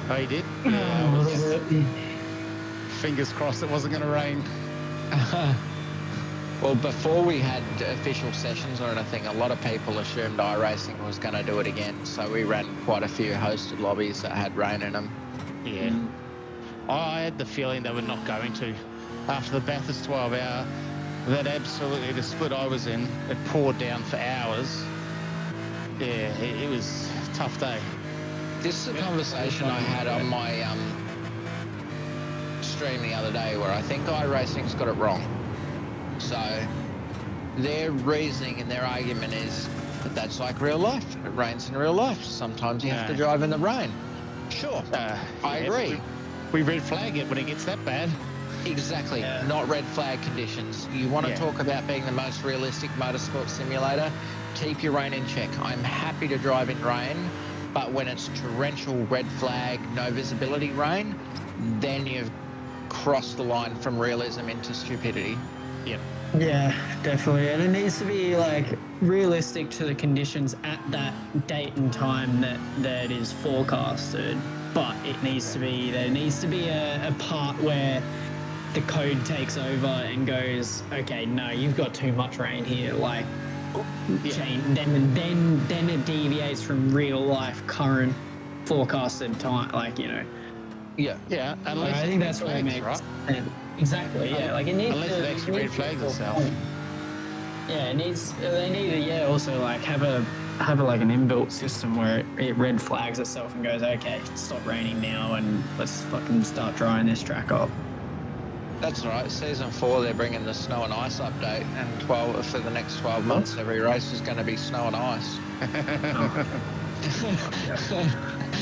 Oh, you did? Yeah, a little bit. Fingers crossed it wasn't going to rain. Well, before we had official sessions or anything, a lot of people assumed iRacing was going to do it again. So we ran quite a few hosted lobbies that had rain in them. Yeah. I had the feeling they were not going to. After the Bathurst 12 hour, that absolutely, the split I was in, it poured down for hours. Yeah, it was a tough day. This is a conversation I had on my stream the other day where I think iRacing's got it wrong. So their reasoning and their argument is that that's like real life. It rains in real life. Sometimes you have to drive in the rain. Sure, I agree. We red flag it when it gets that bad. Exactly, not red flag conditions. You want to talk about being the most realistic motorsport simulator, keep your rain in check. I'm happy to drive in rain, but when it's torrential red flag, no visibility rain, then you've crossed the line from realism into stupidity. Yep. Yeah, definitely. And it needs to be like realistic to the conditions at that date and time that is forecasted. But it needs to be, there needs to be a part where the code takes over and goes, okay, no, you've got too much rain here. Like, change, then it deviates from real life current forecasted time. Like, you know. Yeah. Yeah. I think that's what it makes sense. Exactly. Yeah. Like it needs. Unless it actually red flags itself. Yeah, it needs. They need to. Yeah. Also, like have a like an inbuilt system where it red flags itself and goes, okay, stop raining now, and let's fucking start drying this track up. That's right. Season 4, they're bringing the snow and ice update, and for the next 12 months, every race is going to be snow and ice.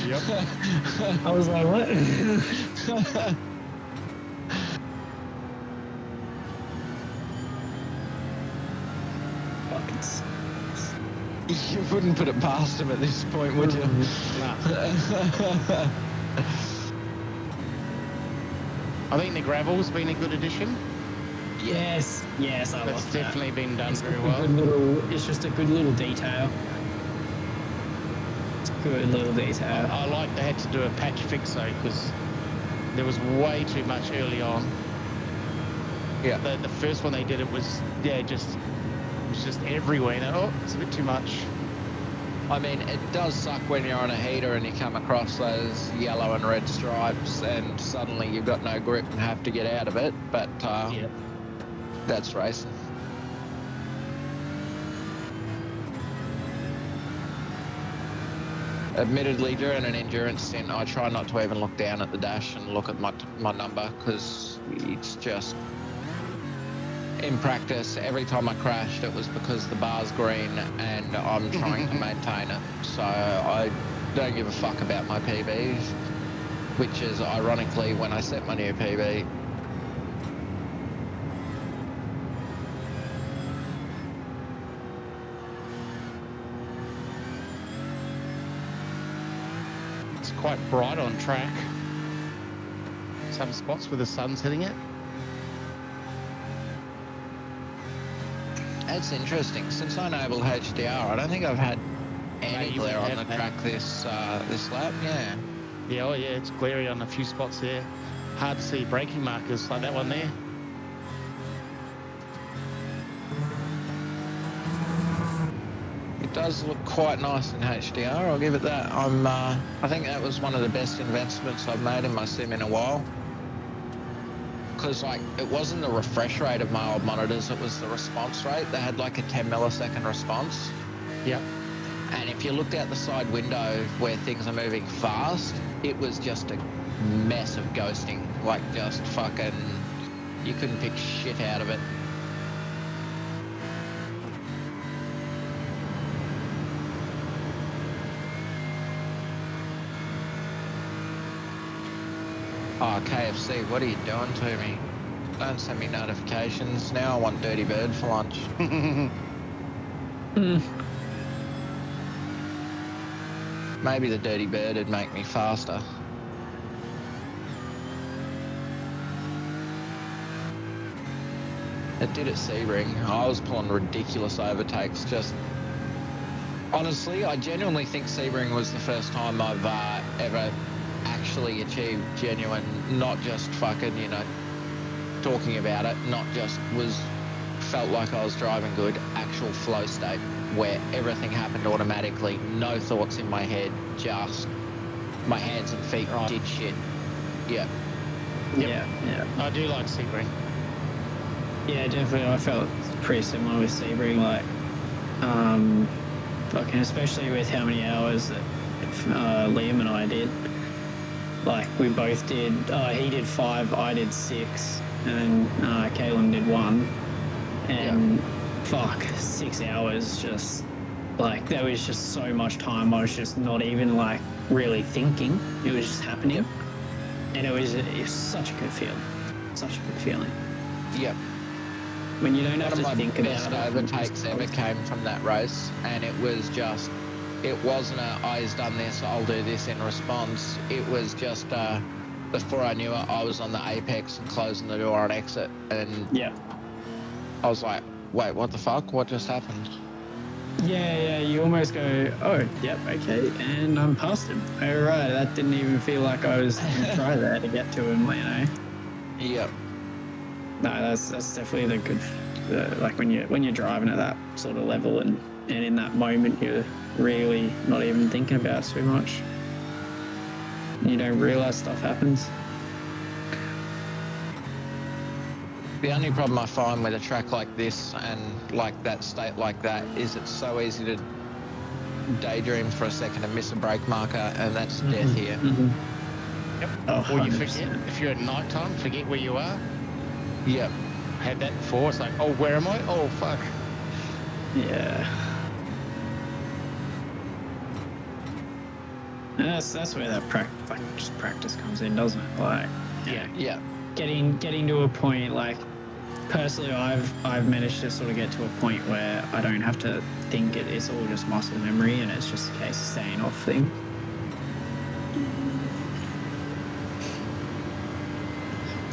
Yep. I was like, what? You wouldn't put it past him at this point, would you? I think the gravel's been a good addition. Yes, yes, I That's love definitely that. been done It's very a well. good little, it's just a good little detail. It's a good little detail. I like they had to do a patch fix though, because there was way too much early on. Yeah. The first one they did, it was just everywhere. And oh, it's a bit too much. I mean, it does suck when you're on a heater and you come across those yellow and red stripes and suddenly you've got no grip and have to get out of it, but that's racing. Admittedly, during an endurance stint, I try not to even look down at the dash and look at my number, because it's just... In practice, every time I crashed, it was because the bar's green and I'm trying to maintain it. So I don't give a fuck about my PBs, which is ironically when I set my new PB. It's quite bright on track. Some spots where the sun's hitting it. That's interesting. Since I enabled HDR, I don't think I've had any glare on the track this lap. Yeah. Yeah, oh yeah, it's glary on a few spots there. Hard to see braking markers like that one there. It does look quite nice in HDR, I'll give it that. I think that was one of the best investments I've made in my sim in a while. Because like it wasn't the refresh rate of my old monitors, it was the response rate. They had like a 10 millisecond response. Yep. And if you looked out the side window where things are moving fast, it was just a mess of ghosting. Like just fucking, you couldn't pick shit out of it. Oh, KFC, what are you doing to me? Don't send me notifications. Now I want Dirty Bird for lunch. Maybe the Dirty Bird would make me faster. It did at Sebring. I was pulling ridiculous overtakes. Just honestly, I genuinely think Sebring was the first time I've ever actually achieved genuine, not just fucking, you know, talking about it, not just felt like I was driving good, actual flow state where everything happened automatically, no thoughts in my head, just my hands and feet did shit. Yeah. Yep. Yeah. I do like Sebring. Yeah, definitely. I felt pretty similar with Sebring, like, fucking, especially with how many hours that Liam and I did. Like, we both did, he did 5, I did 6, and then Caleb did 1. And fuck, 6 hours just, like, there was just so much time. I was just not even, like, really thinking. It was just happening. And it was such a good feeling. Such a good feeling. Yep. When you don't have to think about it. One of my best overtakes ever came from that race, and it was just... It wasn't he's done this, I'll do this in response. It was just, before I knew it, I was on the apex and closing the door on exit. And I was like, wait, what the fuck? What just happened? Yeah, you almost go, oh, yep, okay, and I'm past him. All right, that didn't even feel like I was going to try there to get to him, you know? Yep. No, that's definitely the good, like when you're driving at that sort of level and in that moment you're really not even thinking about it too much. You don't realise stuff happens. The only problem I find with a track like this and like that state like that is it's so easy to daydream for a second and miss a brake marker, and that's death here. Yep. Oh, Or you 100%. forget, if you're at night time, forget where you are. Yep. Had that before. It's like, oh, where am I? Oh, fuck. Yeah. And that's where that practice comes in, doesn't it? Like, Yeah. getting to a point, like, personally, I've managed to sort of get to a point where I don't have to think it's all just muscle memory, and it's just a case of staying off things.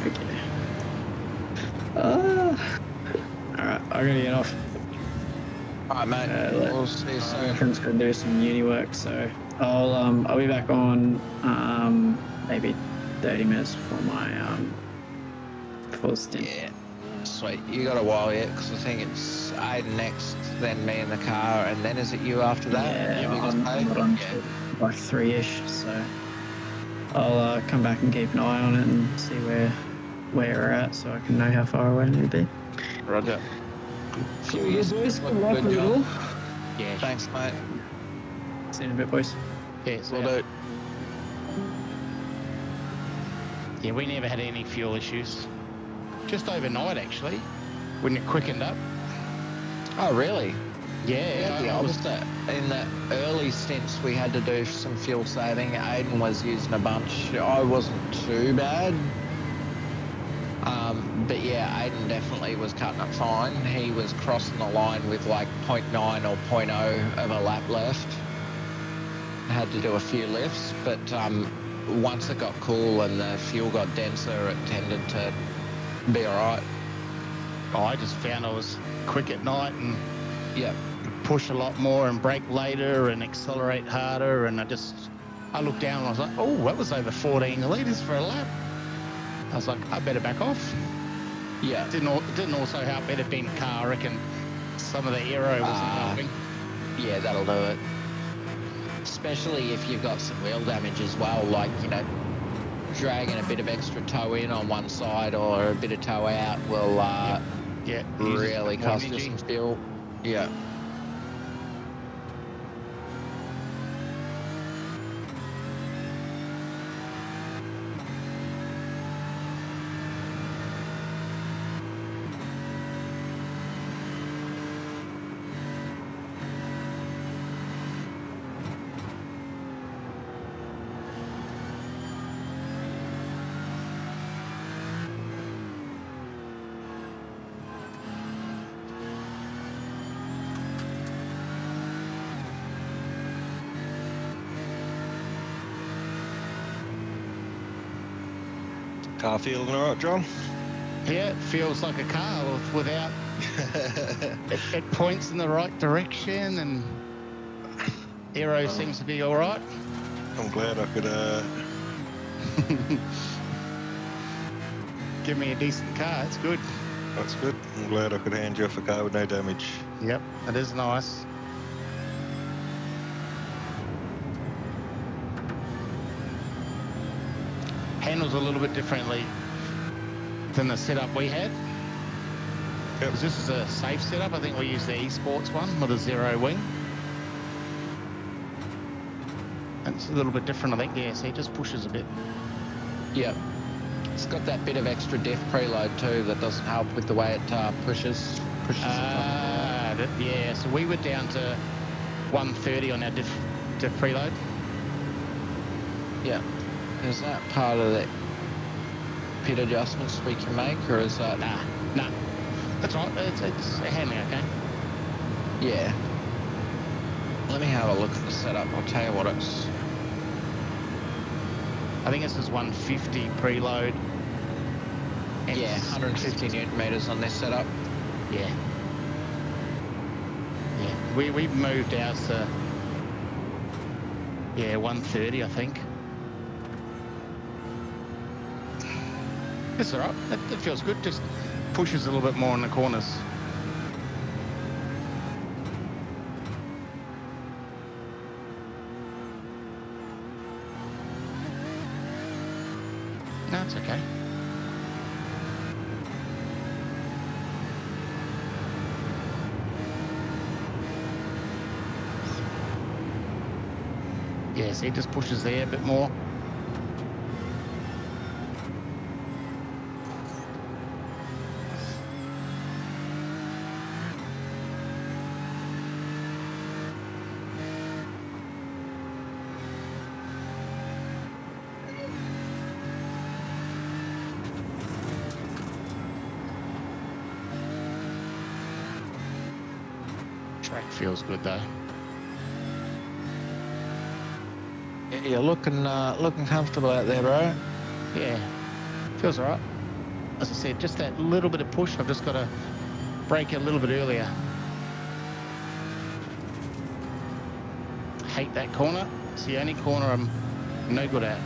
Okay. Alright, I gotta get off. Alright, mate. We'll see you soon. Friend's gonna do some uni work, so I'll be back on maybe 30 minutes before my before the stint. Yeah. Sweet. You got a while yet, because I think it's Aiden next, then me in the car, and then is it you after that? Yeah, I'm not on like 3-ish, so I'll come back and keep an eye on it and see where we're at, so I can know how far away I need to be. Roger. Few years, boys. Good luck with it all. Yeah. Thanks, mate. See you in a bit, boys. Yes, Will do. Yeah, we never had any fuel issues. Just overnight, actually, when it quickened up. Oh, really? Yeah, The opposite. In the early stints, we had to do some fuel saving. Aiden was using a bunch. I wasn't too bad. But yeah, Aiden definitely was cutting it fine. He was crossing the line with like 0.9 or 0.0 of a lap left. Had to do a few lifts, but once it got cool and the fuel got denser, it tended to be all right. Oh, I just found I was quick at night and yeah, push a lot more and brake later and accelerate harder, and I looked down and I was like, oh, that was over 14 litres for a lap. I was like, I better back off. Yeah. Didn't also help it had been car. I reckon some of the aero wasn't helping. Yeah, that'll do it. Especially if you've got some wheel damage as well, like, you know, dragging a bit of extra toe in on one side or a bit of toe out will really cost you some fuel. Yeah. Car feeling all right, John? Yeah, it feels like a car without... it points in the right direction and aero seems to be all right. I'm glad I could... Give me a decent car, it's good. That's good. I'm glad I could hand you off a car with no damage. Yep, it is nice. Handles a little bit differently than the setup we had. Yep. This is a safe setup. I think we use the esports one with a zero wing. It's a little bit different, I think. Yeah, see, it just pushes a bit. Yep. It's got that bit of extra diff preload too that doesn't help with the way it pushes. Yeah, so we were down to 130 on our diff preload. Yeah. Is that part of the pit adjustments we can make, or is that... Nah. That's right. It's handling okay. Yeah. Let me have a look at the setup. I'll tell you what it's... I think this is 150 preload. Yeah, 150 newton meters on this setup. Yeah. Yeah. We've moved ours to 130, I think. It's all right. It feels good. Just pushes a little bit more in the corners. No, it's okay. Yeah, see, it just pushes there a bit more. Track feels good though. Yeah, you're looking comfortable out there, bro. Yeah, feels all right. As I said, just that little bit of push. I've just got to brake a little bit earlier. Hate that corner. It's the only corner I'm no good at.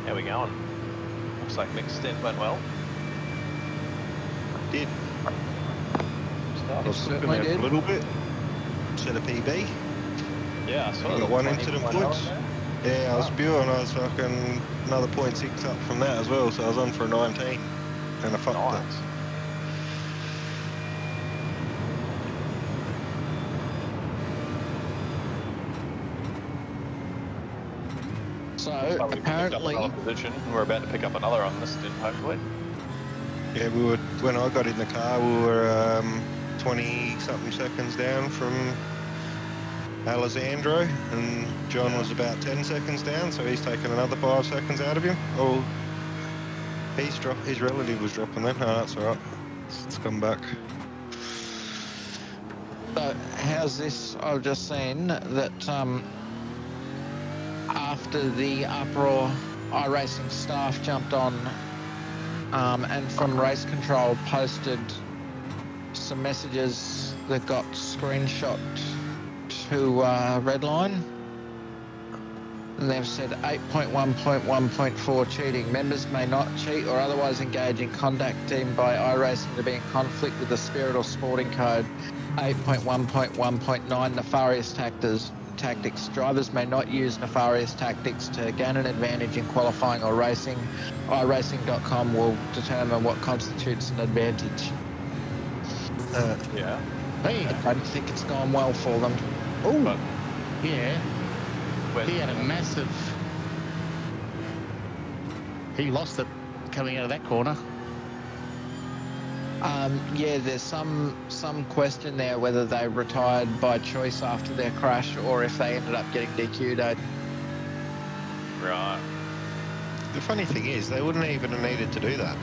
How we going? Looks like Mick's stint went well. Did. Stuff. I was looking there for a little bit. Set a PB. Yeah, I saw I the got one 20.0 incident in points. there. Yeah, I was spewing. I was fucking another 0.6 up from that as well, so I was on for a 19. And I fucked it. So Well, we picked up apparently, another position, and we're about to pick up another on this stint, hopefully. Yeah, we were, when I got in the car, we were 20-something seconds down from Alessandro, and John was about 10 seconds down, so he's taken another 5 seconds out of him. Oh, his relative was dropping then. Oh, that's all right. It's come back. so how's this? I've just seen that after the uproar, iRacing staff jumped on and from race control posted some messages that got screenshot to Redline. And they've said 8.1.1.4 cheating. Members may not cheat or otherwise engage in conduct deemed by iRacing to be in conflict with the spirit or sporting code. 8.1.1.9 nefarious tactics. Drivers may not use nefarious tactics to gain an advantage in qualifying or racing. iRacing.com will determine what constitutes an advantage. Yeah. Hey, I don't think it's gone well for them. oh, yeah. Where's He had a massive. He lost it coming out of that corner. Yeah, there's some question there whether they retired by choice after their crash or if they ended up getting DQ'd. Right. The funny thing is, they wouldn't even have needed to do that.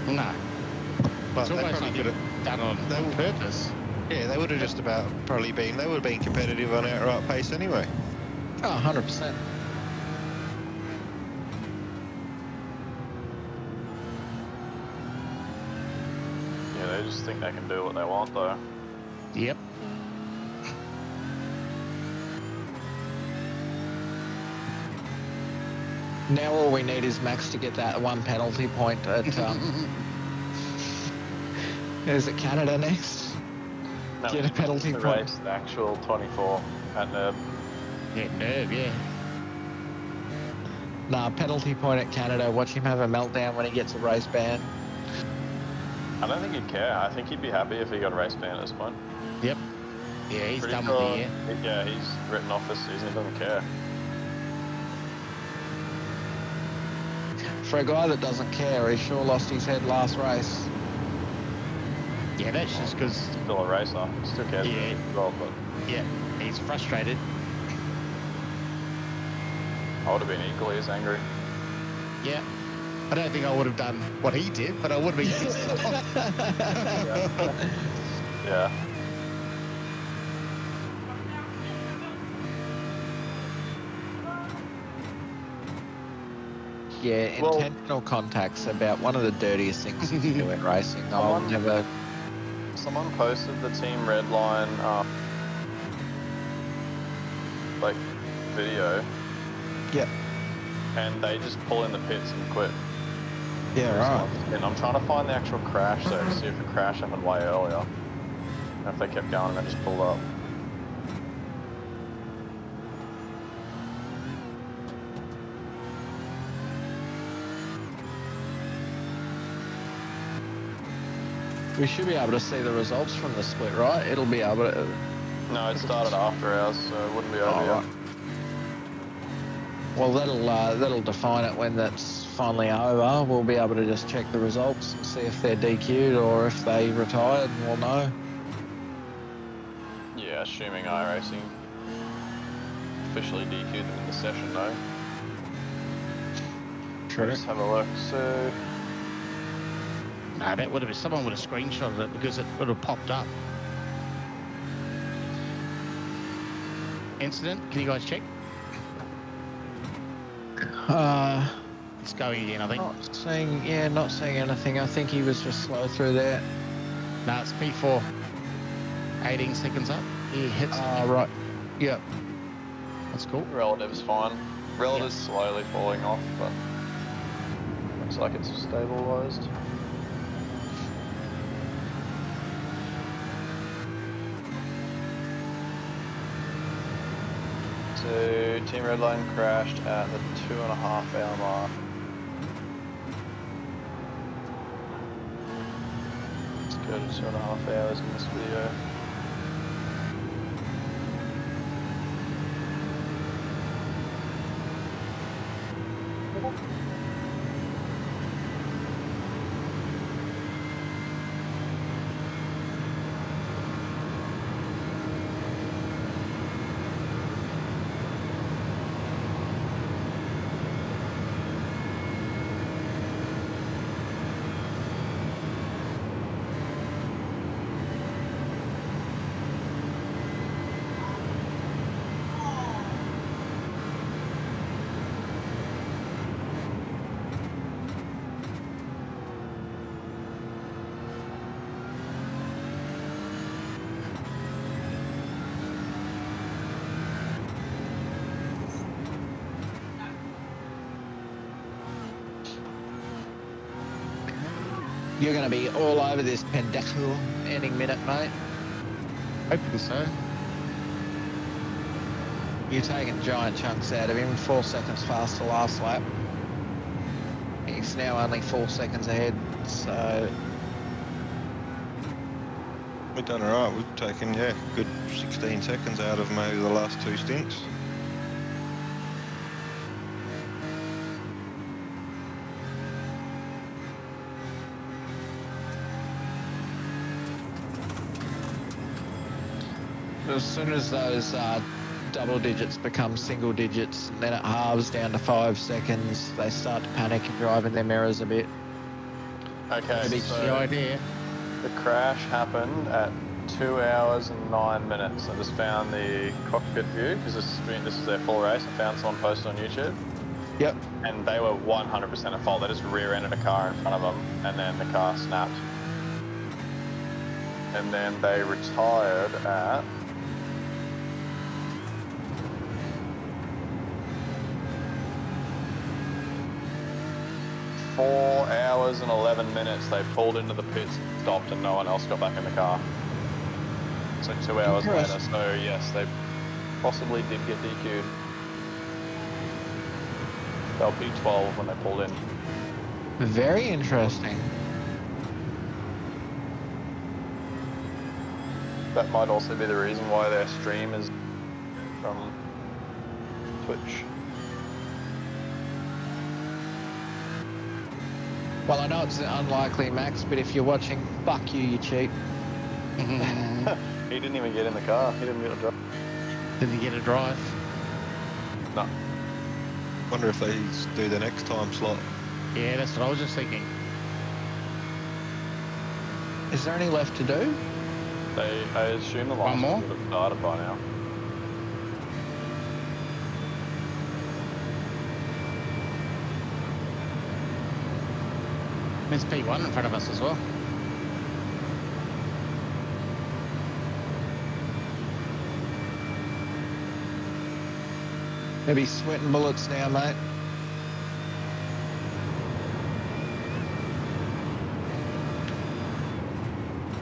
No. But It's they almost probably like could have. done on purpose. Yeah, they would have just about probably been. They would have been competitive on outright pace anyway. Oh, 100%. Yeah, they just think they can do what they want, though. Yep. Now all we need is Max to get that one penalty point at is it Canada next? No, Get a penalty the point. race, the actual 24 at Nürb. Yeah, nerve, yeah. Nah, penalty point at Canada. Watch him have a meltdown when he gets a race ban. I don't think he'd care. I think he'd be happy if he got a race ban at this point. Yep. Yeah, he's Pretty done sure, with the year. Yeah, he's written off this season. He doesn't care. For a guy that doesn't care, he sure lost his head last race. Yeah, that's just because... Still a racer. Still cares about the result, but... Yeah, he's frustrated. I would have been equally as angry. Yeah. I don't think I would have done what he did, but I would have been pissed off. Yeah. Yeah, intentional contact's about one of the dirtiest things you can do in racing. I'll never... Someone posted the Team Redline, like, video. Yep. And they just pull in the pits and quit. Yeah, right. And I'm trying to find the actual crash though, to see if the crash happened way earlier. And if they kept going and they just pulled up. We should be able to see the results from the split, right? It'll be able to... No, it started after hours, so it wouldn't be over yet. Right. Well, that'll define it when that's finally over. We'll be able to just check the results and see if they're DQ'd or if they retired, and we'll know. Yeah, assuming iRacing officially DQ'd them in the session though. True. Let's have a look. So... No, that would have been... Someone would have screenshotted it because it would have popped up. Incident, can you guys check? It's going again, I think. Not seeing anything. I think he was just slow through there. No, it's P4. 18 seconds up. He hits it. Right. Yep. That's cool. Relative's fine. Relative's slowly falling off, but looks like it's stabilised. So, Team Redline crashed at the 2.5 hour mark. Let's go to 2.5 hours in this video. You're going to be all over this Pendejo any minute, mate. Hoping so. You're taking giant chunks out of him. 4 seconds faster last lap. He's now only 4 seconds ahead, so... We've done alright. We've taken, good 16 seconds out of maybe the last 2 stints. As soon as those double digits become single digits, and then it halves down to 5 seconds, they start to panic and drive in their mirrors a bit. Okay, so the idea. The crash happened at 2 hours and 9 minutes. I just found the cockpit view because this is their full race. I found someone posted on YouTube. Yep. And they were 100% at fault. They just rear-ended a car in front of them, and then the car snapped. And then they retired at 4 hours and 11 minutes. They pulled into the pits, stopped, and no one else got back in the car. So 2 hours later, so yes, they possibly did get DQ'd. They were P12 when they pulled in. Very interesting. That might also be the reason why their stream is from Twitch. Well, I know it's unlikely, Max, but if you're watching, fuck you, you cheat. He didn't even get in the car. He didn't get a drive. Didn't get a drive. No. Wonder if they do the next time slot. Yeah, that's what I was just thinking. Is there any left to do? I assume the last one would have started by now. There's P1 in front of us as well. Maybe sweating bullets now, mate.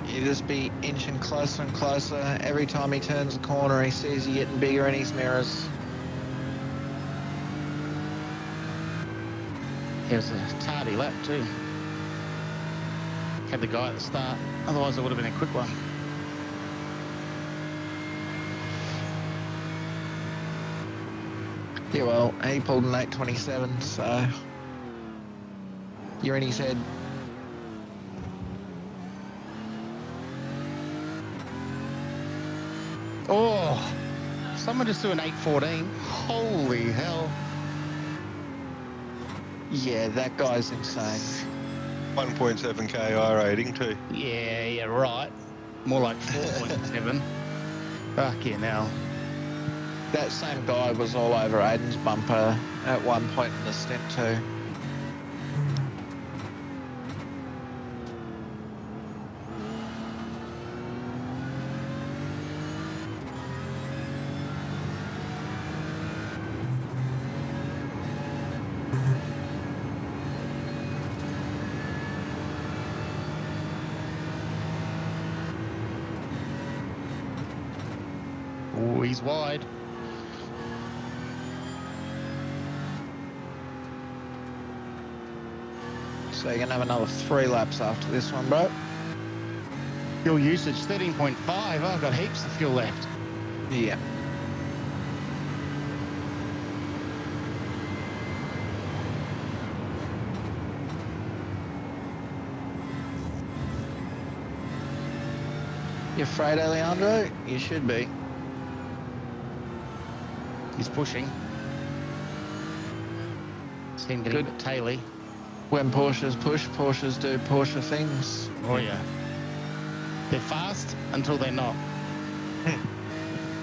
You just be inching closer and closer. Every time he turns a corner, he sees you getting bigger in his mirrors. It was a tardy lap too. Had the guy at the start, otherwise it would have been a quick one. Yeah, well, he pulled an 8:27, so you're in his head. Oh, someone just do an 8:14. Holy hell. Yeah, that guy's insane. 1.7k I rating too. Yeah, right. More like 4.7. Fucking hell. That same guy was all over Aidan's bumper at one point in the stint too. Oh, he's wide. So you're going to have another 3 laps after this one, bro. Fuel usage 13.5. I've got heaps of fuel left. Yeah. You afraid, Alejandro? You should be. He's pushing. Seem getting a bit taily. When Porsches push, Porsches do Porsche things. Oh yeah. They're fast until they're not.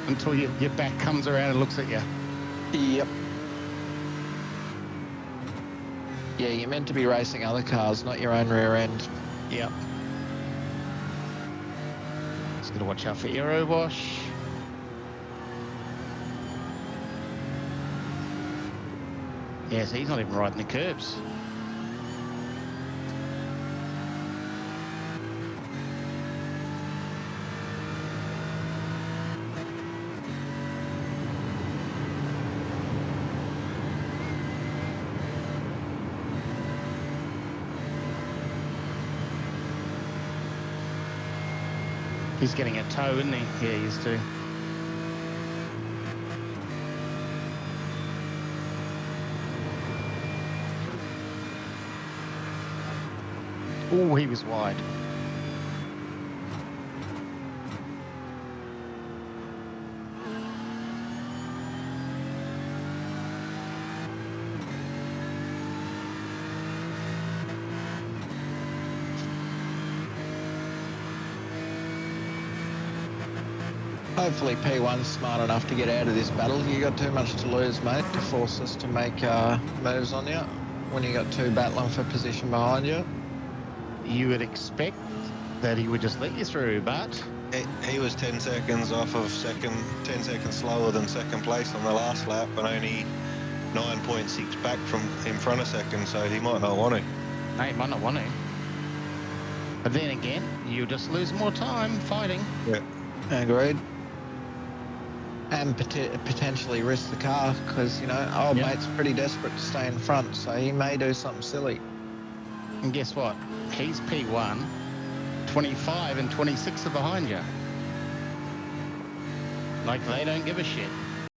Until your back comes around and looks at you. Yep. Yeah, you're meant to be racing other cars, not your own rear end. Yep. Just gotta watch out for aero wash. Yeah, so he's not even riding the curbs. He's getting a tow, isn't he? Yeah, he is too. Oh, he was wide. Hopefully P1's smart enough to get out of this battle. You got too much to lose, mate, to force us to make moves on you when you got 2 battling for position behind you. You would expect that he would just let you through, but... He was 10 seconds off of 10 seconds slower than second place on the last lap and only 9.6 back from in front of second, so he might not want to. No, he might not want to. But then again, you just lose more time fighting. Yeah. Agreed. And potentially risk the car because, you know, old mate's pretty desperate to stay in front, so he may do something silly. And guess what? He's P1, 25 and 26 are behind you. Like, they don't give a shit.